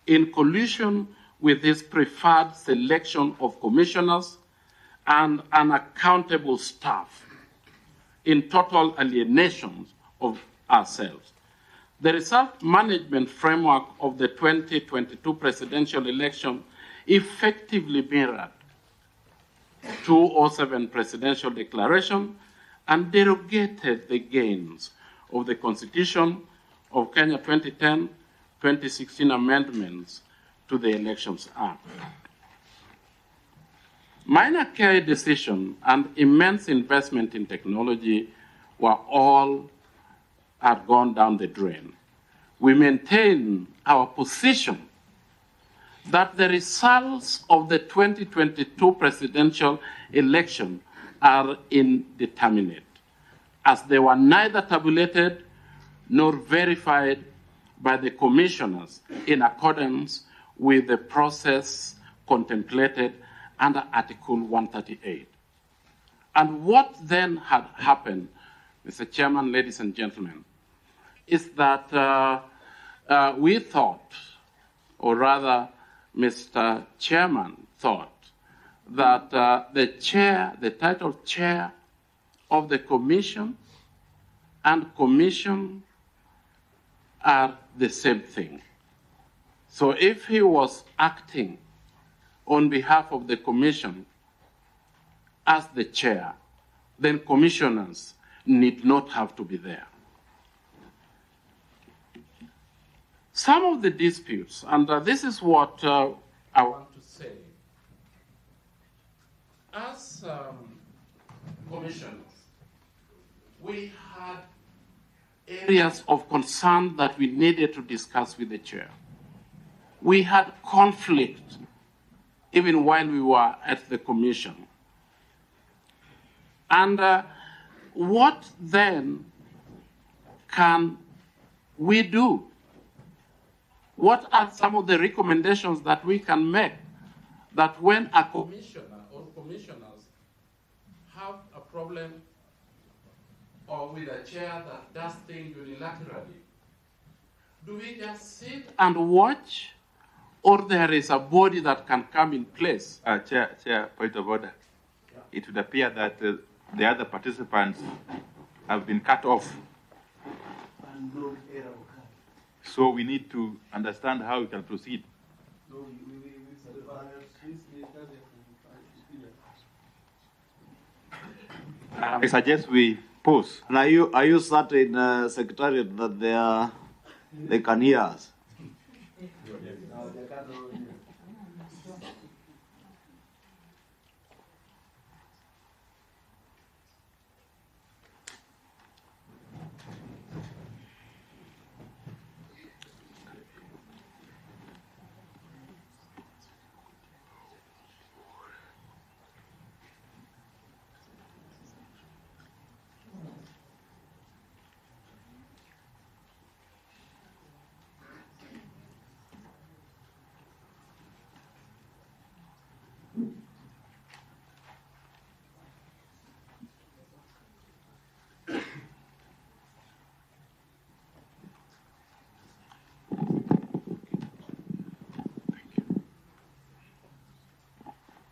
in collusion with his preferred selection of commissioners and unaccountable staff in total alienation of ourselves. The result management framework of the 2022 presidential election effectively mirrored 207 presidential declaration and derogated the gains of the Constitution of Kenya 2010-2016 amendments to the Elections Act. Minor care decision and immense investment in technology had gone down the drain. We maintain our position that the results of the 2022 presidential election are indeterminate, as they were neither tabulated nor verified by the commissioners in accordance with the process contemplated under Article 138. And what then had happened, Mr. Chairman, ladies and gentlemen, is that we thought, or rather Mr. Chairman thought, that the title chair of the commission and commission are the same thing. So if he was acting on behalf of the commission as the chair, then commissioners need not have to be there. Some of the disputes, and this is what I want to say, as commissioners, we had areas of concern that we needed to discuss with the chair. We had conflict even while we were at the commission. And what then can we do? What are some of the recommendations that we can make that when a commissioner or commissioners have a problem or with a chair that does things unilaterally, do we just sit and watch, or there is a body that can come in place? Chair, point of order. Yeah. It would appear that the other participants have been cut off. So we need to understand how we can proceed. I suggest we pause. And are you certain, Secretariat, that they can hear us?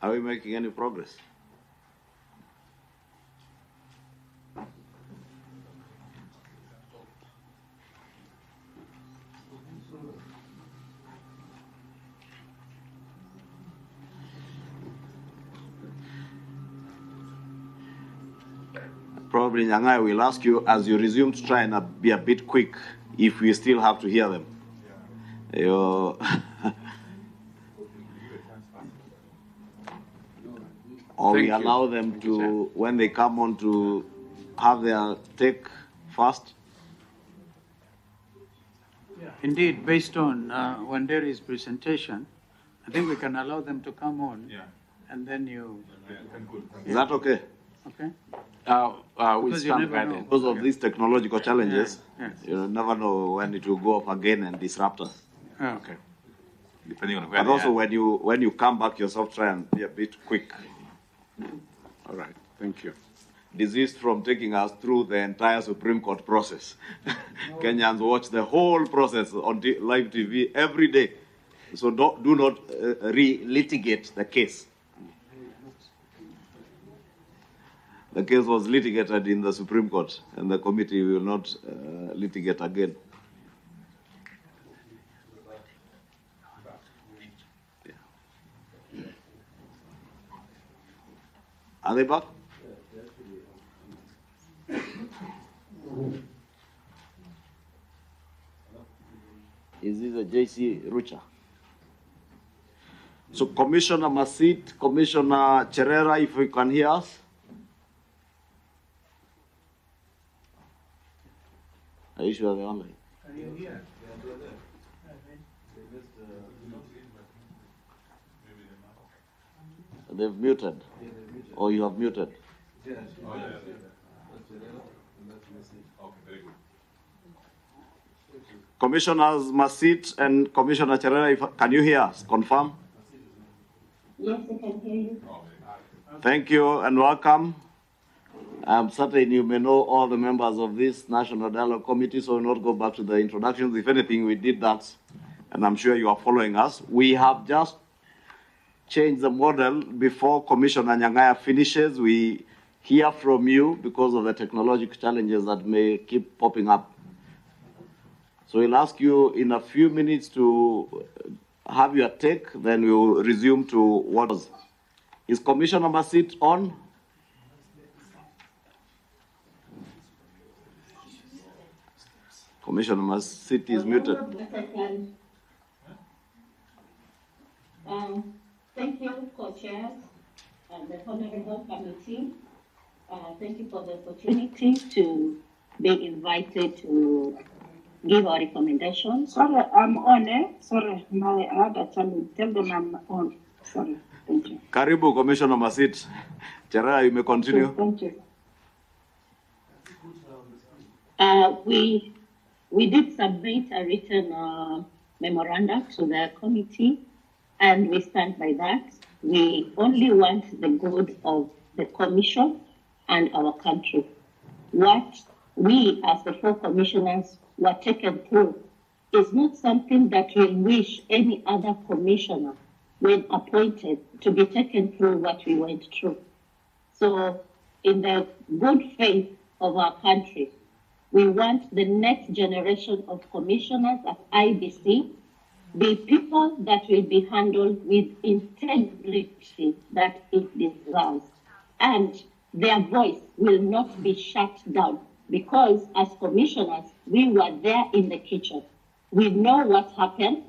Are we making any progress? Probably Nyang'aya will ask you as you resume to try and be a bit quick if we still have to hear them. Or we allow them to, when they come on, to have their take first? Indeed, based on Wanderi's presentation, I think we can allow them to come on, and then you... Is that okay? Okay. We stand guided. Because of these technological challenges, you never know when it will go off again and disrupt us. Okay. Depending on where And also when you come back yourself, try and be a bit quick. All right, thank you. Desist from taking us through the entire Supreme Court process. Kenyans watch the whole process on live TV every day. So do not re-litigate the case. The case was litigated in the Supreme Court, and the committee will not litigate again. Are they back? Is this a JC Rucha? So Commissioner Masit, Commissioner Cherera, if you can hear us. Are you sure they're online? Are you here? They've muted. Or you have muted. Yes. Commissioners Masit and Commissioner Cherera, can you hear us? Confirm? Yes, I can hear you. Thank you and welcome. I'm certain you may know all the members of this National Dialogue Committee, so we'll not go back to the introductions. If anything, we did that, and I'm sure you are following us. We have just changed the model. Before Commissioner Nyang'aya finishes, we hear from you because of the technological challenges that may keep popping up. So we'll ask you in a few minutes to have your take, then we'll resume to what was. Is Commissioner Masit on? Commissioner Masit is muted. Thank you, co-chairs and the Honorable Committee. Thank you for the opportunity to be invited to give our recommendations. Sorry, I'm on, eh? Sorry, my other channel. Tell them I'm on. Sorry, thank you. Karibu, Commissioner Masit. Cherera, you may continue. Thank you. We did submit a written memorandum to the committee, and we stand by that. We only want the good of the commission and our country. What we, as the 4 commissioners, were taken through is not something that we wish any other commissioner, when appointed, to be taken through what we went through. So, in the good faith of our country, we want the next generation of commissioners at IEBC be people that will be handled with integrity that it deserves. And their voice will not be shut down, because as commissioners, we were there in the kitchen. We know what happened.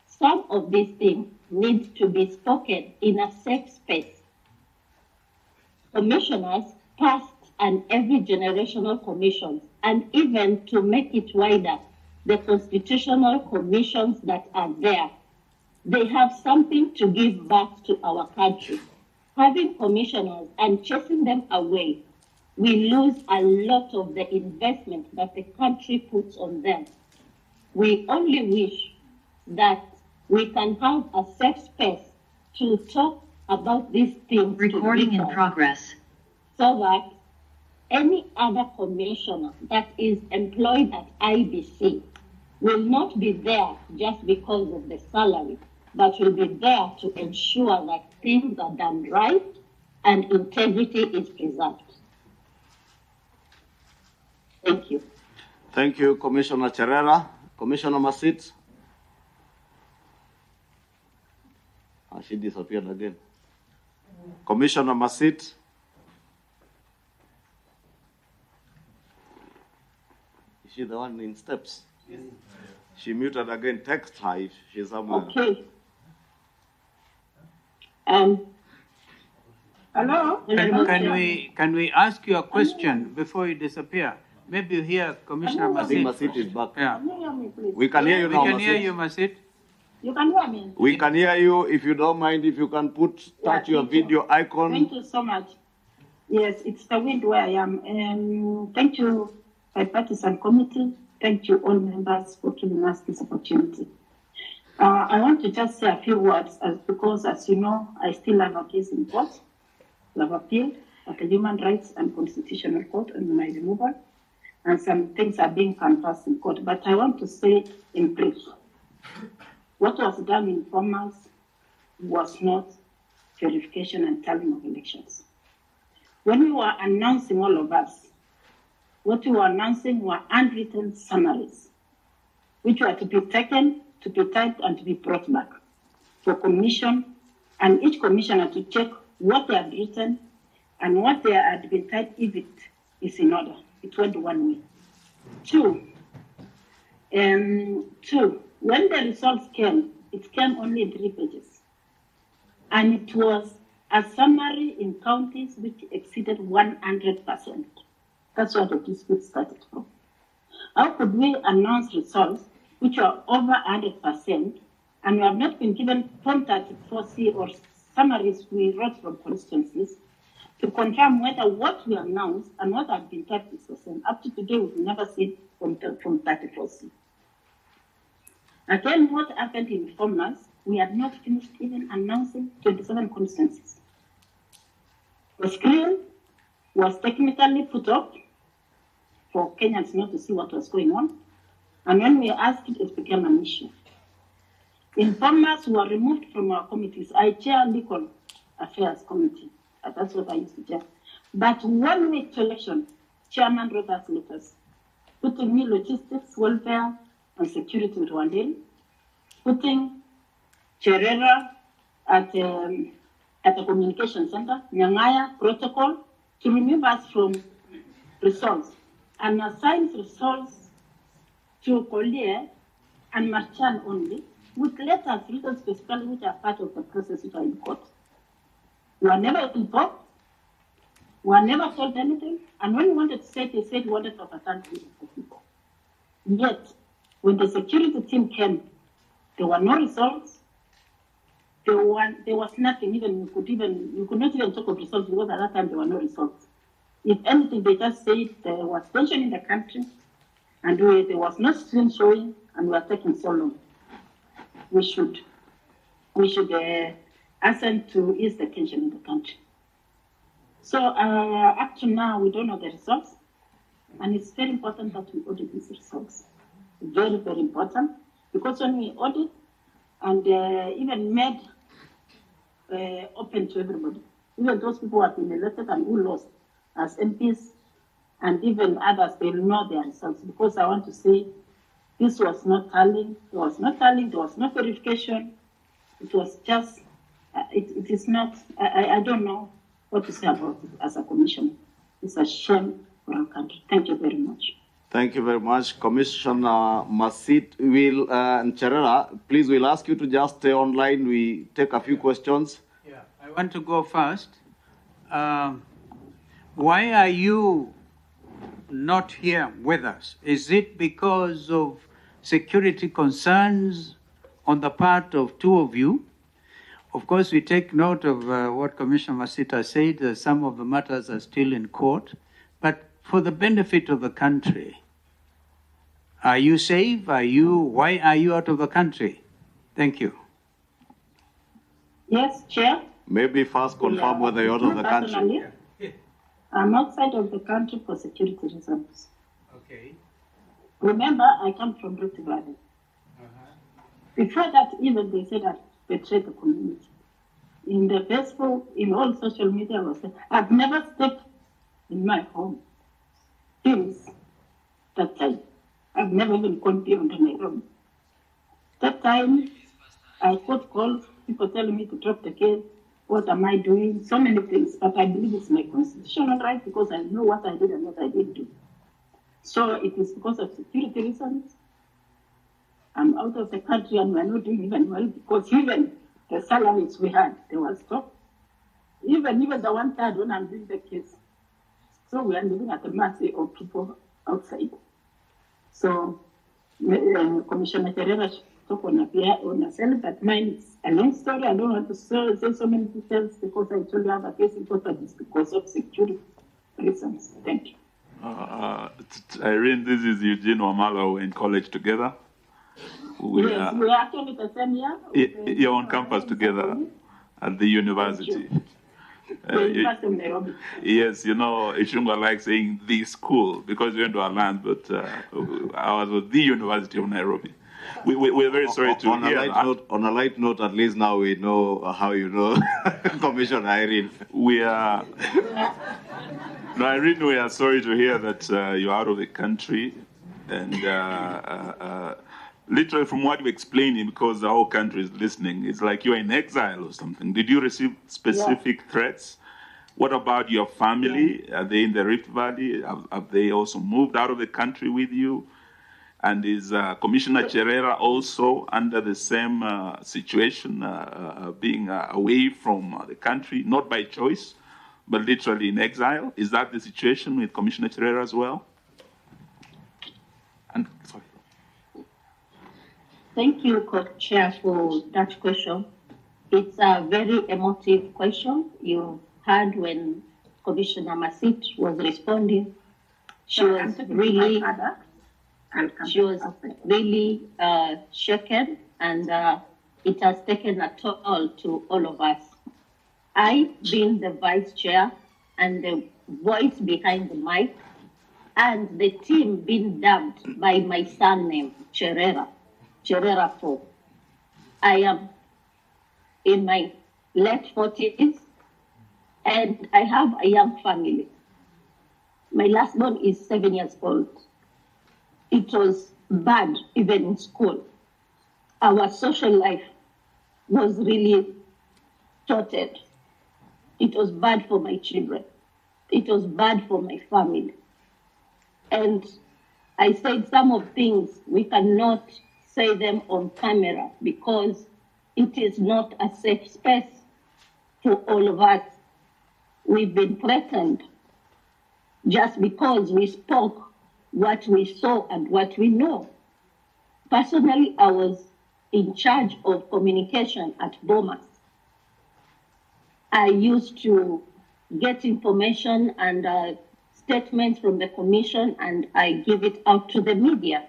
Some of these things need to be spoken in a safe space. Commissioners, past and every generational commissions, and even to make it wider, the constitutional commissions that are there, they have something to give back to our country. Having commissioners and chasing them away, we lose a lot of the investment that the country puts on them. We only wish that we can have a safe space to talk about these things. Recording in progress. So that any other commissioner that is employed at IEBC will not be there just because of the salary, but will be there to ensure that things are done right and integrity is preserved. Thank you. Thank you, Commissioner Cherera. Commissioner Masit. She disappeared again. Commissioner Masit. Is she the one in steps? Yes. She muted again. Text her if she's somewhere. Okay. Hello? Can we ask you a question before you disappear? Maybe you hear Commissioner Masit. I think Masit is back. Yeah. Can you hear me, please? We can hear you now, We can hear Masit. you, Masit. You can hear me? We can hear you. If you don't mind, if you can touch your video icon. Thank you so much. Yes, it's the wind where I am. Thank you, bipartisan committee. Thank you, all members, for giving us this opportunity. I want to just say a few words because, as you know, I still have a case in court. I have appealed at the Human Rights and Constitutional Court on my removal, and some things are being canvassed in court. But I want to say in brief, what was done in Bomas was not verification and tallying of elections. When we were announcing, all of us, what we were announcing were handwritten summaries, which were to be taken, to be typed, and to be brought back for commission, and each commissioner to check what they had written and what they had been typed, if it is in order. It went one way. Two, when the results came, it came only in 3 pages. And it was a summary in counties which exceeded 100%. That's where the dispute started from. How could we announce results which are over 100% and we have not been given Form 34C or summaries we wrote from constituencies to confirm whether what we announced and what had been typed is the same? Up to today, we've never seen from 34C. Again, what happened in Bomas, we had not finished even announcing 27 constituencies. The screen was technically put up for Kenyans not to see what was going on. And when we asked it, it became an issue. In Bomas, who were removed from our committees, I chair Legal Affairs Committee. That's what I used to chair. But 1 week to election, chairman wrote us letters, putting me logistics, welfare, and security with Wanderi, putting Cherera at the communication center, Nyang'aya protocol, to remove us from results, and assign results to Guliye and Marchan only, with letters written specifically which are part of the process which are in court. We were never informed, we were never told anything, and when we wanted to say it, they said we wanted to overturn the people. Yet, when the security team came, there were no results. There was nothing. You could not even talk of results because at that time there were no results. If anything, they just said there was tension in the country, and there was no stream showing, and we were taking so long. We should ascend to ease the tension in the country. So up to now, we don't know the results, and it's very important that we audit these results. Very, very important, because when we audit and even made open to everybody, even those people who have been elected and who lost as MPs, and even others, they will know their results. Because I want to say, This was not tallying, there was no verification. It was just, it is not, I don't know what to say about it as a commission. It's a shame for our country. Thank you very much. Thank you very much, Commissioner Masit. And Cherera, please, we'll ask you to just stay online. We take a few questions. Yeah, I want to go first. Why are you not here with us? Is it because of security concerns on the part of two of you? Of course, we take note of what Commissioner Masita said, that some of the matters are still in court, but for the benefit of the country, are you safe? Why are you out of the country? Thank you. Yes, Chair. Maybe first confirm whether you're out of the country. I'm outside of the country for security reasons. Okay. Remember, I come from Rift Valley. Before that, even they said I betrayed the community. In the Facebook, in all social media, I was saying, I've never stepped in my home since that time. I've never even gone beyond my room. That time, I got calls, people telling me to drop the case. What am I doing? So many things, but I believe it's my constitutional right because I know what I did and what I didn't do. So it is because of security reasons. I'm out of the country and we're not doing even well because even the salaries we had, they were stopped. Even the 1/3 when I'm doing the case. So we are living at the mercy of people outside. So Commissioner Cherera talk on herself, but mine is a long story. I don't want to say so many details because I told you I have a case in court, but it's because of security reasons. Thank you. Irene, this is Eugene Wamala. We're in college together. We are actually the same year. You're on campus together at the university. Yes, you know, Ishungwa likes saying the school because we went to our land, but I was at the University of Nairobi. We're very sorry to hear that. On a light note, at least now we know how you know Commissioner Irene. Irene, we are sorry to hear that you're out of the country. And literally from what you're explaining, because the whole country is listening, it's like you're in exile or something. Did you receive specific threats? What about your family? Are they in the Rift Valley? Have they also moved out of the country with you? And is Commissioner Cherera also under the same situation, being away from the country, not by choice, but literally in exile? Is that the situation with Commissioner Cherera as well? Sorry. Thank you, Co-Chair, for that question. It's a very emotive question. You heard when Commissioner Masit was responding. She was really shaken, and it has taken a toll to all of us. I, being the vice chair and the voice behind the mic, and the team being dubbed by my surname, Cherera 4. I am in my late 40s, and I have a young family. My last born is 7 years old. It was bad even in school. Our social life was really thwarted. It was bad for my children. It was bad for my family. And I said some of things, we cannot say them on camera because it is not a safe space for all of us. We've been threatened just because we spoke what we saw and what we know. Personally, I was in charge of communication at Bomas. I used to get information and statements from the commission, and I give it out to the media.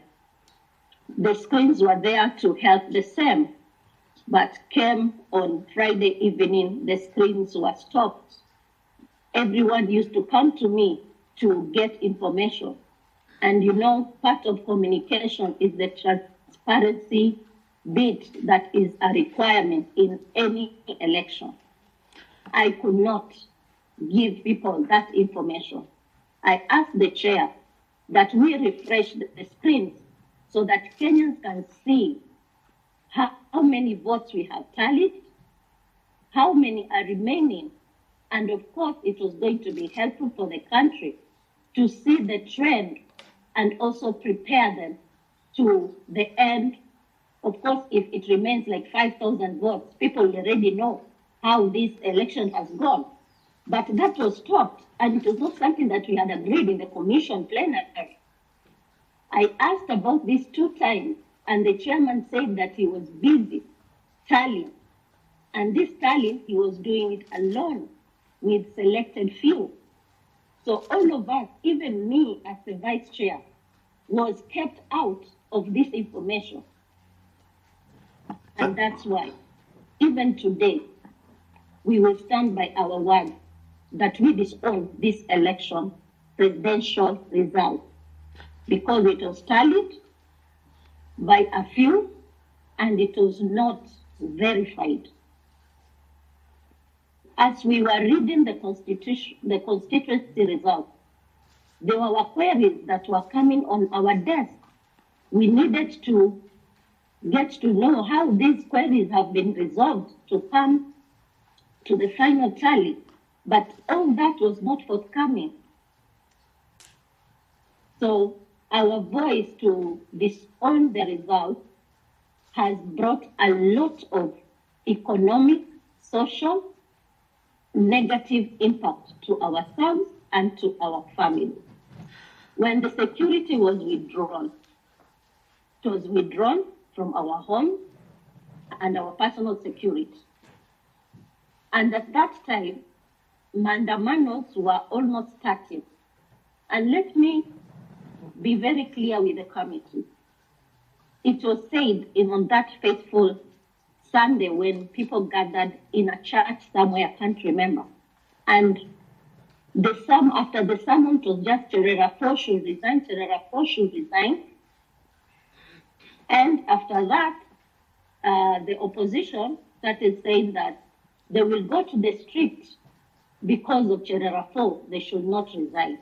The screens were there to help the same, but came on Friday evening, the screens were stopped. Everyone used to come to me to get information. And you know, part of communication is the transparency bit that is a requirement in any election. I could not give people that information. I asked the chair that we refresh the screens so that Kenyans can see how many votes we have tallied, how many are remaining, and of course it was going to be helpful for the country to see the trend and also prepare them to the end. Of course, if it remains like 5,000 votes, people already know how this election has gone. But that was stopped, and it was not something that we had agreed in the commission plenary. I asked about this 2 times, and the chairman said that he was busy tallying. And this tallying, he was doing it alone with selected few. So all of us, even me as the vice chair, was kept out of this information. And that's why, even today, we will stand by our word that we disown this election presidential result, because it was tallied by a few and it was not verified. As we were reading the constituency results, there were queries that were coming on our desk. We needed to get to know how these queries have been resolved to come to the final tally, but all that was not forthcoming. So our voice to disown the results has brought a lot of economic, social, negative impact to ourselves and to our family. When the security was withdrawn, it was withdrawn from our homes and our personal security. And at that time, mandamanos were almost starting. And let me be very clear with the committee. It was said on that fateful Sunday when people gathered in a church somewhere, I can't remember, and after the sermon was just Cherera 4 should resign, Cherera 4 should resign. And after that, the opposition started saying that they will go to the street because of Cherera 4, they should not resign.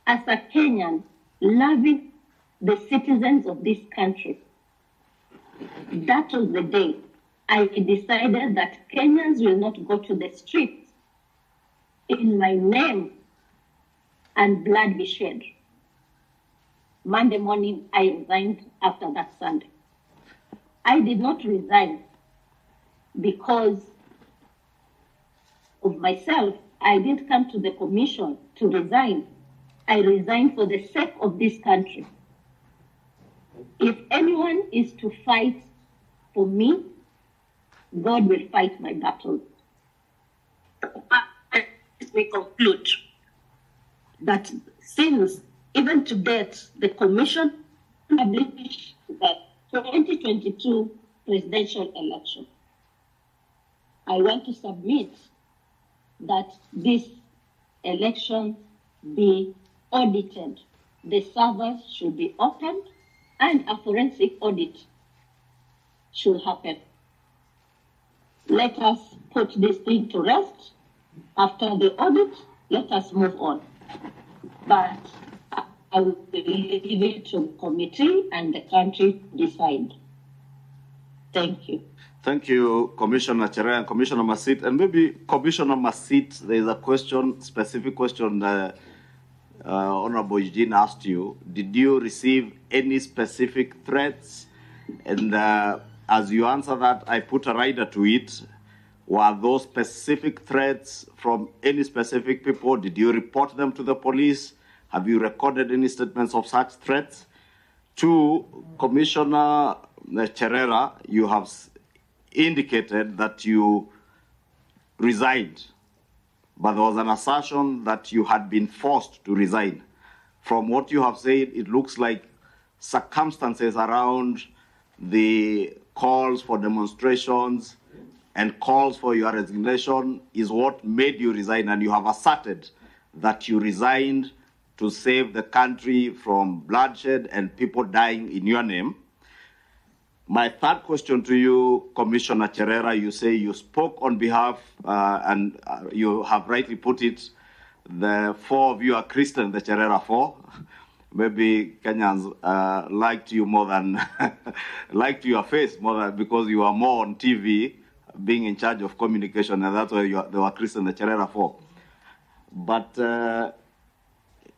As a Kenyan, loving the citizens of this country, that was the day I decided that Kenyans will not go to the streets in my name and blood be shed. Monday morning, I resigned after that Sunday. I did not resign because of myself. I didn't come to the commission to resign. I resigned for the sake of this country. If anyone is to fight for me, God will fight my battles. We conclude that since even to date, the commission published the 2022 presidential election, I want to submit that this election be audited. The servers should be opened and a forensic audit should happen. Let us put this thing to rest. After the audit, let us move on. But I will leave it to the committee and the country to decide. Thank you. Thank you, Commissioner Cherera and Commissioner Masit. And maybe Commissioner Masit, there is a question, specific question Honorable Eugene asked you. Did you receive any specific threats? And as you answer that, I put a rider to it. Were those specific threats from any specific people? Did you report them to the police? Have you recorded any statements of such threats? 2, Commissioner Cherera, you have indicated that you resigned, but there was an assertion that you had been forced to resign. From what you have said, it looks like circumstances around the calls for demonstrations and calls for your resignation is what made you resign, and you have asserted that you resigned to save the country from bloodshed and people dying in your name. My third question to you, Commissioner Cherera, you say you spoke on behalf, and you have rightly put it, the 4 of you are Christian, the Cherera 4. maybe Kenyans liked you more than, liked your face more than, because you are more on TV, being in charge of communication, and that's why they were Christian Cherera for. But,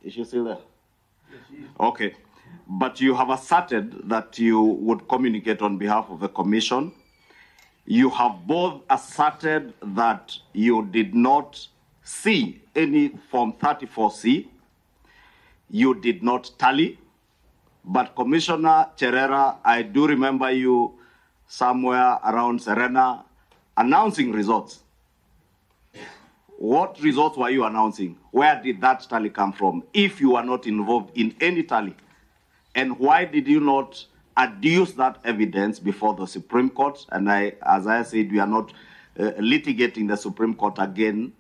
is she still there? Yes, she is. Okay. But you have asserted that you would communicate on behalf of the commission. You have both asserted that you did not see any Form 34C. You did not tally. But Commissioner Cherera, I do remember you somewhere around Serena announcing results. What results were you announcing? Where did that tally come from, if you were not involved in any tally? And why did you not adduce that evidence before the Supreme Court? And as I said, we are not litigating the Supreme Court again.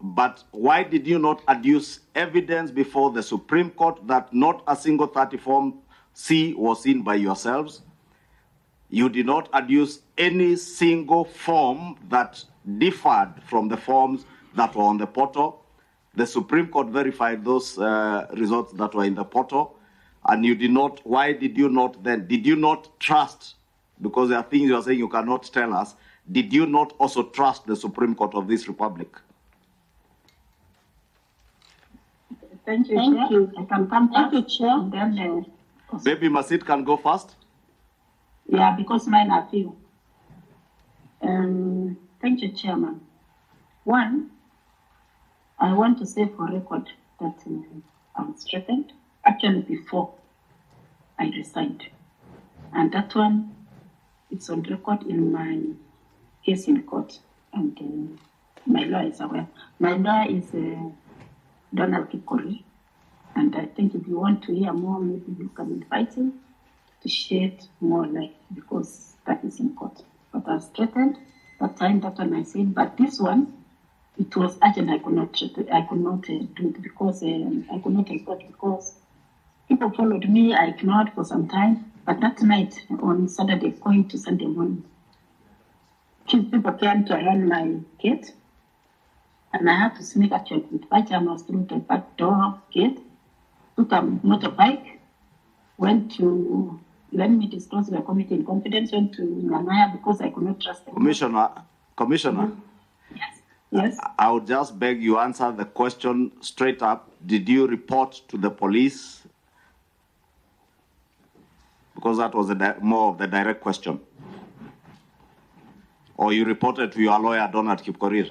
But why did you not adduce evidence before the Supreme Court that not a single 34C was seen by yourselves? You did not adduce any single form that differed from the forms that were on the portal. The Supreme Court verified those results that were in the portal. And you did not, why did you not then, did you not trust, because there are things you are saying you cannot tell us, did you not also trust the Supreme Court of this Republic? Thank you, Chair. You. I can come Thank you, first. Chair. Then, Baby Masit can go first. yeah, because mine are few. Thank you, Chairman. One, I want to say for record that I'm strengthened. Actually, before I resigned. And that one, it's on record in my case in court. And my lawyer is aware. My lawyer is Donald Kipkorir. And I think if you want to hear more, maybe you can invite him to shed more light, because that is in court. But I was threatened that time, that one I said. But this one, it was urgent. I could not do it because I could not report, because people followed me. I ignored for some time. But that night, on Saturday, going to Sunday morning, people came to around my gate. And I had to sneak actually with pajamas through the back door gate, took a motorbike, went to, let me disclose the committee in confidence, went to Nyang'aya because I could not trust them. Commissioner, Mm-hmm. Yes. I would just beg you answer the question straight up. Did you report to the police? Because that was more of the direct question. Or you reported to your lawyer, Donald Kipkorir?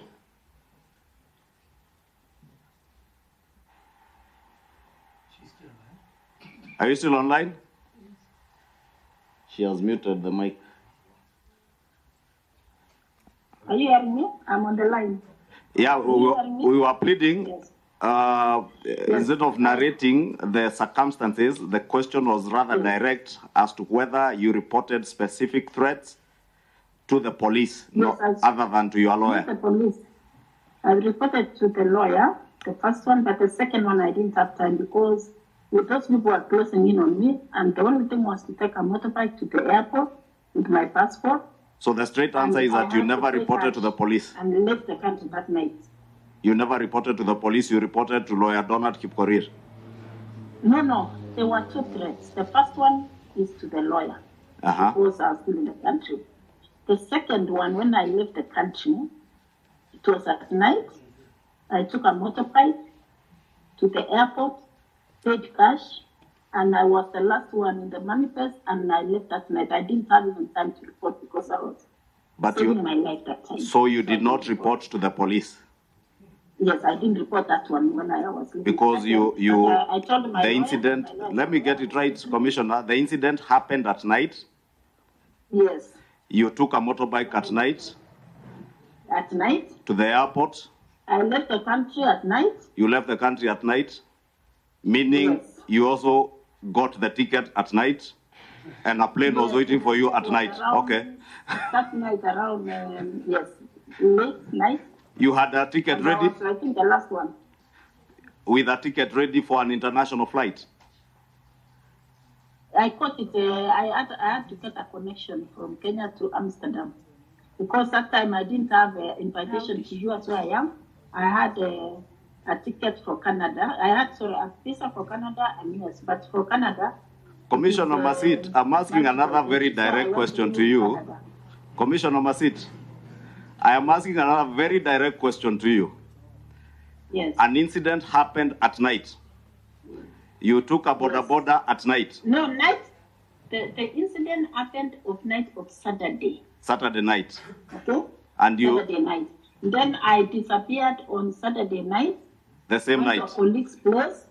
Are you still online? She has muted the mic. Are you hearing me? I'm on the line. Yeah, we were pleading. Yes. Instead of narrating the circumstances, the question was rather direct as to whether you reported specific threats to the police, other than to your lawyer. Not the police. I reported to the lawyer, the first one, but the second one I didn't have time, because with those people were closing in on me, and the only thing was to take a motorbike to the airport with my passport. So the straight answer is that you never reported to the police. And left the country that night. You never reported to the police, you reported to lawyer Donald Kipkorir. No, there were two threats. The first one is to the lawyer, because I was still in the country. The second one, when I left the country, it was at night. I took a motorbike to the airport, paid cash, and I was the last one in the manifest, and I left that night. I didn't have even time to report because I was saving my life that time. So you did not report to the police? Yes, I didn't report that one when I was leaving. Because I told my the lawyer, incident, let me get it right, Commissioner, the incident happened at night? Yes. You took a motorbike at night? At night? To the airport? I left the country at night. You left the country at night? Meaning you also got the ticket at night? And a plane was waiting for you at night? Okay. That night around, late night. You had a ticket ready? I think the last one. With a ticket ready for an international flight? I caught it. I had to get a connection from Kenya to Amsterdam, because that time I didn't have an invitation to you as where I am. I had a ticket for Canada. I had, sorry, a visa for Canada, and yes, but for Canada. Commissioner Masit, I'm asking another very direct question to you. Commissioner Masit, I am asking another very direct question to you. Yes. An incident happened at night. You took a border at night. No, night. The incident happened of night of Saturday. Saturday night. Okay. And you. Saturday night. Then I disappeared on Saturday night. The same night. To a colleague's place.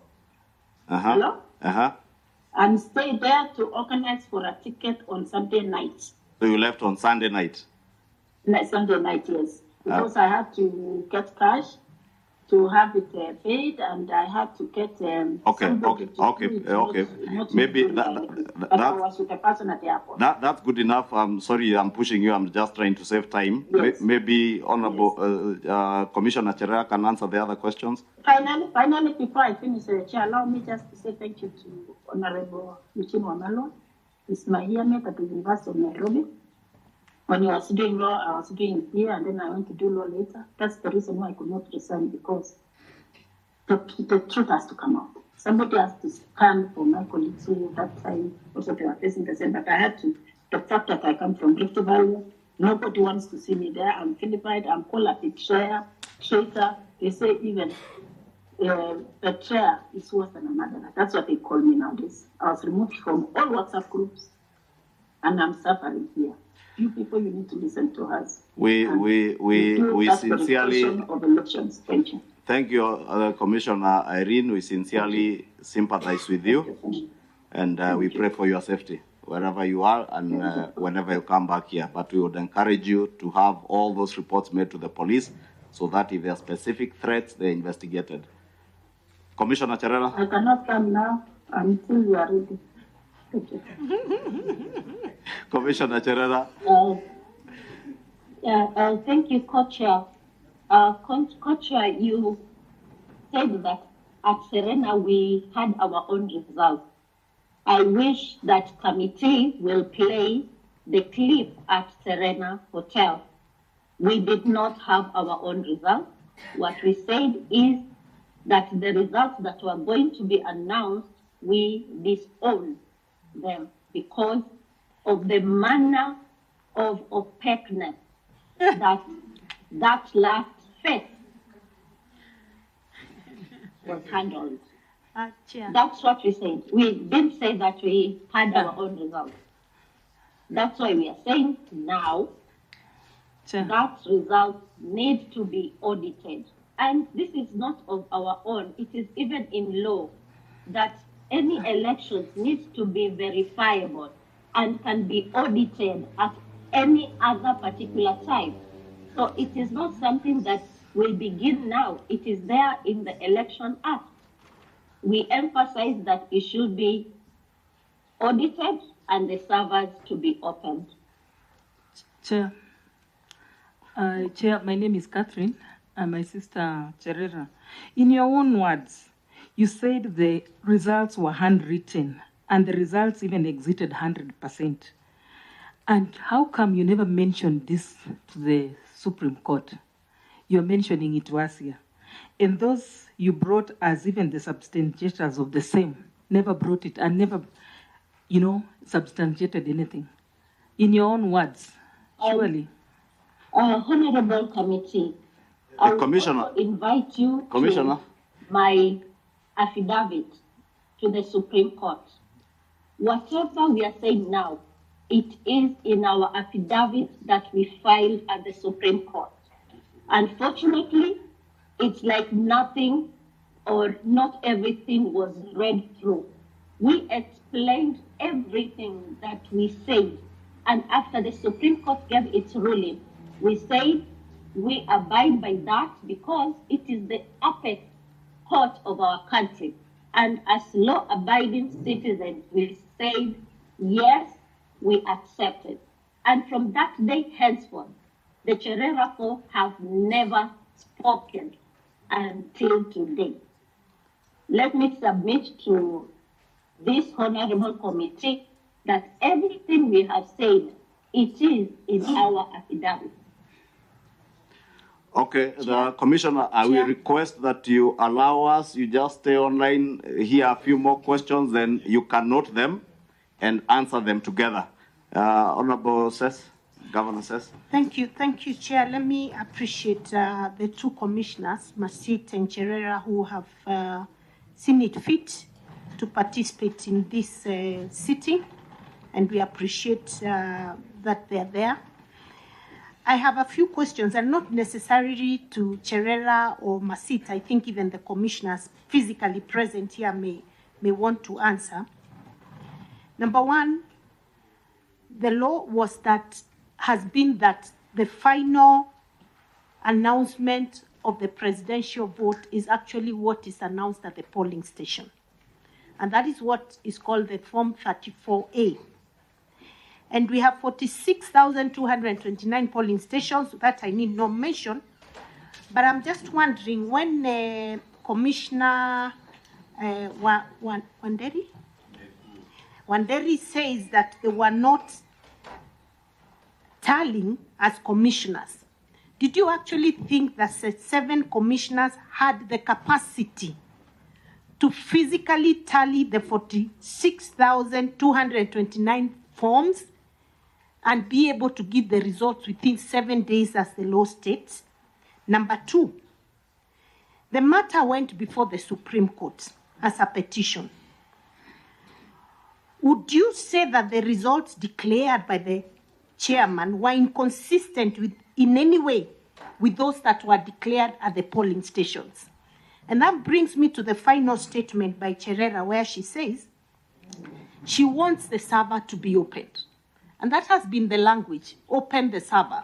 Hello? And stayed there to organize for a ticket on Sunday night. So you left on Sunday night? Sunday night, yes. Because I had to get cash to have it paid, and I had to get okay. Maybe I was with a person at the airport. That's good enough. I'm sorry, I'm pushing you. I'm just trying to save time. Yes. Maybe Honorable Commissioner Cherera can answer the other questions. Finally, before I finish, Chair, allow me just to say thank you to Honorable Wafula Molu. It's my yearmate at the University of Nairobi. When he was doing law, I was doing here, and then I went to do law later. That's the reason why I could not resign, because the truth has to come out. Somebody has to stand for my colleagues who at that time also they were facing the same. But I had to, the fact that I come from Rift Valley, nobody wants to see me there. I'm vilified, I'm called a betrayer, traitor. They say even the chair is worse than a murderer. That's what they call me nowadays. I was removed from all WhatsApp groups, and I'm suffering here. You people, you need to listen to us. We sincerely. Of elections. Thank you. Thank you, Commissioner Irene. We sincerely sympathize with you, and we pray for your safety wherever you are and whenever you come back here. But we would encourage you to have all those reports made to the police, so that if there are specific threats, they're investigated. Commissioner Cherera. I cannot come now until you are ready. Thank you. Commissioner Cherera. Thank you, Co-Chair. Co-Chair, you said that at Serena we had our own results. I wish that committee will play the clip at Serena Hotel. We did not have our own results. What we said is that the results that were going to be announced, we disown them because of the manner of opaqueness that last phase was handled. That's what we said. We didn't say that we had our own results. That's why we are saying now that results need to be audited. And this is not of our own. It is even in law that any elections needs to be verifiable and can be audited at any other particular time. So it is not something that will begin now. It is there in the Election Act. We emphasize that it should be audited and the servers to be opened. Chair, my name is Catherine, and my sister Cherera. In your own words, you said the results were handwritten, and the results even exceeded 100%. And how come you never mentioned this to the Supreme Court? You're mentioning it to us here. And those you brought as even the substantiators of the same never brought it and never, substantiated anything. In your own words, surely. Honorable Committee, I will also invite you to my affidavit to the Supreme Court. Whatever we are saying now, it is in our affidavit that we filed at the Supreme Court. Unfortunately, it's like nothing or not everything was read through. We explained everything that we said, and after the Supreme Court gave its ruling, we said we abide by that because it is the apex court of our country. And as law-abiding citizens, we said, yes, we accept it. And from that day henceforth, the Cherera folk have never spoken until today. Let me submit to this honorable committee that everything we have said, it is in our affidavit. Okay, the Commissioner, I will request that you allow us, you just stay online, hear a few more questions, then you can note them and answer them together. Honorable Sess, Governor Sess. Thank you, Chair. Let me appreciate the two commissioners, Masit and Cherera, who have seen it fit to participate in this sitting, and we appreciate that they're there. I have a few questions, and not necessarily to Cherera or Masit. I think even the commissioners physically present here may want to answer. Number one, the law has been that the final announcement of the presidential vote is actually what is announced at the polling station. And that is what is called the Form 34A. And we have 46,229 polling stations, that I need no mention. But I'm just wondering, when Commissioner Wanderi says that they were not tallying as commissioners, did you actually think that 7 commissioners had the capacity to physically tally the 46,229 forms and be able to give the results within 7 days as the law states? Number 2, the matter went before the Supreme Court as a petition. Would you say that the results declared by the chairman were inconsistent in any way with those that were declared at the polling stations? And that brings me to the final statement by Cherera, where she says she wants the server to be opened. And that has been the language, open the server.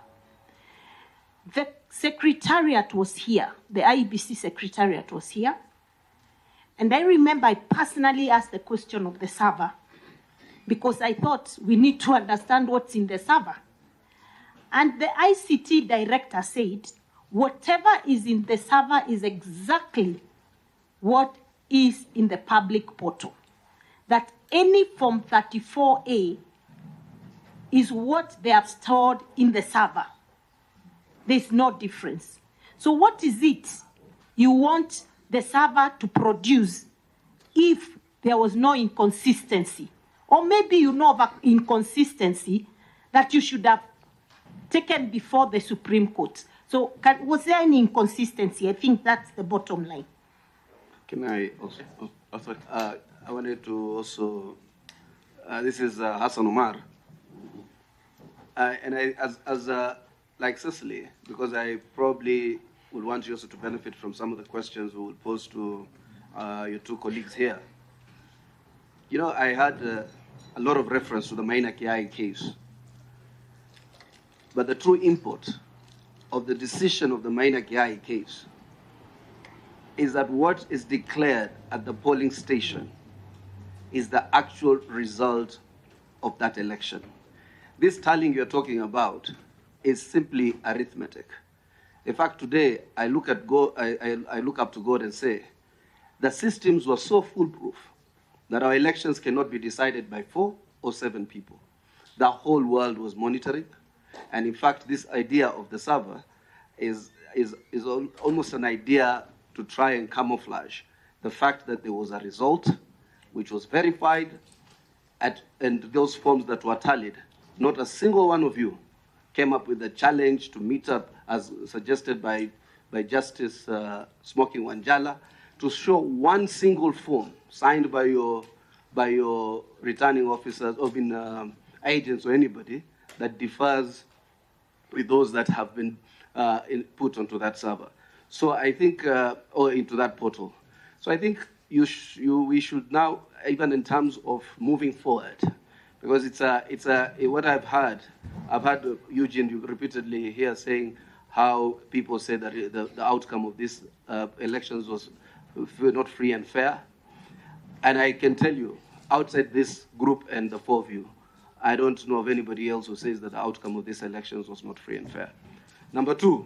The secretariat was here, the IEBC secretariat was here. And I remember I personally asked the question of the server because I thought we need to understand what's in the server. And the ICT director said, whatever is in the server is exactly what is in the public portal. That any Form 34A is what they have stored in the server. There's no difference. So what is it you want the server to produce if there was no inconsistency? Or maybe you know of an inconsistency that you should have taken before the Supreme Court. So was there any inconsistency? I think that's the bottom line. Can I also? I wanted to also, this is Hassan Omar. And I, like Cecily, because I probably would want you also to benefit from some of the questions we will pose to your two colleagues here. You know, I had a lot of reference to the Maina Kiai case. But the true import of the decision of the Maina Kiai case is that what is declared at the polling station is the actual result of that election. This tallying you're talking about is simply arithmetic. In fact, today I look up to God and say, the systems were so foolproof that our elections cannot be decided by 4 or 7 people. The whole world was monitoring. And in fact, this idea of the server is almost an idea to try and camouflage the fact that there was a result which was verified and those forms that were tallied. Not a single one of you came up with a challenge to meet up, as suggested by Justice Smoking Wanjala, to show one single form signed by your returning officers or agents or anybody that differs with those that have been put onto that server. So I think, or into that portal. So I think we should now, even in terms of moving forward, because what I've heard Eugene repeatedly here saying how people say that the outcome of these elections was not free and fair. And I can tell you, outside this group and the 4 of you, I don't know of anybody else who says that the outcome of these elections was not free and fair. Number two,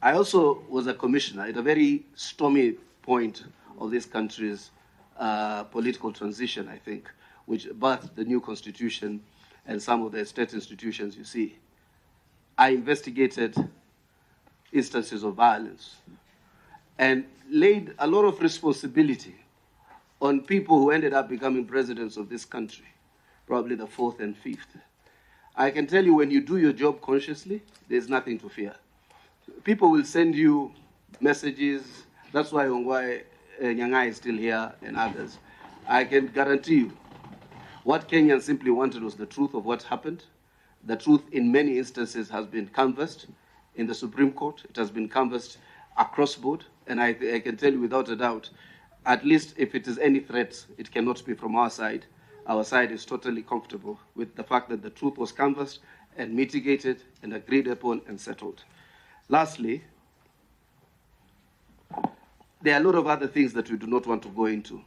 I also was a commissioner at a very stormy point of this country's political transition, I think, which birthed the new constitution and some of the state institutions you see. I investigated instances of violence and laid a lot of responsibility on people who ended up becoming presidents of this country, probably the fourth and fifth. I can tell you, when you do your job consciously, there's nothing to fear. People will send you messages. That's why Ongwae Nyang'aya is still here and others. I can guarantee you, what Kenyans simply wanted was the truth of what happened. The truth in many instances has been canvassed in the Supreme Court. It has been canvassed across board. And I can tell you without a doubt, at least if it is any threat, it cannot be from our side. Our side is totally comfortable with the fact that the truth was canvassed and mitigated and agreed upon and settled. Lastly, there are a lot of other things that we do not want to go into.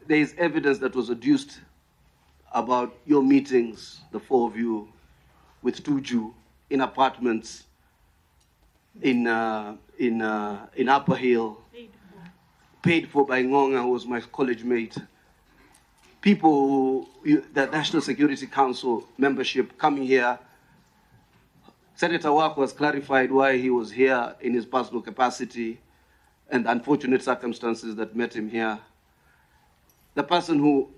There is evidence that was adduced about your meetings, the four of you, with Tuju in apartments in Upper Hill, paid for by Ngonga, who was my college mate. People who, the National Security Council membership coming here. Senator Wako has clarified why he was here in his personal capacity and the unfortunate circumstances that met him here. The person who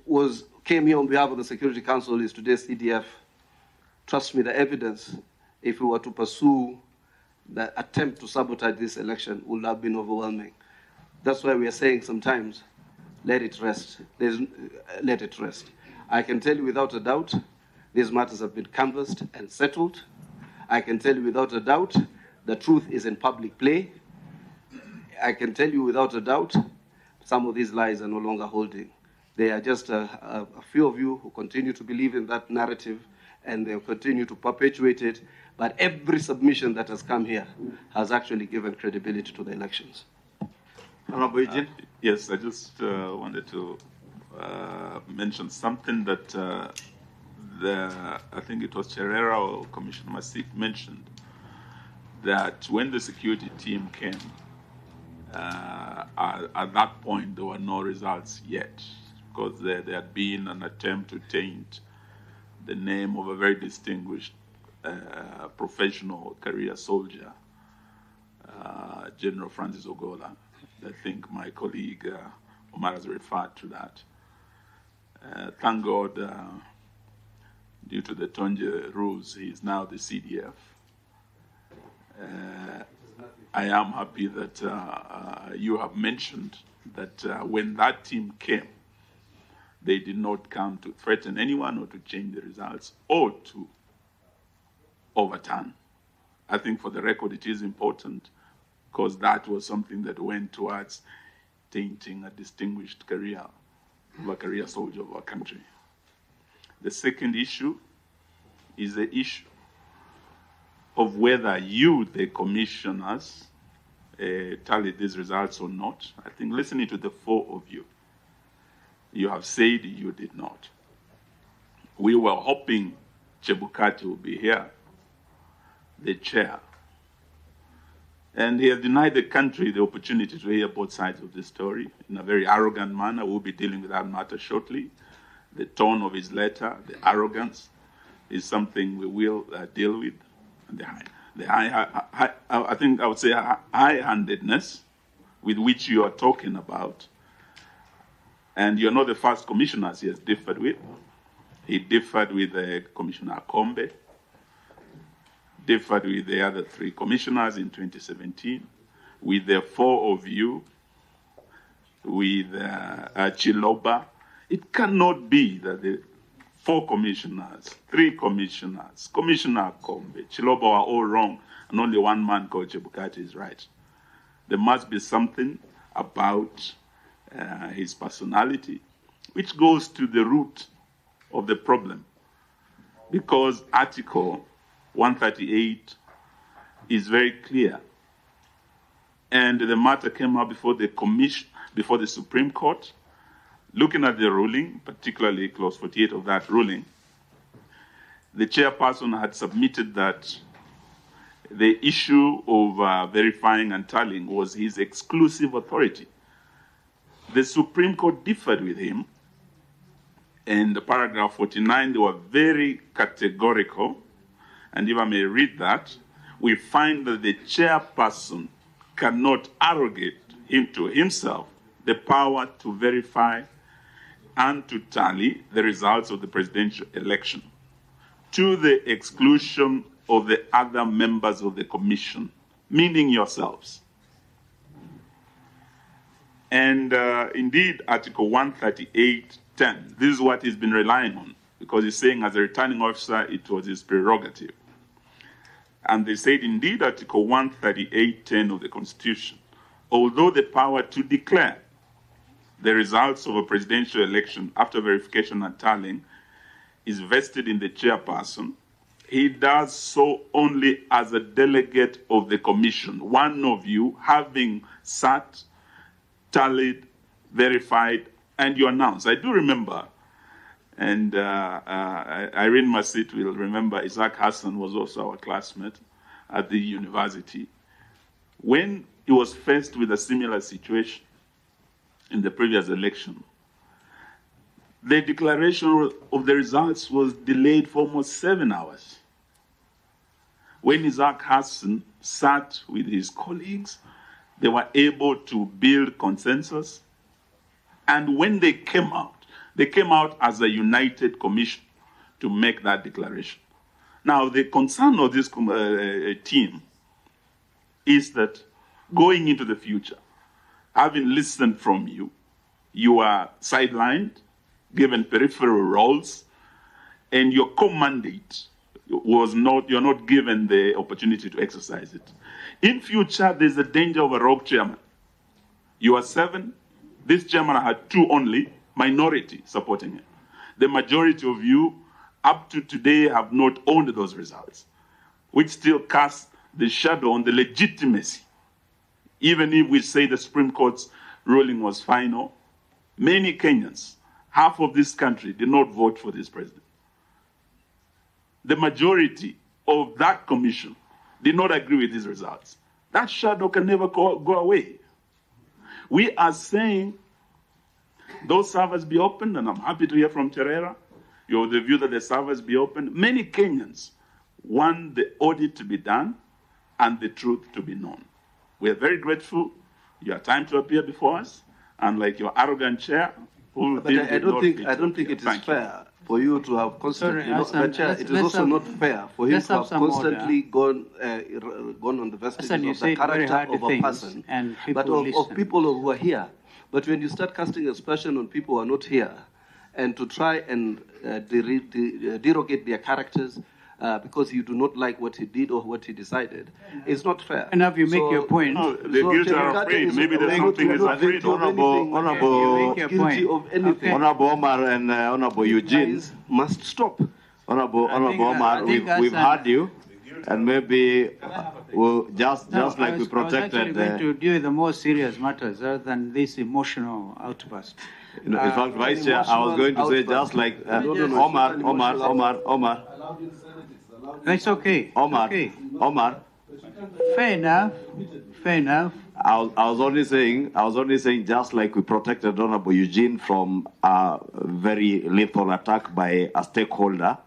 came here on behalf of the Security Council is today's CDF. Trust me, the evidence, if we were to pursue the attempt to sabotage this election, would have been overwhelming. That's why we are saying sometimes, let it rest. Let it rest. I can tell you without a doubt, these matters have been canvassed and settled. I can tell you without a doubt, the truth is in public play. I can tell you without a doubt, some of these lies are no longer holding. They are just a few of you who continue to believe in that narrative, and they'll continue to perpetuate it. But every submission that has come here has actually given credibility to the elections. Yes, I just wanted to mention something that I think it was Cherera or Commissioner Masit mentioned, that when the security team came, at that point there were no results yet, because there had been an attempt to taint the name of a very distinguished professional career soldier, General Francis Ogola. I think my colleague Omar has referred to that. Thank God, due to the Tonje rules, he is now the CDF. I am happy that you have mentioned that when that team came, they did not come to threaten anyone or to change the results or to overturn. I think for the record it is important, because that was something that went towards tainting a distinguished career of a career soldier of our country. The second issue is the issue of whether you, the commissioners, tallied these results or not. I think listening to the four of you, you have said you did not. We were hoping Chebukati would be here, the chair. And he has denied the country the opportunity to hear both sides of the story in a very arrogant manner. We'll be dealing with that matter shortly. The tone of his letter, the arrogance, is something we will deal with. And I think I would say high-handedness with which you are talking about. And you're not the first commissioners he has differed with. He differed with Commissioner Kombe, differed with the other three commissioners in 2017, with the four of you, with Chiloba. It cannot be that the four commissioners, three commissioners, Commissioner Kombe, Chiloba are all wrong, and only one man called Chebukati is right. There must be something about his personality which goes to the root of the problem, because Article 138 is very clear, and the matter came up before the commission, before the Supreme Court. Looking at the ruling, particularly clause 48 of that ruling, the chairperson had submitted that the issue of verifying and tallying was his exclusive authority. The Supreme Court differed with him, and the paragraph 49, they were very categorical and if I may read that, we find that the chairperson cannot arrogate to himself the power to verify and to tally the results of the presidential election to the exclusion of the other members of the commission, meaning yourselves. And indeed, Article 138.10, this is what he's been relying on, because he's saying as a returning officer, it was his prerogative. And they said, indeed, Article 138.10 of the Constitution, although the power to declare the results of a presidential election after verification and tallying is vested in the chairperson, he does so only as a delegate of the commission, one of you having sat, tallied, verified, and you announced. I do remember, and Irene Masit will remember, Isaac Hassan was also our classmate at the university. When he was faced with a similar situation in the previous election, the declaration of the results was delayed for almost 7 hours. When Isaac Hassan sat with his colleagues, they were able to build consensus. And when they came out as a united commission to make that declaration. Now, the concern of this team is that going into the future, having listened from you, you are sidelined, given peripheral roles, and your co-mandate was not, you're not given the opportunity to exercise it. In future, there's a danger of a rogue chairman. You are 7, this chairman had 2 only, minority supporting him. The majority of you, up to today, have not owned those results, which still casts the shadow on the legitimacy. Even if we say the Supreme Court's ruling was final, many Kenyans, half of this country, did not vote for this president. The majority of that commission did not agree with these results. That shadow can never go away. We are saying those servers be opened, and I'm happy to hear from Cherera, you're of the view that the servers be opened. Many Kenyans want the audit to be done and the truth to be known. We are very grateful. You have time to appear before us, and like your arrogant chair, but I don't think it is fair for you to have constantly. It is also not fair for him to have constantly gone on the vestiges of the character of a person, but of people who are here. But when you start casting aspersion on people who are not here, and to try and derogate their characters because you do not like what he did or what he decided, it's not fair. And if you make your point, the guilty are afraid. Maybe there's something is afraid. Honorable Omar and Honorable Eugene must stop. Honorable Omar, we've heard you, and maybe we'll just like we protected. I was going to deal with the more serious matters rather than this emotional outburst. In fact, Vice Chair, I was going to say just like Omar. It's okay. Omar. Fair enough. I was only saying just like we protected Honorable Eugene from a very lethal attack by a stakeholder,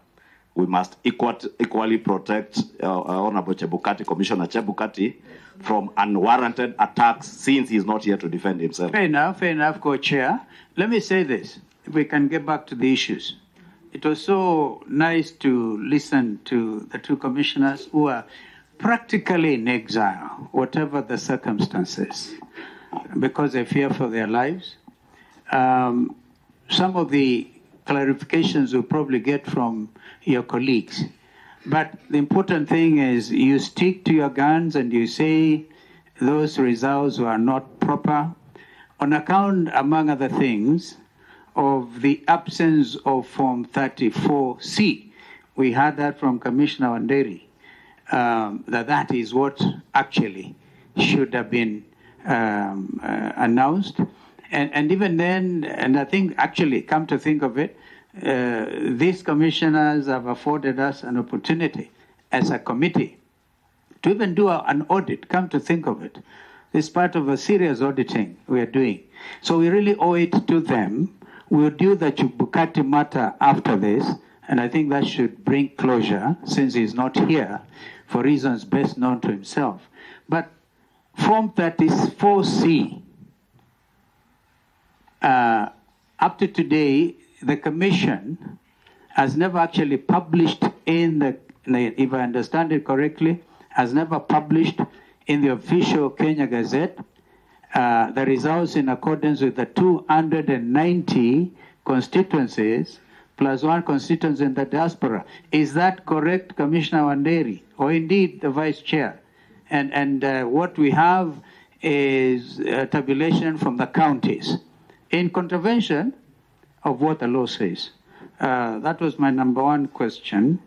we must equally protect Honorable Chebukati, Commissioner Chebukati, from unwarranted attacks since he's not here to defend himself. Fair enough, Co-Chair. Let me say this, if we can get back to the issues. It was so nice to listen to the 2 commissioners who are practically in exile, whatever the circumstances, because they fear for their lives. Some of the clarifications we'll probably get from your colleagues. But the important thing is you stick to your guns and you say those results were not proper on account, among other things, of the absence of Form 34C. We heard that from Commissioner Wanderi, that is what actually should have been announced. And even then, and I think actually, come to think of it, these commissioners have afforded us an opportunity as a committee to even do an audit, come to think of it. It's part of a serious auditing we are doing. So we really owe it to them. We'll do the Chebukati matter after this, And I think that should bring closure, since he's not here for reasons best known to himself. But Form 34C, up to today, the Commission has never actually published in the, if I understand it correctly, has never published in the official Kenya Gazette the results in accordance with the 290 constituencies plus one constituency in the diaspora. Is that correct, Commissioner Wanderi, or indeed the Vice Chair? And what we have is a tabulation from the counties in contravention of what the law says. That was my number one question.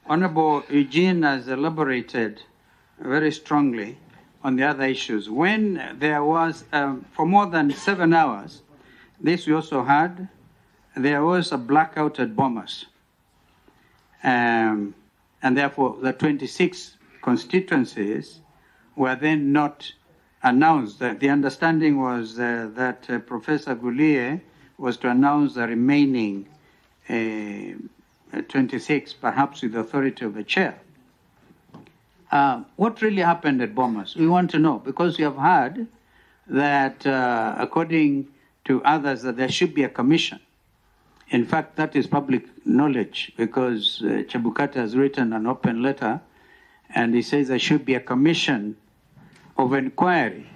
Honorable Eugene has elaborated very strongly on the other issues. When there was, for more than 7 hours, this we also had, there was a blackout at Bomas. And therefore, the 26 constituencies were then not announced. The understanding was that Professor Guliye was to announce the remaining 26, perhaps with the authority of the chair. What really happened at Bomas? We want to know, because we have heard that, according to others, that there should be a commission. In fact, that is public knowledge, because Chebukati has written an open letter, and he says there should be a commission of inquiry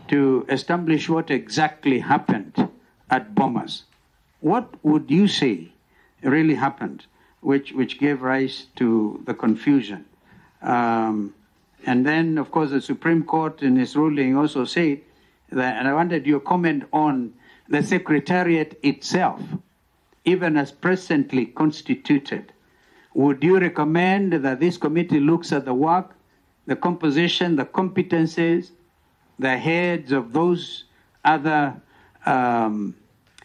to establish what exactly happened at Bomas. What would you say really happened, which gave rise to the confusion? And then, of course, the Supreme Court in its ruling also said that, and I wanted your comment on the Secretariat itself, even as presently constituted. Would you recommend that this committee looks at the work, the composition, the competencies, the heads of those other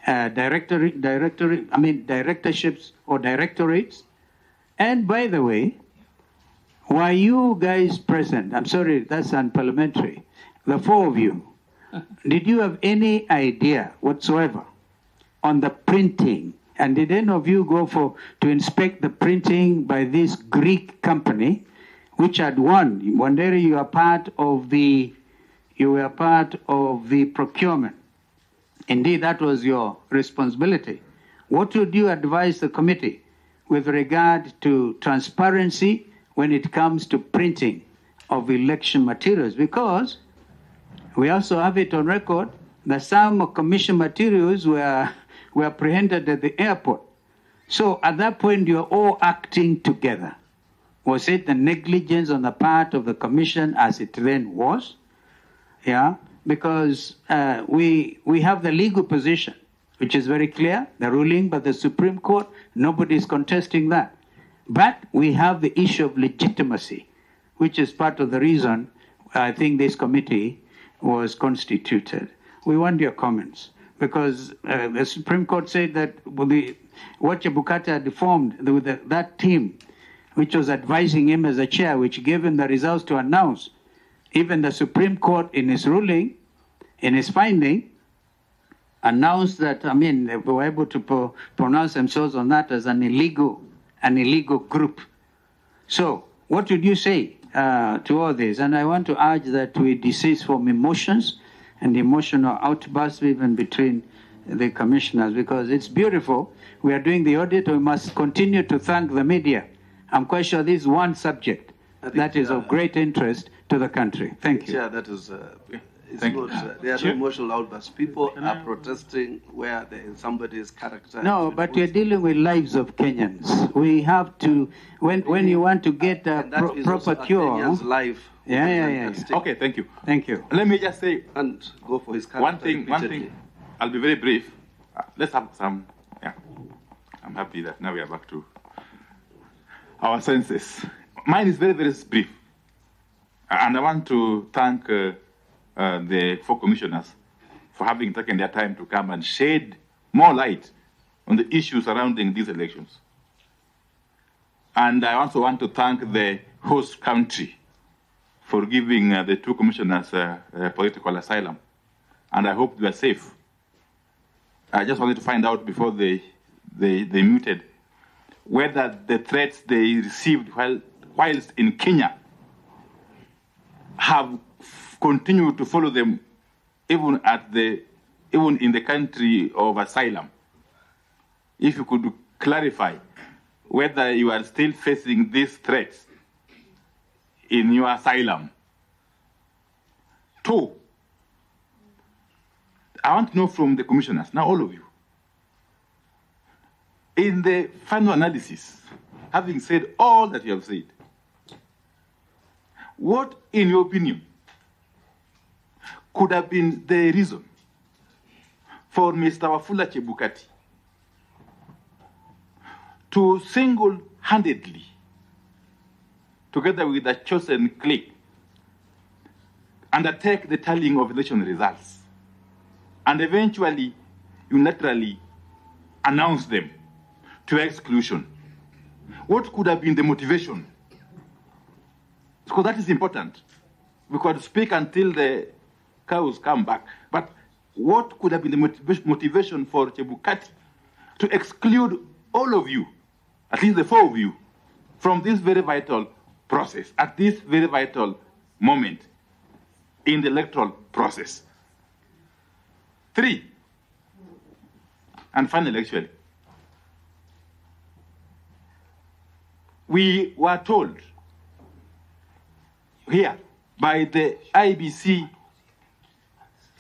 directorships or directorates? And by the way, were you guys present? I'm sorry, that's unparliamentary. The four of you, did you have any idea whatsoever on the printing? And did any of you go to inspect the printing by this Greek company, which had won? Wanderi, you were part of the procurement. Indeed, that was your responsibility. What would you advise the committee with regard to transparency when it comes to printing of election materials? Because we also have it on record that some commission materials were apprehended at the airport. So at that point, you're all acting together. Was it the negligence on the part of the commission as it then was? Yeah, because we have the legal position, which is very clear, the ruling by the Supreme Court, nobody is contesting that. But we have the issue of legitimacy, which is part of the reason I think this committee was constituted. We want your comments, because the Supreme Court said that what Chebukati had formed with that team, which was advising him as a chair, which gave him the results to announce, even the Supreme Court in its ruling, in its finding, announced that, they were able to pronounce themselves on that as an illegal group. So what would you say to all this? And I want to urge that we desist from emotions and emotional outbursts even between the commissioners, because it's beautiful. We are doing the audit. We must continue to thank the media. I'm quite sure this is one subject that is of great interest to the country. Thank you. Yeah, that is. It's not. There are no emotional outbursts. People are protesting where there is somebody's character. No, but we're dealing with lives of Kenyans. We have to, when you want to get a proper cure. Kenyan's life. Yeah. Okay, thank you. Thank you. Let me just say and go for his character. One thing. I'll be very brief. Let's have some. Yeah, I'm happy that now we are back to our senses. Mine is very, very brief, and I want to thank the four commissioners for having taken their time to come and shed more light on the issues surrounding these elections. And I also want to thank the host country for giving the two commissioners political asylum. And I hope they are safe. I just wanted to find out before they muted whether the threats they received whilst in Kenya have continued to follow them even in the country of asylum. If you could clarify whether you are still facing these threats in your asylum. 2, I want to know from the commissioners, now all of you, in the final analysis, having said all that you have said, what, in your opinion, could have been the reason for Mr. Wafula Chebukati to single-handedly, together with a chosen clique, undertake the tallying of election results and eventually unilaterally announce them to exclusion? What could have been the motivation? Because that is important. We could speak until the cows come back. But what could have been the motivation for Chebukati to exclude all of you, at least the 4 of you, from this very vital process, at this very vital moment in the electoral process? 3, and finally, actually, we were told here by the IEBC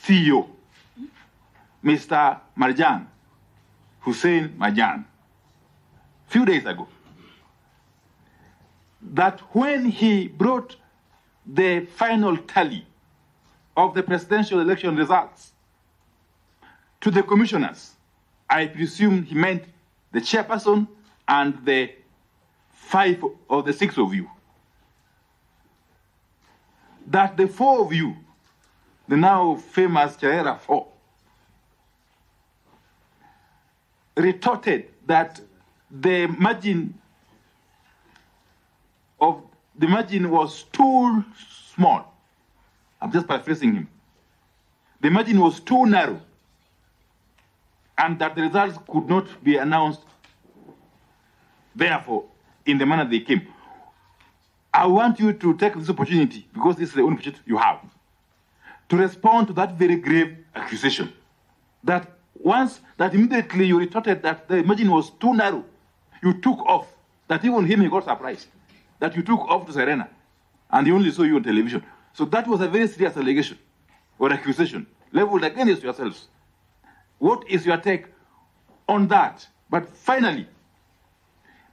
CEO, Mr. Marjan, Hussein Marjan, a few days ago, that when he brought the final tally of the presidential election results to the commissioners, I presume he meant the chairperson and the 5 or the 6 of you, that the 4 of you, the now famous Cherera 4, retorted that the margin was too small. I'm just paraphrasing him. The margin was too narrow, and that the results could not be announced, therefore, in the manner they came. I want you to take this opportunity, because this is the only opportunity you have, to respond to that very grave accusation. That immediately you retorted that the margin was too narrow, you took off, that even him, he got surprised, that you took off to Serena, and he only saw you on television. So that was a very serious allegation or accusation leveled against yourselves. What is your take on that? But finally,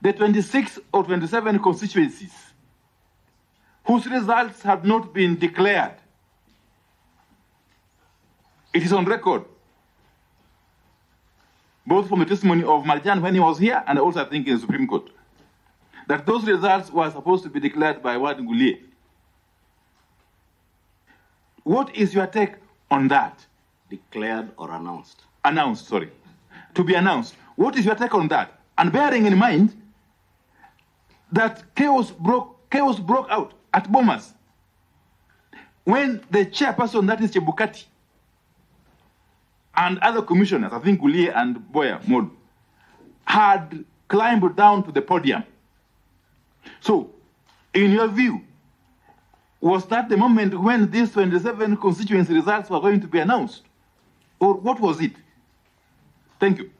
the 26 or 27 constituencies whose results have not been declared, it is on record, both from the testimony of Marjan when he was here and also I think in the Supreme Court, that those results were supposed to be declared by Abdi Guliye. What is your take on that? Declared or announced? Announced, sorry. To be announced. What is your take on that? And bearing in mind that chaos broke out at Bomas when the chairperson, that is Chebukati, and other commissioners, I think Guliye and Boya Molu, had climbed down to the podium. So, in your view, was that the moment when these 27 constituency results were going to be announced? Or what was it? Thank you.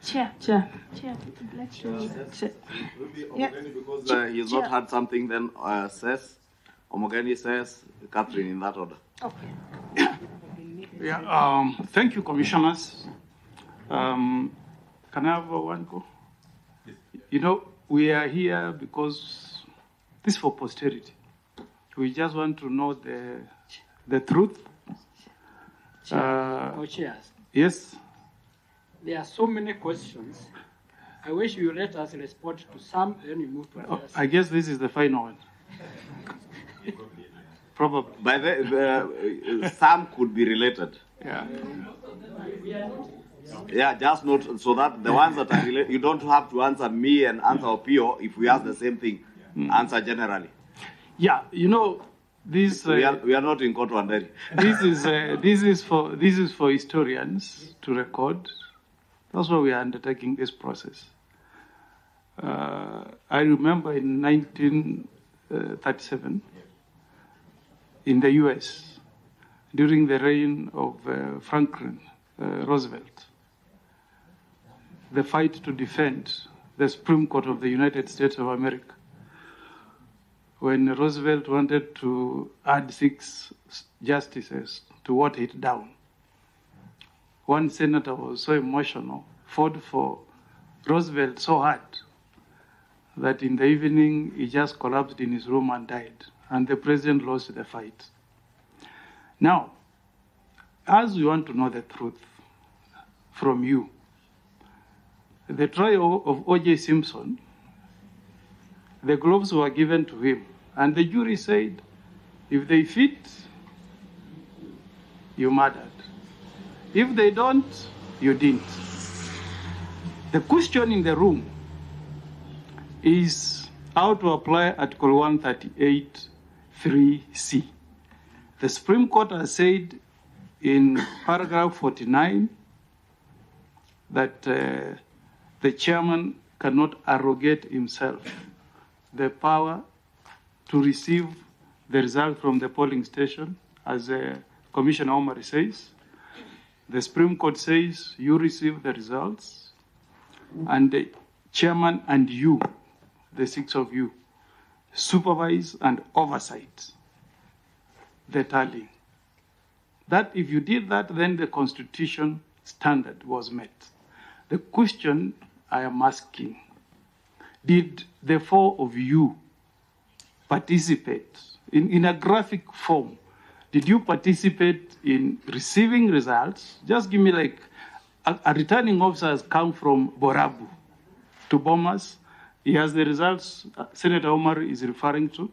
Chair. Would like to... Yeah. Because he's not had something, then says, Omogeni says, Catherine, in that order. Okay. Yeah, thank you, commissioners. Can I have one go? You know, we are here because this is for posterity. We just want to know the truth. Co-chairs. Yes. There are so many questions. I wish you let us respond to some, then we move to others. I guess this is the final one. Probably. By the some could be related. Yeah. Yeah, just note so that the ones that are related, you don't have to answer me and answer Opio if we ask the same thing. Answer generally. Yeah, you know, this we are not in court, Wanderi. This is for historians to record That's why we are undertaking this process. I remember in 1937, in the US, during the reign of Franklin Roosevelt, the fight to defend the Supreme Court of the United States of America, when Roosevelt wanted to add 6 justices to water it down. One senator was so emotional, fought for Roosevelt so hard that in the evening he just collapsed in his room and died, and the president lost the fight. Now, as we want to know the truth from you, the trial of O.J. Simpson, the gloves were given to him, and the jury said, if they fit, you murdered. If they don't, you didn't. The question in the room is how to apply Article 138(3)(c). The Supreme Court has said in paragraph 49 that the chairman cannot arrogate himself the power to receive the result from the polling station, as Commissioner Omar says. The Supreme Court says you receive the results, and the chairman and you, the 6 of you, supervise and oversight the tallying. That if you did that, then the Constitution standard was met. The question I am asking, did the 4 of you participate in a graphic form? Did you participate in receiving results? Just give me like a returning officer has come from Borabu to Bomas. He has the results Senator Omar is referring to.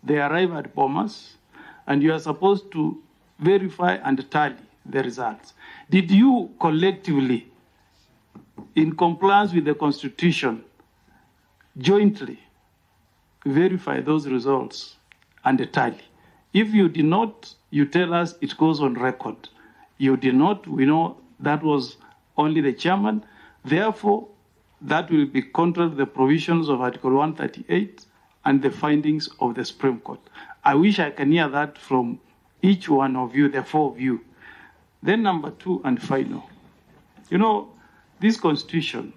They arrive at Bomas, and you are supposed to verify and tally the results. Did you collectively, in compliance with the Constitution, jointly verify those results and tally? If you did not, you tell us it goes on record. You did not, we know that was only the chairman. Therefore, that will be contrary to the provisions of Article 138 and the findings of the Supreme Court. I wish I can hear that from each one of you, the 4 of you. Then number 2 and final. You know, this Constitution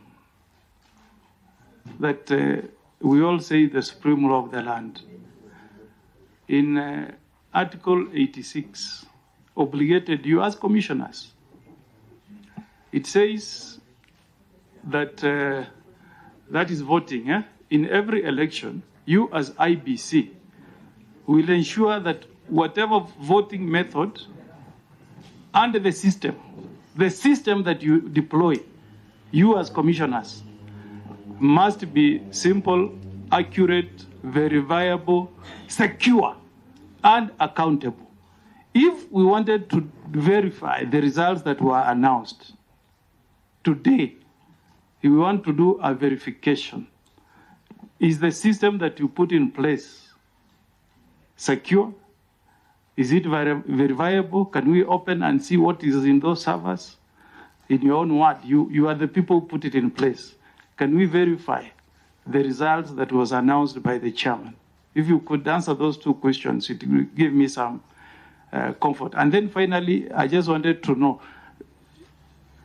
that we all say the supreme law of the land, in Article 86, obligated you as commissioners. It says that that is voting. In every election, you as IEBC will ensure that whatever voting method under the system that you deploy, you as commissioners, must be simple, accurate, verifiable, secure, and accountable. If we wanted to verify the results that were announced today, if we want to do a verification, is the system that you put in place secure? Is it verifiable? Can we open and see what is in those servers? In your own word, you are the people who put it in place. Can we verify the results that was announced by the chairman? If you could answer those 2 questions, it will give me some comfort. And then finally, I just wanted to know,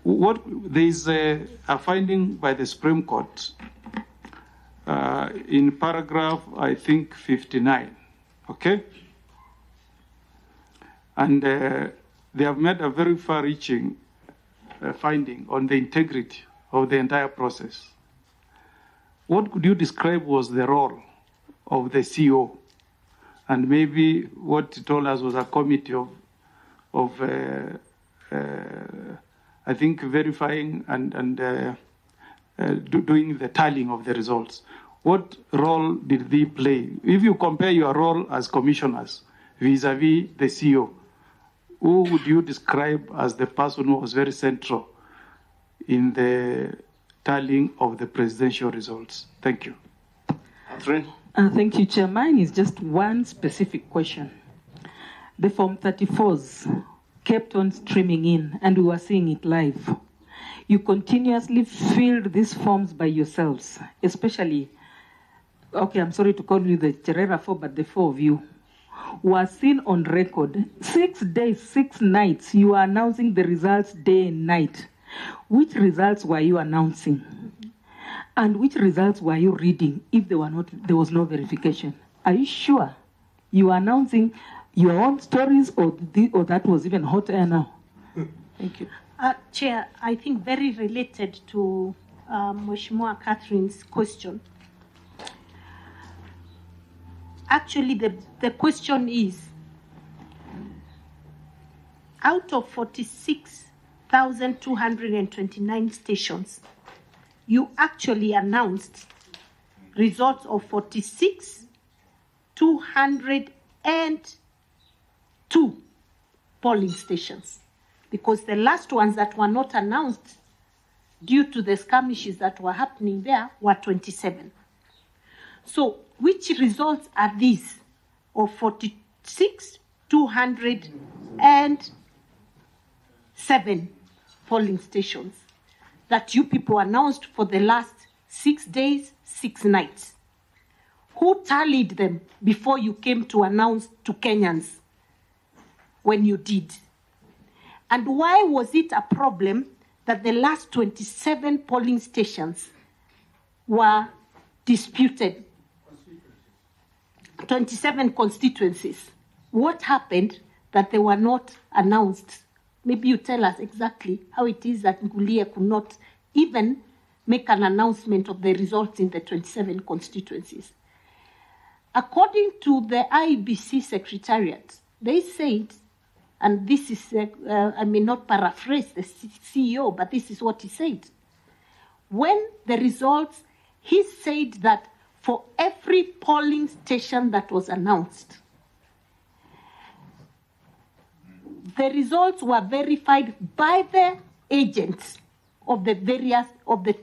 there is a finding by the Supreme Court in paragraph, I think, 59, okay? And they have made a very far-reaching finding on the integrity of the entire process. What could you describe was the role of the CEO? And maybe what he told us was a committee of I think, verifying and doing the tallying of the results. What role did they play? If you compare your role as commissioners vis-a-vis the CEO, who would you describe as the person who was very central in the tallying of the presidential results? Thank you. Catherine? Thank you, Chair. Mine is just one specific question. The Form 34s kept on streaming in, and we were seeing it live. you continuously filled these forms by yourselves, especially, okay, I'm sorry to call you the Cherera 4, but the 4 of you were seen on record. 6 days, 6 nights, you are announcing the results day and night. Which results were you announcing? And which results were you reading if there was no verification? Are you sure you are announcing your own stories, or that was even hot air now? Thank you. Chair, I think very related to Mheshimiwa Catherine's question. Actually, the question is, out of 46,229 stations, you actually announced results of 46,202 polling stations, because the last ones that were not announced due to the skirmishes that were happening there were 27. So which results are these of 46,207 polling stations that you people announced for the last 6 days, 6 nights? Who tallied them before you came to announce to Kenyans when you did? And why was it a problem that the last 27 polling stations were disputed? 27 constituencies. What happened that they were not announced? Maybe you tell us exactly how it is that Guliye could not even make an announcement of the results in the 27 constituencies. According to the IEBC Secretariat, they said, and this is, I may not paraphrase the CEO, but this is what he said. When the results, he said that for every polling station that was announced, the results were verified by the agents of the various of the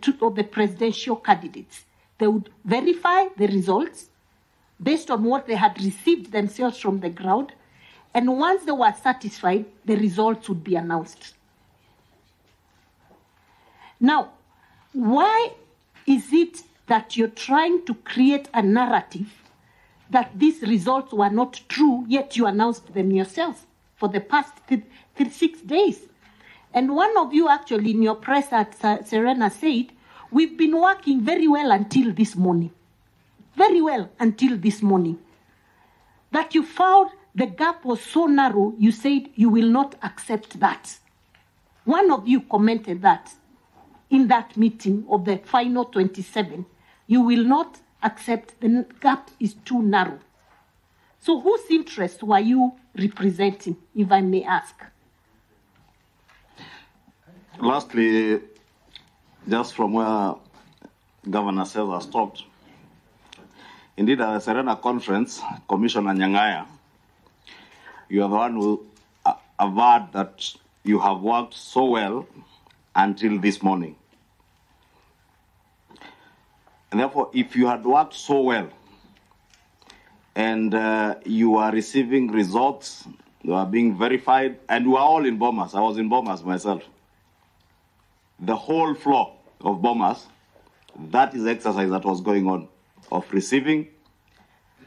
presidential candidates. They would verify the results based on what they had received themselves from the ground, and once they were satisfied, the results would be announced. Now, why is it that you're trying to create a narrative that these results were not true, yet you announced them yourselves for the past 6 days? And one of you actually in your press at Serena said, we've been working very well until this morning. Very well until this morning. That you found the gap was so narrow, you said you will not accept that. One of you commented that in that meeting of the final 27. You will not accept, the gap is too narrow. So whose interest were you representing, if I may ask? Lastly, just from where Governor says has stopped, indeed at the Serena conference, Commissioner Nyang'aya, you are the one who averred that you have worked so well until this morning. And therefore, if you had worked so well and you are receiving results, they are being verified, and we are all in Bomas. I was in Bomas myself. The whole floor of Bomas, that is the exercise that was going on, of receiving,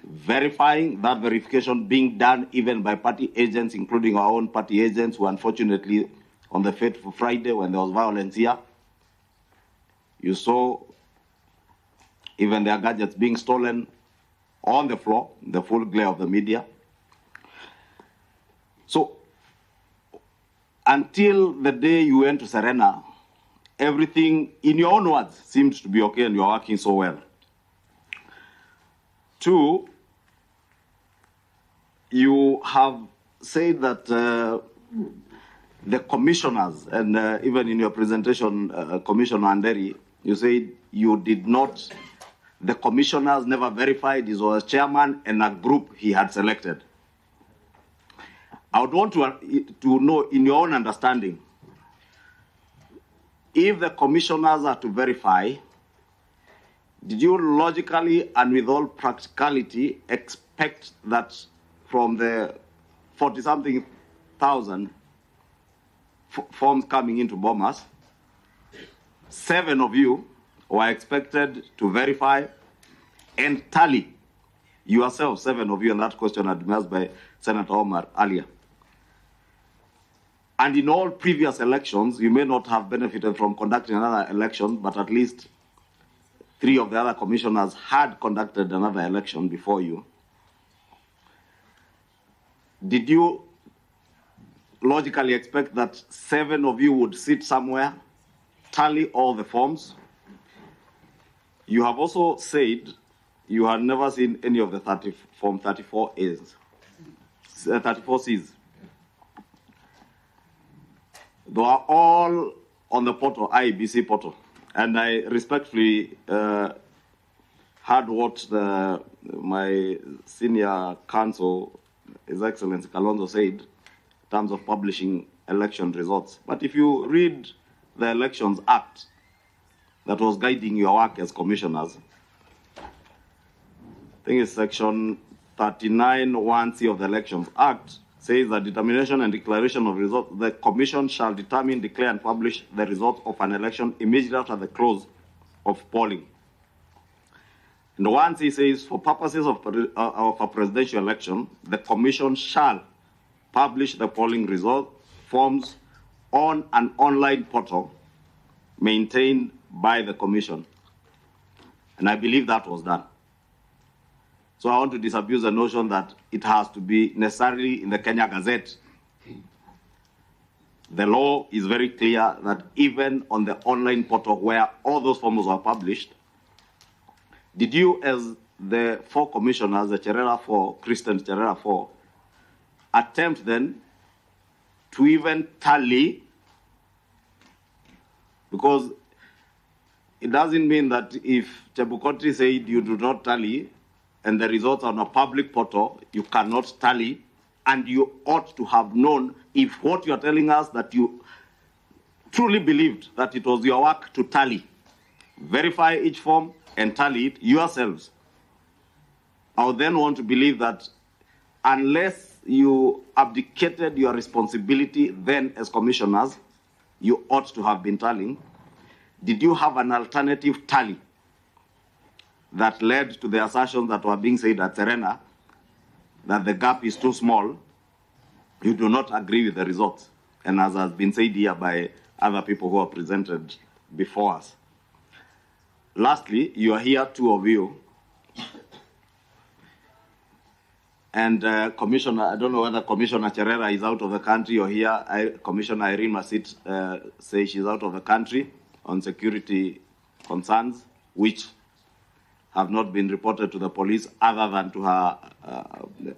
verifying, that verification being done even by party agents, including our own party agents, who unfortunately, on the fateful Friday when there was violence here, you saw even their gadgets being stolen on the floor, the full glare of the media. So, until the day you went to Serena, everything, in your own words, seemed to be okay and you're working so well. 2, you have said that the commissioners, and even in your presentation, Commissioner Wanderi, you said you did not, the commissioners never verified he was chairman and a group he had selected. I would want to know, in your own understanding, if the commissioners are to verify, did you logically and with all practicality expect that from the 40-something thousand forms coming into Bomas, 7 of you were expected to verify and tally yourselves, 7 of you, and that question addressed by Senator Omar earlier. And in all previous elections, you may not have benefited from conducting another election, but at least 3 of the other commissioners had conducted another election before you. Did you logically expect that 7 of you would sit somewhere, tally all the forms? You have also said you had never seen any of the Form 34Cs. They are all on the portal, IEBC portal. And I respectfully heard what my senior counsel, His Excellency Kalonzo, said in terms of publishing election results. But if you read the Elections Act that was guiding your work as commissioners, I think it's section 39(1)(c) of the Elections Act, says that determination and declaration of results, the commission shall determine, declare, and publish the results of an election immediately after the close of polling. And 1C says, for purposes of a presidential election, the commission shall publish the polling result forms on an online portal maintained by the commission. And I believe that was done. So I want to disabuse the notion that it has to be necessarily in the Kenya Gazette. The law is very clear that even on the online portal where all those forms were published, did you, as the 4 commissioners, the Cherera 4, Christian Cherera 4, attempt then to even tally? Because it doesn't mean that if Chebukati said you do not tally, and the results are on a public portal, you cannot tally, and you ought to have known if what you are telling us that you truly believed that it was your work to tally, verify each form and tally it yourselves. I would then want to believe that unless you abdicated your responsibility then as commissioners, you ought to have been tallying. Did you have an alternative tally that led to the assertions that were being said at Serena, that the gap is too small? You do not agree with the results. And as has been said here by other people who are presented before us. Lastly, you are here, 2 of you. And Commissioner, I don't know whether Commissioner Cherera is out of the country or here. Commissioner Irene Masit says she's out of the country on security concerns, which have not been reported to the police other than to her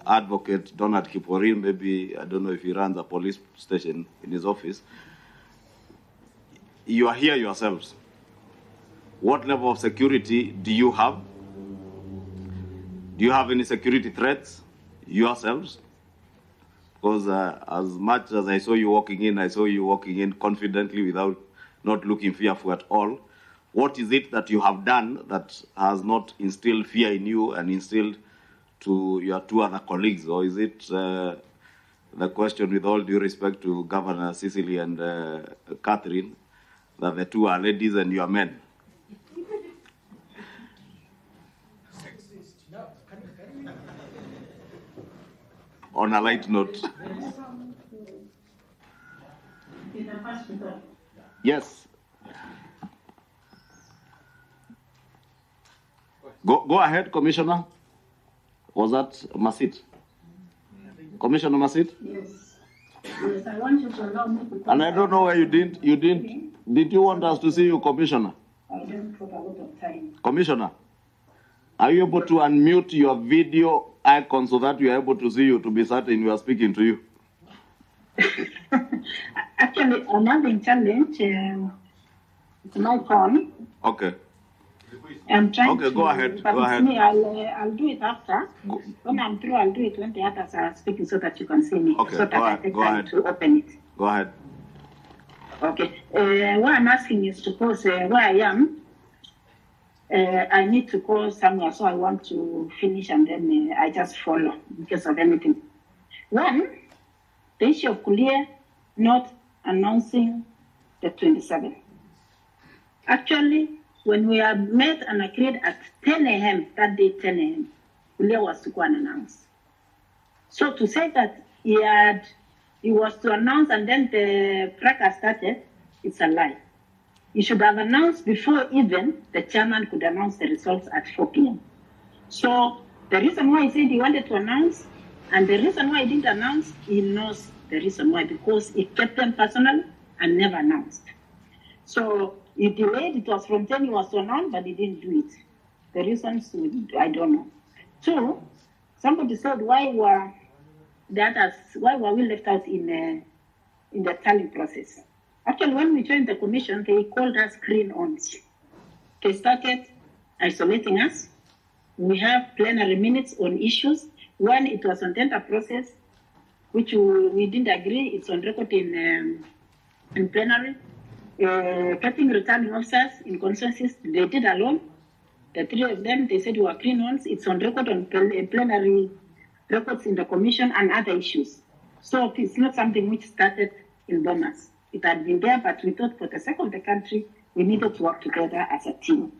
advocate, Donald Kiporin. Maybe, I don't know if he runs a police station in his office. You are here yourselves. What level of security do you have? Do you have any security threats yourselves? Because as much as I saw you walking in confidently without not looking fearful at all. What is it that you have done that has not instilled fear in you and instilled to your 2 other colleagues? Or is it the question, with all due respect to Governor Cicely and Catherine, that the 2 are ladies and you are men? On a light note. Yes. Go ahead, Commissioner. Was that Masit? Commissioner Masit? Yes. Yes, I want you to allow me to. And I don't know why you didn't. Did you want us to see you, Commissioner? I don't put a lot of time. Commissioner, are you able to unmute your video icon so that we are able to see you, to be certain we are speaking to you? Actually, I'm having challenge. It's my phone. Okay. I'm trying okay, to. Go ahead. But go ahead. Me, I'll do it after. When I'm through, I'll do it when the others are speaking so that you can see me. Okay, so that I take time to open it. Go ahead. Okay. What I'm asking is, suppose where I am, I need to go somewhere, so I want to finish and then I just follow because of anything. One, the issue of Guliye not announcing the 27th. Actually, when we had met and agreed at 10 a.m., that day 10 a.m., Guliye was to go and announce. So to say that he was to announce and then the fracas started, it's a lie. He should have announced before even the chairman could announce the results at 4 p.m. So the reason why he said he wanted to announce, and the reason why he didn't announce, he knows the reason why, because he kept them personal and never announced. So he delayed, it was from 10 he was to announce, but he didn't do it. The reasons, I don't know. Two, somebody said, why were we left out in the tallying process? Actually, when we joined the commission, they called us green-ons. They started isolating us. We have plenary minutes on issues. One, it was on tender process, which we didn't agree. It's on record in plenary. Cutting returning officers in consensus, they did alone. The three of them, they said we were green-ons. It's on record on plenary records in the commission and other issues. So it's not something which started in Bomas. It had been there, but we thought for the sake of the country, we needed to work together as a team.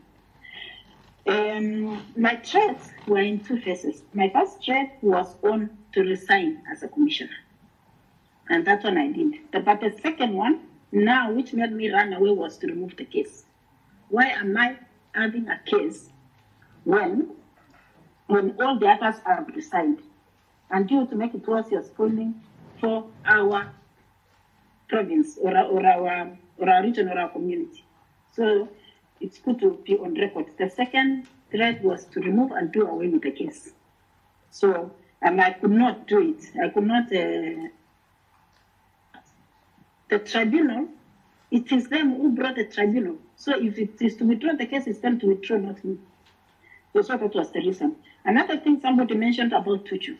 My threats were in two phases. My first threat was on to resign as a commissioner. And that one I did. But the second one, now, which made me run away, was to remove the case. Why am I having a case when all the others are resigned? And due to make it worse, you're spoiling for our province or our region or our community. So it's good to be on record. The second threat was to remove and do away with the case. So, and I could not do it. I could not. The tribunal, it is them who brought the tribunal. So if it is to withdraw the case, it's them to withdraw, not me. So that was the reason. Another thing somebody mentioned about Tuju,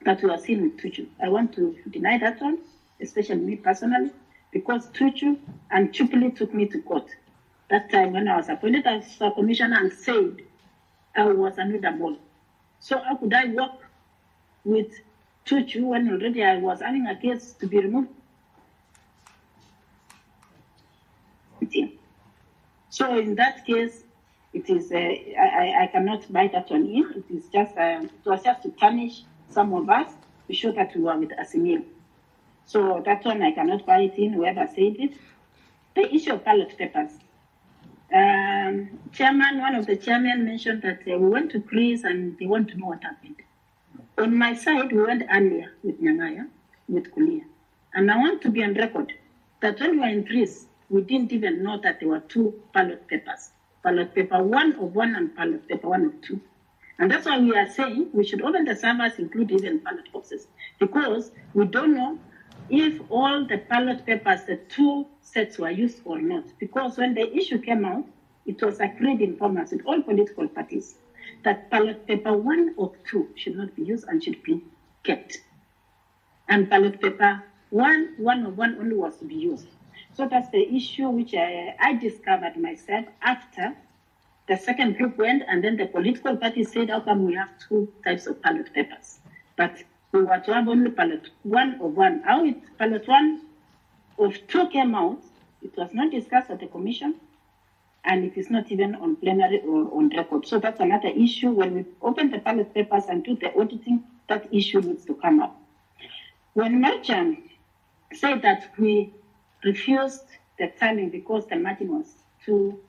that we are seeing with Tuju. I want to deny that one, especially me personally, because Tuju and Chupili took me to court. That time when I was appointed as a commissioner and said I was another mole. So how could I work with Tuju when already I was having a case to be removed? So in that case, it is I cannot buy that one in. It is just it was just to punish some of us to show that we were with Asimil. So that one I cannot buy it in. Whoever said it. The issue of ballot papers. One of the chairmen mentioned that we went to Greece and they want to know what happened. On my side, we went earlier with Nyang'aya, with Guliye, and I want to be on record that when we were in Greece, we didn't even know that there were two ballot papers. Ballot paper 1 of 1 and ballot paper 1 of 2. And that's why we are saying we should open the servers, include even ballot boxes, because we don't know if all the ballot papers, the two sets were used or not. Because when the issue came out, it was agreed in Bomas with all political parties that ballot paper 1 of 2 should not be used and should be kept. And ballot paper 1 of 1 only was to be used. So that's the issue which I discovered myself after the second group went, and then the political parties said, how come we have two types of ballot papers? But we were to have only ballot 1 of 1. How ballot 1 of 2 came out, it was not discussed at the commission, and it is not even on plenary or on record. So that's another issue. When we open the ballot papers and do the auditing, that issue needs to come up. When Merchant said that we refused the tallying because the margin was too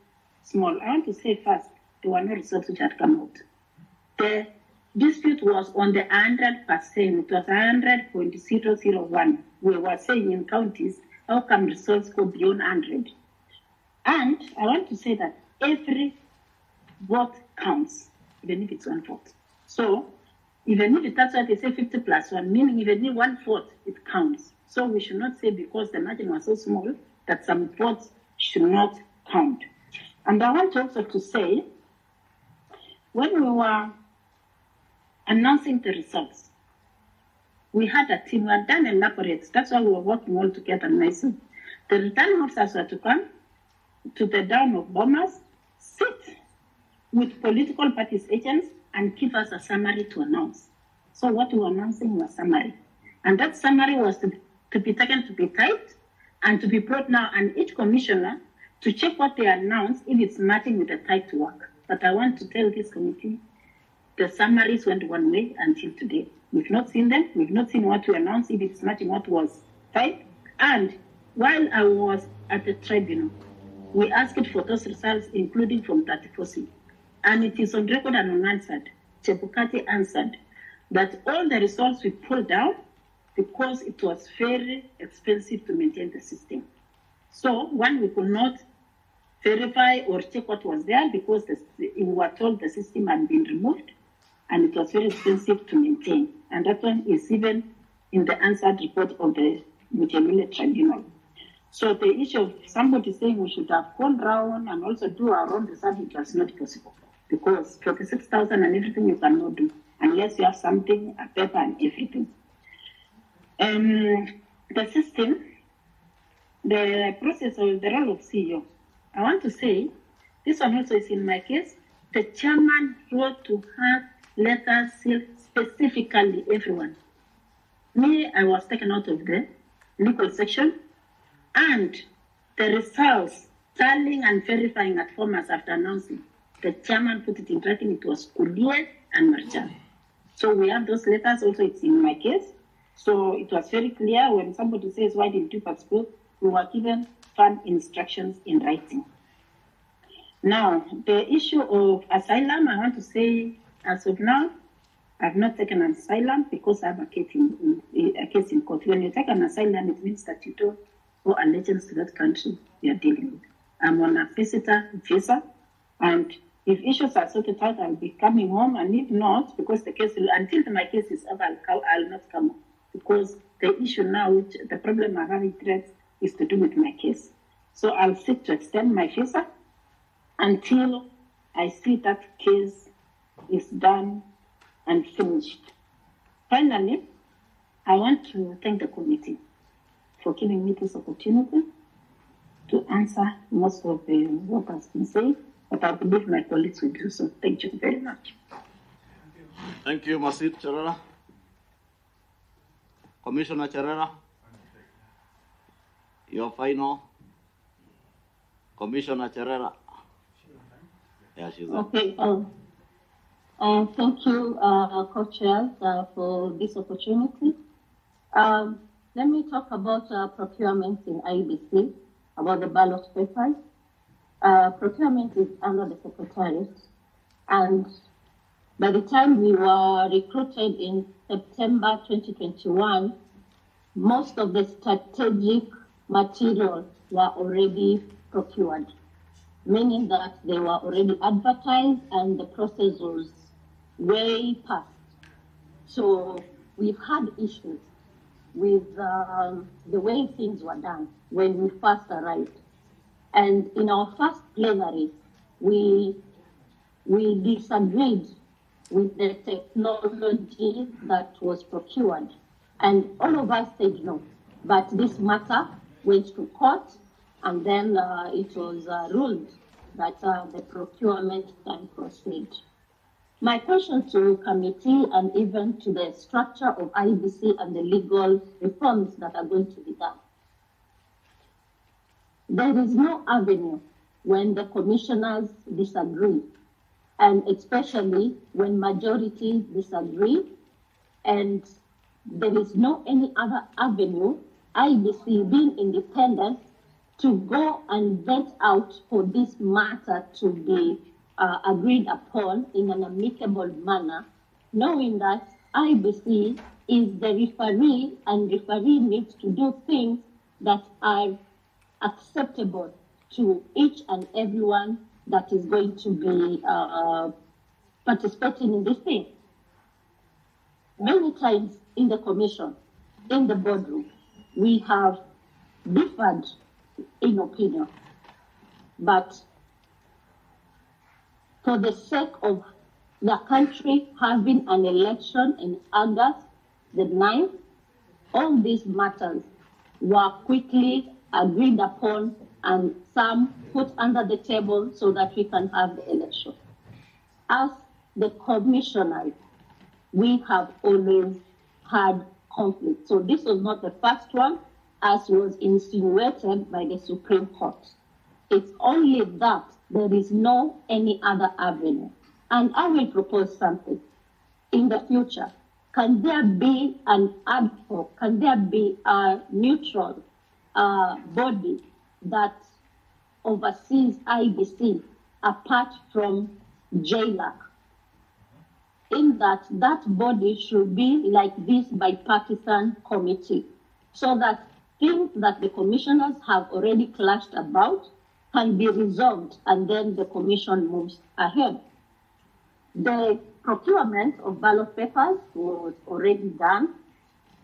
small, I want to say first, there were no results which had come out. The dispute was on the 100%. It was 100.001. We were saying in counties, how come results go beyond 100? And I want to say that every vote counts, even if it's one vote. So even if that's why they say 50 plus 1, meaning even if one vote, it counts. So we should not say because the margin was so small that some votes should not count. And I want also to say, when we were announcing the results, we had a team, we had done elaborate, that's why we were working all together nicely. The returning officers were to come to the down of Bomas, sit with political parties agents and give us a summary to announce. So what we were announcing was summary. And that summary was to be taken to be typed and to be brought now, and each commissioner to check what they announced, if it's matching with the type to work. But I want to tell this committee, the summaries went one way until today. We've not seen them. We've not seen what we announced, if it's matching what was typed. And while I was at the tribunal, we asked for those results, including from 34C. And it is on record and unanswered. Chebukati answered that all the results we pulled out because it was very expensive to maintain the system. So, one, we could not verify or check what was there because we were told the system had been removed and it was very expensive to maintain. And that one is even in the answered report of the Muigai Tribunal. So the issue of somebody saying we should have gone round and also do our own research, it was not possible because 46,000 and everything you cannot do unless you have something, a paper and everything. The system, the process of the role of CEO, I want to say, this one also is in my case, the chairman wrote to have letters sealed specifically everyone. Me, I was taken out of the legal section, and the results, tallying and verifying at Bomas after announcing, the chairman put it in writing, it was Guliye and Marjan. So we have those letters, also it's in my case. So it was very clear when somebody says, why didn't you participate? We were given firm instructions in writing. Now, the issue of asylum, I want to say, as of now, I've not taken an asylum because I have a case in court. When you take an asylum, it means that you don't owe allegiance to that country you are dealing with. I'm on a visitor visa, and if issues are sorted out, I'll be coming home, and if not, because the case, until my case is over, I'll not come home. Because the issue now, which the problem I'm having threats, is to do with my case. So I'll seek to extend my visa until I see that case is done and finished. Finally, I want to thank the committee for giving me this opportunity to answer most of what has been said, but I believe my colleagues will do so. Thank you very much. Thank you, Masit Cherera. Commissioner Cherera, your final. Commissioner Cherera. Yeah, she's okay. Thank you, co-chairs, for this opportunity. Let me talk about procurement in IEBC, about the ballot papers. Procurement is under the Secretariat, and by the time we were recruited in September 2021, most of the strategic material were already procured, meaning that they were already advertised and the process was way past. So we've had issues with the way things were done when we first arrived. And in our first plenary, we disagreed with the technology that was procured. And all of us said no. But this matter went to court, and then it was ruled that the procurement can proceed. My question to committee and even to the structure of IEBC and the legal reforms that are going to be done. There is no avenue when the commissioners disagree, and especially when majority disagree, and there is no any other avenue, IEBC being independent, to go and vet out for this matter to be agreed upon in an amicable manner, knowing that IEBC is the referee, and referee needs to do things that are acceptable to each and everyone that is going to be participating in this thing. Many times in the commission, in the boardroom, we have differed in opinion, but for the sake of the country having an election in August the 9th, all these matters were quickly agreed upon and some put under the table so that we can have the election. As the commissioners, we have always had conflict. So this was not the first one, as was insinuated by the Supreme Court. It's only that there is no any other avenue. And I will propose something. In the future, can there be an ad hoc, can there be a neutral body that oversees IEBC apart from JLAC? In that body should be like this bipartisan committee, so that things that the commissioners have already clashed about can be resolved, and then the commission moves ahead. The procurement of ballot papers was already done,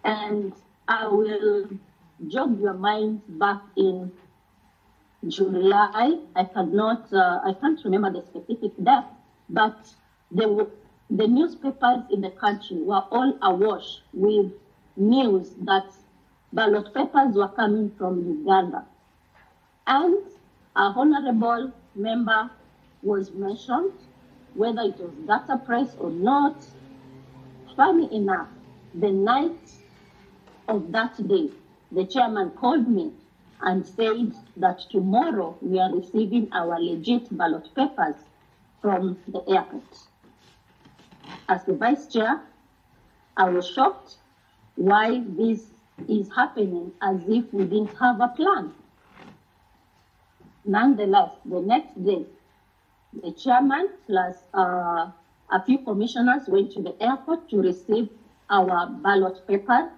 and I will jog your minds back in July. I can't remember the specific date, but the newspapers in the country were all awash with news that ballot papers were coming from Uganda. And a honorable member was mentioned, whether it was data press or not. Funny enough, the night of that day, the chairman called me and said that tomorrow we are receiving our legit ballot papers from the airport. As the vice chair, I was shocked why this is happening, as if we didn't have a plan. Nonetheless, the next day, the chairman plus a few commissioners went to the airport to receive our ballot paper,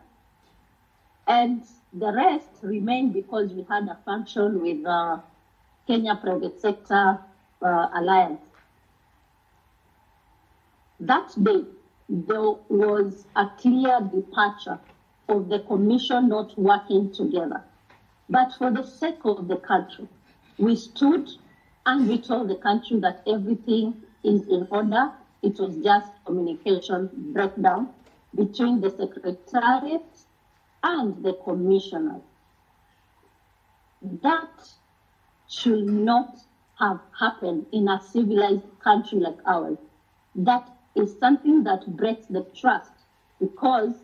and the rest remained because we had a function with Kenya Private Sector Alliance. That day, there was a clear departure of the commission not working together. But for the sake of the country, we stood and we told the country that everything is in order. It was just communication breakdown between the secretariat and the commissioners. That should not have happened in a civilized country like ours. That is something that breaks the trust, because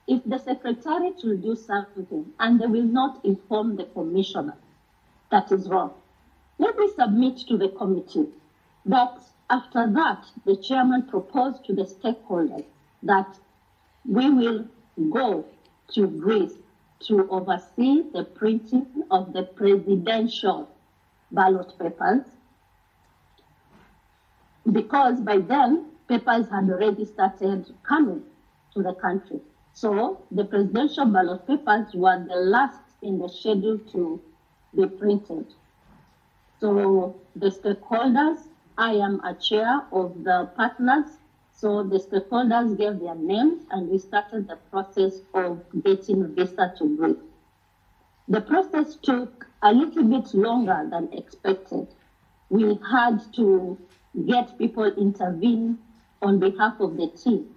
if the secretariat will do something and they will not inform the commissioner, that is wrong. Let me submit to the committee that after that, the chairman proposed to the stakeholders that we will go to Greece to oversee the printing of the presidential ballot papers, because by then, papers had already started coming to the country. So the presidential ballot papers were the last in the schedule to be printed. So the stakeholders, I am a chair of the partners, so the stakeholders gave their names and we started the process of getting visa to Greece. The process took a little bit longer than expected. We had to get people intervene on behalf of the team.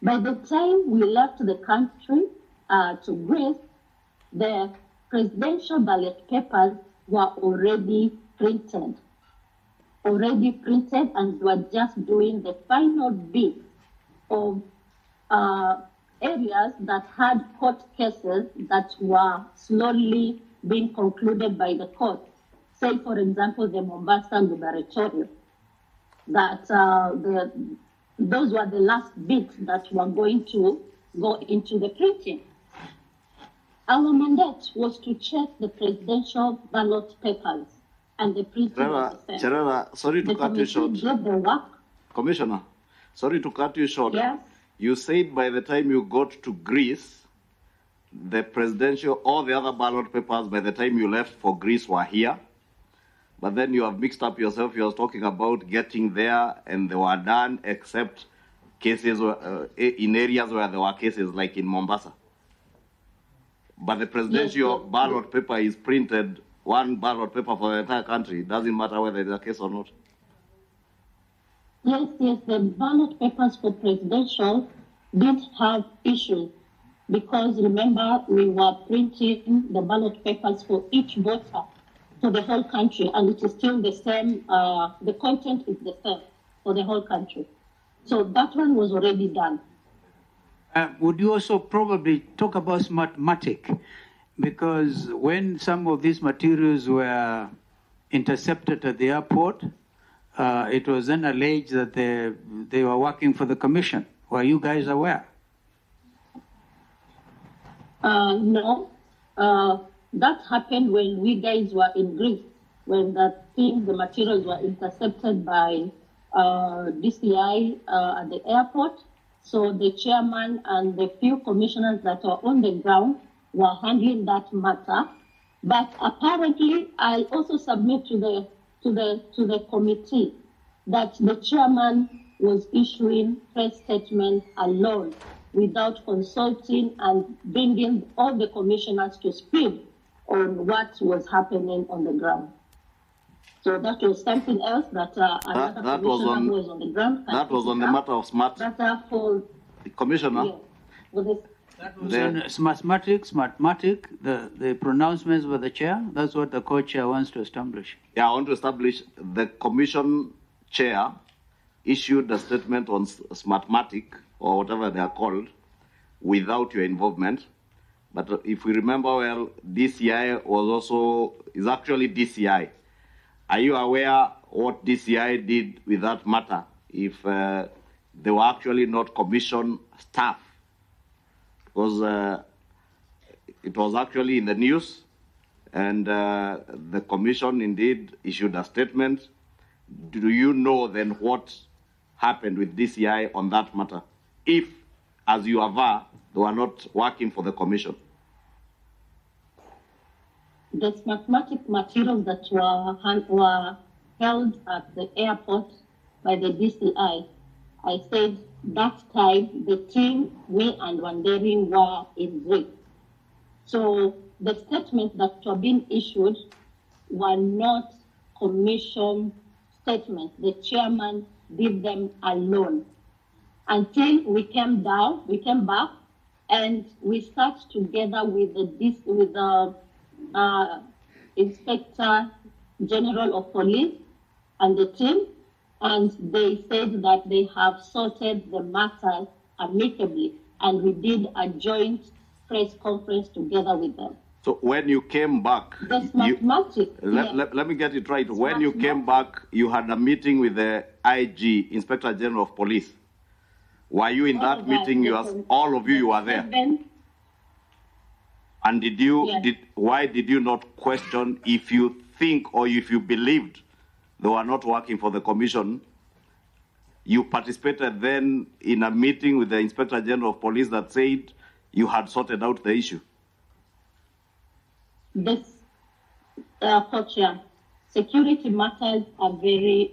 By the time we left the country to Greece, the presidential ballot papers were already printed, and we were just doing the final bit of areas that had court cases that were slowly being concluded by the court. Say, for example, the Mombasa gubernatorial, that those were the last bits that were going to go into the printing. Our mandate was to check the presidential ballot papers and the printing of the Cherera, sorry to cut you short. Did the work. Commissioner, sorry to cut you short. Yes. You said by the time you got to Greece, the presidential, all the other ballot papers by the time you left for Greece were here. But then you have mixed up yourself. You were talking about getting there and they were done, except cases in areas where there were cases like in Mombasa. But the presidential ballot paper is printed, one ballot paper for the entire country. It doesn't matter whether it's a case or not. Yes, the ballot papers for presidential did have issues, because remember, we were printing the ballot papers for each voter for the whole country, and it is still the same, the content is the same for the whole country. So that one was already done. Would you also probably talk about Smartmatic? Because when some of these materials were intercepted at the airport. It was then alleged that they were working for the commission. Were you guys aware? No. That happened when we guys were in Greece, when the materials were intercepted by DCI at the airport. So the chairman and the few commissioners that were on the ground were handling that matter. But apparently, I also submit to the committee that the chairman was issuing press statements alone without consulting and bringing all the commissioners to speed on what was happening on the ground. So that was something else that another commissioner who was on the ground. That was on the matter of smart. For the commissioner. Yeah. Smartmatic, the pronouncements by the chair, that's what the co-chair wants to establish. Yeah, I want to establish the commission chair issued a statement on Smartmatic, or whatever they are called, without your involvement. But if we remember well, DCI is actually DCI. Are you aware what DCI did with that matter if they were actually not commission staff? Because it was actually in the news, and the commission indeed issued a statement. Do you know then what happened with DCI on that matter? If, as you aver, they were not working for the commission. The mathematic materials that were held at the airport by the DCI, I said that time the team, me and Wanderi were in Greece. So the statements that were being issued were not commission statements. The chairman did them alone. Until we came back, and we sat together with the Inspector General of Police and the team, and they said that they have sorted the matter amicably, and we did a joint press conference together with them. So when you came back, let me get it right. When you came back, you had a meeting with the IG, Inspector General of Police. Were you in that meeting? All of you were there. And why did you not question if you think or if you believed they were not working for the commission? You participated then in a meeting with the Inspector General of Police that said you had sorted out the issue. This, Co-Chair, security matters are very,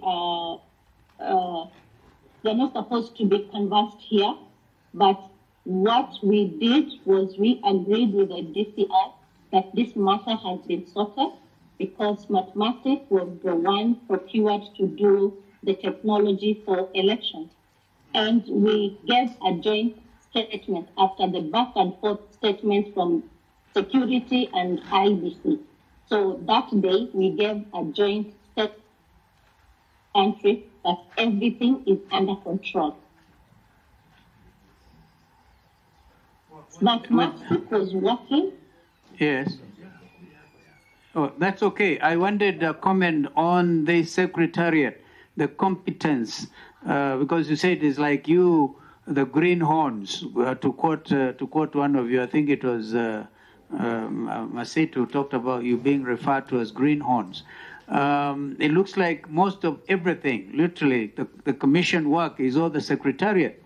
they're not supposed to be conversed here, but what we did was we agreed with the DCI that this matter has been sorted because mathematics was the one procured to do the technology for elections. And we gave a joint statement after the back and forth statement from security and IEBC. So that day we gave a joint statement entry that everything is under control. Mathematics was working. Yes. Oh, that's okay. I wanted a comment on the secretariat, the competence, because you said it's like you, the greenhorns. To quote one of you, I think it was Masit who talked about you being referred to as greenhorns. It looks like most of everything, literally, the commission work is all the secretariat.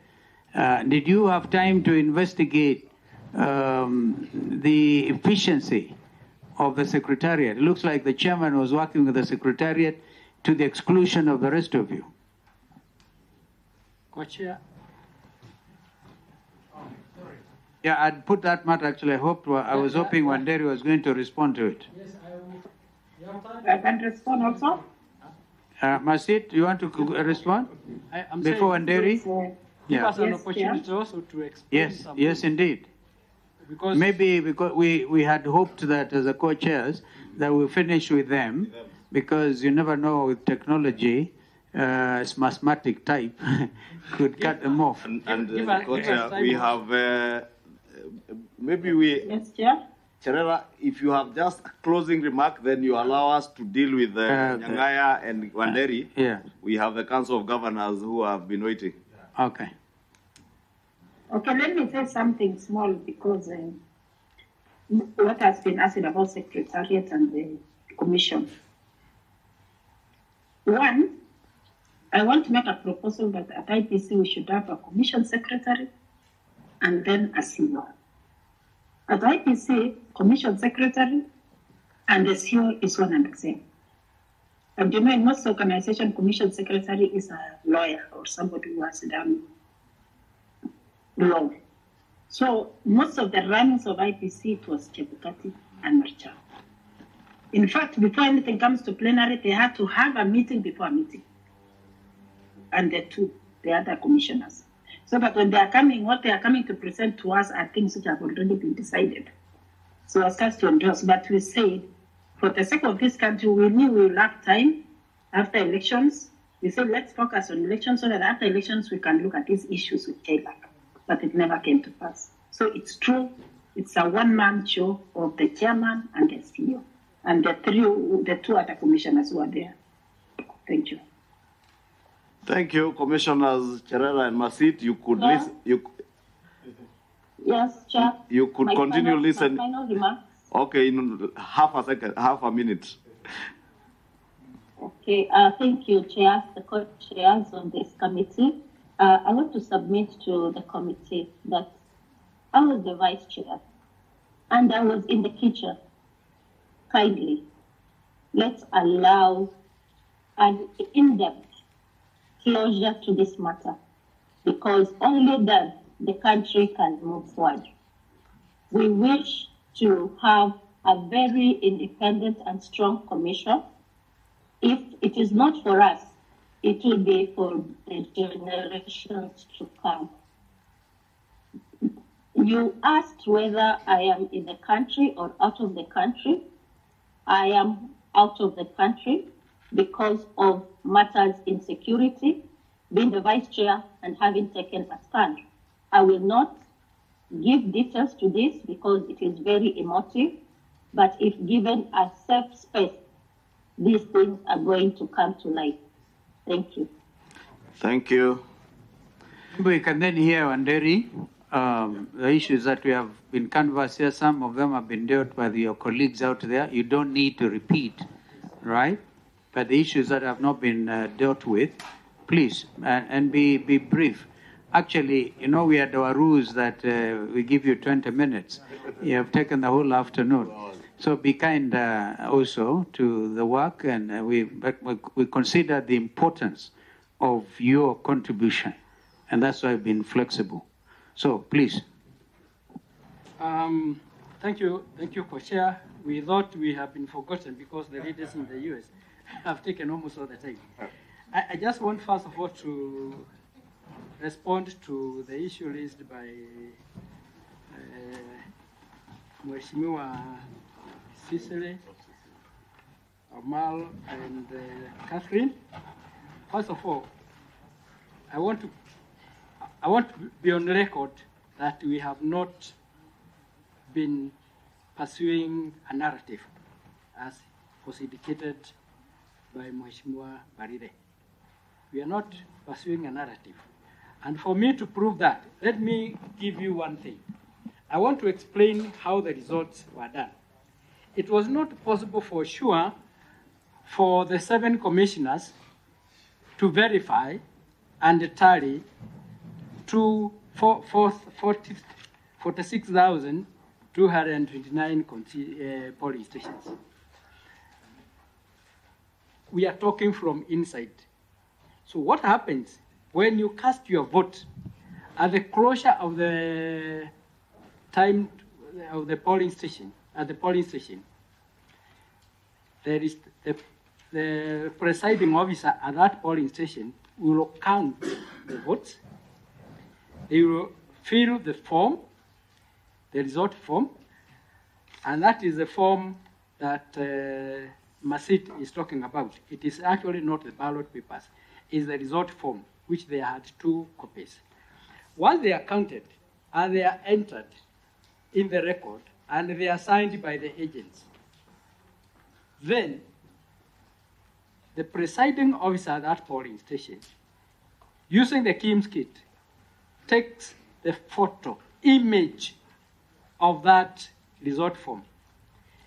Did you have time to investigate the efficiency of the secretariat? It looks like the chairman was working with the secretariat to the exclusion of the rest of you. Co-chair. Yeah, I'd put that matter actually. I was hoping Wanderi was going to respond to it. Yes, I can respond also. Masit, you want to respond? Before Wanderi? Give us an opportunity also to explain something. Yes, indeed. Because maybe because we had hoped that as a co-chairs that we'll finish with them, because you never know with technology, mathematic type could cut them off. And we have maybe we. Yes, Chair. Cherera, if you have just a closing remark, then you allow us to deal with Nyang'aya and Wanderi. Yeah. We have the Council of Governors who have been waiting. Okay. Okay, let me say something small because what has been asked about Secretariat and the Commission. One, I want to make a proposal that at IEBC we should have a Commission Secretary and then a CEO. At IEBC, Commission Secretary and the CEO is one and the same. And you know, in most organizations, Commission Secretary is a lawyer or somebody who has done law. So most of the runnings of IEBC, it was Chebukati and Marcha. In fact, before anything comes to plenary, they had to have a meeting before a meeting. And the other commissioners. So that when they are coming, what they are coming to present to us are things which have already been decided. So as such to endorse. But we said, for the sake of this country, we knew we will have time after elections. We said, let's focus on elections so that after elections, we can look at these issues with Taylor. But it never came to pass. So it's true, it's a one-man show of the chairman and the CEO. And the two other commissioners who are there. Thank you. Thank you, Commissioners Cherera and Masit. You could listen. Yes, Chair. You could continue listening. Final remarks. Okay, in half a minute. Okay, thank you, Chairs, the co-chairs of this committee. I want to submit to the committee that I was the vice chair and I was in the kitchen. Kindly, let's allow an in-depth closure to this matter, because only then the country can move forward. We wish to have a very independent and strong commission. If it is not for us, it will be for the generations to come. You asked whether I am in the country or out of the country. I am out of the country because of matters in security, being the vice chair and having taken a stand. I will not give details to this because it is very emotive, but if given a safe space, these things are going to come to light. Thank you. Thank you. We can then hear, Wanderi, the issues that we have been canvassed here. Some of them have been dealt by your colleagues out there. You don't need to repeat, right? But the issues that have not been dealt with, please, and be brief. Actually, you know, we had our rules that we give you 20 minutes. You have taken the whole afternoon. So be kind also to the work, and we consider the importance of your contribution, and that's why I've been flexible. So please. Thank you, Co-Chair. We thought we have been forgotten because the leaders in the US have taken almost all the time. I just want, first of all, to respond to the issue raised by Mheshimiwa Cicely, Amal, and Catherine. First of all, I want to be on record that we have not been pursuing a narrative as was indicated by Mheshimiwa Barire. We are not pursuing a narrative. And for me to prove that, let me give you one thing. I want to explain how the results were done. It was not possible for sure for the 7 commissioners to verify and tally to 46,229 polling stations. We are talking from inside. So what happens when you cast your vote at the closure of the time of the polling station, there is the presiding officer at that polling station will count the votes. They will fill the form, the result form, and that is the form that Masit is talking about. It is actually not the ballot papers. It's the result form, which they had 2 copies. Once they are counted and they are entered in the record, and they are signed by the agents. Then, the presiding officer at that polling station, using the KIMS kit, takes the photo, image of that result form.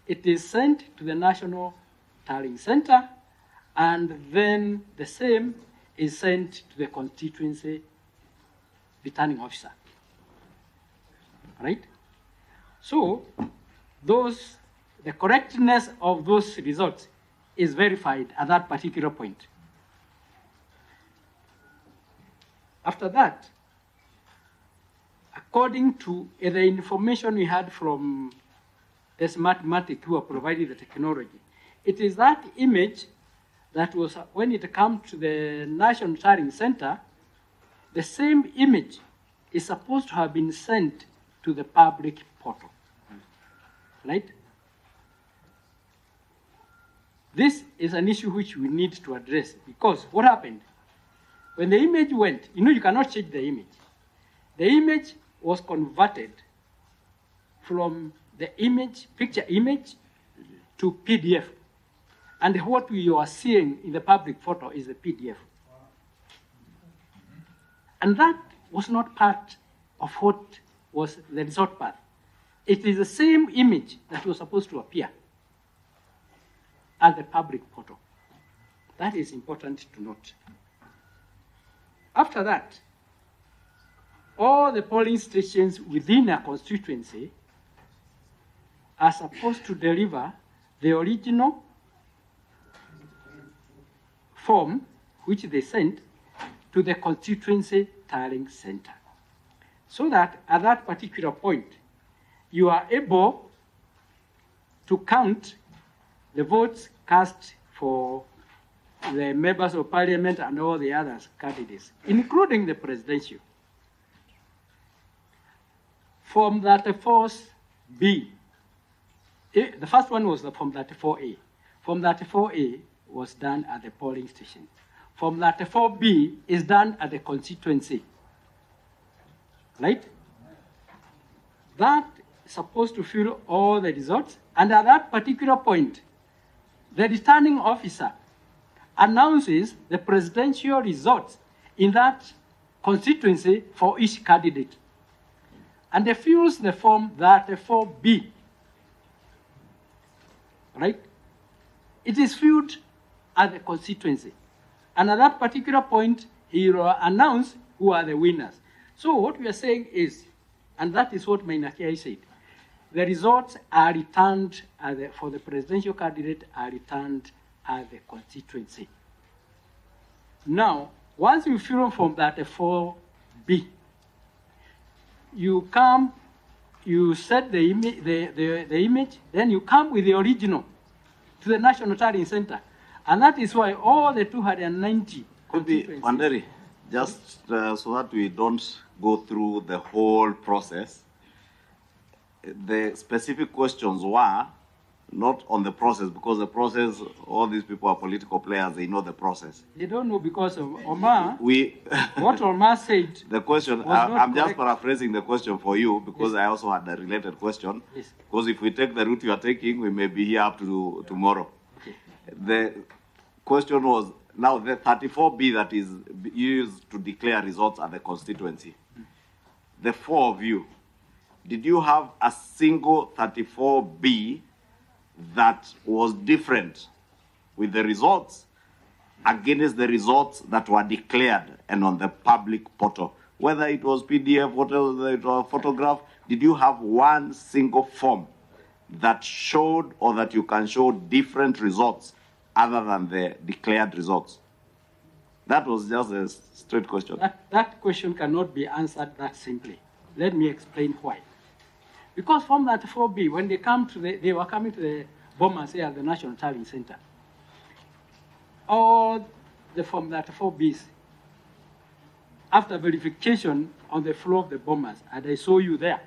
It is sent to the National Tallying Center, and then the same is sent to the constituency returning officer. Right? So, the correctness of those results is verified at that particular point. After that, according to the information we had from the mathematics who are providing the technology, it is that image that was, when it comes to the National Tallying Center, the same image is supposed to have been sent to the public portal, right? This is an issue which we need to address, because what happened? When the image went, you cannot change the image. The image was converted from the image, picture image, to PDF. And what we are seeing in the public photo is the PDF. And that was not part of what was the result path. It is the same image that was supposed to appear at the public portal. That is important to note. After that, all the polling stations within a constituency are supposed to deliver the original form which they sent to the constituency tallying center, so that at that particular point, you are able to count the votes cast for the members of parliament and all the other candidates, including the presidential. Form 34B, the first one was the Form 34A. Form 34A was done at the polling station. Form 34B is done at the constituency, right? That is supposed to fill all the results, and at that particular point, the returning officer announces the presidential results in that constituency for each candidate. And they fills the form 34B, right? It is filled at the constituency. And at that particular point, he will announce who are the winners. So what we are saying is, and that is what Mainakia said, the results are returned for the presidential candidate are returned at the constituency. Now, once you fill from that 4B, you come, you set the image, then you come with the original to the National Tallying Center. And that is why all the 290 could be, Wanderi, just so that we don't go through the whole process, the specific questions were not on the process, because the process, all these people are political players, they know the process. They don't know because of Omar. What Omar said. The question, I'm just paraphrasing the question for you, because yes. I also had a related question. Yes. Because if we take the route you are taking, we may be here up to tomorrow. Okay. The question was, now the 34B that is used to declare results at the constituency, the four of you, did you have a single 34B that was different with the results against the results that were declared and on the public portal? Whether it was PDF, whether it was photograph, did you have one single form that showed or that you can show different results other than the declared results? That was just a straight question. That question cannot be answered that simply. Let me explain why. Because Form 34B, when they were coming to the Bomas here at the National Tallying Center, all the Form 34Bs, after verification on the floor of the Bomas, and I saw you there,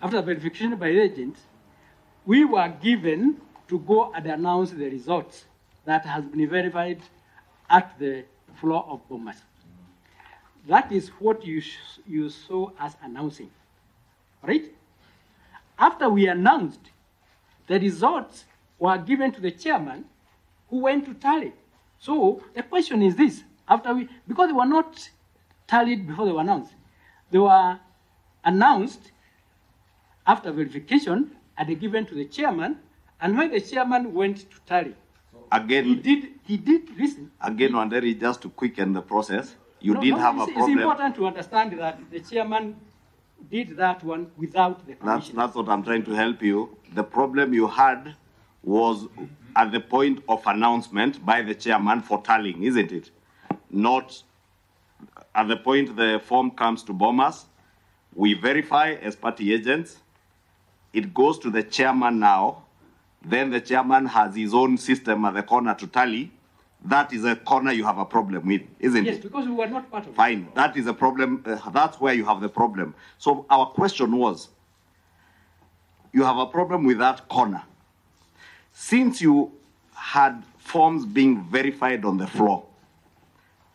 after verification by the agents, we were given to go and announce the results that has been verified at the floor of Bomas. That is what you saw us announcing, right? after we announced, the results were given to the chairman who went to tally. So the question is this, because they were not tallied before they were announced, they were announced after verification and given to the chairman, and when the chairman went to tally, Again, he did listen. Again, Wanderi, just to quicken the process, you did have a problem. It's important to understand that the chairman did that one without the commission. That's what I'm trying to help you. The problem you had was at the point of announcement by the chairman for tallying, isn't it? Not at the point the form comes to Bomas, we verify as party agents, it goes to the chairman now, then the chairman has his own system at the corner to tally. That is a corner you have a problem with, isn't it? Yes, because we were not part of it. Fine, that is a problem. That's where you have the problem. So our question was, you have a problem with that corner. Since you had forms being verified on the floor,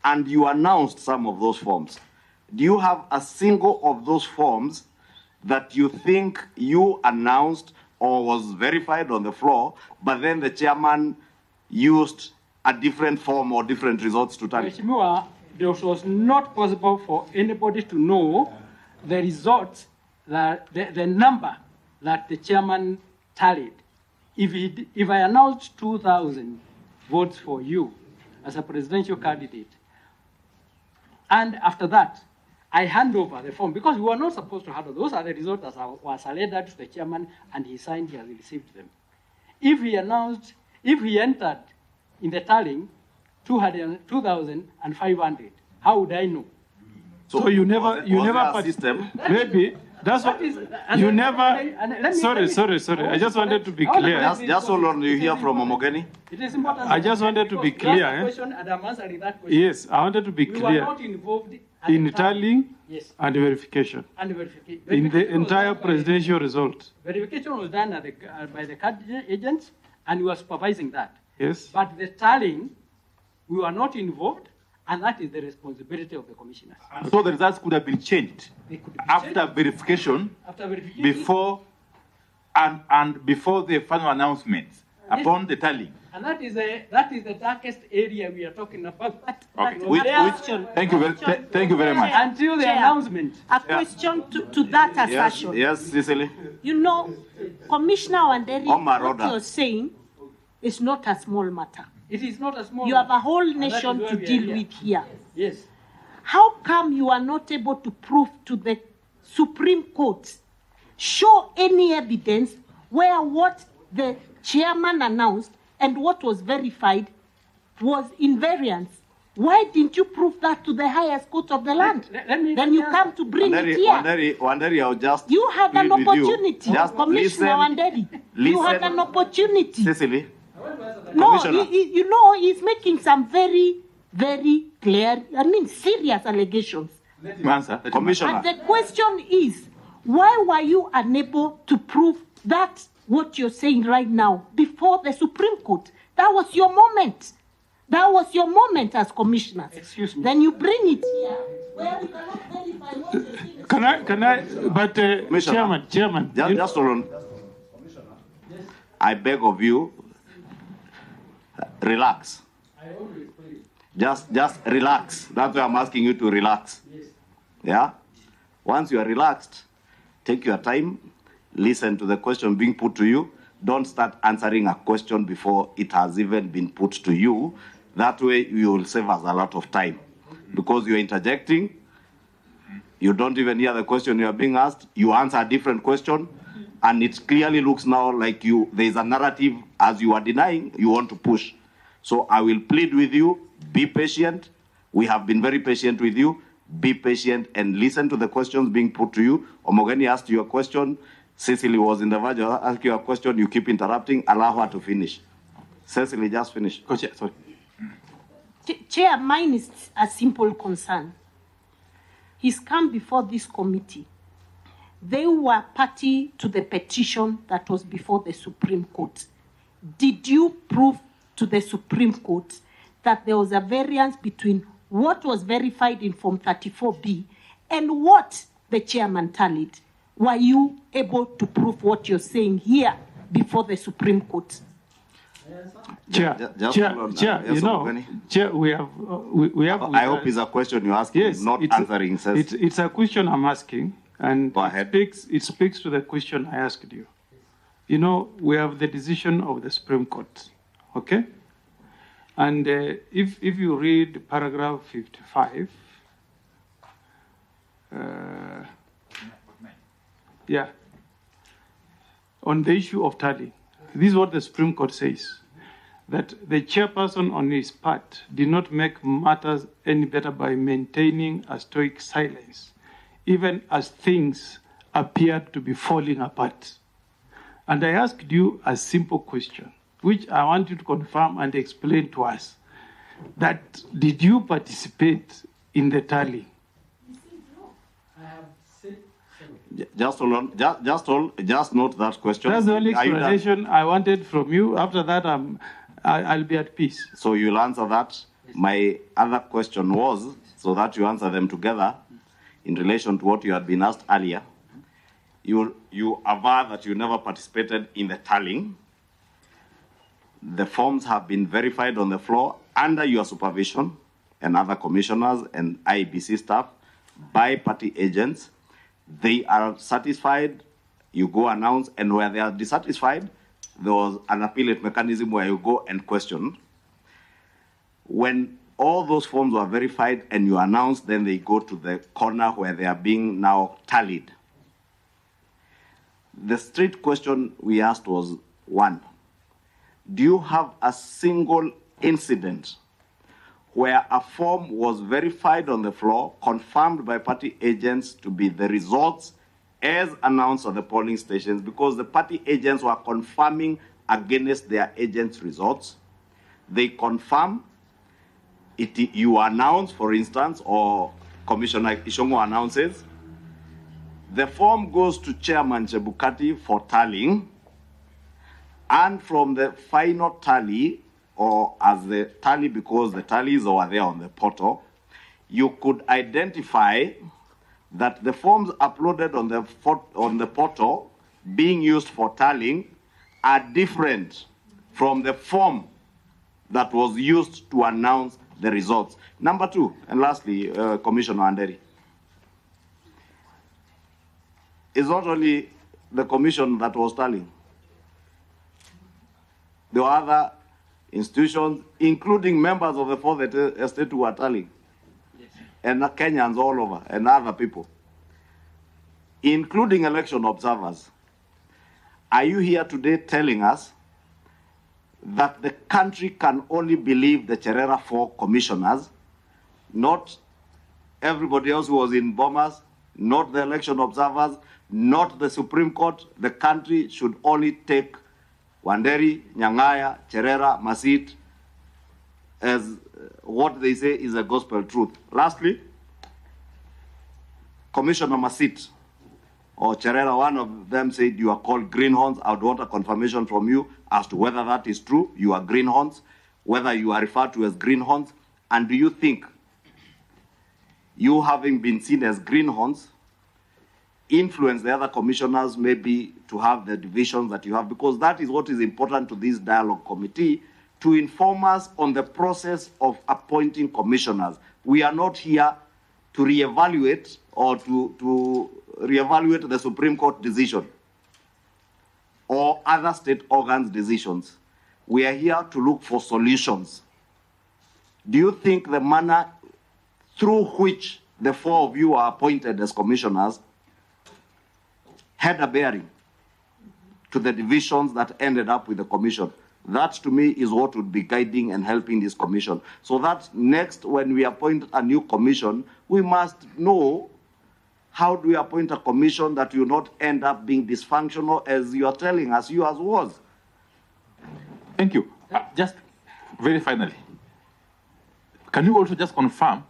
and you announced some of those forms, do you have a single of those forms that you think you announced or was verified on the floor, but then the chairman used a different form or different results to tally? Mheshimiwa, it was not possible for anybody to know the results, the number that the chairman tallied. If I announced 2,000 votes for you as a presidential candidate, and after that, I hand over the form, because we were not supposed to handle those are the results that were surrendered to the chairman, and he signed, he has received them. If he entered in the tallying 2,500, how would I know? So you never system. Maybe that's what you never. Sorry. I just wanted to be clear. Just hold on. You hear from Omogeni? It is important. I just wanted to be clear. Question and I'm answering that question. Yes, I wanted to be we clear. were not involved In tallying yes. and verification. And verification. In the entire presidential result. Verification was done by the candidate agents, and we were supervising that. Yes. But the tallying, we were not involved, and that is the responsibility of the commissioners. So the results could have been changed after verification, before and before the final announcement upon the tallying. And that is the darkest area we are talking about. Okay. Thank you very much. Until the Chair, announcement. A question to that assertion. Yes, Cicely. You know, Commissioner Wanderi, what order. you're saying is not a small matter. It is not a small You have a whole matter. nation to deal with here. Yes. How come you are not able to prove to the Supreme Court, show any evidence where what the chairman announced and what was verified was invariance? Why didn't you prove that to the highest court of the land? Then you come to bring it here. Wanderi, I'll just You had an opportunity, Just Commissioner Wanderi. You had an opportunity. Cicely. No, you know, he's making some very, very clear, serious allegations. Commissioner. And the question is, why were you unable to prove that what you're saying right now before the Supreme Court? That was your moment. That was your moment as commissioner. Excuse me. Then you bring it here, where we cannot verify what you're saying. Can I, but Chairman. Just hold on. I beg of you, relax. Just relax. That's why I'm asking you to relax. Yes. Yeah? Once you are relaxed, take your time, listen to the question being put to you. Don't start answering a question before it has even been put to you. That way you will save us a lot of time. Because you're interjecting, you don't even hear the question you are being asked, you answer a different question, and it clearly looks now like there is a narrative, as you are denying, you want to push. So I will plead with you, be patient. We have been very patient with you. Be patient and listen to the questions being put to you. Omogeni asked you a question. Cicely was in the verge of asking you a question. You keep interrupting. Allow her to finish. Cicely, just finish. Sorry. Chair, mine is a simple concern. He's come before this committee. They were party to the petition that was before the Supreme Court. Did you prove to the Supreme Court that there was a variance between what was verified in Form 34B and what the chairman tallied? were you able to prove what you're saying here before the Supreme Court? Chair, we have. I hope it's a question you're asking, yes, not answering. It's a question I'm asking, and it speaks to the question I asked you. You know, we have the decision of the Supreme Court, okay? And if you read paragraph 55, on the issue of tally, this is what the Supreme Court says, that the chairperson on his part did not make matters any better by maintaining a stoic silence, even as things appeared to be falling apart. And I asked you a simple question, which I want you to confirm and explain to us, that did you participate in the tally? Just note that question. That's the only explanation I wanted from you. After that, I'll be at peace. So you'll answer that. My other question was, so that you answer them together, in relation to what you had been asked earlier. You aver that you never participated in the tallying. The forms have been verified on the floor under your supervision and other commissioners and IEBC staff by party agents. They are satisfied, you go announce, and where they are dissatisfied, there was an appellate mechanism where you go and question. When all those forms were verified and you announce, then they go to the corner where they are being now tallied. The straight question we asked was, one, do you have a single incident where a form was verified on the floor, confirmed by party agents to be the results as announced at the polling stations, because the party agents were confirming against their agents' results? They confirm it, you announce, for instance, or Commissioner Ishongo announces, the form goes to Chairman Chebukati for tallying, and from the final tally, or as the tally, because the tallies are there on the portal, you could identify that the forms uploaded on the portal being used for tallying are different from the form that was used to announce the results. Number two, and lastly, Commissioner Wanderi, it's not only the commission that was tallying. There were other institutions, including members of the Fourth Estate who were tallying, and Kenyans all over, and other people, including election observers. Are you here today telling us that the country can only believe the Cherera 4 commissioners, not everybody else who was in Bomas, not the election observers, not the Supreme Court? The country should only take Wanderi, Nyang'aya, Cherera, Masit as what they say is a gospel truth. Lastly, Commissioner Masit or Cherera, one of them said you are called greenhorns. I would want a confirmation from you as to whether that is true. You are greenhorns, whether you are referred to as greenhorns, and do you think you, having been seen as greenhorns, influence the other commissioners maybe to have the divisions that you have? Because that is what is important to this dialogue committee, to inform us on the process of appointing commissioners. We are not here to reevaluate or to reevaluate the Supreme Court decision or other state organs' decisions. We are here to look for solutions. Do you think the manner through which the four of you are appointed as commissioners had a bearing to the divisions that ended up with the commission? That, to me, is what would be guiding and helping this commission. So that next, when we appoint a new commission, we must know how do we appoint a commission that will not end up being dysfunctional, as you are telling us yours was. Thank you. Just very finally, can you also just confirm,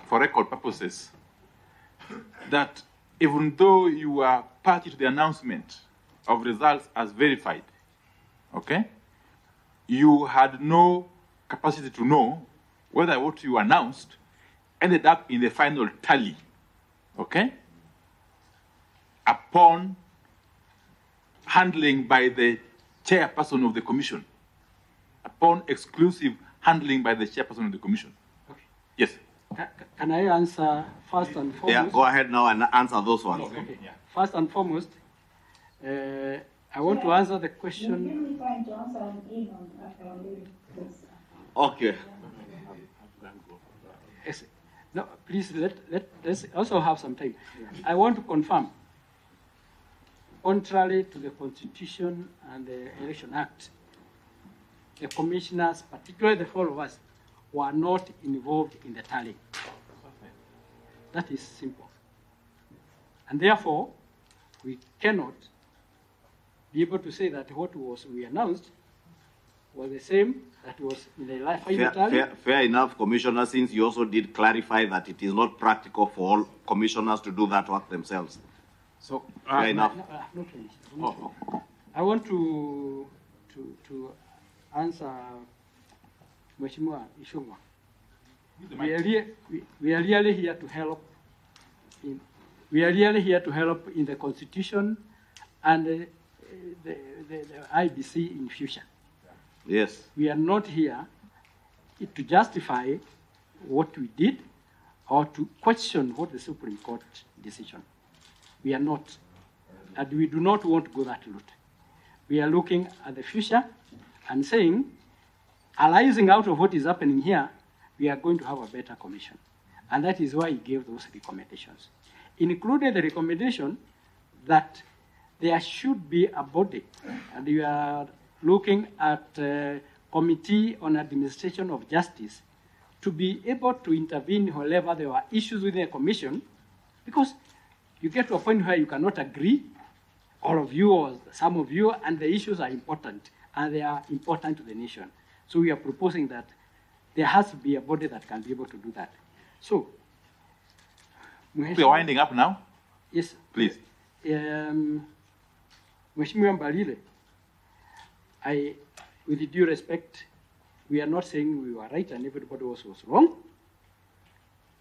for record purposes, that even though you are party to the announcement of results as verified, okay, you had no capacity to know whether what you announced ended up in the final tally, okay? upon handling by the chairperson of the commission. Upon exclusive handling by the chairperson of the commission. Okay. Yes. Can I answer first and foremost? Yeah, go ahead now and answer those ones. Okay. Yeah. First and foremost, I want to answer the question. Okay. Yes. No, please let's also have some time. I want to confirm, contrary to the Constitution and the Election Act, the commissioners, particularly the four of us, were not involved in the tallying. That is simple. And therefore, we cannot be able to say that what we announced was the same that was in the final tally. Fair enough, Commissioner, since you also did clarify that it is not practical for all commissioners to do that work themselves. So, fair enough. Not finished. I want to answer Mheshimiwa Ishungwa. We are really here to help. We are really here to help in the Constitution and the IEBC in future. Yes. We are not here to justify what we did or to question what the Supreme Court decision. We are not. And we do not want to go that route. We are looking at the future and saying, arising out of what is happening here, we are going to have a better commission. And that is why he gave those recommendations. Included the recommendation that there should be a body, and we are looking at a Committee on Administration of Justice to be able to intervene wherever there are issues within a commission, because you get to a point where you cannot agree, all of you or some of you, and the issues are important, and they are important to the nation. So we are proposing that there has to be a body that can be able to do that. So, we are winding up now? Yes. Please. Mheshimiwa Mbalile, with due respect, we are not saying we were right and everybody else was wrong.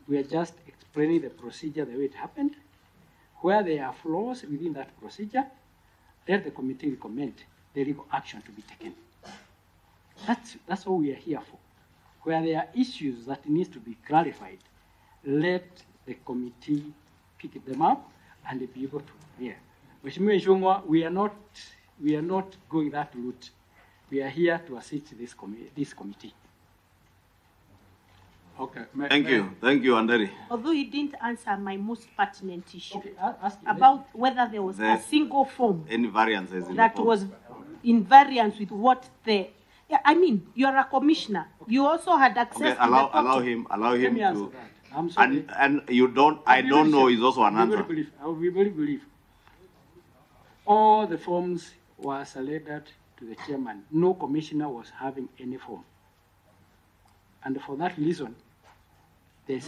We are just explaining the procedure the way it happened. Where there are flaws within that procedure, let the committee recommend the legal action to be taken. That's what we are here for. Where there are issues that need to be clarified, let the committee pick them up and be able to hear. Mheshimiwa Ishungwa, we are not going that route. We are here to assist this committee. Okay. Thank you, Wanderi. Although he didn't answer my most pertinent issue about whether there was a single form any variances in that was in variance with what the. Yeah, I mean, you're a commissioner. You also had access to allow him to. I'm sorry. And you don't. I don't know. Is also an answer. I will be very brief. All the forms were surrendered to the chairman. No commissioner was having any form. And for that reason, there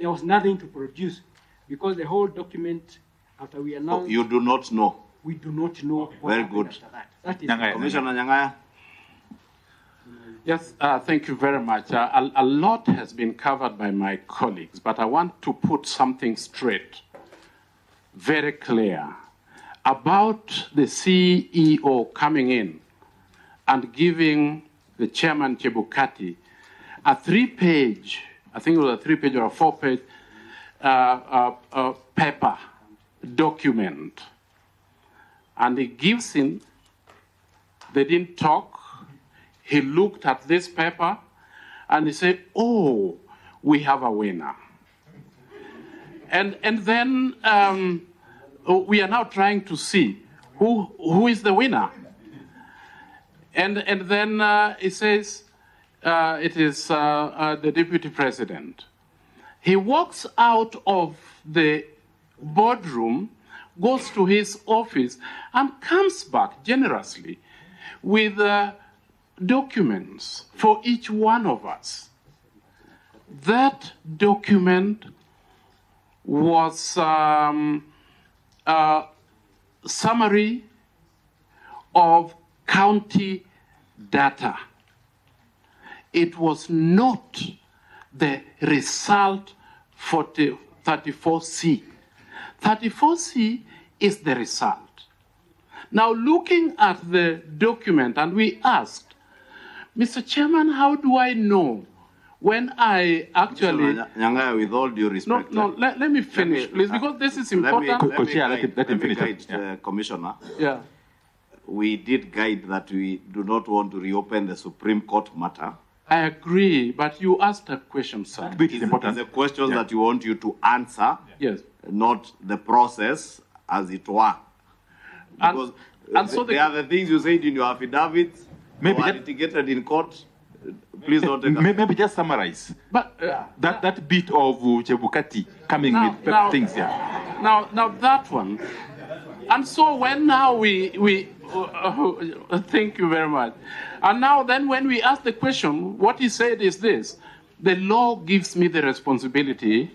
was nothing to produce, because the whole document, after we announced... You do not know? We do not know what Very good. After that. That is Commissioner Nyang'aya. Yes, thank you very much. A lot has been covered by my colleagues, but I want to put something straight, very clear, about the CEO coming in and giving the chairman Chebukati a 3-page, I think it was a 3-page or a 4-page paper document. And he gives him, they didn't talk. He looked at this paper and he said, oh, we have a winner. And then we are now trying to see who is the winner. And then he says, it is the deputy president. He walks out of the boardroom, goes to his office, and comes back generously with documents for each one of us. That document was a summary of county data. It was not the result 34C. 34C is the result. Now, looking at the document, and we asked, Mr. Chairman, how do I know when I actually... Mr. Nyang'aya, with all due respect... Let me finish, please, because this is important. Let me guide Commissioner. Yeah. We did guide that we do not want to reopen the Supreme Court matter. I agree, but you asked a question, sir. It's a question that you want you to answer, yes, not the process as it were. Because there are the things you said in your affidavit, maybe litigated in court. Please don't take maybe just summarize. But that bit of Chebukati coming with things here. Now that one. And so when now we thank you very much. And now then when we ask the question, what he said is this: the law gives me the responsibility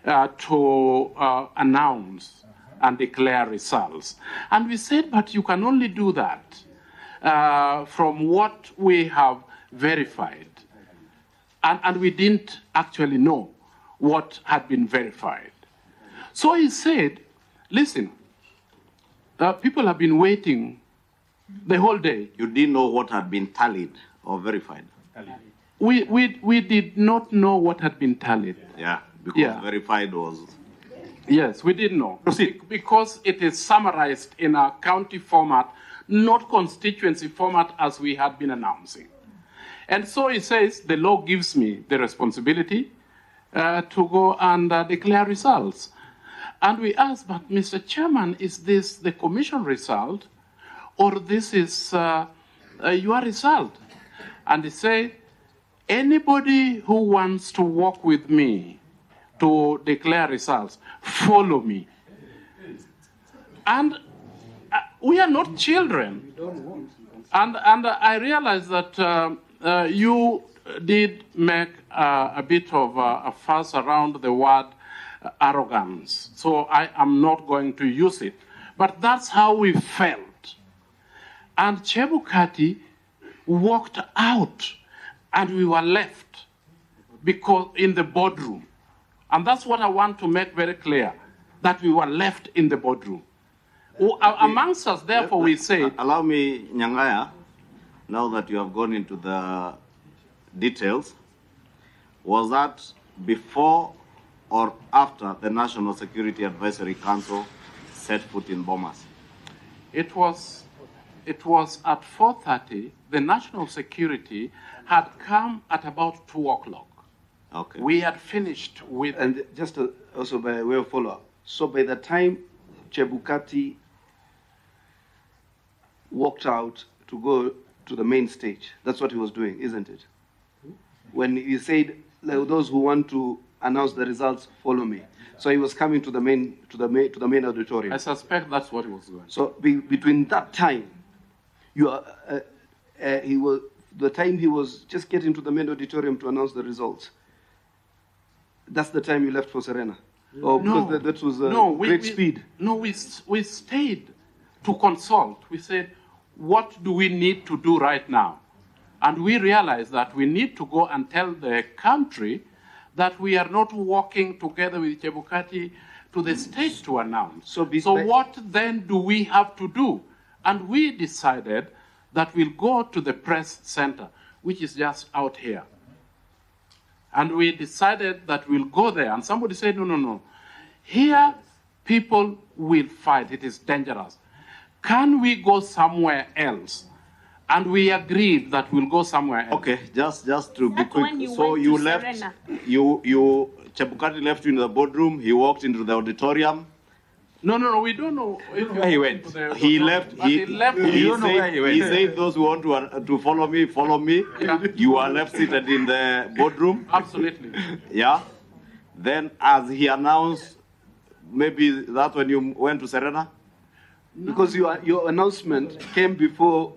to announce and declare results. And we said, but you can only do that from what we have verified. And we didn't actually know what had been verified. So he said, listen, people have been waiting the whole day. You didn't know what had been tallied or verified? We did not know what had been tallied. Yeah, because verified was... Yes, we didn't know. Because it is summarized in a county format, not constituency format as we had been announcing. And so he says, the law gives me the responsibility to go and declare results. And we asked, but Mr. Chairman, is this the commission result or this is your result? And he said, anybody who wants to work with me to declare results, follow me. And we are not children. And I realize that you did make a bit of a fuss around the word arrogance. So I am not going to use it. But that's how we felt. And Chebukati walked out and we were left because in the boardroom. And that's what I want to make very clear, that we were left in the boardroom. Amongst us, therefore, we say... Allow me, Nyang'aya, now that you have gone into the details, was that before or after the National Security Advisory Council set foot in Bomas? It was at 4:30. The National Security had come at about 2 o'clock. Okay. We had finished with... And just also by way of follow-up, so by the time Chebukati walked out to go to the main stage, that's what he was doing, isn't it? When he said, those who want to announce the results, follow me. So he was coming to the main auditorium. I suspect that's what he was doing. So between that time, the time he was just getting to the main auditorium to announce the results, that's the time you left for Serena? Or because that was great speed? No, we stayed to consult. We said, what do we need to do right now? And we realized that we need to go and tell the country that we are not walking together with Chebukati to the stage to announce. So what then do we have to do? And we decided that we'll go to the press center, which is just out here. And we decided that we'll go there. And somebody said, no. Here, people will fight. It is dangerous. Can we go somewhere else? And we agreed that we'll go somewhere else. Okay, just to be quick. So you left, Chebukati left you in the boardroom, he walked into the auditorium. No, we don't know where he went. He left. He said, those who want to follow me, follow me. Yeah. You are left seated in the boardroom. Absolutely. Yeah. Then as he announced, maybe that's when you went to Serena? Because your announcement came before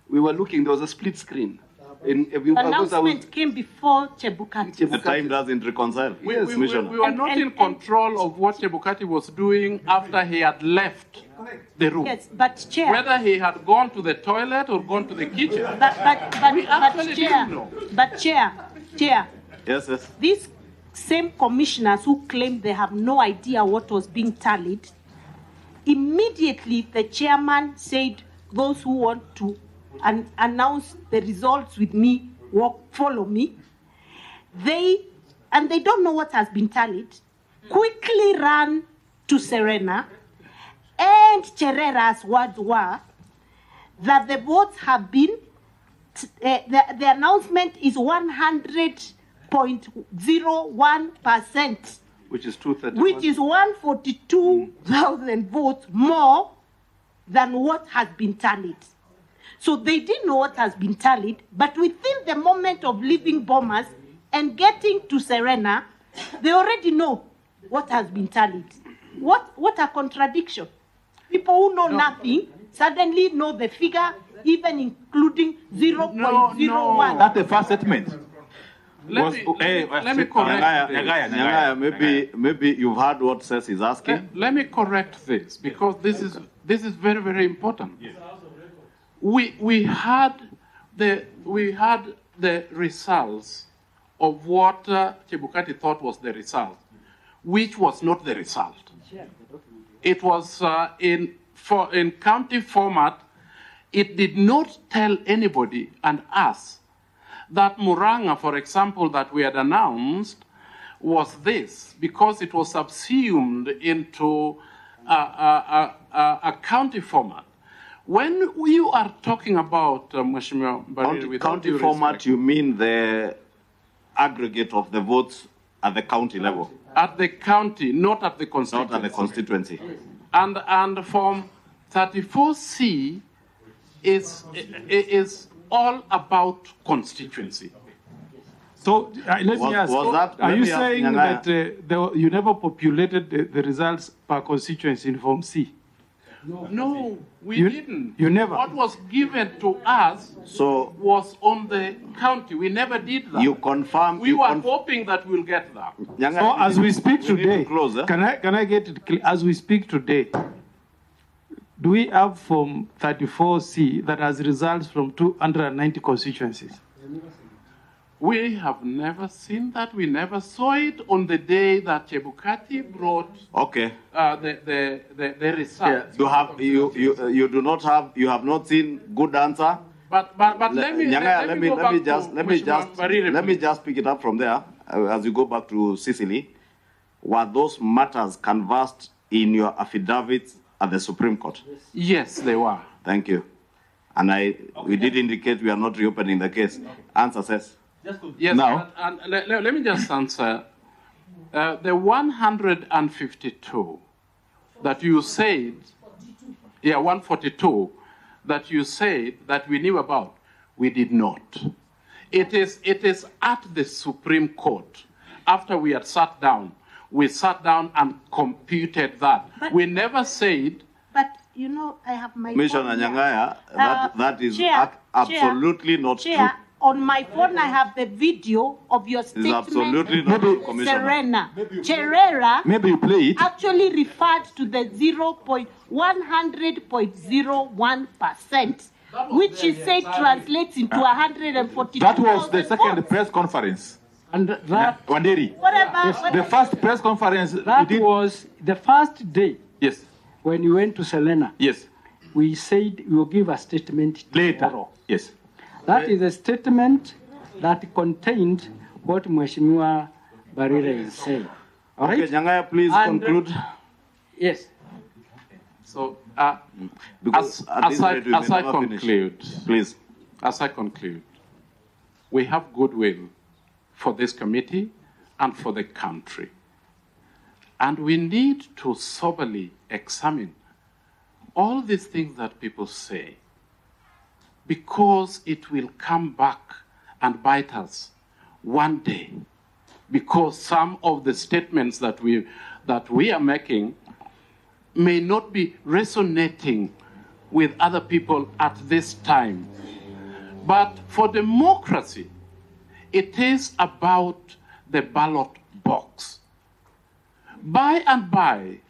we were looking, there was a split screen. Announcement came before Chebukati. The time doesn't reconcile. We were not in control of what Chebukati was doing after he had left the room. Yes, but Chair. Whether he had gone to the toilet or gone to the kitchen. But Chair. But Chair. Yes. This same commissioners who claim they have no idea what was being tallied, immediately the chairman said those who want to announce the results with me, follow me. They don't know what has been tallied, quickly ran to Serena, and Cherera's words were that the votes have been, the announcement is 100.01%. Which is 231. Which is 142,000 votes more than what has been tallied. So they didn't know what has been tallied, but within the moment of leaving Bomas and getting to Serena, they already know what has been tallied. What a contradiction. People who know nothing suddenly know the figure, even including 0.01. That's the first statement. Let me correct Nyang'aya, maybe you've heard what Seth is asking. Let me correct this, because this is very, very important. We had the results of what Chebukati thought was the result, which was not the result. It was in county format. It did not tell anybody and us that Muranga, for example, that we had announced was this, because it was subsumed into a county format. When you are talking about Mheshimiwa Mbarire, county format, you mean the aggregate of the votes at the county level? At the county, not at the constituency. Not at the constituency. And Form 34C is all about constituency. So let me ask, are you saying that you never populated the results per constituency in Form C? No, we didn't. You never? What was given to us was on the county. We never did that. You confirm. We were hoping that we'll get that. So as we speak today, can I get it clear? As we speak today, do we have Form 34C that has results from 290 constituencies? We have never seen that. We never saw it on the day that Chebukati brought the results. You do not have. You have not seen good answer. But let me just pick it up from there as you go back to Sicily. Were those matters canvassed in your affidavits at the Supreme Court? Yes, they were. Thank you. And we did indicate we are not reopening the case. Answer says. Yes, now, let me just answer. The 152 that you said, 142 that you said that we knew about, we did not. It is at the Supreme Court. After we had sat down, we sat down and computed that. We never said. But you know, I have my. Commissioner Nyang'aya, that is absolutely not true. On my phone, I have the video of your statement. It's absolutely not true, Commissioner. Serena. Cherera maybe you play it. Actually referred to the 100.01%, which she said translates into 142. That was the second press conference. And that Wanderi. What about the first press conference? That was the first day. Yes. When you went to Selena. Yes. We said we will give a statement later. Tomorrow. Yes. That is a statement that contained what Mheshimiwa Mbarire is saying. All right? Okay, Nyang'aya, please conclude. Yes. So, as I conclude, please. As I conclude, we have goodwill for this committee and for the country. And we need to soberly examine all these things that people say, because it will come back and bite us one day. Because some of the statements that we are making may not be resonating with other people at this time. But for democracy, it is about the ballot box. By and by,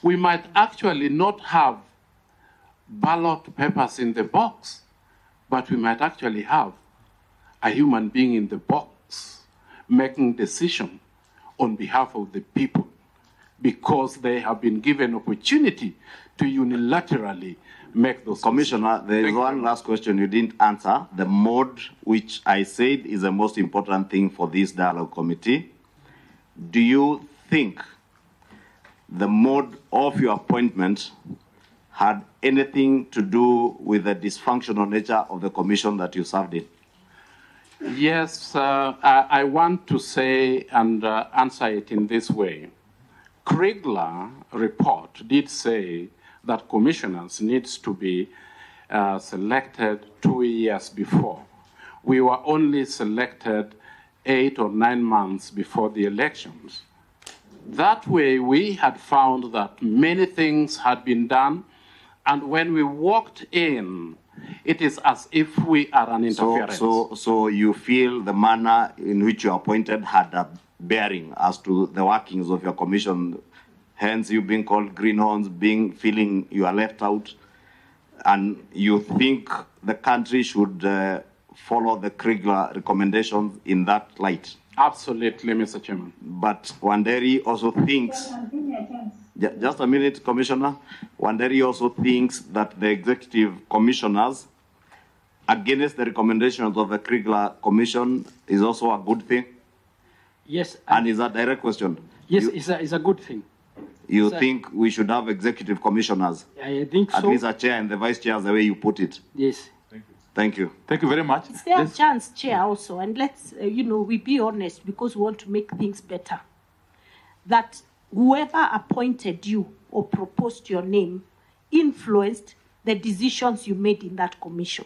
we might actually not have ballot papers in the box, but we might actually have a human being in the box making decision on behalf of the people because they have been given opportunity to unilaterally make those. Commissioner, there is one last question you didn't answer. The mode, which I said is the most important thing for this dialogue committee. Do you think the mode of your appointment had anything to do with the dysfunctional nature of the commission that you served in? Yes, I want to say and answer it in this way. Kriegler report did say that commissioners needs to be selected 2 years before. We were only selected 8 or 9 months before the elections. That way, we had found that many things had been done, and when we walked in, it is as if we are an interference. So you feel the manner in which you are appointed had a bearing as to the workings of your commission, hence you being called greenhorns, feeling you are left out, and you think the country should follow the Kriegler recommendations in that light? Absolutely, Mr. Chairman. But Wanderi also thinks, just a minute, Commissioner. Wanderi also thinks that the executive commissioners, against the recommendations of the Kriegler Commission, is also a good thing? Yes. And is that a direct question? Yes, it's a good thing. You think we should have executive commissioners? I think so. At least a chair and the vice chair, the way you put it. Yes. Thank you. Thank you very much. It's their chance, Chair, also, and let's, we be honest because we want to make things better. That whoever appointed you or proposed your name influenced the decisions you made in that commission.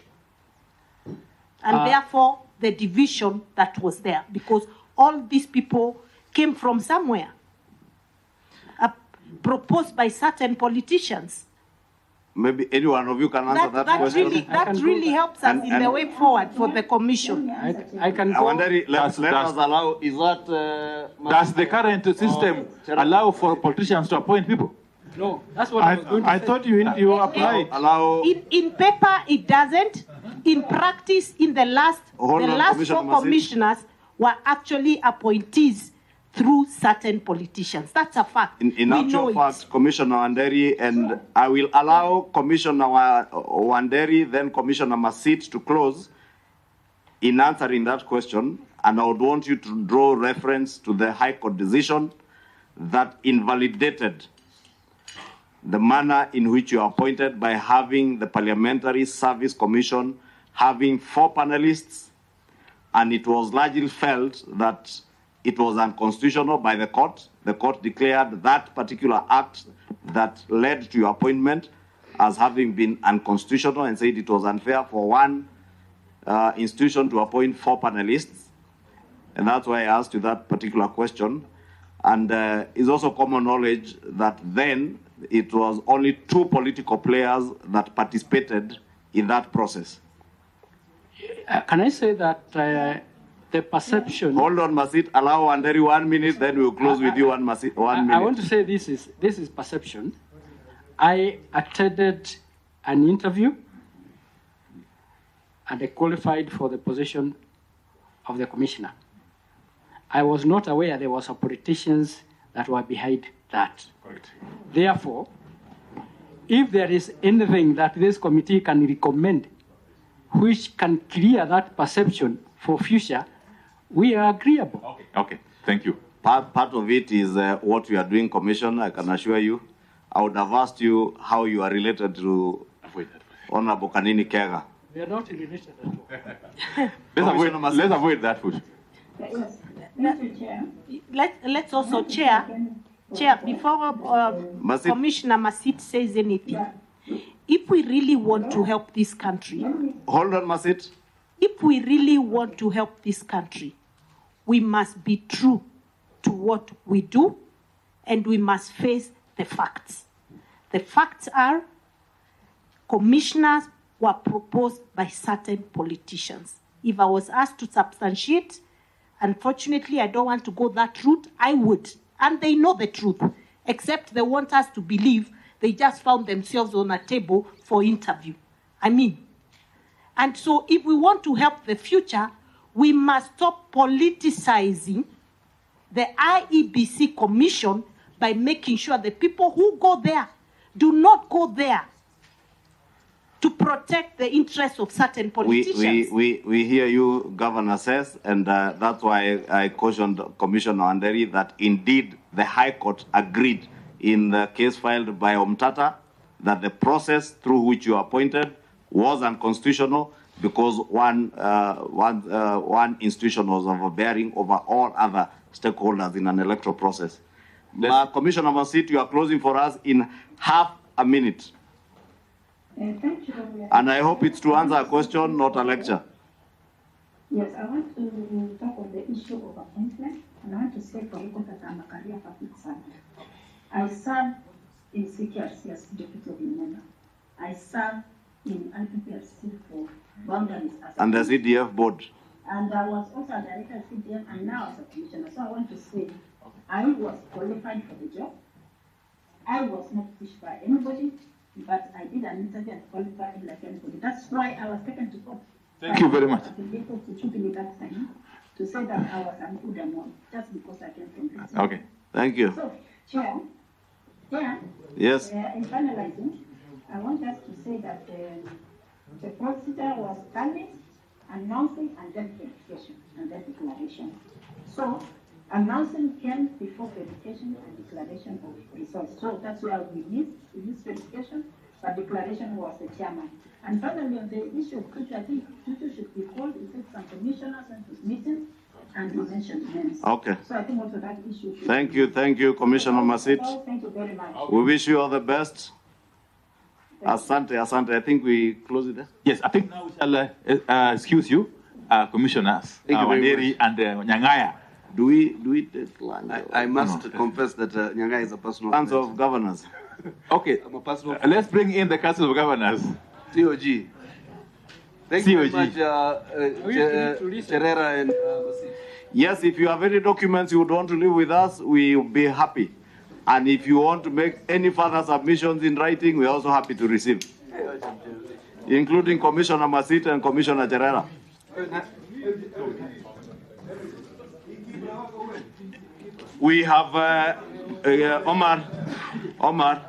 And therefore, the division that was there, because all these people came from somewhere, proposed by certain politicians. Maybe any one of you can answer that question. That really helps us in the way forward for the commission. I can go. Let us allow, is that... does the current system allow for politicians to appoint people? No, that's what I thought you applied. In paper, it doesn't. In practice, in the last four commissioners were actually appointees through certain politicians. That's a fact. In actual fact, Commissioner Wanderi, and I will allow Commissioner Wanderi, then Commissioner Masit to close in answering that question, and I would want you to draw reference to the High Court decision that invalidated the manner in which you are appointed by having the Parliamentary Service Commission having 4 panelists, and it was largely felt that it was unconstitutional by the court. The court declared that particular act that led to your appointment as having been unconstitutional and said it was unfair for one institution to appoint 4 panelists. And that's why I asked you that particular question. And it's also common knowledge that then it was only 2 political players that participated in that process. Can I say that the perception... Hold on, Masit. Allow Wanderi 1 minute, then we'll close with you 1 minute. I want to say this is perception. I attended an interview and I qualified for the position of the commissioner. I was not aware there was politicians that were behind that. Correct. Therefore, if there is anything that this committee can recommend which can clear that perception for future, we are agreeable. Okay. Thank you. Part of it is what we are doing, Commissioner, I can assure you. I would have asked you how you are related to Honorable Kanini Kega. We are not related at all. Let's avoid that food. Let's also, Chair, before Commissioner Masit says anything, if we really want to help this country... Hold on, Masit. If we really want to help this country, we must be true to what we do, and we must face the facts. The facts are commissioners were proposed by certain politicians. If I was asked to substantiate, unfortunately, I don't want to go that route, I would. And they know the truth, except they want us to believe they just found themselves on a table for interview. And so if we want to help the future, we must stop politicizing the IEBC commission by making sure the people who go there do not go there to protect the interests of certain politicians. We hear you, Governor says, and that's why I cautioned Commissioner Wanderi that indeed the High Court agreed in the case filed by Omtata that the process through which you are appointed was unconstitutional because one institution was overbearing over all other stakeholders in an electoral process. Commissioner Masit, you are closing for us in half a minute. Thank you. And I hope it's to answer a question, not a lecture. Yes, I want to talk on the issue of appointment, and I want to say for record that I'm a career public servant. I serve in CKRC as deputy of member. I serve in IPPRC for boundaries. And the CDF board. And I was also a director at CDF and now as a commissioner. So I want to say I was qualified for the job. I was not pushed by anybody, but I did an interview and qualified like anybody. That's why I was taken to court. Thank you very much. I was able to shoot me that time to say that I was an good one just because I came from this. Okay, thank you. So, Chair, yes. In finalizing, I want us to say that the procedure was standing, announcing, and then verification, and then declaration. So, announcing came before verification and declaration of results. So that's where we missed verification, but declaration was the chairman. And finally, on the issue of Githu, I think Githu should be called. He said some commissioners went to meetings, and he mentioned names. Okay. So I think also that issue should Thank you, Commissioner Masit. Thank you very much. We wish you all the best. Asante. I think we close it there. Yes, I think now we shall excuse you, commissioners, Wanderi and Nyang'aya. Do we take lunch? I must confess that Nyang'aya is a personal Council of Governors. Okay, I'm a personal let's bring in the Council of Governors. COG. Thank you very much, Cherera and Masit. Yes, if you have any documents you would want to leave with us, we will be happy. And if you want to make any further submissions in writing, we're also happy to receive, including Commissioner Masit and Commissioner Cherera. We have Omar.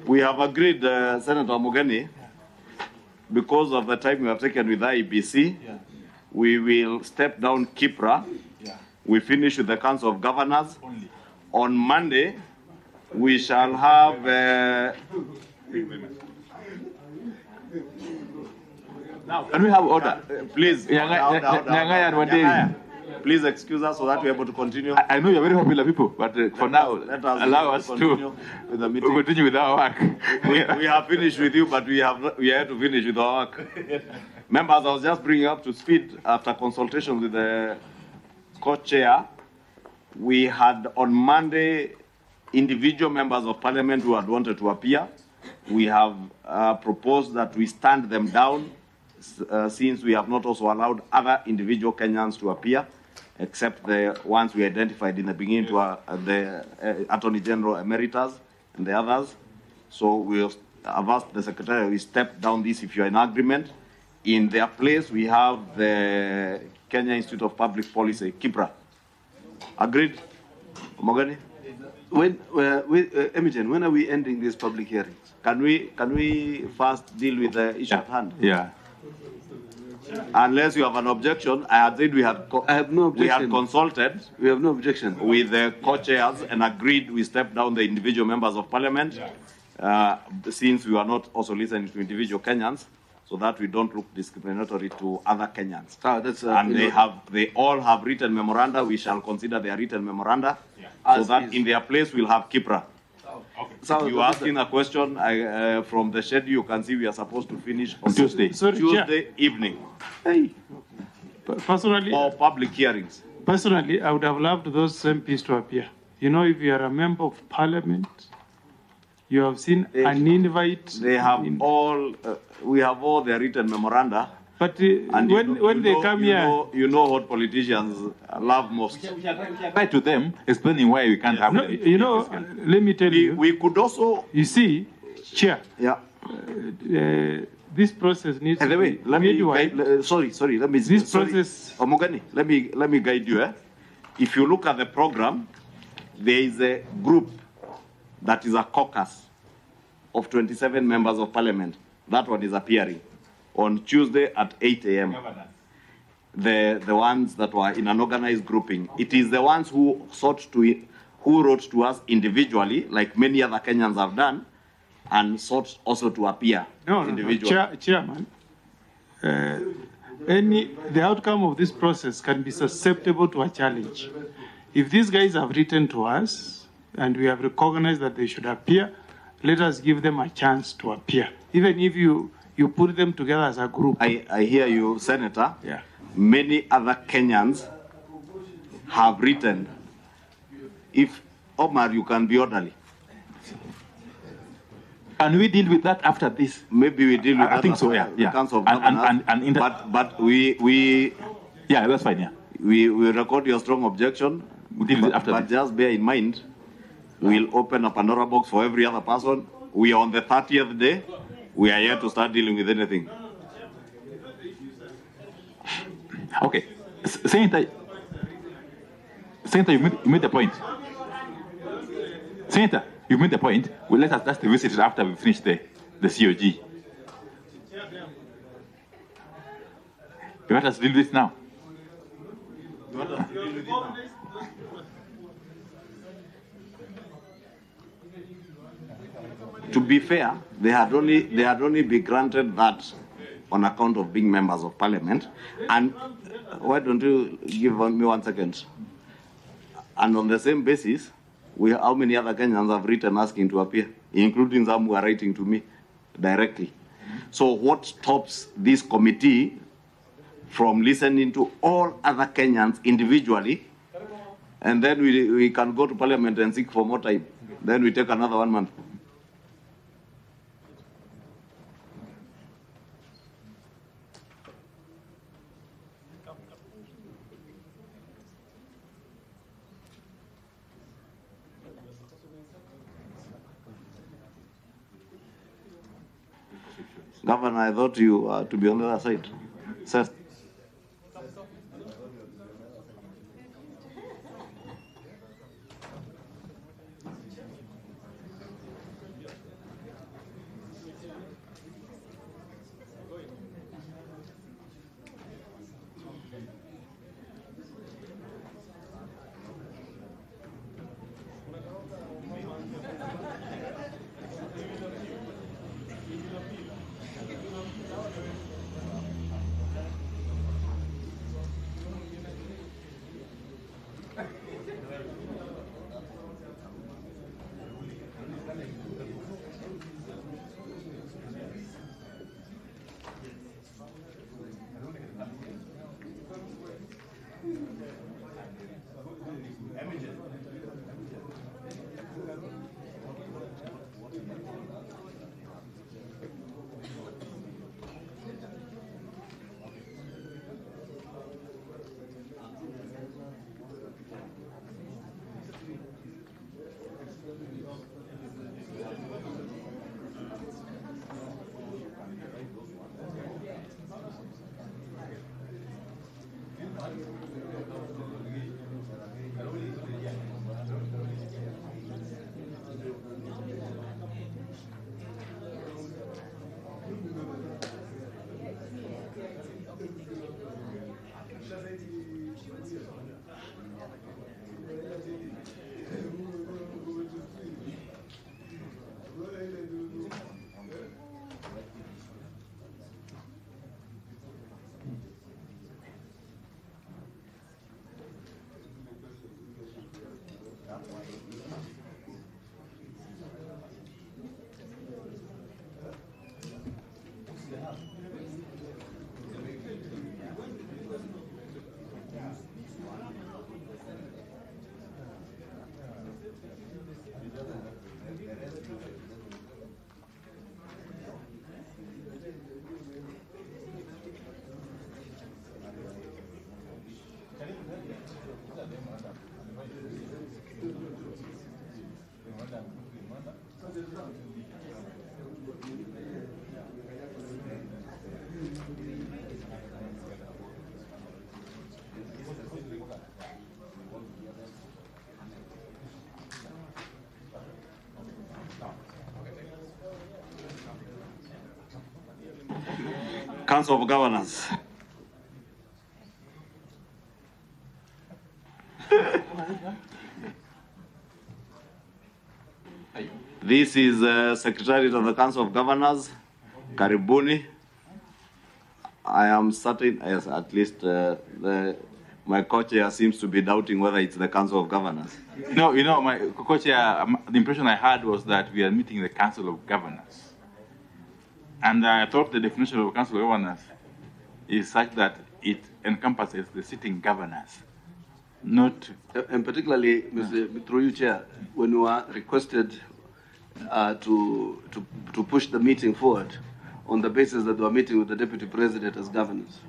We have agreed, Senator Muigai, because of the time we have taken with IEBC, we will step down Kipra. We finish with the Council of Governors. On Monday, we shall have. Now, can we have order? Please, Nyang'aya and Wanderi. Please excuse us so that we're able to continue. I know you're very popular people, but for now, allow us to with the meeting. Continue with our work. we have finished with you, but we are to finish with our work. Members, I was just bringing up to speed after consultation with the co-chair. We had on Monday individual members of parliament who had wanted to appear. We have proposed that we stand them down since we have not also allowed other individual Kenyans to appear, except the ones we identified in the beginning to the Attorney General Emeritus and the others. So we have asked the Secretary, we step down this if you are in agreement. In their place, we have the Kenya Institute of Public Policy, KIPRA. Agreed? Mogani? Imogen, when are we ending these public hearings? Can we first deal with the issue at hand? Yeah. Unless you have an objection, I had said I have no objection. We had consulted. We have no objection with the co-chairs and agreed we step down the individual members of parliament, since we are not also listening to individual Kenyans, so that we don't look discriminatory to other Kenyans. And they all have written memoranda. We shall consider their written memoranda, so that in their place we'll have Kipra. Okay. So you asking a question from the schedule, you can see we are supposed to finish on Tuesday. Tuesday evening. Hey, personally, or public hearings. Personally, I would have loved those MPs to appear. You know, if you are a member of parliament, you have seen an invite. They have all. We have all their written memoranda. But when they come here, you know what politicians love most. We shall write to them explaining why we can't have. No, you know, let me tell you. We could also. You see, Chair. Yeah. This process needs. Let me. Sorry. Let me. This process. Omogani, let me guide you. If you look at the program, there is a group that is a caucus of 27 members of parliament. That one is appearing on Tuesday at 8 a.m. The ones that were in an organized grouping. It is the ones who wrote to us individually, like many other Kenyans have done, and sought also to appear individually. Chairman, the outcome of this process can be susceptible to a challenge. If these guys have written to us and we have recognized that they should appear, let us give them a chance to appear. Even if you put them together as a group. I hear you, Senator. Yeah. Many other Kenyans have written. If Omar, you can be orderly. Can we deal with that after this? Maybe we deal with that. I think so, yeah. Council of Governors. But we yeah, that's fine, yeah. We record your strong objection. We deal with it after but just bear in mind, we'll open a Pandora box for every other person. We are on the 30th day. We are here to start dealing with anything. Okay. Senator, you made the point. Senator, you made the point. Well, let's revisit it after we finish the COG. Let us deal with this now. To be fair, they had only been granted that on account of being members of parliament. And why don't you give me 1 second? And on the same basis, how many other Kenyans have written asking to appear, including some who are writing to me directly. So what stops this committee from listening to all other Kenyans individually, and then we can go to parliament and seek for more time? Then we take another 1 month. Governor, I thought you to be on the other side. Sir. Council of Governors. This is Secretariat of the Council of Governors, Karibuni. I am certain, yes, at least my co-chair seems to be doubting whether it's the Council of Governors. No, you know, my co-chair, the impression I had was that we are meeting the Council of Governors. And I thought the definition of Council of Governors is such that it encompasses the sitting governors, not... And particularly, Mr. through you, Chair, when you are requested to push the meeting forward on the basis that we are meeting with the Deputy President as governors.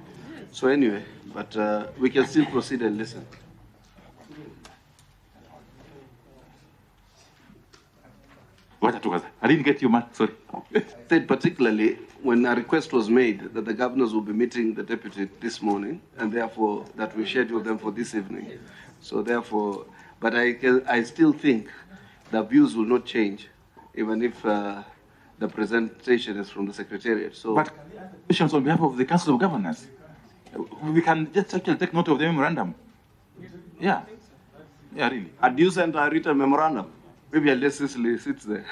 So anyway, but we can still proceed and listen. I didn't get you, man. Sorry. Said particularly when a request was made that the governors will be meeting the deputy this morning, and therefore that we schedule them for this evening. So therefore, but I still think the views will not change, even if the presentation is from the Secretariat. So, but questions on behalf of the Council of Governors, we can just actually take note of the memorandum. Yeah. Yeah, really. Had you sent a written memorandum? Maybe unless Cicely sits there.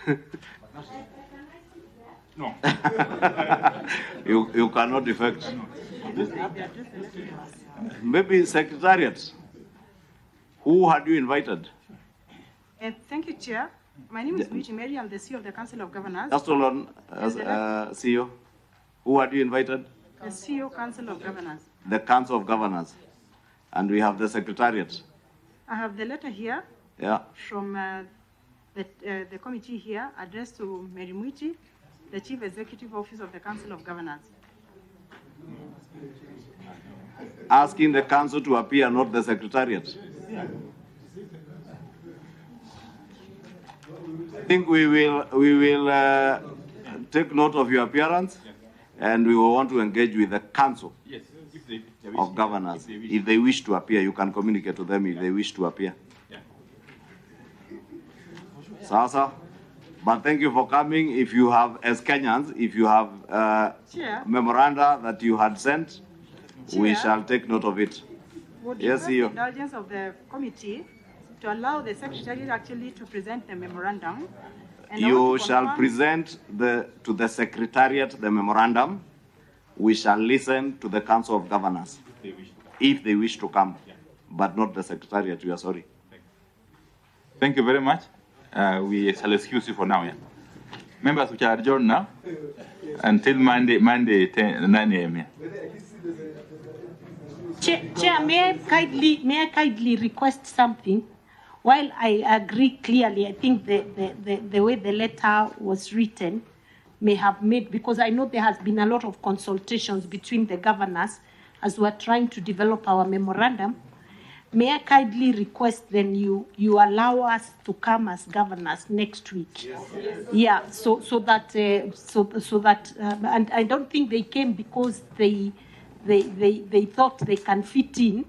No. you cannot defect. Maybe Secretariat. Who had you invited? Thank you, Chair. My name is Luigi Mary. I'm the CEO of the Council of Governors. Just hold on, CEO. Who had you invited? The CEO, Council of Governors. The Council of Governors. And we have the Secretariat. I have the letter here. Yeah. From the committee here, addressed to Mary Muiti, the Chief Executive Officer of the Council of Governors. Asking the Council to appear, not the Secretariat. I think we will take note of your appearance, and we will want to engage with the Council of Governors. If they wish to appear, you can communicate to them if they wish to appear. Sasa, but thank you for coming. If you have, as Kenyans, if you have memoranda that you had sent, we shall take note of it. Would yes, the CEO. indulgence of the committee to allow the Secretary actually to present the memorandum. And you shall present to the Secretariat the memorandum. We shall listen to the Council of Governors if they wish to come, but not the Secretariat. We are sorry. Thank you very much. We shall excuse you for now. Yeah? Members, which are adjourned now until Monday 9 a.m. Yeah? Chair, may I kindly request something? While I agree clearly, I think the way the letter was written may have made, because I know there has been a lot of consultations between the governors as we are trying to develop our memorandum. May I kindly request then you allow us to come as governors next week? Yes. Yeah, so that and I don't think they came because they thought they can fit in.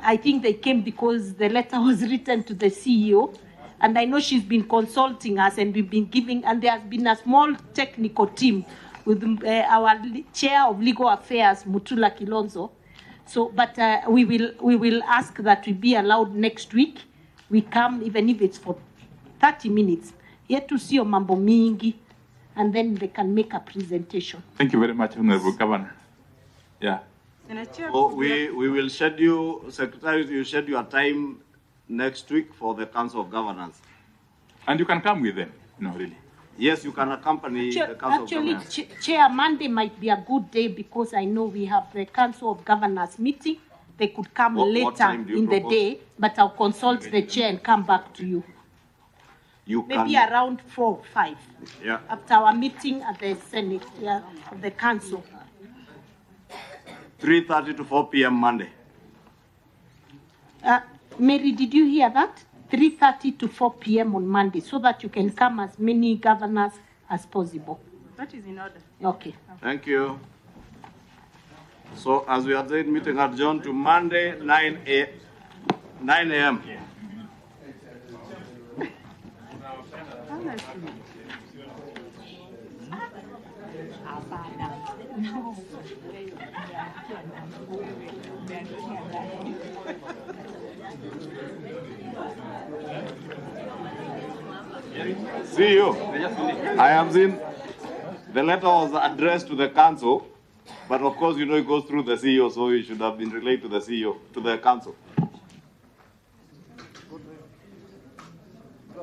I think they came because the letter was written to the CEO, and I know she's been consulting us, and we've been giving, and there has been a small technical team with our Chair of Legal Affairs, Mutula Kilonzo. So, but we will ask that we be allowed next week. We come, even if it's for 30 minutes, here to see mambo mingi, and then they can make a presentation. Thank you very much, Honorable Governor. Yeah. So we will schedule, Secretary, you schedule a time next week for the Council of Governors. And you can come with them, no, really? Yes, you can accompany the Council of Governors. Actually, Chair, Monday might be a good day because I know we have the Council of Governors meeting. They could come later in the day, but I'll consult the Chair and come back to you. Maybe around 4 or 5. Yeah. After our meeting at the Senate, of the Council. 3:30 to 4 p.m. Monday. Mary, did you hear that? 3:30 to 4 p.m. on Monday, so that you can come as many governors as possible. That is in order. Okay. Thank you. So, as we are saying, meeting adjourned to Monday, 9 a.m. CEO, I have seen the letter was addressed to the council, but of course, you know, it goes through the CEO, so it should have been relayed to the CEO, to the council.